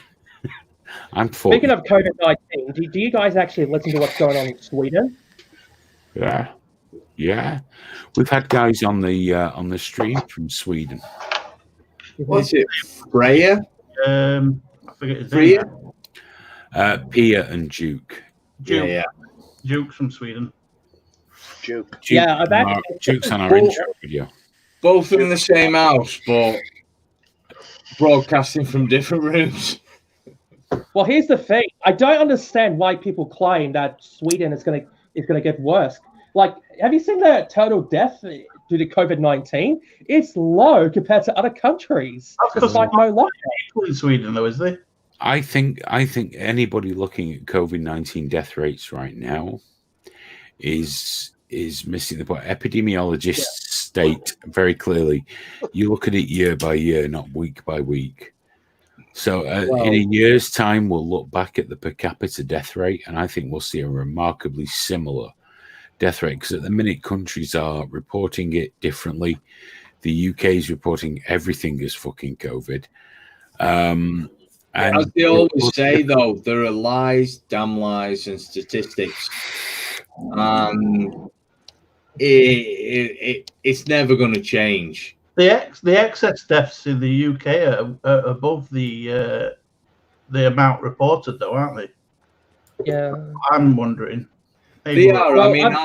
I'm 40. Speaking of COVID-19, do you guys actually listen to what's going on in Sweden? Yeah. We've had guys on the stream from Sweden. Is it Freya? I forget his Freya? name. Pia and Duke. Yeah. Duke's from Sweden. Duke. Yeah, Duke's on our intro video. Both in the same house, but broadcasting from different rooms. Well, here's the thing. I don't understand why people claim that Sweden is going to get worse. Like, have you seen the total death due to COVID-19? It's low compared to other countries. It's like no lockdown. In Sweden, though, is there? I think anybody looking at COVID-19 death rates right now is missing the point. Epidemiologists state very clearly, you look at it year by year, not week by week. So in a year's time, we'll look back at the per capita death rate, and I think we'll see a remarkably similar death rate, because at the minute countries are reporting it differently. The UK is reporting everything as fucking COVID. And as they always say, though, there are lies, damn lies, and statistics. It's never going to change. The excess deaths in the UK are above the amount reported, though, aren't they? Yeah, I'm wondering. They are. Well, I mean,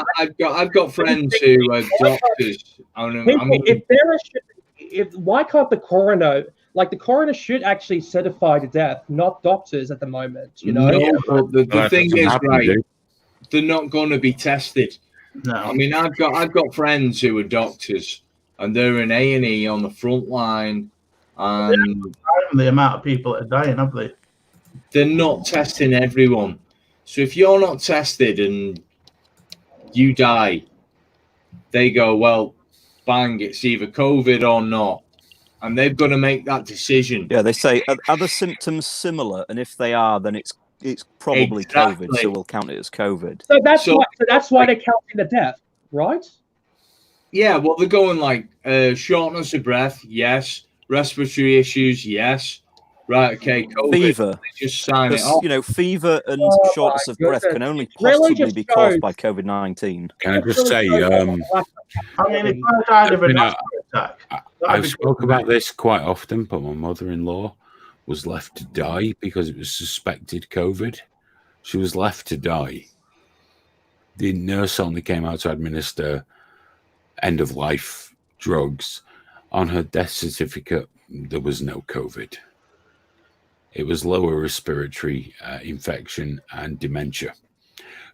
I've got friends who are doctors. Why can't the coroner? Like, the coroner should actually certify the death, not doctors at the moment. You know. No, but the thing is, right? They're not going to be tested. No. I mean, I've got friends who are doctors, and they're in A&E on the front line, and the amount of people that are dying, have they? They're not testing everyone. So if you're not tested and you die, they go, well, bang, it's either COVID or not. And they've got to make that decision. Yeah, they say, are the symptoms similar? And if they are, then it's probably COVID, so we'll count it as COVID. So that's why they're counting the death, right? Yeah, well, they're going like shortness of breath, yes. Respiratory issues, yes. Right, okay, COVID. Fever. Just sign it off. You know, fever and shortness of breath can only possibly be caused by COVID-19. Can I just say, I mean, if I died of an asthma attack, I've spoken about this quite often, but my mother-in-law was left to die because it was suspected COVID. She was left to die. The nurse only came out to administer end-of-life drugs. On her death certificate, there was no COVID. It was lower respiratory infection and dementia.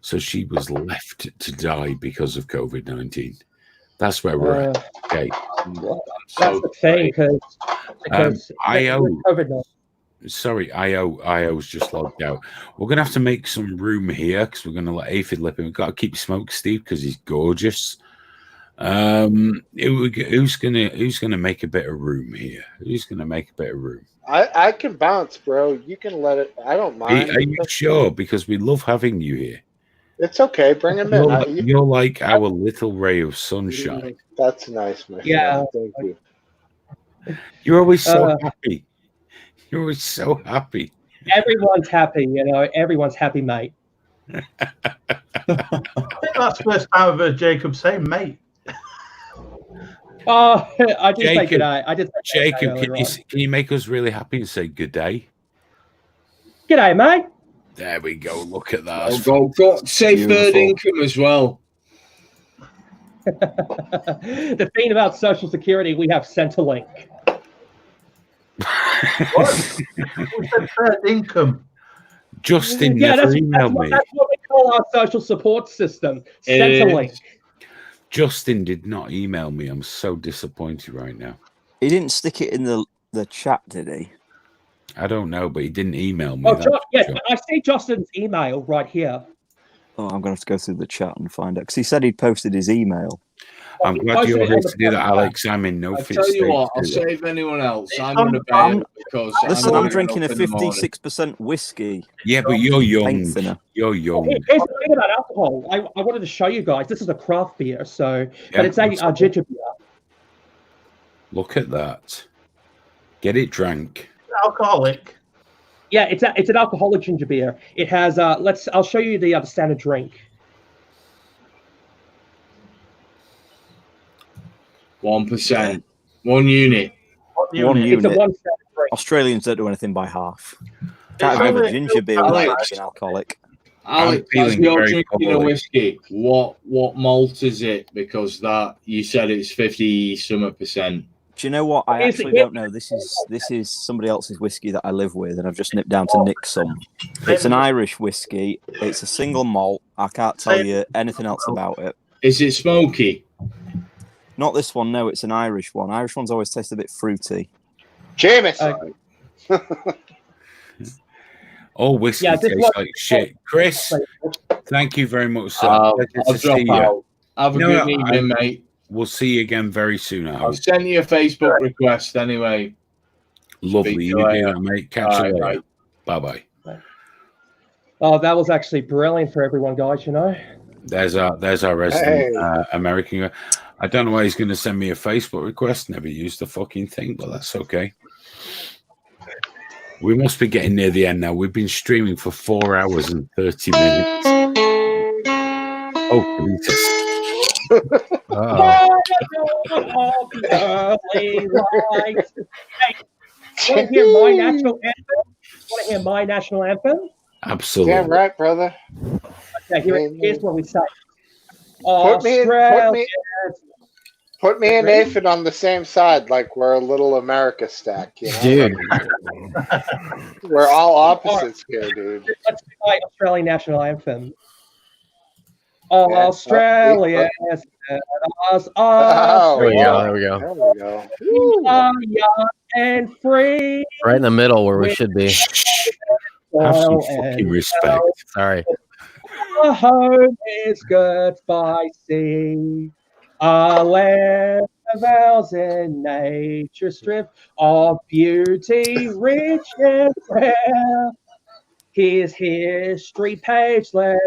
So she was left to die because of COVID-19. That's where we're at. Okay. That's the thing, because IO's just logged out. We're going to have to make some room here because we're going to let Aphid lip in. We've got to keep Smoke Steve because he's gorgeous. Who's gonna make a bit of room here? Who's gonna make a bit of room? I can bounce, bro. You can let it. I don't mind. Are you sure? Because we love having you here. It's okay. Bring him in. You're like our little ray of sunshine. That's nice, man. Yeah. Thank you. You're always so happy. You're always so happy. Everyone's happy, everyone's happy, mate. I think that's the first time I've heard Jacob say mate. Oh, I did say good day. I did say Jacob, can you make us really happy and say good day? Good day, mate. There we go. Look at that. Go. Say third income as well. The thing about Social Security, we have Centrelink. What? Who said third income? Justin never emailed me. That's what we call our social support system. Centrelink. Justin did not email me. I'm so disappointed right now. He didn't stick it in the chat, did he? I don't know, but he didn't email me. I see Justin's email right here. Oh, I'm going to have to go through the chat and find out because he said he'd posted his email. I'm glad you're here to do that, Alex. I'm in no fit. I'll tell you what, I'll save anyone else. I'm going to bet because I'm drinking a 56% whiskey. Yeah, but you're young. You're young. Here's the thing about alcohol. I wanted to show you guys. This is a craft beer, but it's a ginger beer. Look at that. Get it drank. Alcoholic. Yeah, it's an alcoholic ginger beer. It has I'll show you the standard drink. 1%. 1 unit. One unit. It's a 1 standard drink. Australians don't do anything by half. Can't have a ginger beer without being alcoholic. Alex, as you're drinking a whiskey, what malt is it? Because that you said it's 50-something%. Do you know what? I actually don't know. This is somebody else's whiskey that I live with, and I've just nipped down to nick some. It's an Irish whiskey. It's a single malt. I can't tell you anything else about it. Is it smoky? Not this one. No, it's an Irish one. Irish ones always taste a bit fruity. Jameson. All whiskey tastes like shit. Chris, thank you very much, sir. I'll drop out. Have a good evening, mate. We'll see you again very soon. I'll send you a Facebook request anyway. Lovely. You do that, mate. Catch you later. Bye-bye. Oh, that was actually brilliant for everyone, guys, There's our resident American. I don't know why he's going to send me a Facebook request. Never used the fucking thing, but that's okay. We must be getting near the end now. We've been streaming for 4 hours and 30 minutes. Oh, Cletus. Want to hear my national anthem? Want to hear my national anthem? Absolutely. Damn right, brother. Okay, here's what we say. Put me and Nathan on the same side, like we're a little America stack, Dude. We're all opposites here, dude. Let's play Australian national anthem. Australia is us. There we go. We are young and free. Right in the middle where we should be. Have some fucking respect. Sorry. Our home is good by sea. Our land of ours in nature strip of beauty rich and rare. His history page let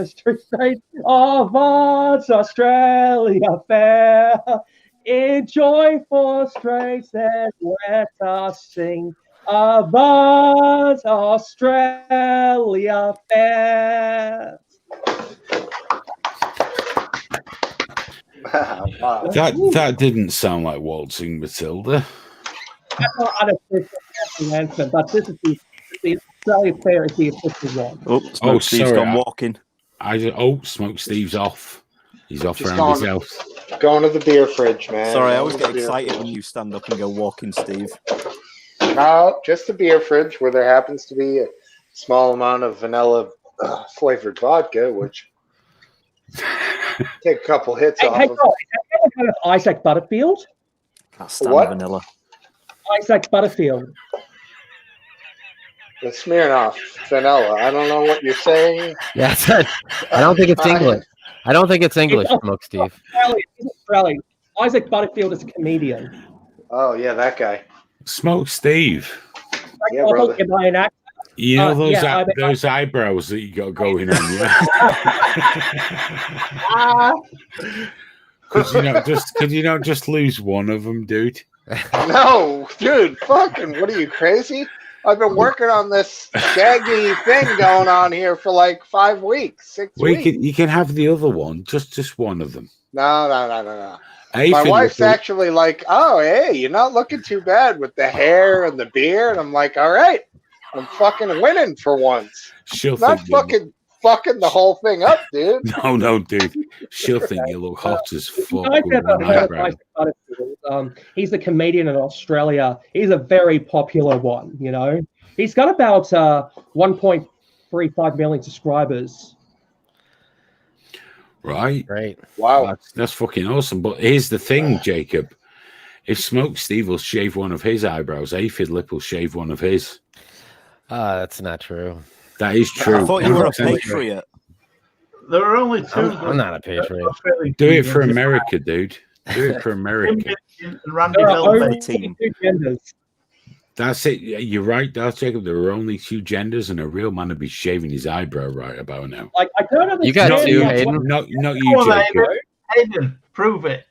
straight of ours Australia fair. In joyful straits that let us sing of ours Australia fair. That didn't sound like waltzing Matilda. That's not unofficial anthem, but this is the Australia fair is the official one. Oh, Steve's gone walking. Smoke Steve's off. He's off around his house. Going to the beer fridge, man. Sorry, I always get excited when you stand up and go walking, Steve. No, just the beer fridge where there happens to be a small amount of vanilla flavored vodka, which take a couple hits off. Hey, guys, have you ever heard of Isaac Butterfield? Can't stand vanilla. Isaac Butterfield. The Smirnoff vanilla. I don't know what you're saying. Yeah, I don't think it's English. I don't think it's English, Smoke Steve. Australian. Isaac Butterfield is a comedian. Oh yeah, that guy. Smoke Steve. Yeah, brother. Am I an actor? You know those eyebrows that you got going on, yeah? Could you not just lose one of them, dude? No, dude, fucking, what are you, crazy? I've been working on this shaggy thing going on here for like 5 weeks, 6 weeks. You can have the other one, just one of them. No. My wife's actually like, oh, hey, you're not looking too bad with the hair and the beard. I'm like, all right, I'm fucking winning for once. She'll not fucking the whole thing up, dude. No, dude. She'll think you look hot as fuck. He's a comedian in Australia. He's a very popular one, you know. He's got about 1.35 million subscribers. Right. Wow. That's fucking awesome. But here's the thing, Jacob. If Smoke Steve will shave one of his eyebrows, Aphid Lip will shave one of his. That's not true. That is true. I thought you were a patriot. There are only two. I'm not a patriot. Do it for America, dude. Do it for America. Randy Velvet team. That's it. You're right, Darth Jacob. There are only 2 genders, and a real man would be shaving his eyebrow right about now. Like, I don't understand. You got 2, Hayden. Not you, Jacob. Hayden, prove it.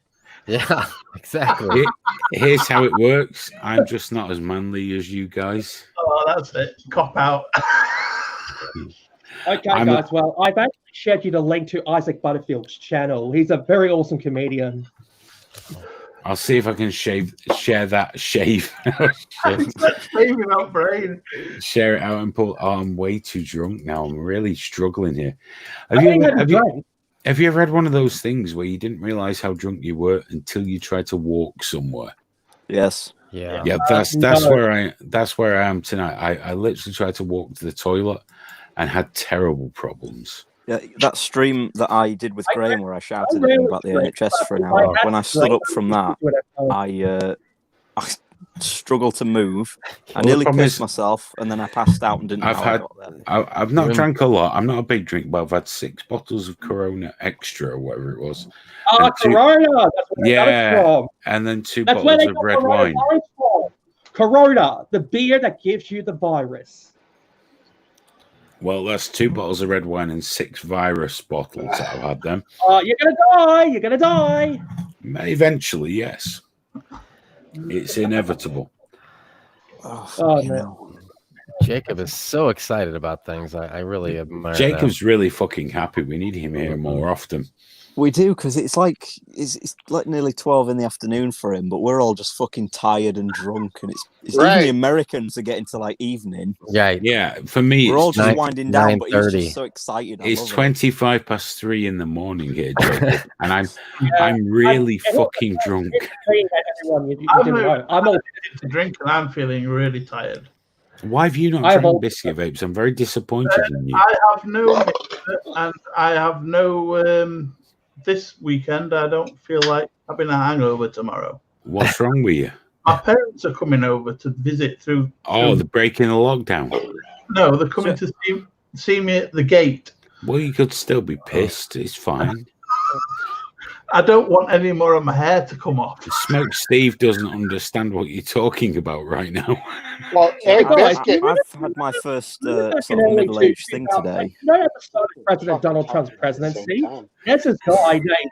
Yeah, exactly. Here's how it works. I'm just not as manly as you guys. Oh, that's it. Cop out. Okay, guys. Well, I've actually shared you the link to Isaac Butterfield's channel. He's a very awesome comedian. I'll see if I can share that. Shave out brain. Share it out and pull. Oh, I'm way too drunk now. I'm really struggling here. Have you ever had one of those things where you didn't realize how drunk you were until you tried to walk somewhere? Yes. Yeah. Yeah. That's where I am tonight. I literally tried to walk to the toilet and had terrible problems. Yeah, that stream that I did with Graham where I shouted at him about the NHS for an hour, when I stood up from that, I struggled to move. I nearly pissed myself, and then I passed out and didn't know how I got there. I've not drank a lot. I'm not a big drink, but I've had 6 bottles of Corona Extra or whatever it was. Corona! That's where I got it from. And then 2 bottles of red wine. Corona, the beer that gives you the virus. Well, that's 2 bottles of red wine and 6 virus bottles that I've had them. You're gonna die. You're gonna die. Eventually, yes. It's inevitable. Oh man. Jacob is so excited about things. I really admire Jacob's that. really fucking happy. We need him here more often. We do, because it's like nearly 12 in the afternoon for him, but we're all just fucking tired and drunk, and it's even the Americans are getting to like evening. Yeah. For me, we're all just winding down, but he's just so excited. It's 25:03 in the morning here, Jacob, and I'm really fucking drunk. I'm all to drink, and I'm feeling really tired. Why have you not drank Biscuit Vapes? I'm very disappointed in you. I have no, and I have no. This weekend, I don't feel like having a hangover tomorrow. What's wrong with you? My parents are coming over to visit through. They're breaking the lockdown. No, they're coming to see me at the gate. Well, you could still be pissed. It's fine. I don't want any more of my hair to come off. Smoke Steve doesn't understand what you're talking about right now. Well, I've had my first sort of middle-aged thing today. You know, at the start of President Donald Trump's presidency, there's this guy named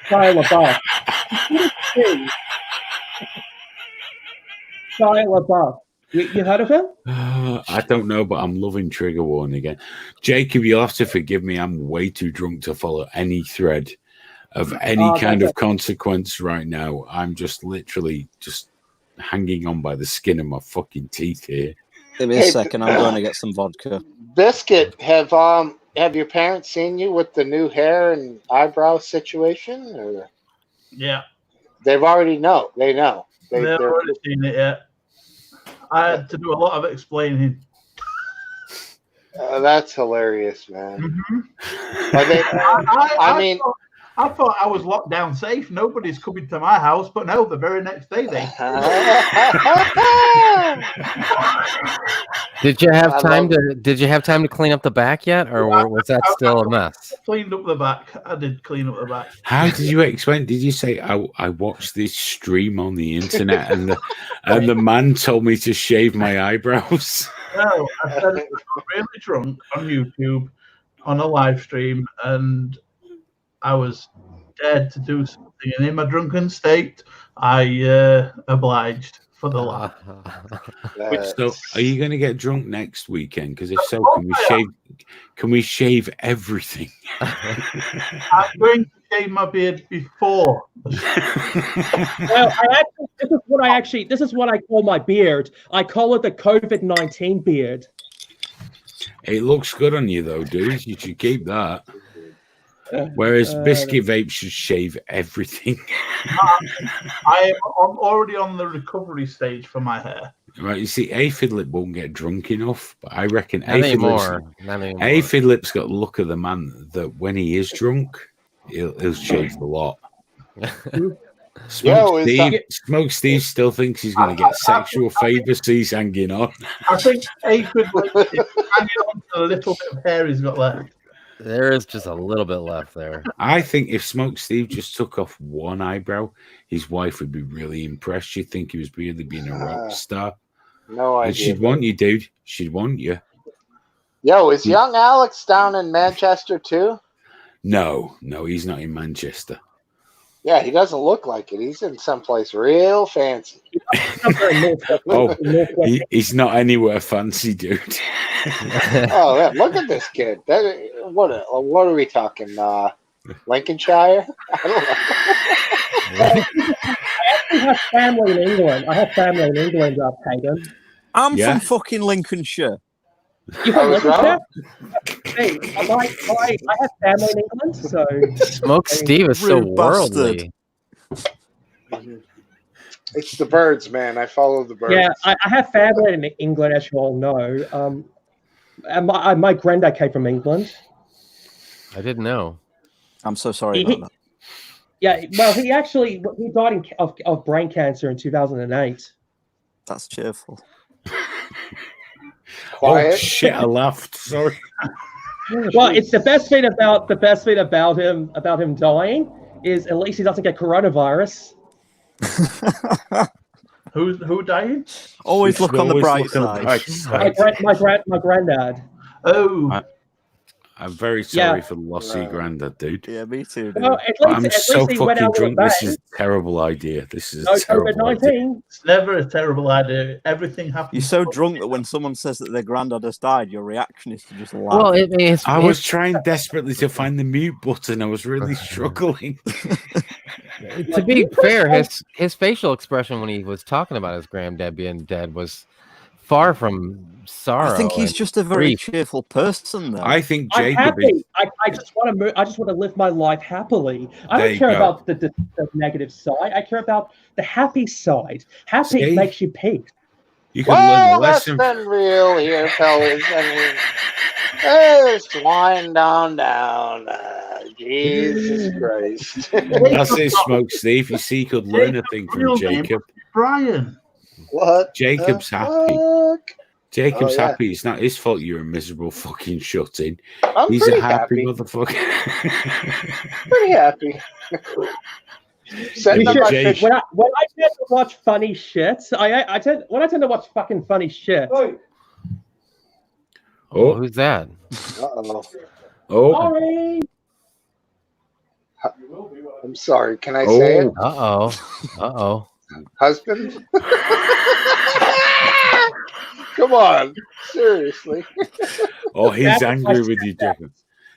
Shia LaBeouf. Shia LaBeouf. You heard of him? I don't know, but I'm loving trigger warning again. Jacob, you'll have to forgive me. I'm way too drunk to follow any thread of any kind of consequence right now. I'm just literally just hanging on by the skin of my fucking teeth here. Give me a second. I'm going to get some vodka. Biscuit, have your parents seen you with the new hair and eyebrow situation? Or? Yeah. They've already know. They know. They've already seen it, yeah. I had to do a lot of explaining. That's hilarious, man. Mm-hmm. I thought I was locked down safe. Nobody's coming to my house, but no, the very next day they. Did you have time to? Did you have time to clean up the back yet, or was that still a mess? Cleaned up the back. I did clean up the back. How did you explain? Did you say I watched this stream on the internet and the man told me to shave my eyebrows? No, I said I was really drunk on YouTube on a live stream, and I was dared to do something, and in my drunken state, I obliged for the laugh. So, are you going to get drunk next weekend? Because if so, can we shave everything? I'm going to shave my beard before. Well, this is what I call my beard. I call it the COVID-19 beard. It looks good on you, though, dude. You should keep that. Whereas Biscuit Vape should shave everything. I'm already on the recovery stage for my hair. Right, you see, Aphid won't get drunk enough, but I reckon Not anymore. Aphid got the look of the man that when he is drunk, he'll shave a lot. Smoke Steve still thinks he's going to get sexual fantasies hanging on. I think Aphid is hanging on to the little bit of hair he's got left. There is just a little bit left there. I think if Smoke Steve just took off one eyebrow, his wife would be really impressed. She'd think he was really being a rock star. No idea. And she'd want you, dude. She'd want you. Yo, is young Alex down in Manchester too? No, he's not in Manchester. Yeah, he doesn't look like it. He's in someplace real fancy. He's not anywhere fancy, dude. Oh, yeah, look at this kid. What are we talking? Lincolnshire? I actually have family in England. Pagan. I'm from fucking Lincolnshire. You from Lincolnshire? Hey, I have family in England, so Smoke Steve is so worldly. It's the birds, man. I follow the birds. Yeah, I have family in England, as you all know. And my granddad came from England. I didn't know. I'm so sorry about that. Yeah, well, he died of brain cancer in 2008. That's cheerful. Quiet. Oh shit! I laughed. Sorry. Well, it's the best thing about him dying is at least he doesn't get coronavirus. Who died? Always look on the bright side. My granddad. Oh. I'm very sorry for the loss of your granddad, dude. Yeah, me too. Dude. Well, I'm so fucking drunk. This is a terrible idea. This is a terrible idea. It's never a terrible idea. Everything happens. You're so drunk that when someone says that their granddad has died, your reaction is to just laugh. Well, I was trying desperately to find the mute button. I was really struggling. To be fair, his facial expression when he was talking about his granddad being dead was far from sorrow. I think he's just a very cheerful person, though. I think I'm happy. I just want to live my life happily. I don't care about the negative side. I care about the happy side. Happy makes you peak. You can learn a lesson. That's been real here, fellas. I mean, just wind down. Jesus Christ. That's it, Smoke Steve. You see, you could learn a thing from Jacob. Brian. What? Jacob's happy. Jacob's happy. It's not his fault you're a miserable fucking shut-in. He's a happy motherfucker. Pretty happy. When I tend to watch funny shit, I tend to watch fucking funny shit. Oh, who's that? Sorry. I'm sorry. Can I say it? Uh-oh. Husband? Come on. Seriously. Oh, he's angry with you, Jacob.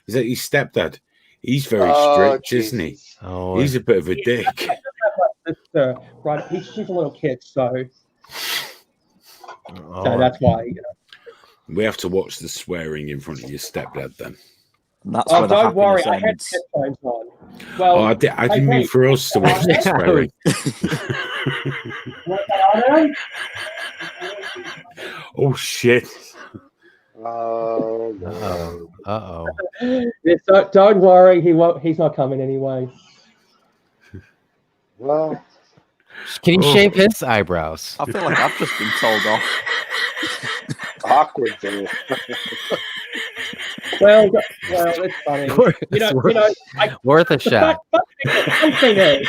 Is that his stepdad? He's very strict, isn't he? Oh, he's a bit of a dick. Right, she's a little kid, so that's why. We have to watch the swearing in front of your stepdad then. That's don't worry, I had headphones on. Well, I didn't mean for us to watch the swearing. Oh shit! Don't worry, he won't. He's not coming anyway. Well, can you shave his eyebrows? I feel like I've just been told off. Awkward thing. Well, it's funny. Worth a shot. One thing is,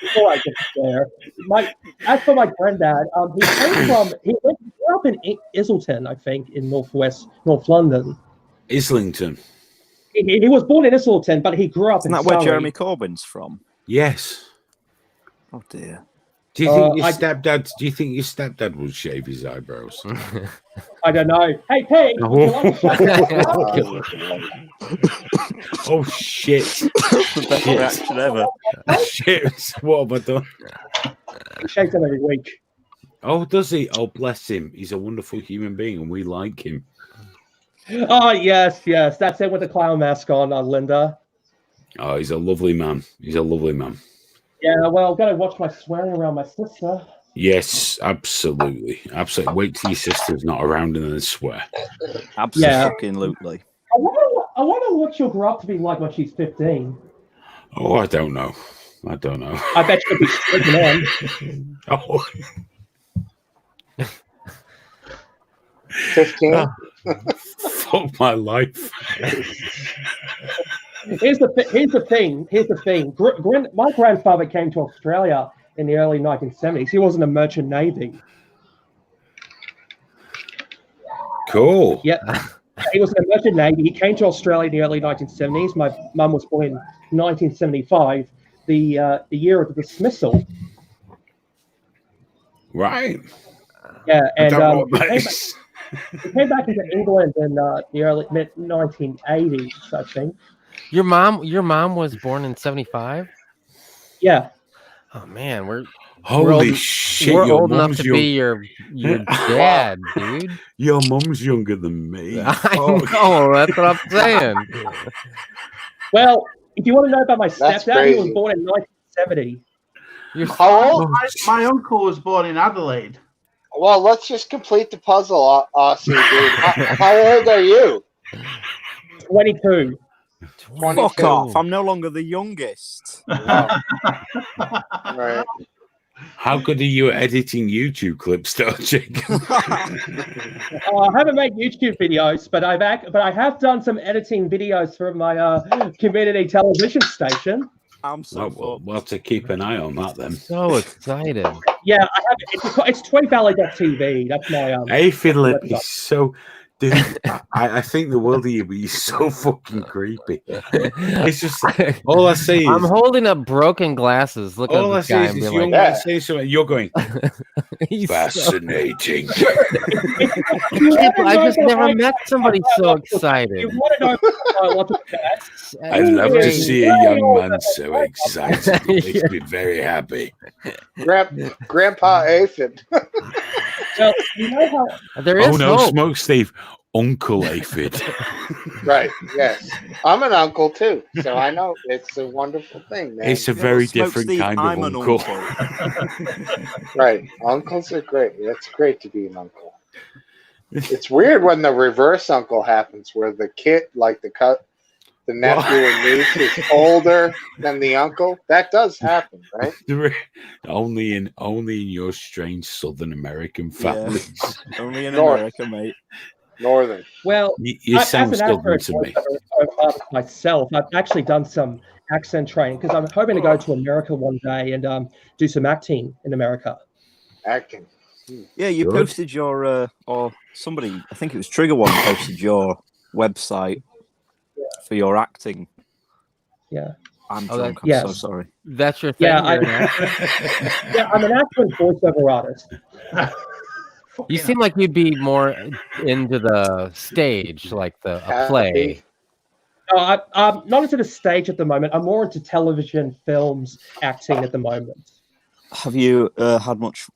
before I get there, as for my granddad, he grew up in Islington, I think, in North London. Islington. He was born in Islington, but he grew up in. Isn't that where Jeremy Corbyn's from? Yes. Oh dear. Do you think your stepdad? Do you think your stepdad would shave his eyebrows? I don't know. Hey, Pete. Oh shit! The best reaction ever. Shit! What have I done? He shaves them every week. Oh, does he? Oh, bless him. He's a wonderful human being, and we like him. Oh yes. That's it with the clown mask on, Linda. Oh, he's a lovely man. He's a lovely man. Yeah, well, I've got to watch my swearing around my sister. Yes, absolutely. Absolutely. Wait till your sister's not around and then swear. Absolutely. I wonder what she'll grow up to be like when she's 15. Oh, I don't know. I bet she'll be stricken on. Oh. 15? Fuck my life. Here's the thing. My grandfather came to Australia in the early 1970s. He was in the Merchant Navy. Cool. Yeah. He was in the Merchant Navy. He came to Australia in the early 1970s. My mum was born in 1975, the year of the dismissal. Right. Yeah, and he came back into England in the early mid-1980s, I think. Your mom was born in 75? Yeah. Oh man, we're shit! We're old enough to be your dad, dude. Your mom's younger than me. I know. That's what I'm saying. Well, if you want to know about my stepdad, he was born in 1970. How old? My uncle was born in Adelaide. Well, let's just complete the puzzle, Aussie, dude. How old are you? 22. Fuck off! I'm no longer the youngest. Right. How good are you at editing YouTube clips, though, Jake? I haven't made YouTube videos, but I have done some editing videos for my community television station. I'm so we'll have to keep an eye on that then. So excited. Yeah, I have. It's TwinValley.tv. That's my Hey, Philip, he's so. Dude, I think the world of you, but he's so fucking creepy. It's just all I say is I'm holding up broken glasses. Look at this guy and be like, man saying something. You're going fascinating. I just never met somebody so excited. You want to know I love to see a young man so excited. It makes me very happy. Grandpa Aphid. Well, you know how there is hope. Smoke Steve, Uncle Aphid. Right, yes. I'm an uncle too, so I know it's a wonderful thing, man. It's a very different kind of uncle. Right, uncles are great. It's great to be an uncle. It's weird when the reverse uncle happens, where the kid, like the nephew and niece is older than the uncle. That does happen, right? Only in your strange Southern American families. Yeah. Only in America, mate. Northern. Well, you sound Southern to me. Myself, I've actually done some accent training because I'm hoping to go to America one day and do some acting in America. Acting. Yeah, you posted your or somebody, I think it was Trigger One, posted your website for your acting. Yeah. I'm drunk. I'm so sorry. That's your thing. Yeah, I'm an actor and voiceover artist. You seem like you'd be more into the stage, like a play. No, I'm not into the stage at the moment. I'm more into television, films, acting at the moment. Have you had much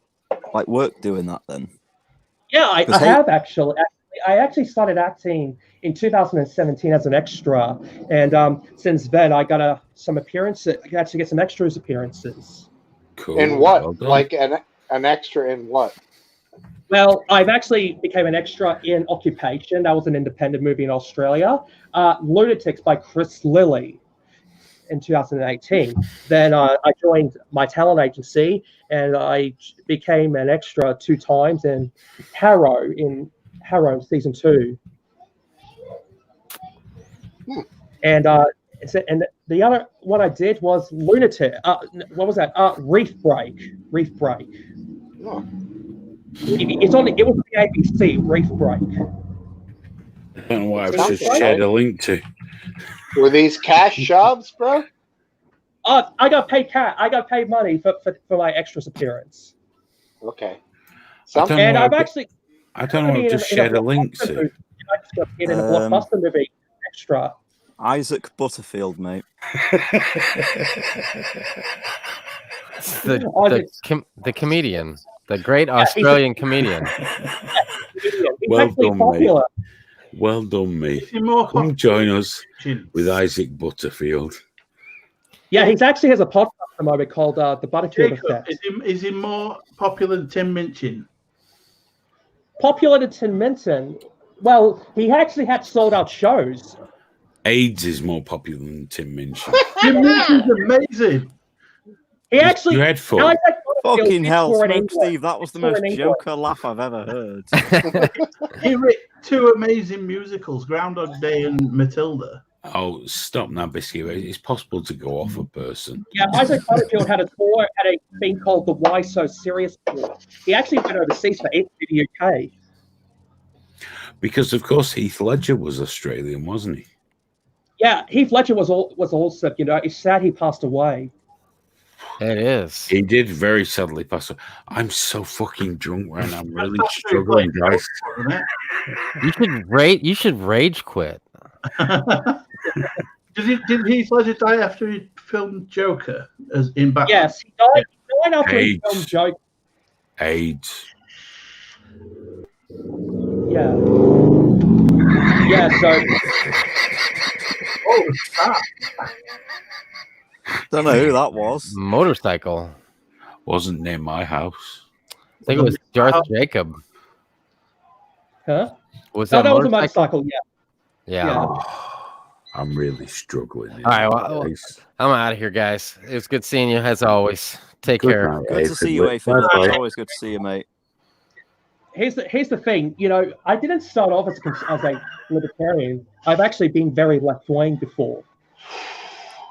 work doing that then? Yeah, I have actually. I actually started acting in 2017 as an extra, and since then I got some appearances. I got to get some extras appearances. Cool. In what? Like an extra in what? Well, I've actually became an extra in Occupation. That was an independent movie in Australia. Lunatics by Chris Lilly in 2018. Then I joined my talent agency and I became an extra 2 times in Harrow season 2. And the other one I did was Lunatic. What was that? Reef Break. Oh. It was on the ABC. Reef Break. I don't know what I've just shared a link to. Were these cash jobs, bro? I got paid money for my extras appearance. Okay. I don't know what I've just shared a link to. In a blockbuster movie, extra. Isaac Butterfield, mate. the comedian, the great Australian comedian. Well done, mate. Well done, mate. Come join us with Isaac Butterfield. Yeah, he actually has a podcast at the moment called The Butterfield Effect. Is he more popular than Tim Minchin? Popular than Tim Minchin? Well, he actually had sold out shows. AIDS is more popular than Tim Minchin. Tim Minchin's amazing. He actually dreadful. Fucking hell, Smoke Steve, that was the most Joker laugh I've ever heard. He wrote 2 amazing musicals, Groundhog Day and Matilda. Oh, stop now, Biscuit. It's possible to go off a person. Yeah, Isaac Butterfield had a thing called the Why So Serious Tour. He actually went overseas for it in the UK. Because, of course, Heath Ledger was Australian, wasn't he? Yeah, Heath Ledger was also, it's sad he passed away. It is. He did very sadly pass away. I'm so fucking drunk right now. I'm really struggling, guys. You should rage quit. Did Heath Ledger die after he filmed Joker as in Batman? Yes, he died after he filmed Joker. AIDS. Yeah. Yeah, so Don't know who that was. Motorcycle. Wasn't near my house. I think it was Darth Jacob. Huh? Was that was a motorcycle, yeah. I'm really struggling. All right, well, I'm out of here, guys. It was good seeing you as always. Take care. Good to see you, Aphid. It's always good to see you, mate. Here's the thing, I didn't start off as a libertarian. I've actually been very left-wing before.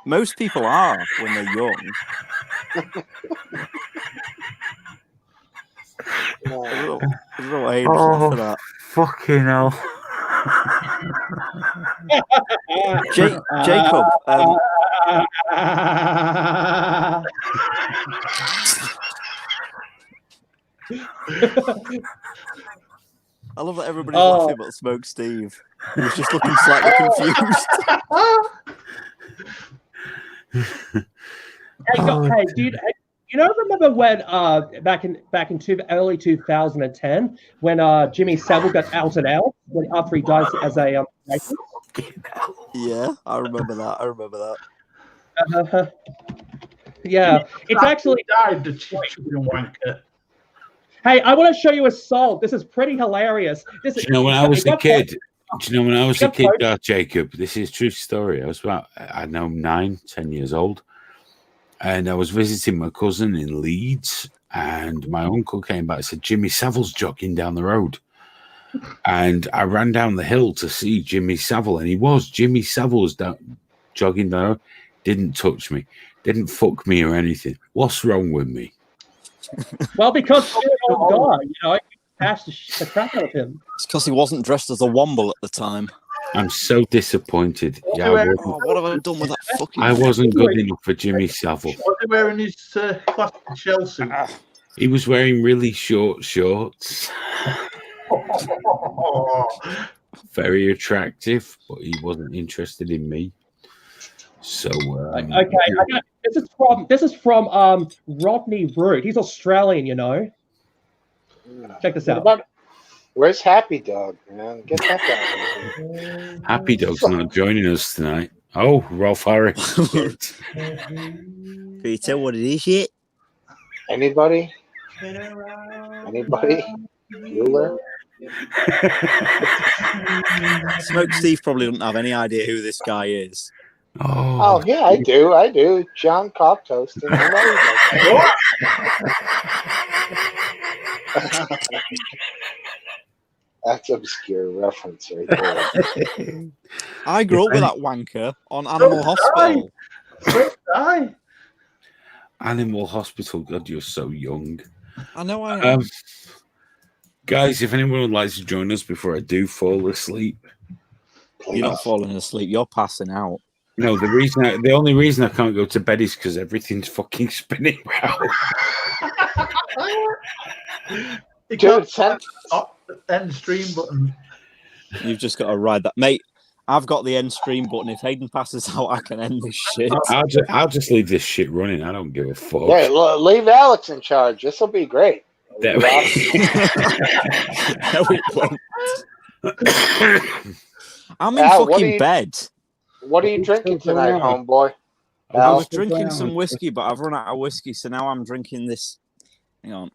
Most people are when they're young. I don't know why you for that. Fucking hell. Jacob. I love that everybody's laughing but Smoke Steve. He was just looking slightly confused. Hey, dude, remember when back in early 2010 when Jimmy Savile got outed out after he died as a racist? Yeah, I remember that. Yeah, it's actually died the chicken wanker. Hey, I want to show you a song. This is pretty hilarious. When I was a kid, Jacob, this is a true story. I was about, 9-10 years old. And I was visiting my cousin in Leeds. And my uncle came back and said, Jimmy Savile's jogging down the road. And I ran down the hill to see Jimmy Savile. And Jimmy Savile was jogging down the road. Didn't touch me. Didn't fuck me or anything. What's wrong with me? Well, because you're an old guy, you passed the crap out of him. It's because he wasn't dressed as a Womble at the time. I'm so disappointed. Yeah, what have I done with that fucking... I wasn't good enough for Jimmy Savile. Was he wearing his classic shell suit? He was wearing really short shorts. Very attractive, but he wasn't interested in me. So okay, this is from Rodney Root. He's Australian, Check this out. Where's Happy Dog, man? Get that guy. Happy Dog's not joining us tonight. Oh, Rolf Harris. Can you tell what it is yet? Anybody? Bueller. Smoke Steve probably doesn't have any idea who this guy is. Oh yeah, I do. John Cocktoasting. I know That's obscure reference right there. I grew up with that wanker on Animal Hospital. Animal Hospital. God, you're so young. I know I am. Guys, if anyone would like to join us before I do fall asleep. You're not falling asleep. You're passing out. No, the only reason I can't go to bed is because everything's fucking spinning round. Dude, end stream button. You've just got to ride that, mate. I've got the end stream button. If Hayden passes out, I can end this shit. I'll just leave this shit running. I don't give a fuck. Hey, leave Alex in charge. This will be great. No, it won't. I'm in fucking bed. What are you drinking tonight, homeboy? I was drinking some whiskey, but I've run out of whiskey, so now I'm drinking this. Hang on.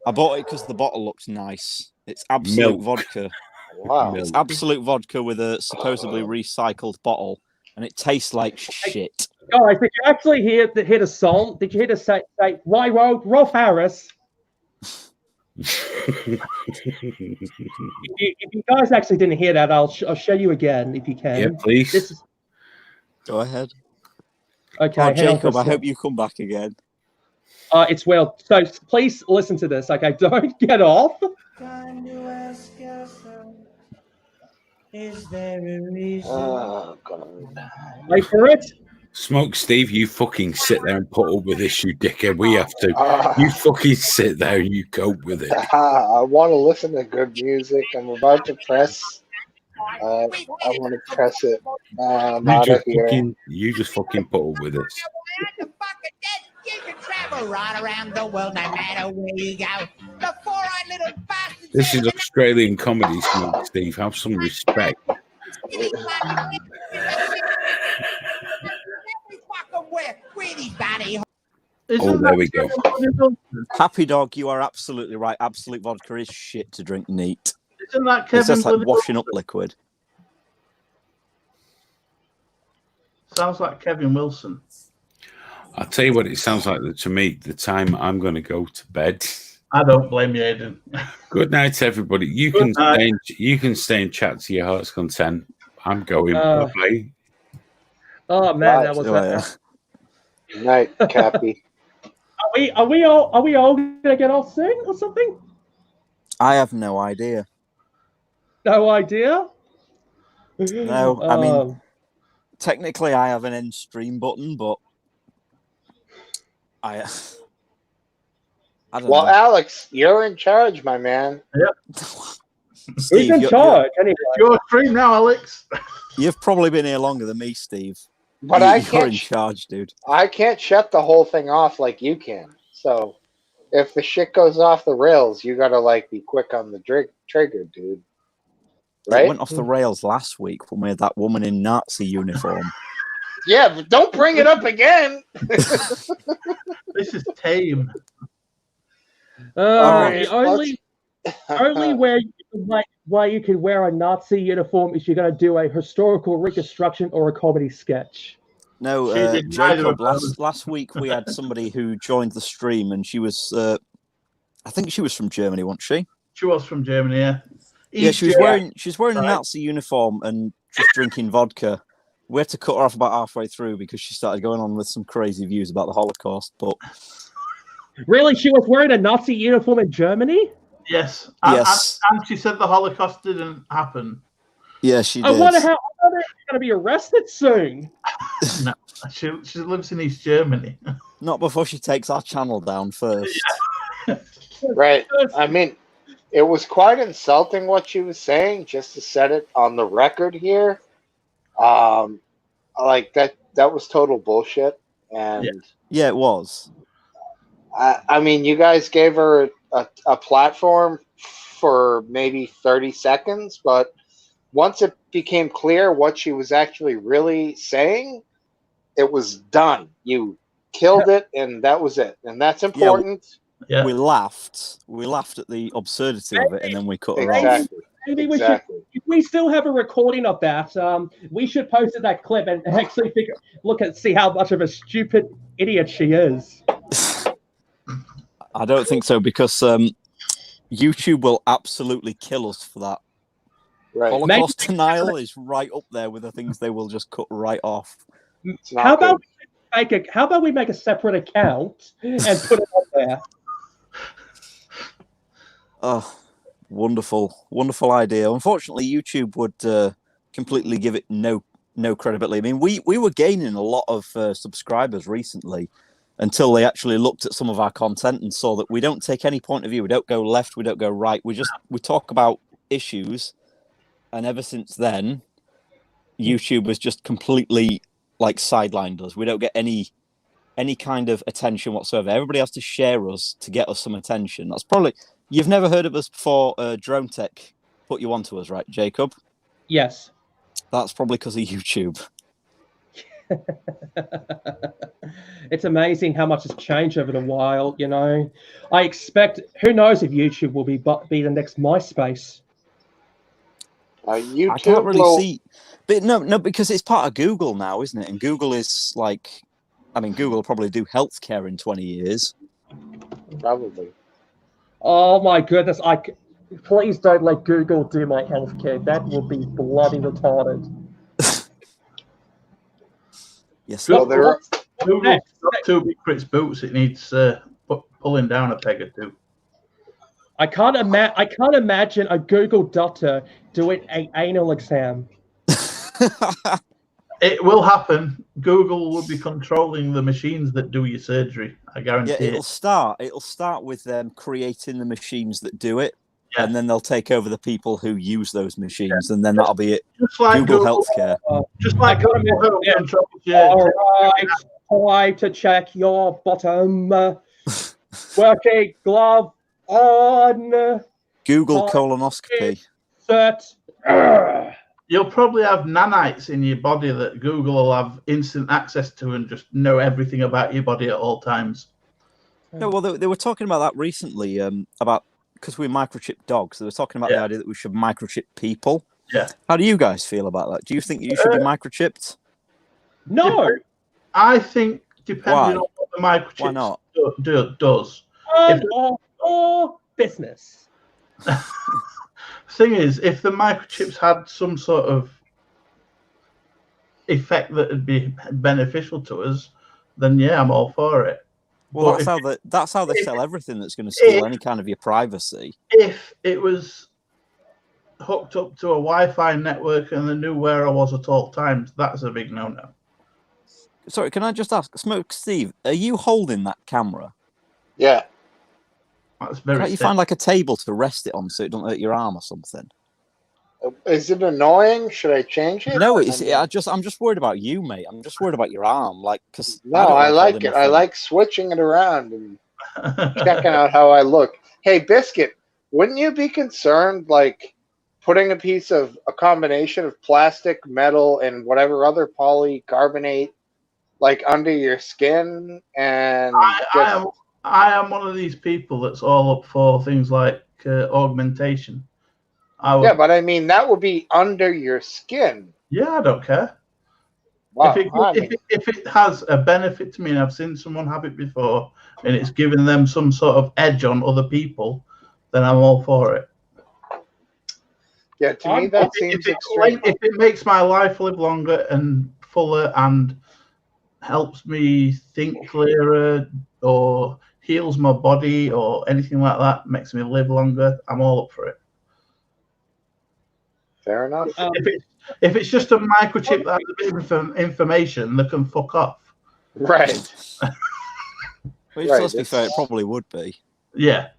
I bought it because the bottle looks nice. It's Absolute vodka. Wow. It's Absolute vodka with a supposedly recycled bottle, and it tastes like shit. Guys, did you actually hear the song? Did you hear the say "Why Road, Rolf Harris"? if you guys actually didn't hear that, I'll show you again if you can. Yeah, please. Go ahead. Okay, oh, Jacob, I hope you come back again. It's well. So please listen to this. Okay, don't get off. Is there a reason? Oh, God. Wait for it. Smoke Steve, you fucking sit there and put up with this, you dickhead. We have to. You fucking sit there and you cope with it. I want to listen to good music. I'm about to press. I want to press it. I'm out of here. You just fucking put up with this. You can travel right around the world, no matter where you go. The four-eyed little bastard. This is Australian comedy, Smoke Steve. Have some respect. Oh, there we go. Happy Dog, you are absolutely right. Absolute vodka is shit to drink neat. Isn't that Kevin? It's just like washing up liquid. Sounds like Kevin Wilson. I'll tell you what it sounds like to me. The time I'm going to go to bed. I don't blame you, Aidan. Good night, everybody. You can stay and chat to your heart's content. I'm going. Bye. Oh man, that was Good night, Cappy. Are we all gonna get off soon or something? I have no idea. No idea. No, I mean, technically, I have an end stream button, but I don't know. Alex, you're in charge, my man. Yep. Who's in charge? Anyway. It's your stream now, Alex. You've probably been here longer than me, Steve. But you're in charge, dude. I can't shut the whole thing off like you can. So if the shit goes off the rails, you gotta be quick on the trigger, dude. Right? It went off the rails last week when we had that woman in Nazi uniform. Yeah, but don't bring it up again. This is tame. Only where you can wear a Nazi uniform is you're going to do a historical reconstruction or a comedy sketch. No, Jacob, last week we had somebody who joined the stream and she was, I think she was from Germany, wasn't she? She was from Germany, yeah. She was wearing a Nazi uniform and just drinking vodka. We had to cut her off about halfway through because she started going on with some crazy views about the Holocaust. But really, she was wearing a Nazi uniform in Germany? Yes. Yes. And she said the Holocaust didn't happen. Yeah, she did. I wonder how she's going to be arrested soon. No, she lives in East Germany. Not before she takes our channel down first. Right. I mean, it was quite insulting what she was saying, just to set it on the record here. That was total bullshit. And yeah, it was. I mean, you guys gave her a platform for maybe 30 seconds, but once it became clear what she was actually really saying, it was done. You killed it, and that was it. And that's important. we laughed at the absurdity of it, and then we cut her off. Maybe we should. If we still have a recording of that, we should post that clip and actually see how much of a stupid idiot she is. I don't think so, because YouTube will absolutely kill us for that. Right. Holocaust denial is right up there with the things they will just cut right off. How about we make a separate account and put it up there? Oh, wonderful idea. Unfortunately, YouTube would completely give it no credibility. I mean, we were gaining a lot of subscribers recently, until they actually looked at some of our content and saw that we don't take any point of view. We don't go left, we don't go right. We talk about issues. And ever since then, YouTube has just completely sidelined us. We don't get any kind of attention whatsoever. Everybody has to share us to get us some attention. That's probably, you've never heard of us before. Drone Tech put you onto us, right, Jacob? Yes. That's probably because of YouTube. It's amazing how much has changed over the while. I expect, who knows if YouTube will be the next MySpace. YouTube I can't really see, but no, because it's part of Google now, isn't it? And Google is Google will probably do healthcare in 20 years. Probably. Oh my goodness! Please don't let Google do my healthcare. That will be bloody retarded. Yes. Well, Google too big for its boots. It needs pulling down a peg or two. I can't imagine a Google doctor doing an anal exam. It will happen. Google will be controlling the machines that do your surgery. I guarantee it. It'll start with them creating the machines that do it, and then they'll take over the people who use those machines, and then that'll be it. Just like Google Healthcare. Just like Google All right, to check your bottom. Working glove on. Google colonoscopy. You'll probably have nanites in your body that Google will have instant access to and just know everything about your body at all times. No, well, they were talking about that recently, because we microchip dogs. They were talking about the idea that we should microchip people. Yeah. How do you guys feel about that? Do you think you should be microchipped? No. I think depending on what the microchip does. Or business. Thing is, if the microchips had some sort of effect that would be beneficial to us, then yeah, I'm all for it. Well, that's how they sell everything that's going to steal any kind of your privacy. If it was hooked up to a Wi-Fi network and they knew where I was at all times, that's a big no-no. Sorry, can I just ask, Smoke Steve, are you holding that camera? Yeah. That's very. Can't you find a table to rest it on so it don't hurt your arm or something? Is it annoying? Should I change it? No, I'm just worried about you, mate. I'm just worried about your arm, I like it. I like switching it around and checking out how I look. Hey, Biscuit, wouldn't you be concerned, putting a combination of plastic, metal, and whatever other polycarbonate, under your skin and I am one of these people that's all up for things like augmentation. But I mean, that would be under your skin. Yeah, I don't care. Wow, if it has a benefit to me, and I've seen someone have it before, and it's giving them some sort of edge on other people, then I'm all for it. Yeah, to me, that seems extreme. If it makes my life live longer and fuller and helps me think clearer or heals my body or anything like that, makes me live longer, I'm all up for it. Fair enough. If it's just a microchip that has a bit of information, they can fuck off. Right. Well, let's be fair, it probably would be. Yeah.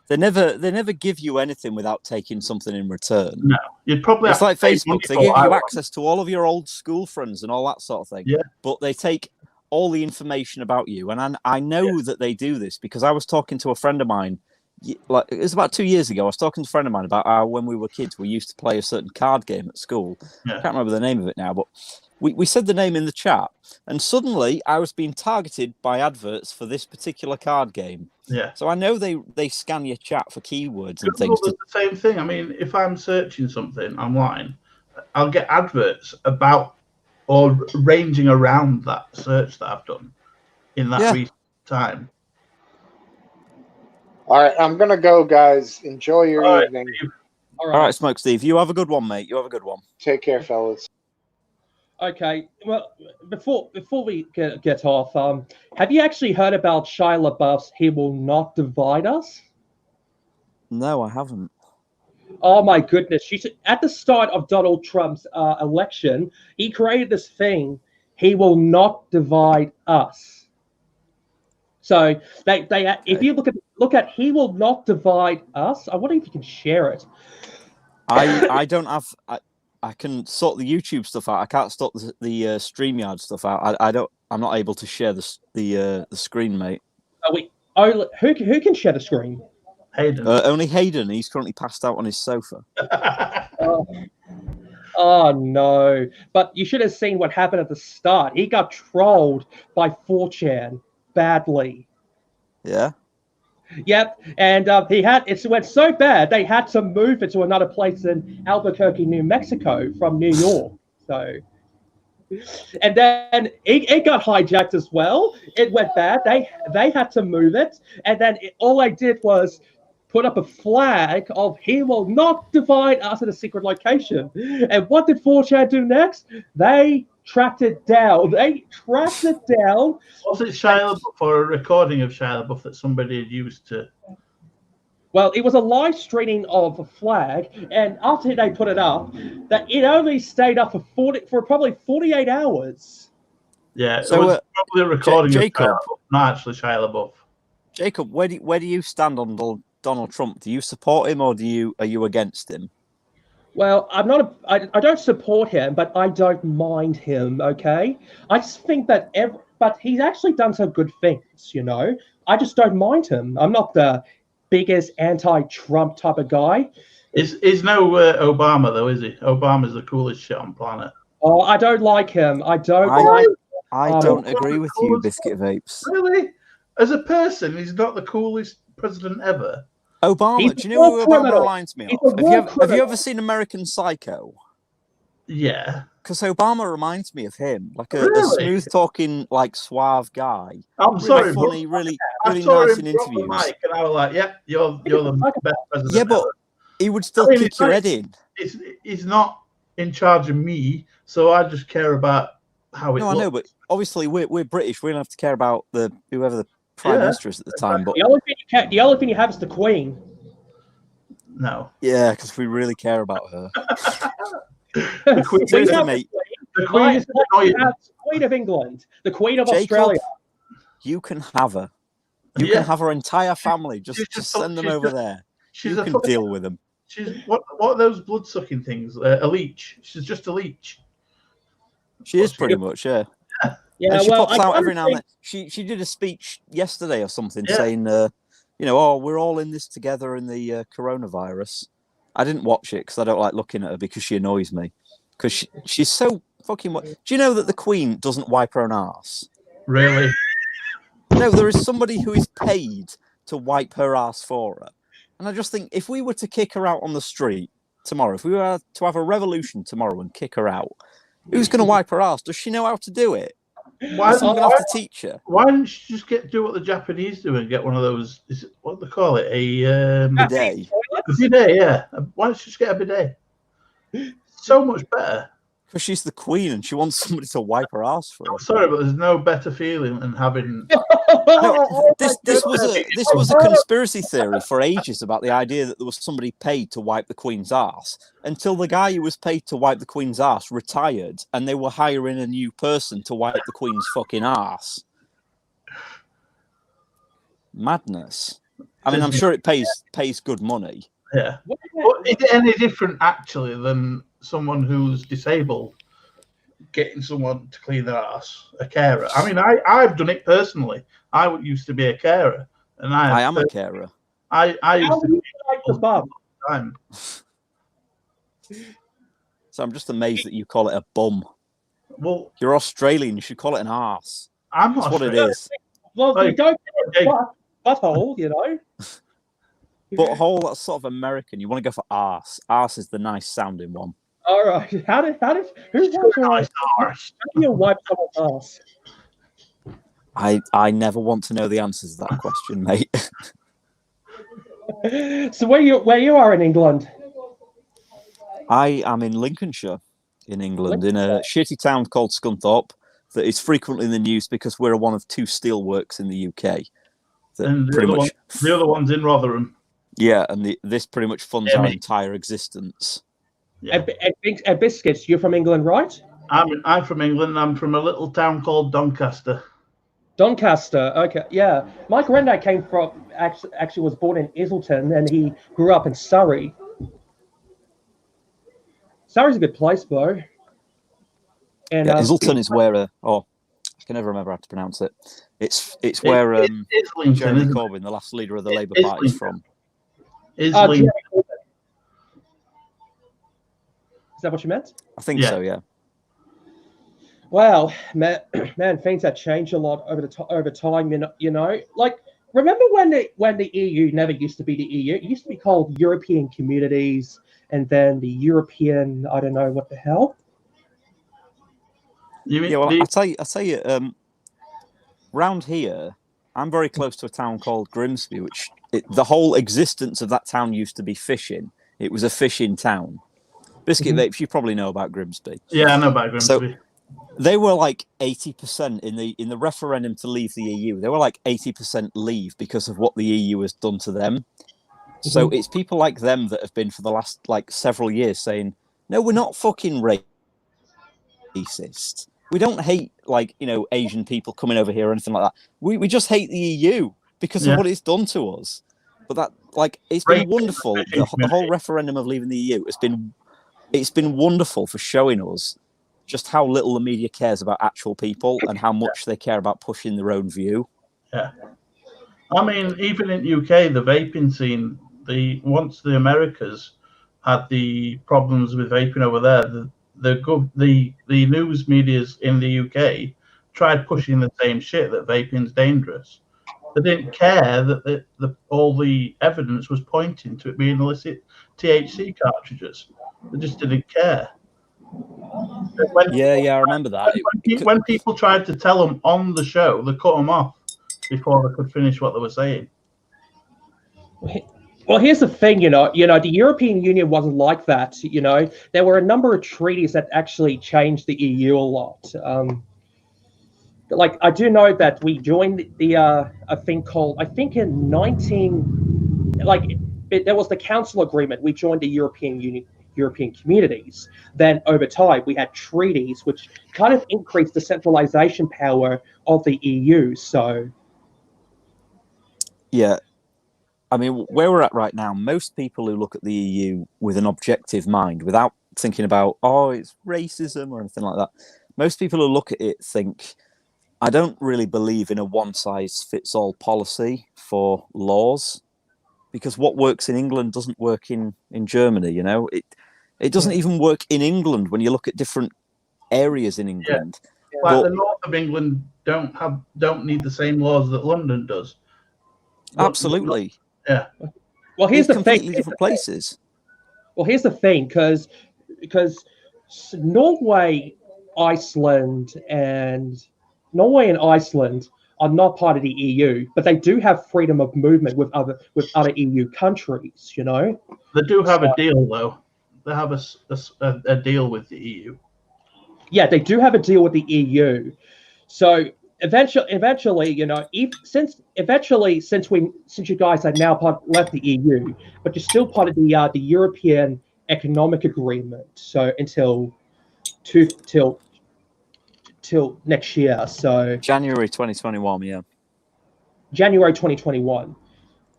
They never give you anything without taking something in return. No, you'd probably. It's like Facebook; they give you access to all of your old school friends and all that sort of thing. Yeah. But they take all the information about you, and I know that they do this because I was talking to a friend of mine like it was about 2 years ago. I was talking to a friend of mine about how when we were kids, we used to play a certain card game at school. I can't remember the name of it now, but we said the name in the chat, and suddenly I was being targeted by adverts for this particular card game. Yeah. So I know they scan your chat for keywords and Well, things. the same thing. I mean, if I'm searching something online, I'll get adverts about or ranging around that search that I've done in that recent time. All right, I'm gonna go, guys. Enjoy your evening. All right, Smoke Steve. You have a good one, mate. You have a good one. Take care, fellas. Okay. Well, before we get off, have you actually heard about Shia LaBeouf's "He Will Not Divide Us"? No, I haven't. Oh my goodness! At the start of Donald Trump's election, he created this thing: "He will not divide us." So if you look at "He will not divide us," I wonder if you can share it. I don't have. I can sort the YouTube stuff out. I can't sort the StreamYard stuff out. I'm not able to share the screen, mate. Who can share the screen? Hayden. Only Hayden. He's currently passed out on his sofa. Oh no! But you should have seen what happened at the start. He got trolled by 4chan badly. Yeah. Yep, and it went so bad they had to move it to another place in Albuquerque, New Mexico, from New York. So, and then it got hijacked as well. It went bad. They had to move it, and then all I did was put up a flag of "He will not divide us" at a secret location. And what did 4chan do next? They tracked it down. Was it Shia LaBeouf or a recording of Shia LaBeouf that somebody had used to? Well, it was a live streaming of a flag, and after they put it up, that it only stayed up for probably 48 hours. Yeah, so it was probably a recording Jacob, of Shia LaBeouf, not actually Shia LaBeouf. Jacob, where do you stand on Donald Trump? Do you support him or are you against him? Well, I don't support him, but I don't mind him. Okay, I just think that but he's actually done some good things. You know, I just don't mind him. I'm not the biggest anti-Trump type of guy. Is no Obama though, is he? Obama's the coolest shit on planet. Oh, I don't like him. I don't agree with you, Biscuit Vapes. Really? As a person, he's not the coolest president ever. Obama, do you know who Obama reminds me of? Have you ever seen American Psycho? Yeah. Because Obama reminds me of him, like a smooth-talking, like suave guy. I'm sorry, funny, really nice in interviews. Mike, and I was like, "Yeah, you're the best president." Yeah, but he would still kick your head in. He's not in charge of me, so I just care about how it. No, I know, but obviously we're British. We don't have to care about whoever the prime minister is at the time. But the only thing you have is the Queen. No. Yeah, because we really care about her. The Queen of England, the Queen of Australia. You can have her. You can have her entire family. Just send them over there. You can deal with them. She's what are those blood sucking things? A leech. She's just a leech. She is pretty much, yeah. Yeah, and she pops out every now and then. She did a speech yesterday or something saying, we're all in this together in the coronavirus. I didn't watch it because I don't like looking at her because she annoys me. Because she's so fucking... Do you know that the Queen doesn't wipe her own arse? Really? No, there is somebody who is paid to wipe her arse for her. And I just think if we were to kick her out on the street tomorrow, if we were to have a revolution tomorrow and kick her out, who's going to wipe her arse? Does she know how to do it? Why is someone have to teach her? Why don't you just do what the Japanese do and get one of those? What do they call it? A bidet. A bidet, yeah. Why don't you just get a bidet? So much better. Because she's the Queen and she wants somebody to wipe her ass for her. I'm sorry, but there's no better feeling than having. No, this was a conspiracy theory for ages about the idea that there was somebody paid to wipe the Queen's ass, until the guy who was paid to wipe the Queen's ass retired, and they were hiring a new person to wipe the Queen's fucking ass. Madness. I mean, I'm sure it pays good money. Yeah. But is it any different actually than someone who's disabled getting someone to clean their ass, a carer? I mean, I've done it personally. I used to be a carer, and I am a carer. I used to like the bum. Time. So I'm just amazed that you call it a bum. Well, you're Australian. You should call it an arse. I'm not. That's what it is. Well, you don't get a butthole, you know. Butthole, that's sort of American. You want to go for arse. Arse is the nice sounding one. All right. who wipes arse? How do you wipe someone's arse? I never want to know the answers to that question, mate. So where you are in England? I am in Lincolnshire, in England, in a shitty town called Scunthorpe that is frequently in the news because we're one of 2 steelworks in the UK. And the other one's in Rotherham. Yeah, and this pretty much funds our entire existence. Yeah. And Biscuits, you're from England, right? I'm from England. I'm from a little town called Doncaster. Doncaster, okay, yeah. My granddad came from actually was born in Islington, and he grew up in Surrey. Surrey's a good place, bro. And yeah, Islington is where I can never remember how to pronounce it. It's where Jeremy Corbyn, the last leader of the Labour Party, is from. Is that what you meant? I think so, yeah. Well, man, things have changed a lot over time. You know, like remember when the EU never used to be the EU? It used to be called European Communities, and then the European, I don't know what the hell. I'll tell you. Round here, I'm very close to a town called Grimsby, which the whole existence of that town used to be fishing. It was a fishing town. Biscuit Vapes, you probably know about Grimsby. Yeah, I know about Grimsby. So they were like 80% in the referendum to leave the EU. They were like 80% leave because of what the EU has done to them. So it's people like them that have been for the last like several years saying, no, we're not fucking racist. We don't hate Asian people coming over here or anything like that. We just hate the EU because of what it's done to us. But that it's been wonderful. The whole referendum of leaving the EU it's been wonderful for showing us just how little the media cares about actual people and how much they care about pushing their own view. Yeah. I mean, even in the UK, the vaping scene, once the Americas had the problems with vaping over there, the news medias in the UK tried pushing the same shit that vaping's dangerous. They didn't care that all the evidence was pointing to it being illicit THC cartridges. They just didn't care. I remember that. When people tried to tell them on the show, they cut them off before they could finish what they were saying. Well, here's the thing, the European Union wasn't like that. There were a number of treaties that actually changed the EU a lot. I do know that we joined a thing called, I think in there was the Council Agreement. We joined the European Union, European Communities. Then over time, we had treaties which kind of increased the centralization power of the EU. So, yeah. I mean, where we're at right now, most people who look at the EU with an objective mind, without thinking about, it's racism or anything like that, most people who look at it think, I don't really believe in a one-size-fits-all policy for laws, because what works in England doesn't work in Germany, It doesn't even work in England when you look at different areas in England. Yeah. The north of England don't need the same laws that London does. Absolutely. Yeah. Well, here's the completely thing. Different places. Well, here's the thing, because Norway and Iceland are not part of the EU, but they do have freedom of movement with other EU countries. They do have a deal, though. They have a deal with the EU. Yeah, they do have a deal with the EU. So eventually, since you guys are now left the EU, but you're still part of the European Economic Agreement. So until next year. So January 2021. Yeah. January 2021.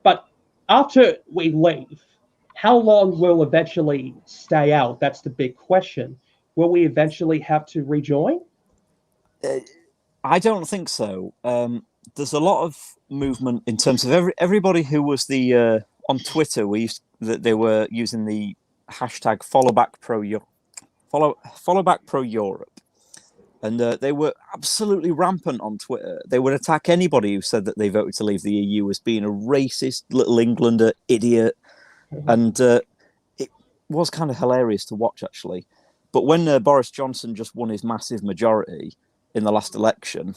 But after we leave, how long will eventually stay out? That's the big question. Will we eventually have to rejoin? I don't think so. there's a lot of movement in terms of everybody who was the on Twitter. They were using the hashtag #FollowBackProEurope. And they were absolutely rampant on Twitter. They would attack anybody who said that they voted to leave the EU as being a racist little Englander idiot. And it was kind of hilarious to watch, actually. But when Boris Johnson just won his massive majority in the last election,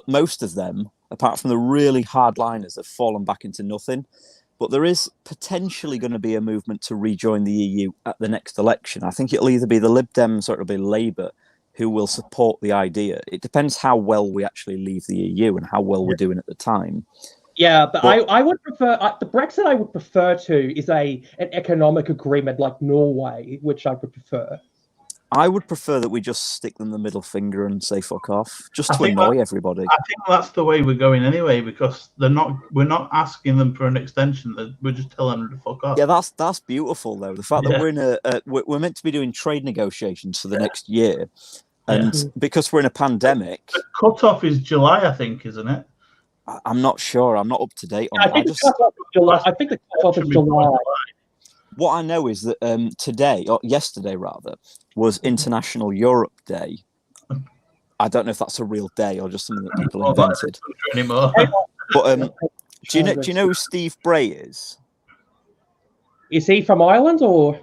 most of them, apart from the really hardliners, have fallen back into nothing. But there is potentially going to be a movement to rejoin the EU at the next election. I think it'll either be the Lib Dems or it'll be Labour who will support the idea. It depends how well we actually leave the EU and how well we're doing at the time. Yeah, but I would prefer the Brexit. I would prefer to is an economic agreement like Norway, which I would prefer. I would prefer that we just stick them the middle finger and say fuck off, just to annoy everybody. I think that's the way we're going anyway, because we're not asking them for an extension. We're just telling them to fuck off. Yeah, that's beautiful though. The fact that we're meant to be doing trade negotiations for the next year, and because we're in a pandemic, the cutoff is July, I think, isn't it? I'm not sure. I'm not up to date on I think the cutoff is July. I think the cutoff is July. What I know is that today, or yesterday rather, was International Europe Day. I don't know if that's a real day or just something that people invented. But do you know who Steve Bray is? Is he from Ireland or?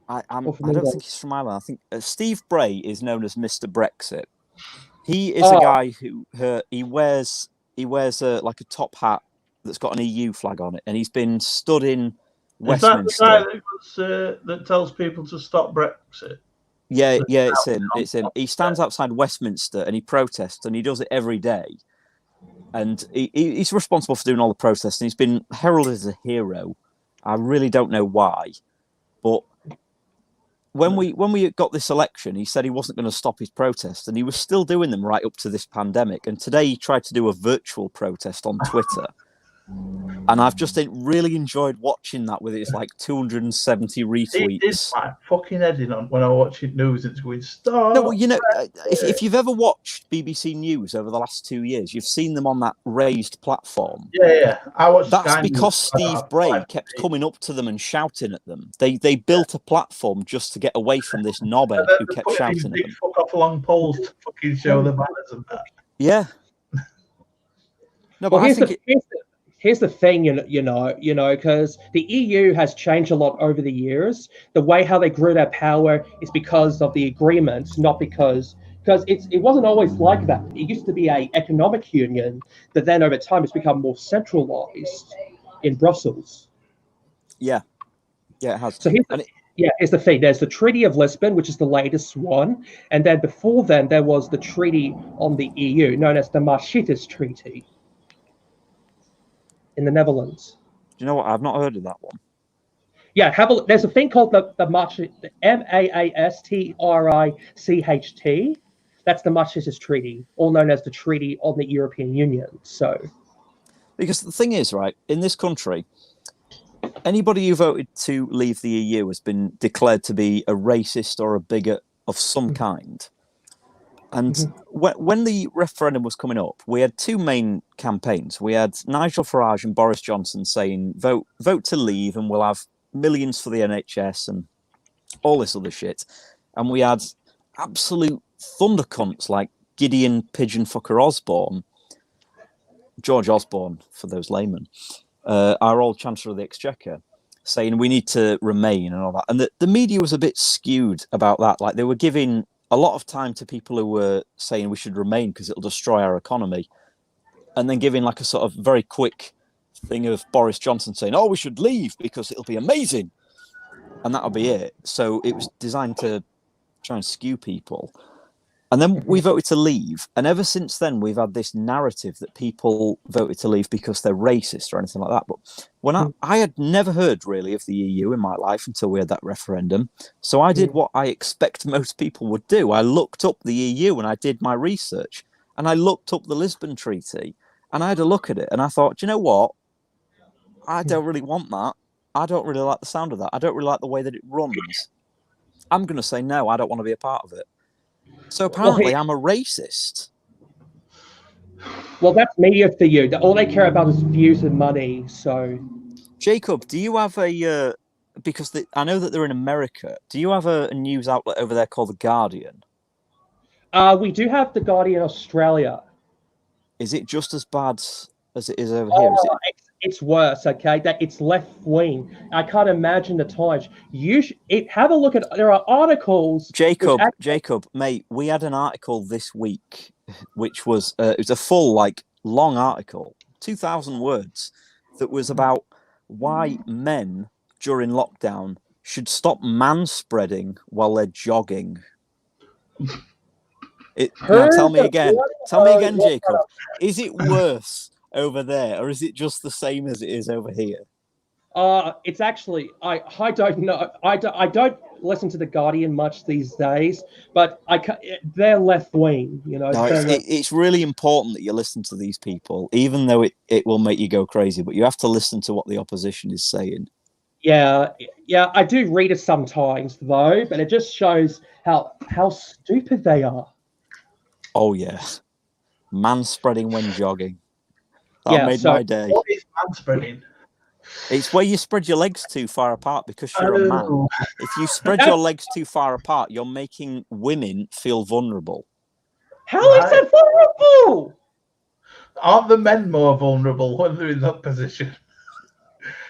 I don't think he's from Ireland. I think Steve Bray is known as Mr. Brexit. He is a guy who he wears like a top hat that's got an EU flag on it, and he's been stood in Westminster. Is that the guy that tells people to stop Brexit? Yeah, it's him. It's him. He stands outside Westminster and he protests, and he does it every day. And he's responsible for doing all the protests, and he's been heralded as a hero. I really don't know why, but when we got this election, he said he wasn't going to stop his protests, and he was still doing them right up to this pandemic. And today he tried to do a virtual protest on Twitter. And I've just really enjoyed watching that with its like 270 retweets. It is my fucking heading on when I watch it news. It's going stop. No, well, you know, if you've ever watched BBC News over the last 2 years, you've seen them on that raised platform. Yeah. That's because Steve Bray kept coming up to them and shouting at them. They built a platform just to get away from this knobhead who kept shouting at them. Fuck off along poles to fucking show the banners and that. Yeah. No, but well, here's the thing, you know, because the EU has changed a lot over the years. The way how they grew their power is because of the agreements, not because it wasn't always like that. It used to be an economic union, but then over time it's become more centralized in Brussels. Yeah, it has. So here's the thing. There's the Treaty of Lisbon, which is the latest one, and then before then there was the Treaty on the EU, known as the Maastricht Treaty. In the Netherlands. Do you know what? I've not heard of that one. Yeah, there's a thing called the Maastricht, the Maastricht. That's the Maastricht Treaty, all known as the Treaty on the European Union. So, because the thing is, right, in this country, anybody who voted to leave the EU has been declared to be a racist or a bigot of some kind. And when the referendum was coming up, we had two main campaigns. We had Nigel Farage and Boris Johnson saying, vote to leave and we'll have millions for the NHS and all this other shit. And we had absolute thundercunts like Gideon Pigeonfucker Osborne, George Osborne for those laymen, our old Chancellor of the Exchequer, saying we need to remain and all that. And the media was a bit skewed about that. Like they were giving a lot of time to people who were saying we should remain because it'll destroy our economy, and then giving like a sort of very quick thing of Boris Johnson saying, oh, we should leave because it'll be amazing, and that'll be it. So it was designed to try and skew people. And then we voted to leave, and ever since then we've had this narrative that people voted to leave because they're racist or anything like that. But when I had never heard really of the EU in my life until we had that referendum, so I did what I expect most people would do. I looked up the EU and I did my research, and I looked up the Lisbon Treaty, and I had a look at it, and I thought, do you know what? I don't really want that. I don't really like the sound of that. I don't really like the way that it runs. I'm going to say no. I don't want to be a part of it. So apparently I'm a racist. Well, that's media for you. All they care about is views and money. So, Jacob, do you have a because I know that they're in America. Do you have a news outlet over there called The Guardian? We do have The Guardian Australia. Is it just as bad as it is over here? It's worse, okay? That it's left wing. I can't imagine the Times. Have a look at. There are articles. Jacob, mate, we had an article this week, which was it was a full long article, 2,000 words, that was about why men during lockdown should stop manspreading while they're jogging. Now tell me again, Jacob. Is it worse over there, or is it just the same as it is over here? It's actually I don't know. I don't listen to The Guardian much these days, but they're left wing, you know. No, it's really important that you listen to these people, even though it will make you go crazy. But you have to listen to what the opposition is saying. Yeah, I do read it sometimes though, but it just shows how stupid they are. Oh yeah, manspreading when jogging. That made my day. What is manspreading? It's where you spread your legs too far apart because you're a man. If you spread your legs too far apart, you're making women feel vulnerable. How is that vulnerable? Aren't the men more vulnerable when they're in that position?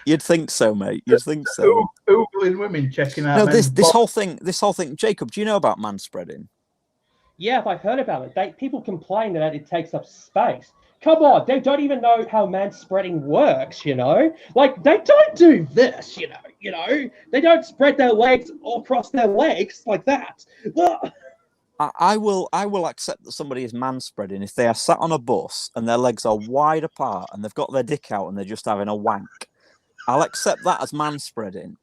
You'd think so, mate. You'd think so. Googling women checking out. No, this whole thing. Jacob, do you know about manspreading? Yeah, I've heard about it. People complain that it takes up space. Come on, they don't even know how manspreading works, you know? Like, they don't do this, you know? They don't spread their legs all across their legs like that. I will accept that somebody is manspreading if they are sat on a bus and their legs are wide apart and they've got their dick out and they're just having a wank. I'll accept that as manspreading.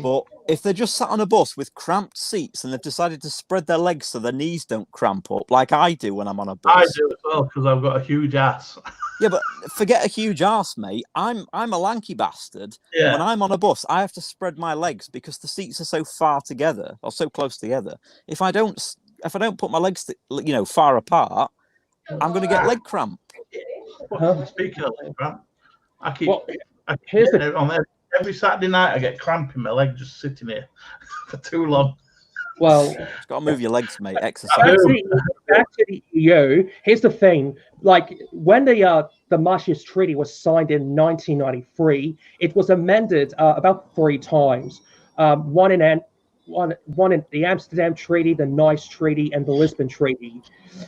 But if they're just sat on a bus with cramped seats and they've decided to spread their legs so their knees don't cramp up, like I do when I'm on a bus. I do as well because I've got a huge ass. Yeah, but forget a huge ass, mate. I'm a lanky bastard. Yeah. When I'm on a bus, I have to spread my legs because the seats are so far together or so close together. If I don't put my legs, far apart, I'm going to get leg cramp. Speaking of leg cramp, I keep hitting it on there. Every Saturday night, I get cramp in my leg just sitting here for too long. Well, you've got to move your legs, mate. Exercise. Back to the EU. Here's the thing: like when the Maastricht Treaty was signed in 1993, it was amended about 3 times. One in the Amsterdam Treaty, the Nice Treaty, and the Lisbon Treaty.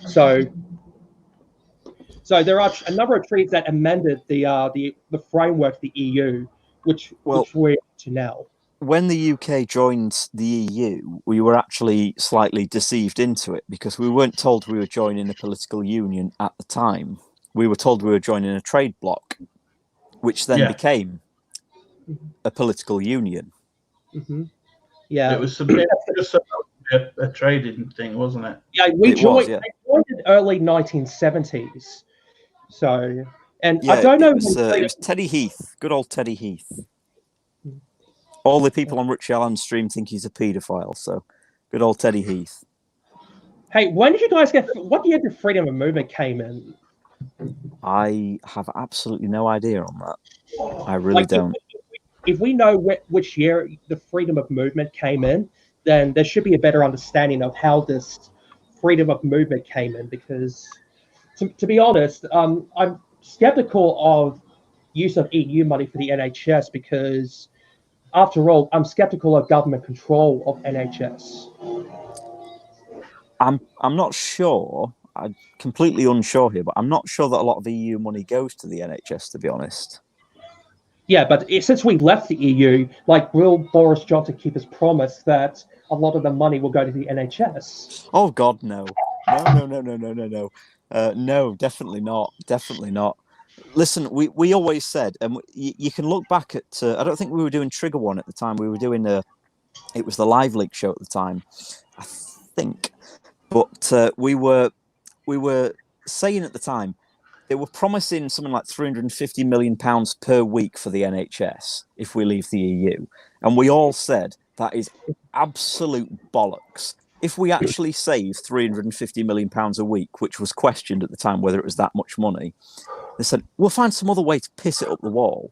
So there are a number of treaties that amended the framework of the EU. Which we're to now. When the UK joined the EU, we were actually slightly deceived into it because we weren't told we were joining a political union at the time. We were told we were joining a trade bloc, which then became a political union. Mm-hmm. Yeah, it was just a trading thing, wasn't it? Yeah, we joined in early 1970s. So. And yeah, I don't know. It was Teddy Heath, good old Teddy Heath. All the people on Rich Allen's stream think he's a paedophile, so good old Teddy Heath. Hey, when did you guys what year did freedom of movement came in? I have absolutely no idea on that. I really don't. If we know which year the freedom of movement came in, then there should be a better understanding of how this freedom of movement came in. Because, to be honest, I'm skeptical of use of EU money for the NHS because, after all, I'm skeptical of government control of NHS. I'm not sure. I'm completely unsure here, but I'm not sure that a lot of EU money goes to the NHS, to be honest. Yeah, but since we left the EU, will Boris Johnson keep his promise that a lot of the money will go to the NHS? Oh God, no. No. No, definitely not. Definitely not. Listen, we always said, and you can look back at. I don't think we were doing Trigger One at the time. We were doing it was the Live Leak show at the time, I think. But we were saying at the time they were promising something like £350 million per week for the NHS if we leave the EU, and we all said that is absolute bollocks. if we actually save £350 million a week, which was questioned at the time whether it was that much money, they said, we'll find some other way to piss it up the wall.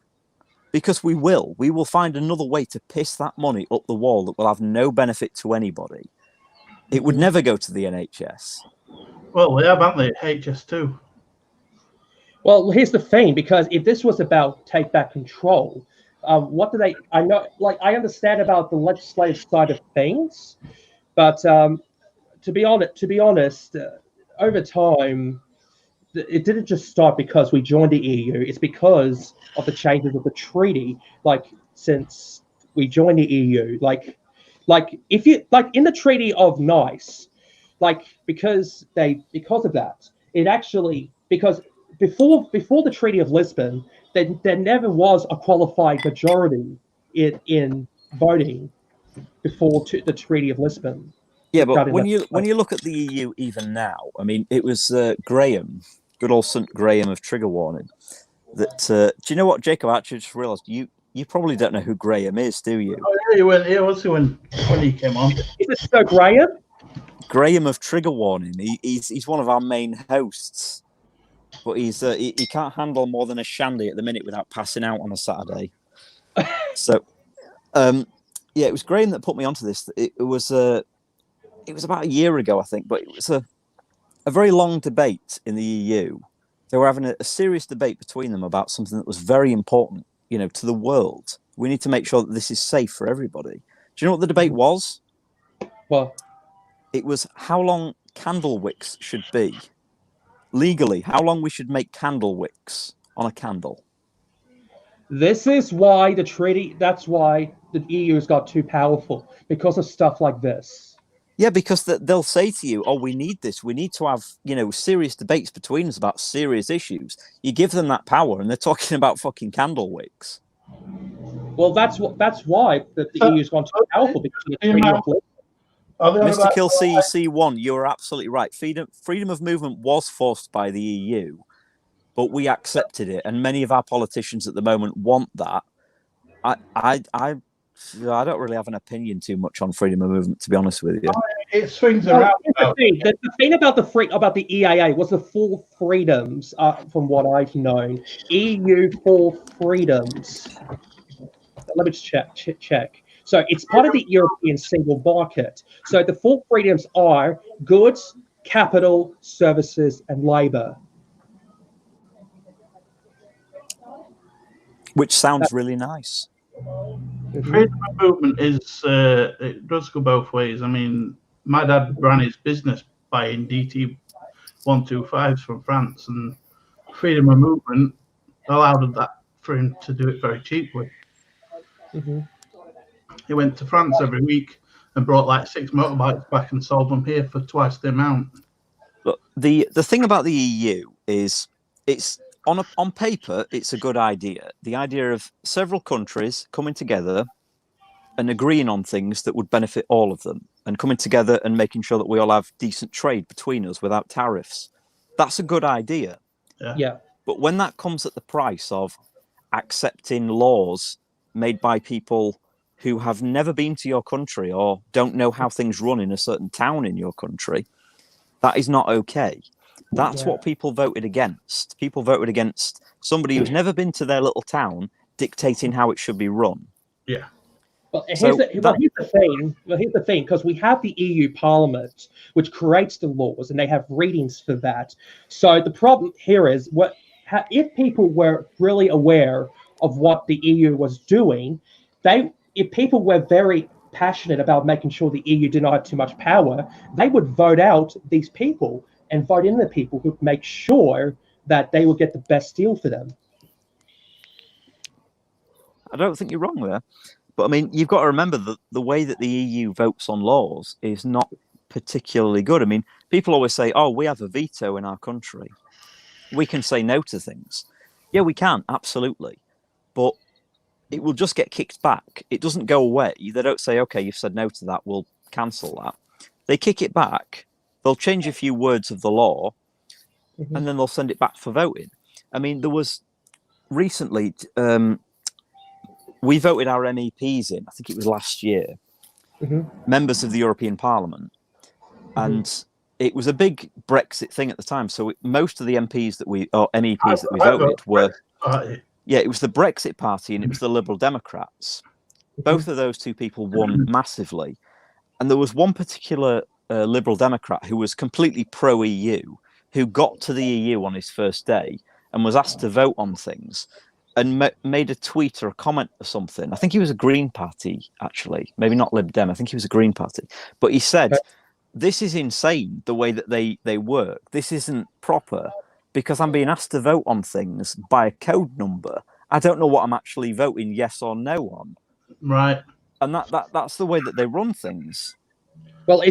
Because we will find another way to piss that money up the wall that will have no benefit to anybody. It would never go to the NHS. Well, they have, haven't they? HS2. Well, here's the thing, because if this was about take back control, what do they? I know, like, I understand about the legislative side of things, but to be honest, over time, it didn't just start because we joined the EU. It's because of the changes of the treaty. Like, since we joined the EU, like if you like in the Treaty of Nice, like because of that, it actually, because before the Treaty of Lisbon, there never was a qualified majority in voting before the Treaty of Lisbon. Yeah, but when you look at the EU even now, I mean, it was Graham, good old St. Graham of Trigger Warning. That do you know what, Jacob? Actually, just realised you probably don't know who Graham is, do you? Oh yeah, he was when he came on. Is it Sir Graham? Graham of Trigger Warning. He's one of our main hosts, but he can't handle more than a shandy at the minute without passing out on a Saturday. So, yeah, it was Graham that put me onto this. It was about a year ago, I think, but it was a very long debate in the EU. They were having a serious debate between them about something that was very important, to the world. We need to make sure that this is safe for everybody. Do you know what the debate was? Well, it was how long candle wicks should be. Legally, how long we should make candle wicks on a candle. This is why that's why the EU's got too powerful, because of stuff like this. Yeah, because they'll say to you, we need this. We need to have, serious debates between us about serious issues. You give them that power and they're talking about fucking candle wicks. Well, that's why the EU's gone too powerful, because of the Treaty of Lisbon. Mr. Kill CEC1, you're absolutely right. Freedom of movement was forced by the EU, but we accepted it. And many of our politicians at the moment want that. I don't really have an opinion too much on freedom of movement, to be honest with you. It swings around. The thing about the EAA was the full freedoms, from what I've known. EU full freedoms. Let me just check. So it's part of the European single market. So the full freedoms are goods, capital, services, and labor. Which sounds really nice. Freedom of movement is it does go both ways. I mean, my dad ran his business buying DT 125s from France, and freedom of movement allowed that for him to do it very cheaply. Mm-hmm. He went to France every week and brought like 6 motorbikes back and sold them here for twice the amount. But the thing about the EU is it's on paper, it's a good idea. The idea of several countries coming together and agreeing on things that would benefit all of them, and coming together and making sure that we all have decent trade between us without tariffs. That's a good idea. Yeah. But when that comes at the price of accepting laws made by people who have never been to your country or don't know how things run in a certain town in your country, that is not okay. That's what people voted against. People voted against somebody who's never been to their little town dictating how it should be run. Yeah. Well, here's the thing, because we have the EU Parliament, which creates the laws, and they have readings for that. So the problem here is, if people were really aware of what the EU was doing, if people were very passionate about making sure the EU did not have too much power, they would vote out these people and vote in the people who make sure that they will get the best deal for them. I don't think you're wrong there. But I mean, you've got to remember that the way that the EU votes on laws is not particularly good. I mean, people always say, we have a veto in our country. We can say no to things. Yeah, we can, absolutely. But it will just get kicked back. It doesn't go away. They don't say, okay, you've said no to that, we'll cancel that. They kick it back. They'll change a few words of the law, and then they'll send it back for voting. I mean, there was recently, we voted our MEPs in, I think it was last year, members of the European Parliament. and it was a big Brexit thing at the time. So most of the MPs that MEPs that we voted were, it was the Brexit Party and it was the Liberal Democrats. Both of those two people won massively, and there was one particular Liberal Democrat who was completely pro-EU, who got to the EU on his first day and was asked to vote on things, and made a tweet or a comment or something. I think he was a Green Party, actually, maybe not Lib Dem. I think he was a Green Party, but he said, "This is insane, the way that they work. This isn't proper, because I'm being asked to vote on things by a code number. I don't know what I'm actually voting yes or no on." Right. And that's the way that they run things. Well,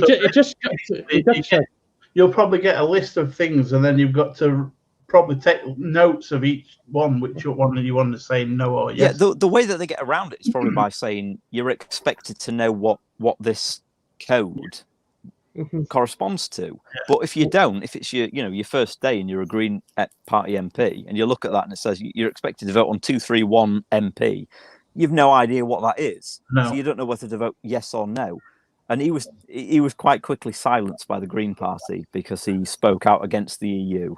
you'll probably get a list of things, and then you've got to probably take notes of each one, which one you want to say no or yes. Yeah, the way that they get around it is probably by saying you're expected to know what this code corresponds to. But if you don't, if it's your first day and you're a Green Party MP, and you look at that and it says you're expected to vote on 231 MP, you've no idea what that is. No. So you don't know whether to vote yes or no. And he was quite quickly silenced by the Green Party because he spoke out against the EU.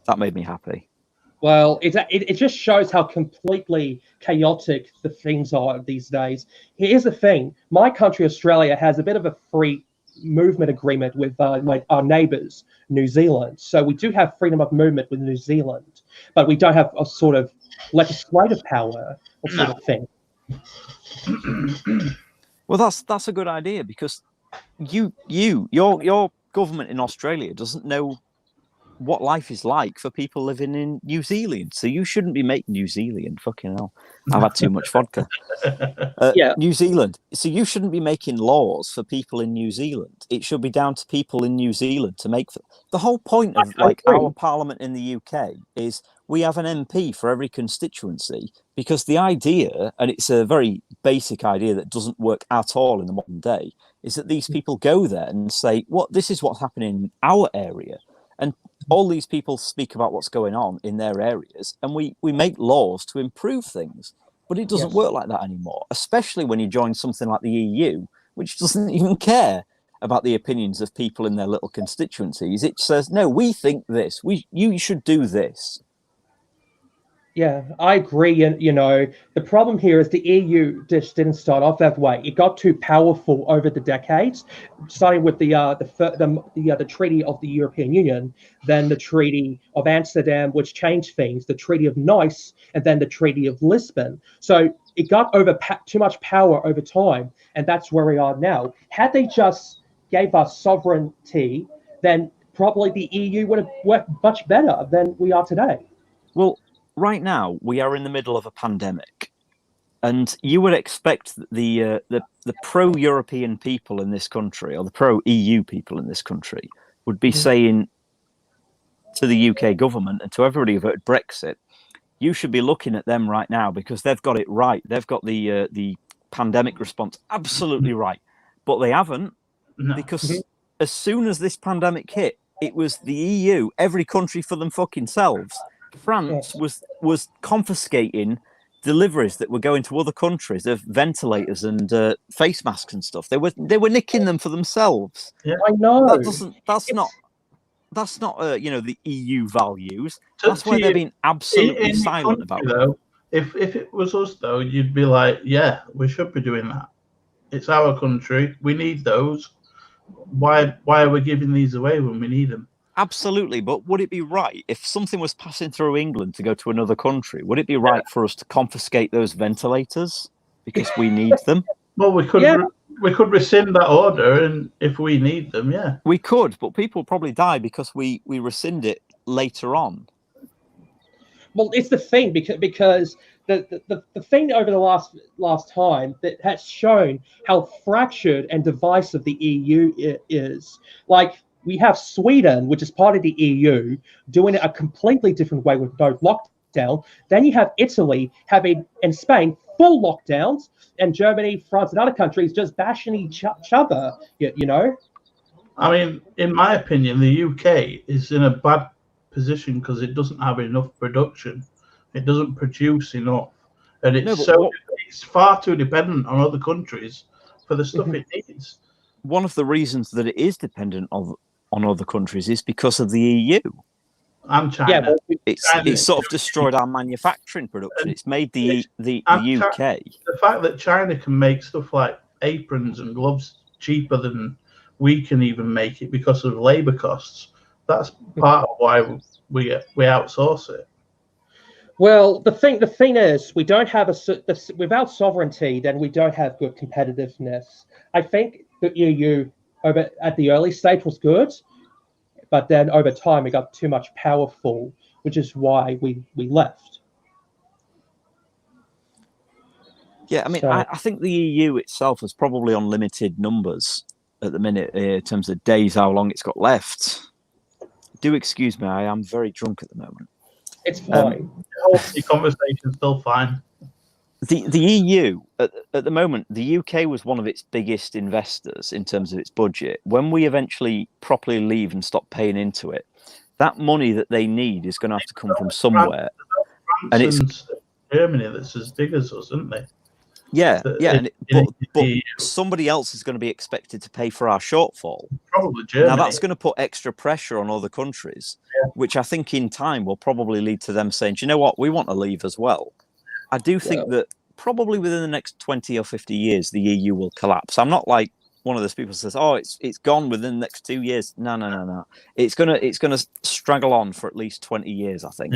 That made me happy. Well, it just shows how completely chaotic the things are these days. Here's the thing. My country, Australia, has a bit of a free movement agreement with our neighbours, New Zealand. So we do have freedom of movement with New Zealand, but we don't have a sort of legislative power or sort of thing. Well, that's a good idea, because your government in Australia doesn't know what life is like for people living in New Zealand. So you shouldn't be making New Zealand. Fucking hell, I've had too much vodka. New Zealand. So you shouldn't be making laws for people in New Zealand. It should be down to people in New Zealand to make them. The whole point of our parliament in the UK is we have an MP for every constituency, because the idea, and it's a very basic idea that doesn't work at all in the modern day, is that these people go there and say, this is what's happening in our area. And all these people speak about what's going on in their areas, and we make laws to improve things. But it doesn't work like that anymore, especially when you join something like the EU, which doesn't even care about the opinions of people in their little constituencies. It says, no, we think this. You should do this. Yeah, I agree. And, the problem here is the EU just didn't start off that way. It got too powerful over the decades, starting with the Treaty of the European Union, then the Treaty of Amsterdam, which changed things, the Treaty of Nice, and then the Treaty of Lisbon. So it got too much power over time, and that's where we are now. Had they just gave us sovereignty, then probably the EU would have worked much better than we are today. Well, right now, we are in the middle of a pandemic, and you would expect the pro-European people in this country, or the pro-EU people in this country, would be saying to the UK government and to everybody who voted Brexit, you should be looking at them right now, because they've got it right. They've got the pandemic response absolutely right, but they haven't, because as soon as this pandemic hit, it was the EU, every country for them fucking selves. France was confiscating deliveries that were going to other countries of ventilators and face masks and stuff. They were nicking them for themselves. Yeah, I know. That's not the EU values. That's why they're being absolutely silent about it. If it was us though, you'd be like, yeah, we should be doing that. It's our country. We need those. Why are we giving these away when we need them? Absolutely, but would it be right if something was passing through England to go to another country? Would it be right for us to confiscate those ventilators because we need them? Well, we could rescind that order, and if we need them, we could. But people probably die because we rescind it later on. Well, it's the thing because the thing over the last time that has shown how fractured and divisive the EU is, like. We have Sweden, which is part of the EU, doing it a completely different way with no lockdown. Then you have Italy and Spain full lockdowns, and Germany, France, and other countries just bashing each other. I mean, in my opinion, the UK is in a bad position because it doesn't have enough production. It doesn't produce enough, and it's far too dependent on other countries for the stuff it needs. one of the reasons that it is dependent on other countries is because of the EU. And China. Yeah, it's sort of destroyed our manufacturing production. It's made the UK. The fact that China can make stuff like aprons and gloves cheaper than we can even make it because of labor costs, that's part of why we outsource it. Well, the thing is, we don't have without sovereignty, then we don't have good competitiveness. I think the EU at the early stage was good, but then over time it got too much powerful, which is why we left. Yeah, I mean, I think the EU itself is probably on limited numbers at the minute in terms of days, how long it's got left. Do excuse me, I am very drunk at the moment. It's fine. The conversation's still fine. The EU, at the moment, the UK was one of its biggest investors in terms of its budget. When we eventually properly leave and stop paying into it, that money that they need is going to have to come from somewhere. And it's Germany that's as big as us, isn't they? Yeah, but somebody else is going to be expected to pay for our shortfall. Probably Germany. Now that's going to put extra pressure on other countries, which I think in time will probably lead to them saying, "Do you know what? We want to leave as well." I do think that probably within the next 20 or 50 years, the EU will collapse. I'm not like one of those people who says, "Oh, it's gone within the next 2 years." No. It's gonna straggle on for at least 20 years, I think,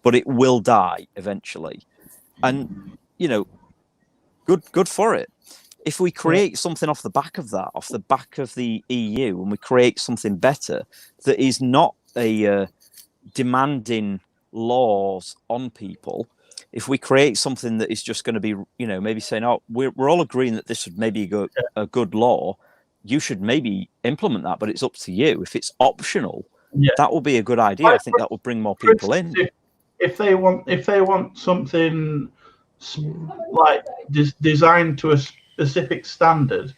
but it will die eventually. And good for it. If we create something off the back of that, off the back of the EU, and we create something better that is not a demanding laws on people. If we create something that is just going to be, maybe saying, "Oh, we're all agreeing that this would maybe go a good law," you should maybe implement that, but it's up to you. If it's optional, that will be a good idea. I think that will bring more people in. If they want something like designed to a specific standard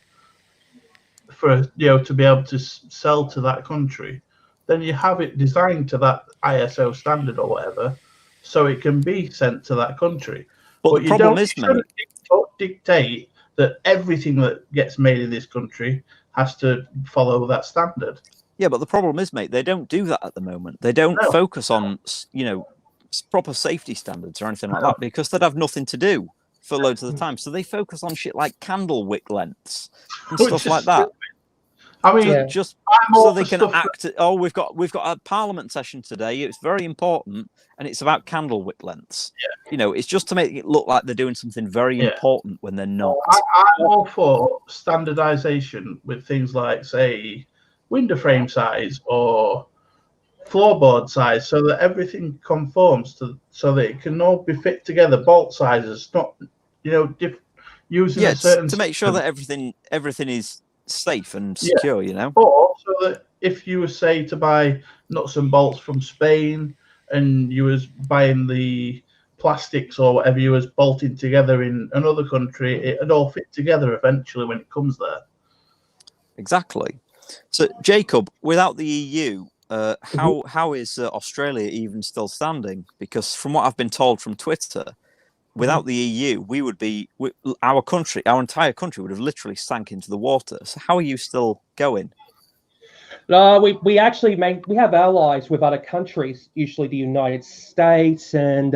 for to be able to sell to that country, then you have it designed to that ISO standard or whatever, so it can be sent to that country. But the problem is, mate, dictate that everything that gets made in this country has to follow that standard. Yeah, but the problem is, mate, they don't do that at the moment. They don't focus on, proper safety standards or anything like that, because they'd have nothing to do for loads of the time. So they focus on shit like candle wick lengths and stuff like that. I mean, just so they can act. Oh, we've got a parliament session today. It's very important, and it's about candle wick lengths. Yeah. It's just to make it look like they're doing something very important when they're not. I'm all for standardization with things like, say, window frame size or floorboard size, so that everything conforms so that it can all be fit together. Bolt sizes, not using a certain to make sure that everything is safe and secure. Or so that if you were, say, to buy nuts and bolts from Spain and you was buying the plastics or whatever you was bolting together in another country, it'd all fit together eventually when it comes there. Exactly. So, Jacob, without the EU, how is Australia even still standing? Because from what I've been told from Twitter, without the EU, our entire country would have literally sank into the water. So how are you still going? We actually we have allies with other countries, usually the United States and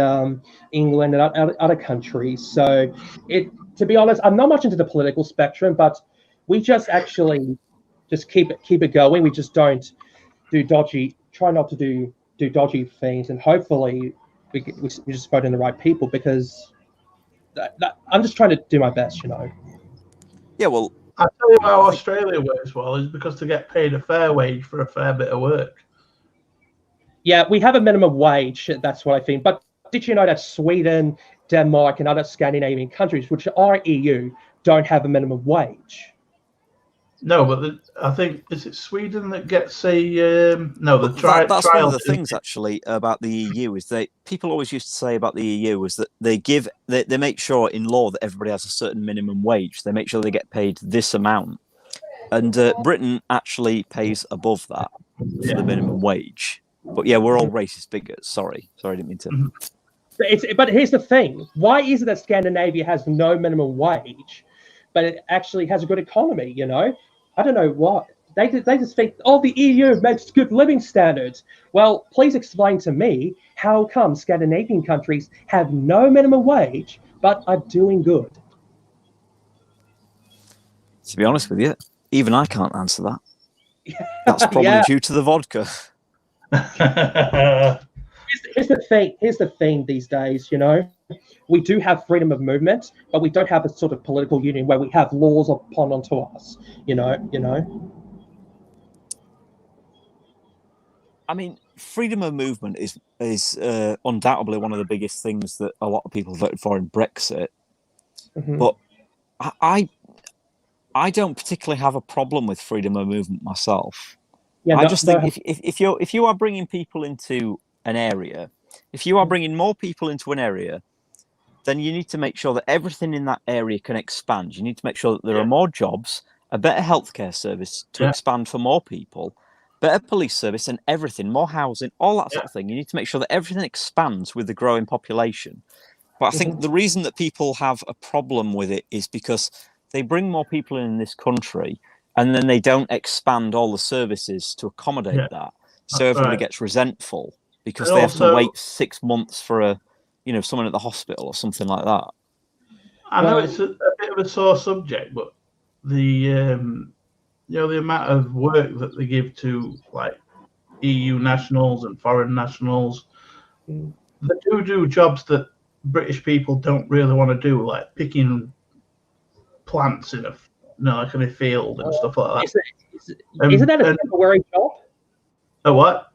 England and other countries. So to be honest, I'm not much into the political spectrum, but we just keep it going. We just don't try not to do dodgy things, and hopefully we just vote in the right people, because I'm just trying to do my best, Yeah, well, I tell you how Australia works well is because they get paid a fair wage for a fair bit of work. Yeah, we have a minimum wage. That's what I think. But did you know that Sweden, Denmark, and other Scandinavian countries, which are EU, don't have a minimum wage? No, but I think, is it Sweden that gets that's one of the things actually about the EU is people always used to say about the EU is that they make sure in law that everybody has a certain minimum wage. They make sure they get paid this amount, and Britain actually pays above that for the minimum wage. But yeah, we're all racist bigots. Sorry, I didn't mean to. But here's the thing: why is it that Scandinavia has no minimum wage, but it actually has a good economy? I don't know what. They just think, oh, the EU makes good living standards. Well, please explain to me how come Scandinavian countries have no minimum wage but are doing good? To be honest with you, even I can't answer that. That's probably due to the vodka. Here's the thing these days, you know. We do have freedom of movement, but we don't have a sort of political union where we have laws upon onto us, you know. I mean, freedom of movement is undoubtedly one of the biggest things that a lot of people voted for in Brexit. Mm-hmm. But I don't particularly have a problem with freedom of movement myself. Yeah, I just think if you are bringing people into an area, if you are bringing more people into an area, then you need to make sure that everything in that area can expand. You need to make sure that there are more jobs, a better healthcare service to expand for more people, better police service and everything, more housing, all that sort of thing. You need to make sure that everything expands with the growing population. But I think the reason that people have a problem with it is because they bring more people in this country and then they don't expand all the services to accommodate that. So everybody gets resentful because they have to wait 6 months for someone at the hospital or something like that. I know it's a bit of a sore subject, but the the amount of work that they give to like EU nationals and foreign nationals, they do jobs that British people don't really want to do, like picking plants in a field and stuff like that. Isn't that a temporary job? A what?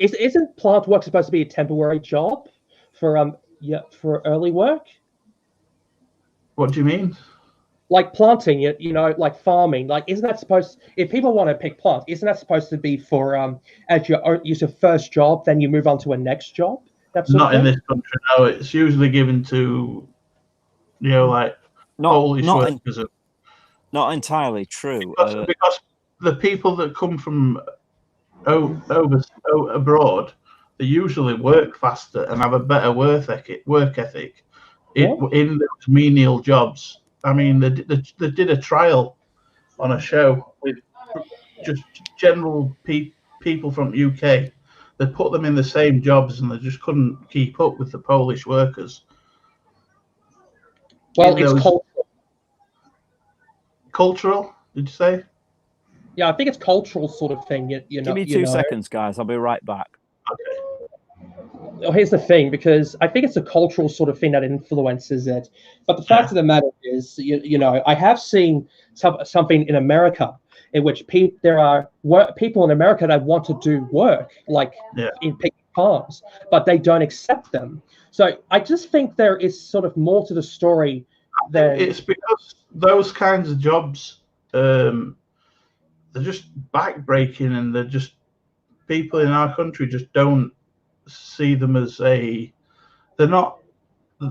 Isn't plant work supposed to be a temporary job for early work? What do you mean? Like planting it, like farming. Like, isn't that supposed? If people want to pick plants, isn't that supposed to be for as your first job? Then you move on to a next job. That's not in this country. No, it's usually given to like Polish workers. Not entirely true. Because the people that come from abroad, they usually work faster and have a better work ethic in those menial jobs. I mean, they did a trial on a show with just general people from UK. They put them in the same jobs and they just couldn't keep up with the Polish workers. Well, it's cultural. Cultural, did you say? Yeah, I think it's cultural sort of thing. Give me 2 seconds, guys. I'll be right back. Okay. Well, here's the thing, because I think it's a cultural sort of thing that influences it. But the fact of the matter is, I have seen something in America in which there are people in America that want to do work, like in picking palms, but they don't accept them. So I just think there is sort of more to the story than... It's because those kinds of jobs, they're just backbreaking, and they're just people in our country just don't see them as they're not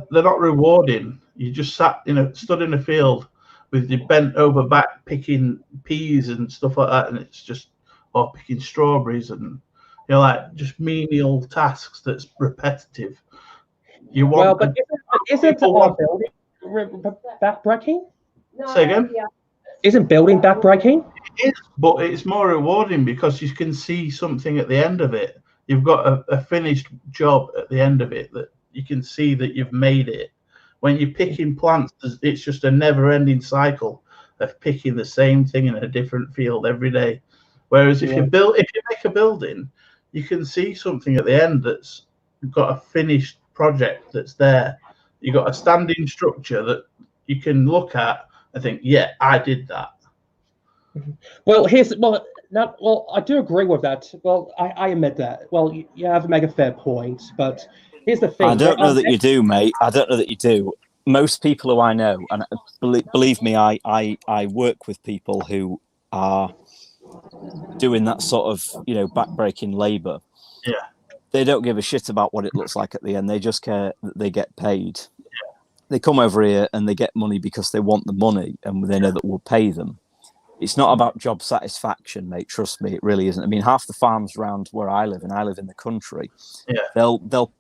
rewarding. You just stood in a field with your bent over back picking peas and stuff like that, and it's just picking strawberries and like just menial tasks that's repetitive. You want but isn't building backbreaking? Say again? Isn't building backbreaking? It is, but it's more rewarding because you can see something at the end of it. You've got a finished job at the end of it that you can see that you've made it. When you're picking plants, it's just a never-ending cycle of picking the same thing in a different field every day. Whereas if you make a building, you can see something at the end that's got a finished project that's there. You've got a standing structure that you can look at and think, yeah, I did that. Well, I do agree with that. Well, I admit that. Well, you have to make a fair point, but here's the thing. I don't know that you do, mate. I don't know that you do. Most people who I know, and believe me, I work with people who are doing that sort of, backbreaking labour. Yeah. They don't give a shit about what it looks like at the end. They just care that they get paid. Yeah. They come over here and they get money because they want the money, and they know that we'll pay them. It's not about job satisfaction, mate. Trust me, it really isn't. I mean, half the farms around where I live, and I live in the country, they'll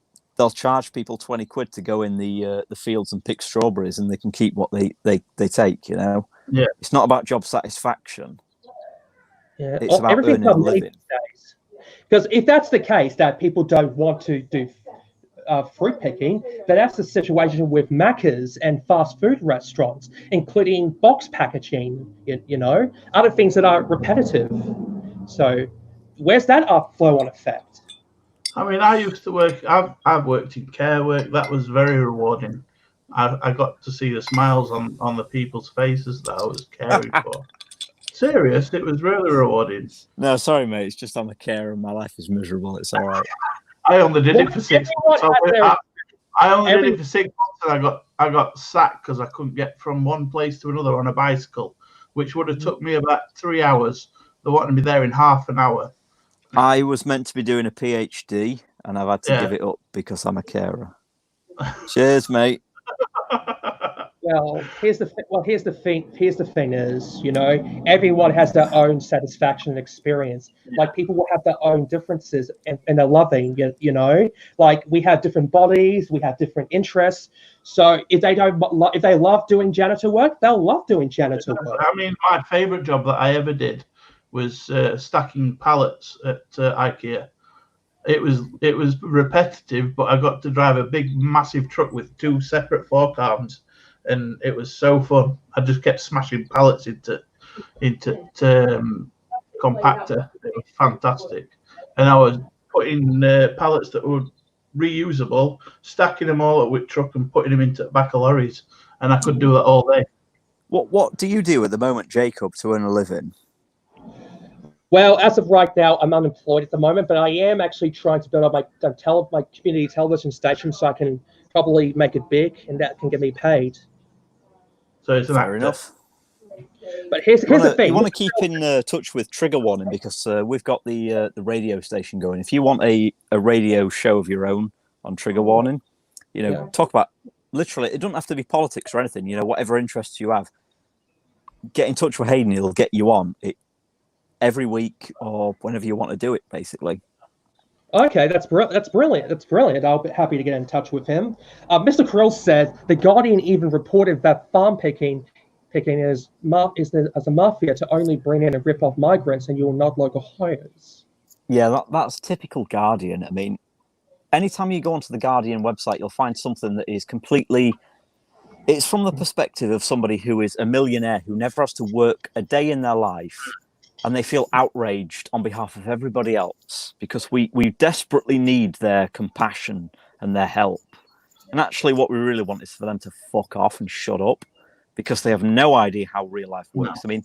charge people 20 quid to go in the fields and pick strawberries, and they can keep what they take. Yeah, it's not about job satisfaction. Yeah, It's about earning a living. Because if that's the case, that people don't want to do fruit picking, then that's the situation with Macca's and fast food restaurants, including box packaging, other things that are repetitive. So where's that flow-on effect? I mean, I used to work, I've worked in care work. That was very rewarding. I got to see the smiles on the people's faces that I was caring for. Serious, it was really rewarding. No, sorry, mate. It's just I'm a carer and my life is miserable. It's all right. I only did it for 6 months. I only did it for 6 months, and I got sacked because I couldn't get from one place to another on a bicycle, which would have took me about 3 hours. They wanted me there in half an hour. I was meant to be doing a PhD, and I've had to give it up because I'm a carer. Cheers, mate. Well, here's the thing is, everyone has their own satisfaction experience. Like, people will have their own differences and they're loving, like, we have different bodies, we have different interests. So if they love doing janitor work, they'll love doing janitor work. I mean, my favorite job that I ever did was stacking pallets at IKEA. It was repetitive, but I got to drive a big, massive truck with 2 separate fork arms, and it was so fun. I just kept smashing pallets into compactor. It was fantastic, and I was putting pallets that were reusable, stacking them all at with truck and putting them into the back of lorries, and I could do that all day. What do you do at the moment, Jacob, to earn a living? Well, as of right now, I'm unemployed at the moment, but I am actually trying to build up my community television station so I can probably make it big, and that can get me paid. So it's fair enough. But here's the thing: you want to keep in touch with Trigger Warning because we've got the radio station going. If you want a radio show of your own on Trigger Warning, talk about literally. It doesn't have to be politics or anything. Whatever interests you have, get in touch with Hayden. He'll get you on it every week or whenever you want to do it, basically. Okay, that's brilliant. That's brilliant. I'll be happy to get in touch with him. Mr. Krill said The Guardian even reported that farm picking is as a mafia to only bring in and rip off migrants and you're not local hires. Yeah, that's typical Guardian. I mean, anytime you go onto the Guardian website, you'll find something that is completely... It's from the perspective of somebody who is a millionaire who never has to work a day in their life, and they feel outraged on behalf of everybody else because we desperately need their compassion and their help. And actually what we really want is for them to fuck off and shut up because they have no idea how real life works. I mean,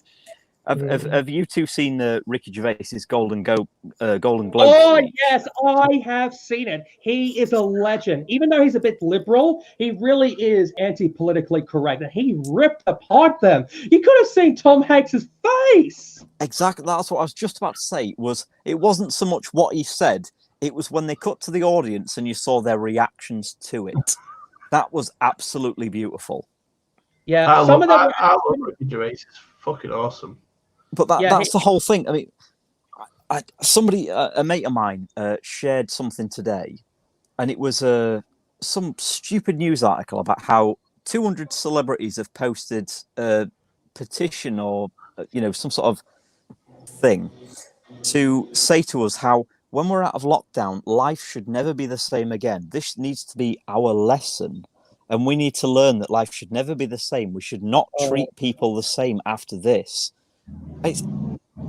have you two seen Ricky Gervais's Golden Globe? Oh, yes, I have seen it. He is a legend. Even though he's a bit liberal, he really is anti-politically correct. And he ripped apart them. You could have seen Tom Hanks' face. Exactly. That's what I was just about to say. It wasn't so much what he said. It was when they cut to the audience and you saw their reactions to it. That was absolutely beautiful. Yeah, I love Ricky Gervais. It's fucking awesome. But that's the whole thing. I mean, a mate of mine, shared something today, and it was some stupid news article about how 200 celebrities have posted a petition or some sort of thing to say to us how when we're out of lockdown, life should never be the same again. This needs to be our lesson. And we need to learn that life should never be the same. We should not treat people the same after this.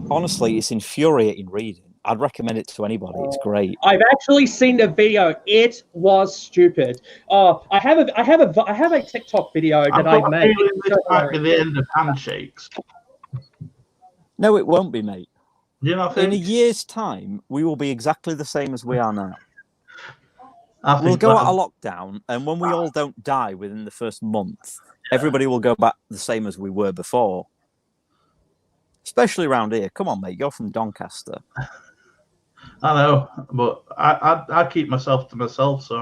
Honestly, it's infuriating reading. I'd recommend it to anybody. It's great. I've actually seen the video. It was stupid. I have a TikTok video that I made. This might be the end of handshakes. No, it won't be, mate. You know, in a year's time, we will be exactly the same as we are now. We'll go out of lockdown, and when we all don't die within the first month, everybody will go back the same as we were before. Especially around here. Come on, mate. You're from Doncaster. I know, but I keep myself to myself, so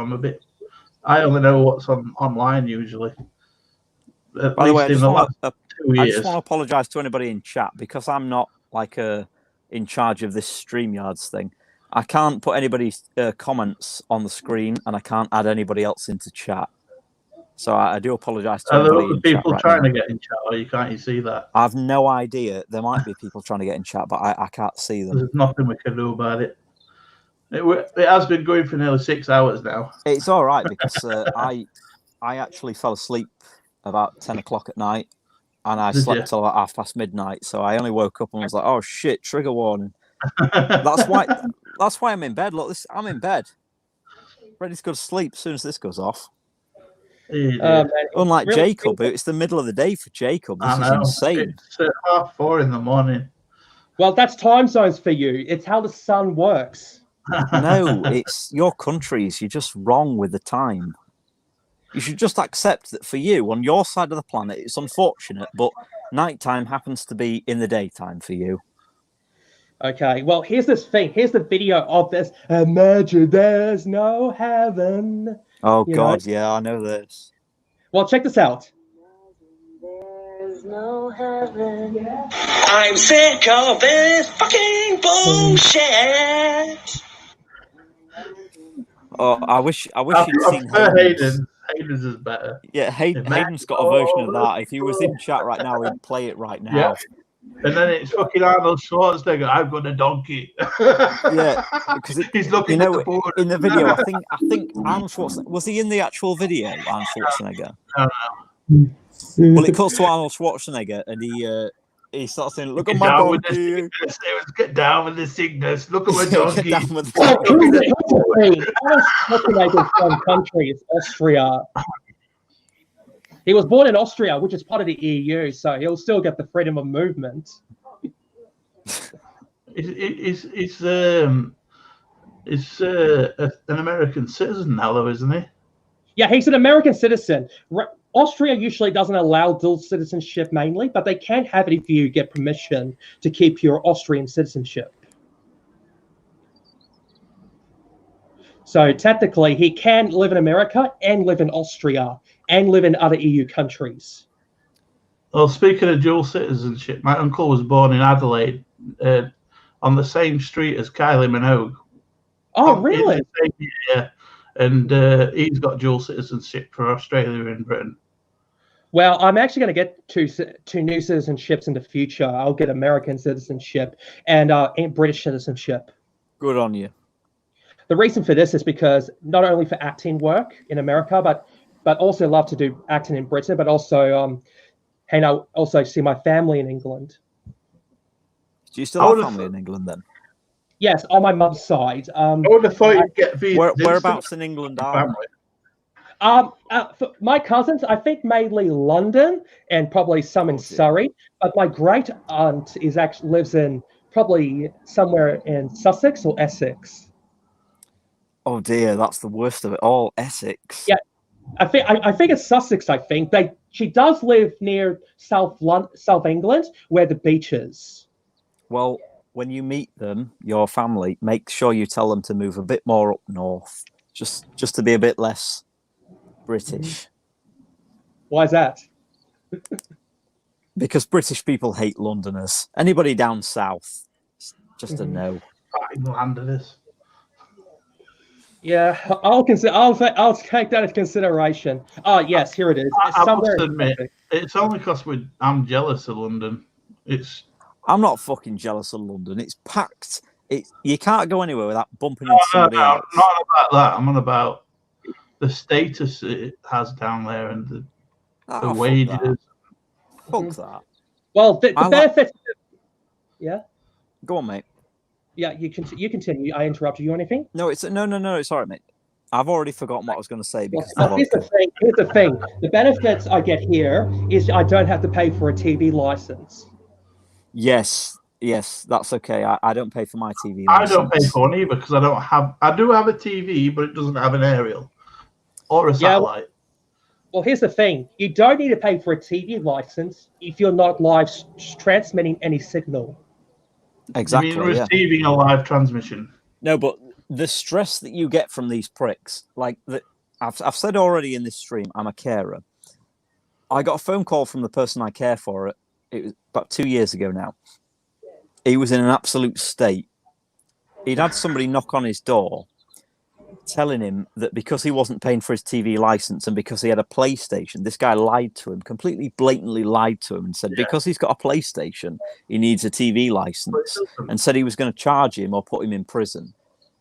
I only know what's online usually. By the way, I just want to apologise to anybody in chat because I'm not in charge of this StreamYards thing. I can't put anybody's comments on the screen, and I can't add anybody else into chat. So I do apologise to Are there everybody other in people chat trying right to get in chat, or can't you see that? I've no idea. There might be people trying to get in chat, but I can't see them. There's nothing we can do about it. It has been going for nearly 6 hours now. It's all right because I actually fell asleep about 10 o'clock at night, and I slept till about midnight. So I only woke up and was like, "Oh shit, trigger warning." That's why I'm in bed. Look, I'm in bed, ready to go to sleep as soon as this goes off. Unlike really, Jacob, it's the middle of the day for Jacob. This is insane. It's 4:30 in the morning. Well, that's time zones for you. It's how the sun works. No, it's your countries. You're just wrong with the time. You should just accept that for you, on your side of the planet, it's unfortunate, but nighttime happens to be in the daytime for you. Okay, well, here's this thing. Here's the video of this. Imagine there's no heaven. Oh, God, yeah, I know this. Well, check this out. There's no heaven. I'm sick of this fucking bullshit. Oh, I wish you'd seen Hayden. Hayden's is better. Yeah, Hayden's got a version of that. If he was in chat right now, he'd play it right now. Yeah. And then it's fucking Arnold Schwarzenegger. I've got a donkey. Yeah, because he's looking at the board. In the video. I think Arnold Schwarzenegger, was he in the actual video? Arnold Schwarzenegger. No. Well, it cuts to Arnold Schwarzenegger, and he starts saying, "Look at my donkey. Get down with the sickness. Look at my donkey." Get down with the Schwarzenegger's home country is Austria. He was born in Austria, which is part of the EU, so he'll still get the freedom of movement. He's an American citizen now, though, isn't he? Yeah, he's an American citizen. Austria usually doesn't allow dual citizenship mainly, but they can have it if you get permission to keep your Austrian citizenship. So technically, he can live in America and live in Austria and live in other EU countries. Well, speaking of dual citizenship, my uncle was born in Adelaide on the same street as Kylie Minogue. Oh, really? Yeah. And he's got dual citizenship for Australia and Britain. Well, I'm actually going to get two new citizenships in the future. I'll get American citizenship and British citizenship. Good on you. The reason for this is because not only for acting work in America, but also love to do acting in Britain, but also and I also see my family in England. Do you still have family in England then? Yes, on my mum's side. I would have thought you'd get visas. Whereabouts in England are you? For my cousins, I think mainly London and probably some in Surrey. But my great aunt lives in probably somewhere in Sussex or Essex. Oh dear, that's the worst of it all. Essex. Yeah, I think it's Sussex. I think she does live near South England, where the beach is. Well, when you meet them, your family, make sure you tell them to move a bit more up north, just to be a bit less British. Why is that? Because British people hate Londoners. Anybody down south, just a no. Londoners. Yeah, I'll take that into consideration. Oh yes, here it is. I must admit, it's only because I'm jealous of London. I'm not fucking jealous of London. It's packed. You can't go anywhere without bumping into somebody else. Not about that. I'm on about the status it has down there and the wages. Fuck that. Well, the benefits. Yeah. Go on, mate. Yeah, you continue. I interrupted you. Anything? No, it's no. It's all right, mate. I've already forgotten what I was going to say because. Here's the thing. The benefits I get here is I don't have to pay for a TV license. Yes, that's okay. I don't pay for my TV license. I don't pay for one either because I don't have. I do have a TV, but it doesn't have an aerial or a satellite. Well, here's the thing. You don't need to pay for a TV license if you're not live transmitting any signal. Exactly. You mean receiving a live transmission? No, but the stress that you get from these pricks, like I've said already in this stream, I'm a carer. I got a phone call from the person I care for. It was about 2 years ago now. He was in an absolute state. He'd had somebody knock on his door. telling him that because he wasn't paying for his TV license and because he had a PlayStation, this guy lied to him, completely blatantly lied to him, and said because he's got a PlayStation, he needs a TV license, and said he was going to charge him or put him in prison,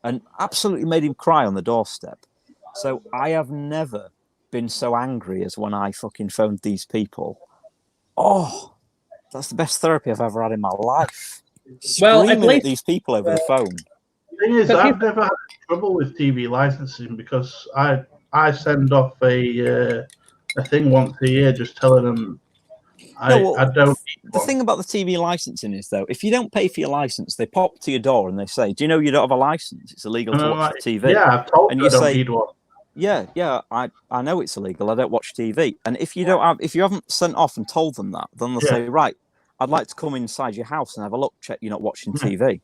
and absolutely made him cry on the doorstep. So I have never been so angry as when I fucking phoned these people. Oh, that's the best therapy I've ever had in my life. Screaming at these people over the phone. The thing is, I've never had trouble with TV licensing because I send off a thing once a year just telling them I don't. The thing about the TV licensing is, though, if you don't pay for your license, they pop to your door and they say, "Do you know you don't have a license? It's illegal to watch the TV." Yeah, I've told and you I don't need one. Yeah, I know it's illegal. I don't watch TV. And if you haven't sent off and told them that, then they'll say, right, I'd like to come inside your house and have a look, check you're not watching TV.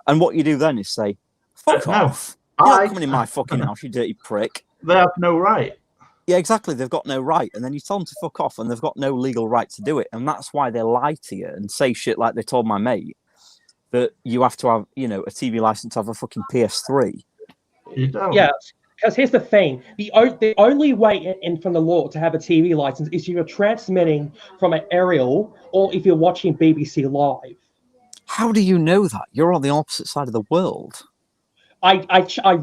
And what you do then is say, fuck off. You're not coming in my fucking house, you dirty prick. They have no right. Yeah, exactly. They've got no right. And then you tell them to fuck off and they've got no legal right to do it. And that's why they lie to you and say shit like they told my mate that you have to have, a TV license to have a fucking PS3. You don't. Yeah. Because here's the thing: the only way in from the law to have a TV license is if you're transmitting from an aerial or if you're watching BBC Live. How do you know that? You're on the opposite side of the world. I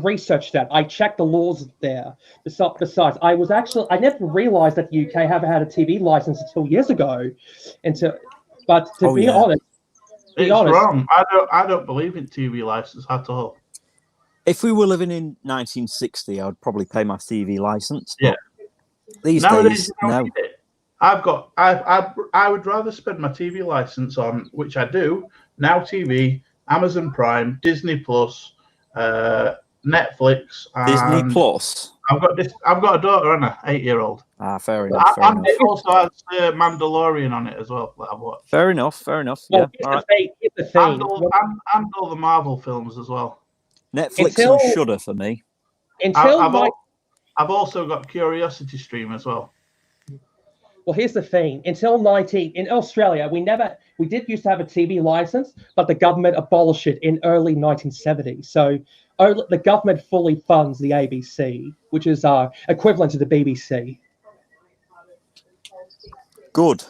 researched that. I checked the laws there. Besides, I never realized that the UK haven't had a TV license until years ago. But to be honest, it's wrong. I don't believe in TV license at all. If we were living in 1960, I would probably pay my TV license. Yeah. These Nowadays, days, no. I would rather spend my TV license on, which I do, Now TV, Amazon Prime, Disney Plus, Netflix. Disney Plus. I've got a daughter and an 8-year-old. Fair enough. And it also has Mandalorian on it as well that I've watched. Fair enough. Well, Yeah. Here's the thing. And all the Marvel films as well. Netflix and Shudder for me. I've also got Curiosity Stream as well. Well, here's the thing. In Australia, we did used to have a TV license, but the government abolished it in early 1970s. So the government fully funds the ABC, which is equivalent to the BBC. Good.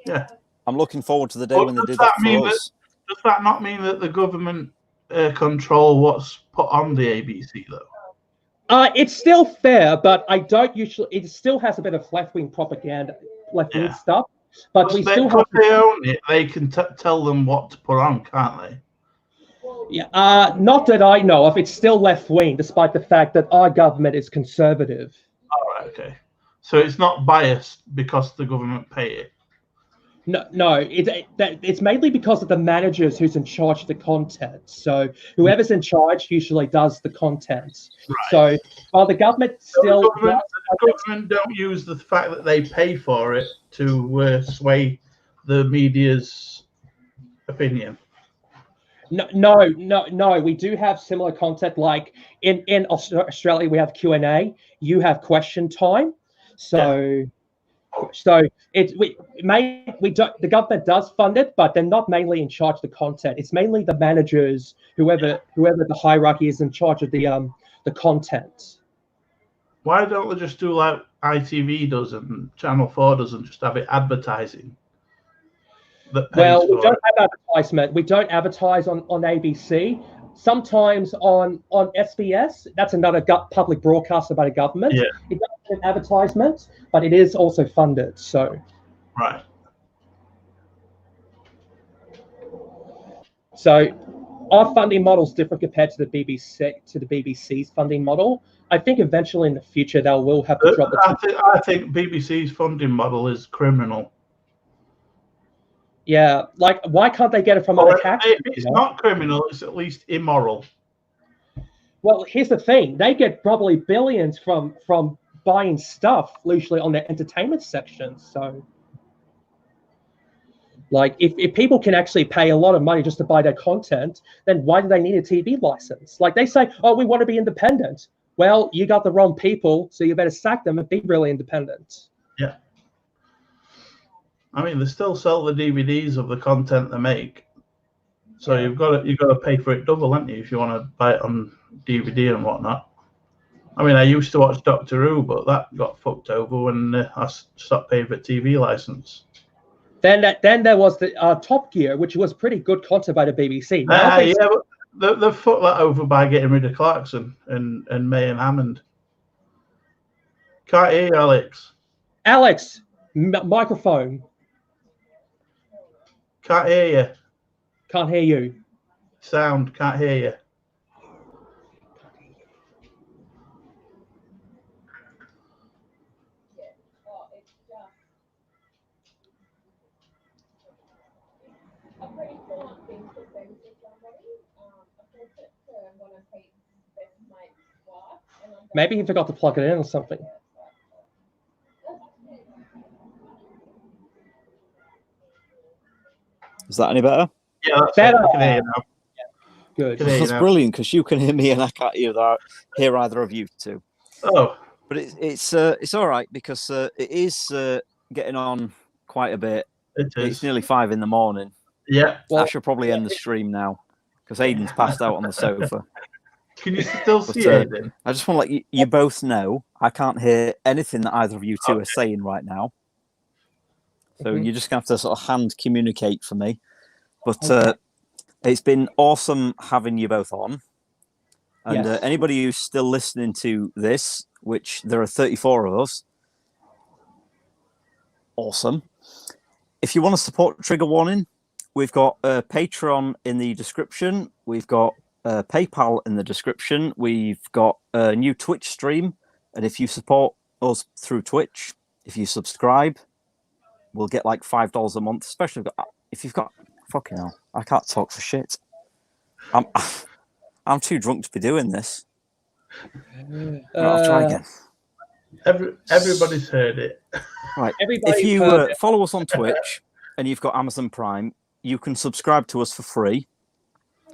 Yeah. I'm looking forward to the day when they do that for us. Does that not mean that the government control what's put on the ABC though? It's still fair, but I don't usually. It still has a bit of left-wing propaganda, left-wing stuff. But we still have. They own it. They can tell them what to put on, can't they? Yeah. Not that I know of. It's still left-wing, despite the fact that our government is conservative. All right. Okay. So it's not biased because the government pay it. No, it's mainly because of the managers who's in charge of the content. So whoever's in charge usually does the content. Right. So while the government still... The government don't use the fact that they pay for it to sway the media's opinion. No. We do have similar content. Like in Australia, we have Q&A. You have question time. So... So the government does fund it, but they're not mainly in charge of the content. It's mainly the managers, whoever the hierarchy is in charge of the content. Why don't they just do like ITV does and Channel 4 does and just have it advertising? Well, we don't have advertisement. We don't advertise on ABC. Sometimes on SBS, that's another public broadcaster by the government. Yeah. It doesn't have advertisements, but it is also funded. So, right. So, our funding model is different compared to the BBC's funding model. I think eventually in the future they will have to drop. I think BBC's funding model is criminal. Yeah, like why can't they get it from other tax? If it's not criminal, it's at least immoral. Well, here's the thing: they get probably billions from buying stuff, usually on their entertainment section. So, like, if people can actually pay a lot of money just to buy their content, then why do they need a TV license? Like they say, oh, we want to be independent. Well, you got the wrong people, so you better sack them and be really independent. Yeah. I mean, they still sell the DVDs of the content they make, so you've got to pay for it double, haven't you, if you want to buy it on DVD and whatnot. I mean, I used to watch Doctor Who, but that got fucked over when I stopped paying for TV license. Then there was the Top Gear, which was pretty good content by the BBC. Yeah, but they fucked that over by getting rid of Clarkson and May and Hammond. Can't hear you, Alex. Alex, microphone. Can't hear you. Can't hear you. Sound, can't hear you. Maybe he forgot to plug it in or something. Is that any better? Yeah, that's better. I can hear you now. Good. That's brilliant because you can hear me and I can't hear either of you two. Oh, but it's all right because it is getting on quite a bit. It's nearly 5 a.m. Yeah, I should probably end the stream now because Aiden's passed out on the sofa. Can you still see Aiden? I just want to let you both know I can't hear anything that either of you two are saying right now. So you're just going to have to sort of hand communicate for me. But it's been awesome having you both on. And anybody who's still listening to this, which there are 34 of us, awesome. If you want to support Trigger Warning, we've got Patreon in the description. We've got PayPal in the description. We've got a new Twitch stream. And if you support us through Twitch, if you subscribe, we'll get like $5 a month, especially if you've got fucking hell. I can't talk for shit. I'm too drunk to be doing this. I'll try again. Everybody's heard it. Right. If you follow us on Twitch and you've got Amazon Prime, you can subscribe to us for free.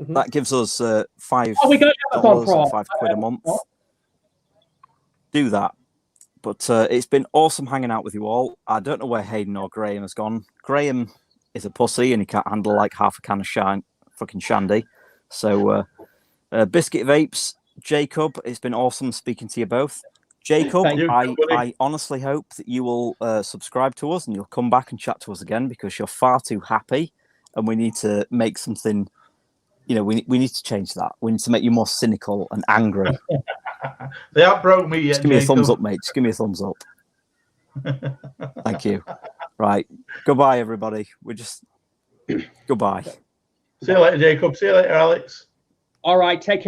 That gives us $5 or £5 a month. Do that. But it's been awesome hanging out with you all. I don't know where Hayden or Graham has gone. Graham is a pussy and he can't handle like half a can of fucking shandy. So, Biscuit Vapes, Jacob, it's been awesome speaking to you both. Jacob, I honestly hope that you will subscribe to us and you'll come back and chat to us again because you're far too happy and we need to make something, we need to change that. We need to make you more cynical and angry. They haven't broke me yet. Just give me a thumbs up, mate. Just give me a thumbs up. Thank you. Right. Goodbye, everybody. Goodbye. See you later, Jacob. See you later, Alex. All right. Take care.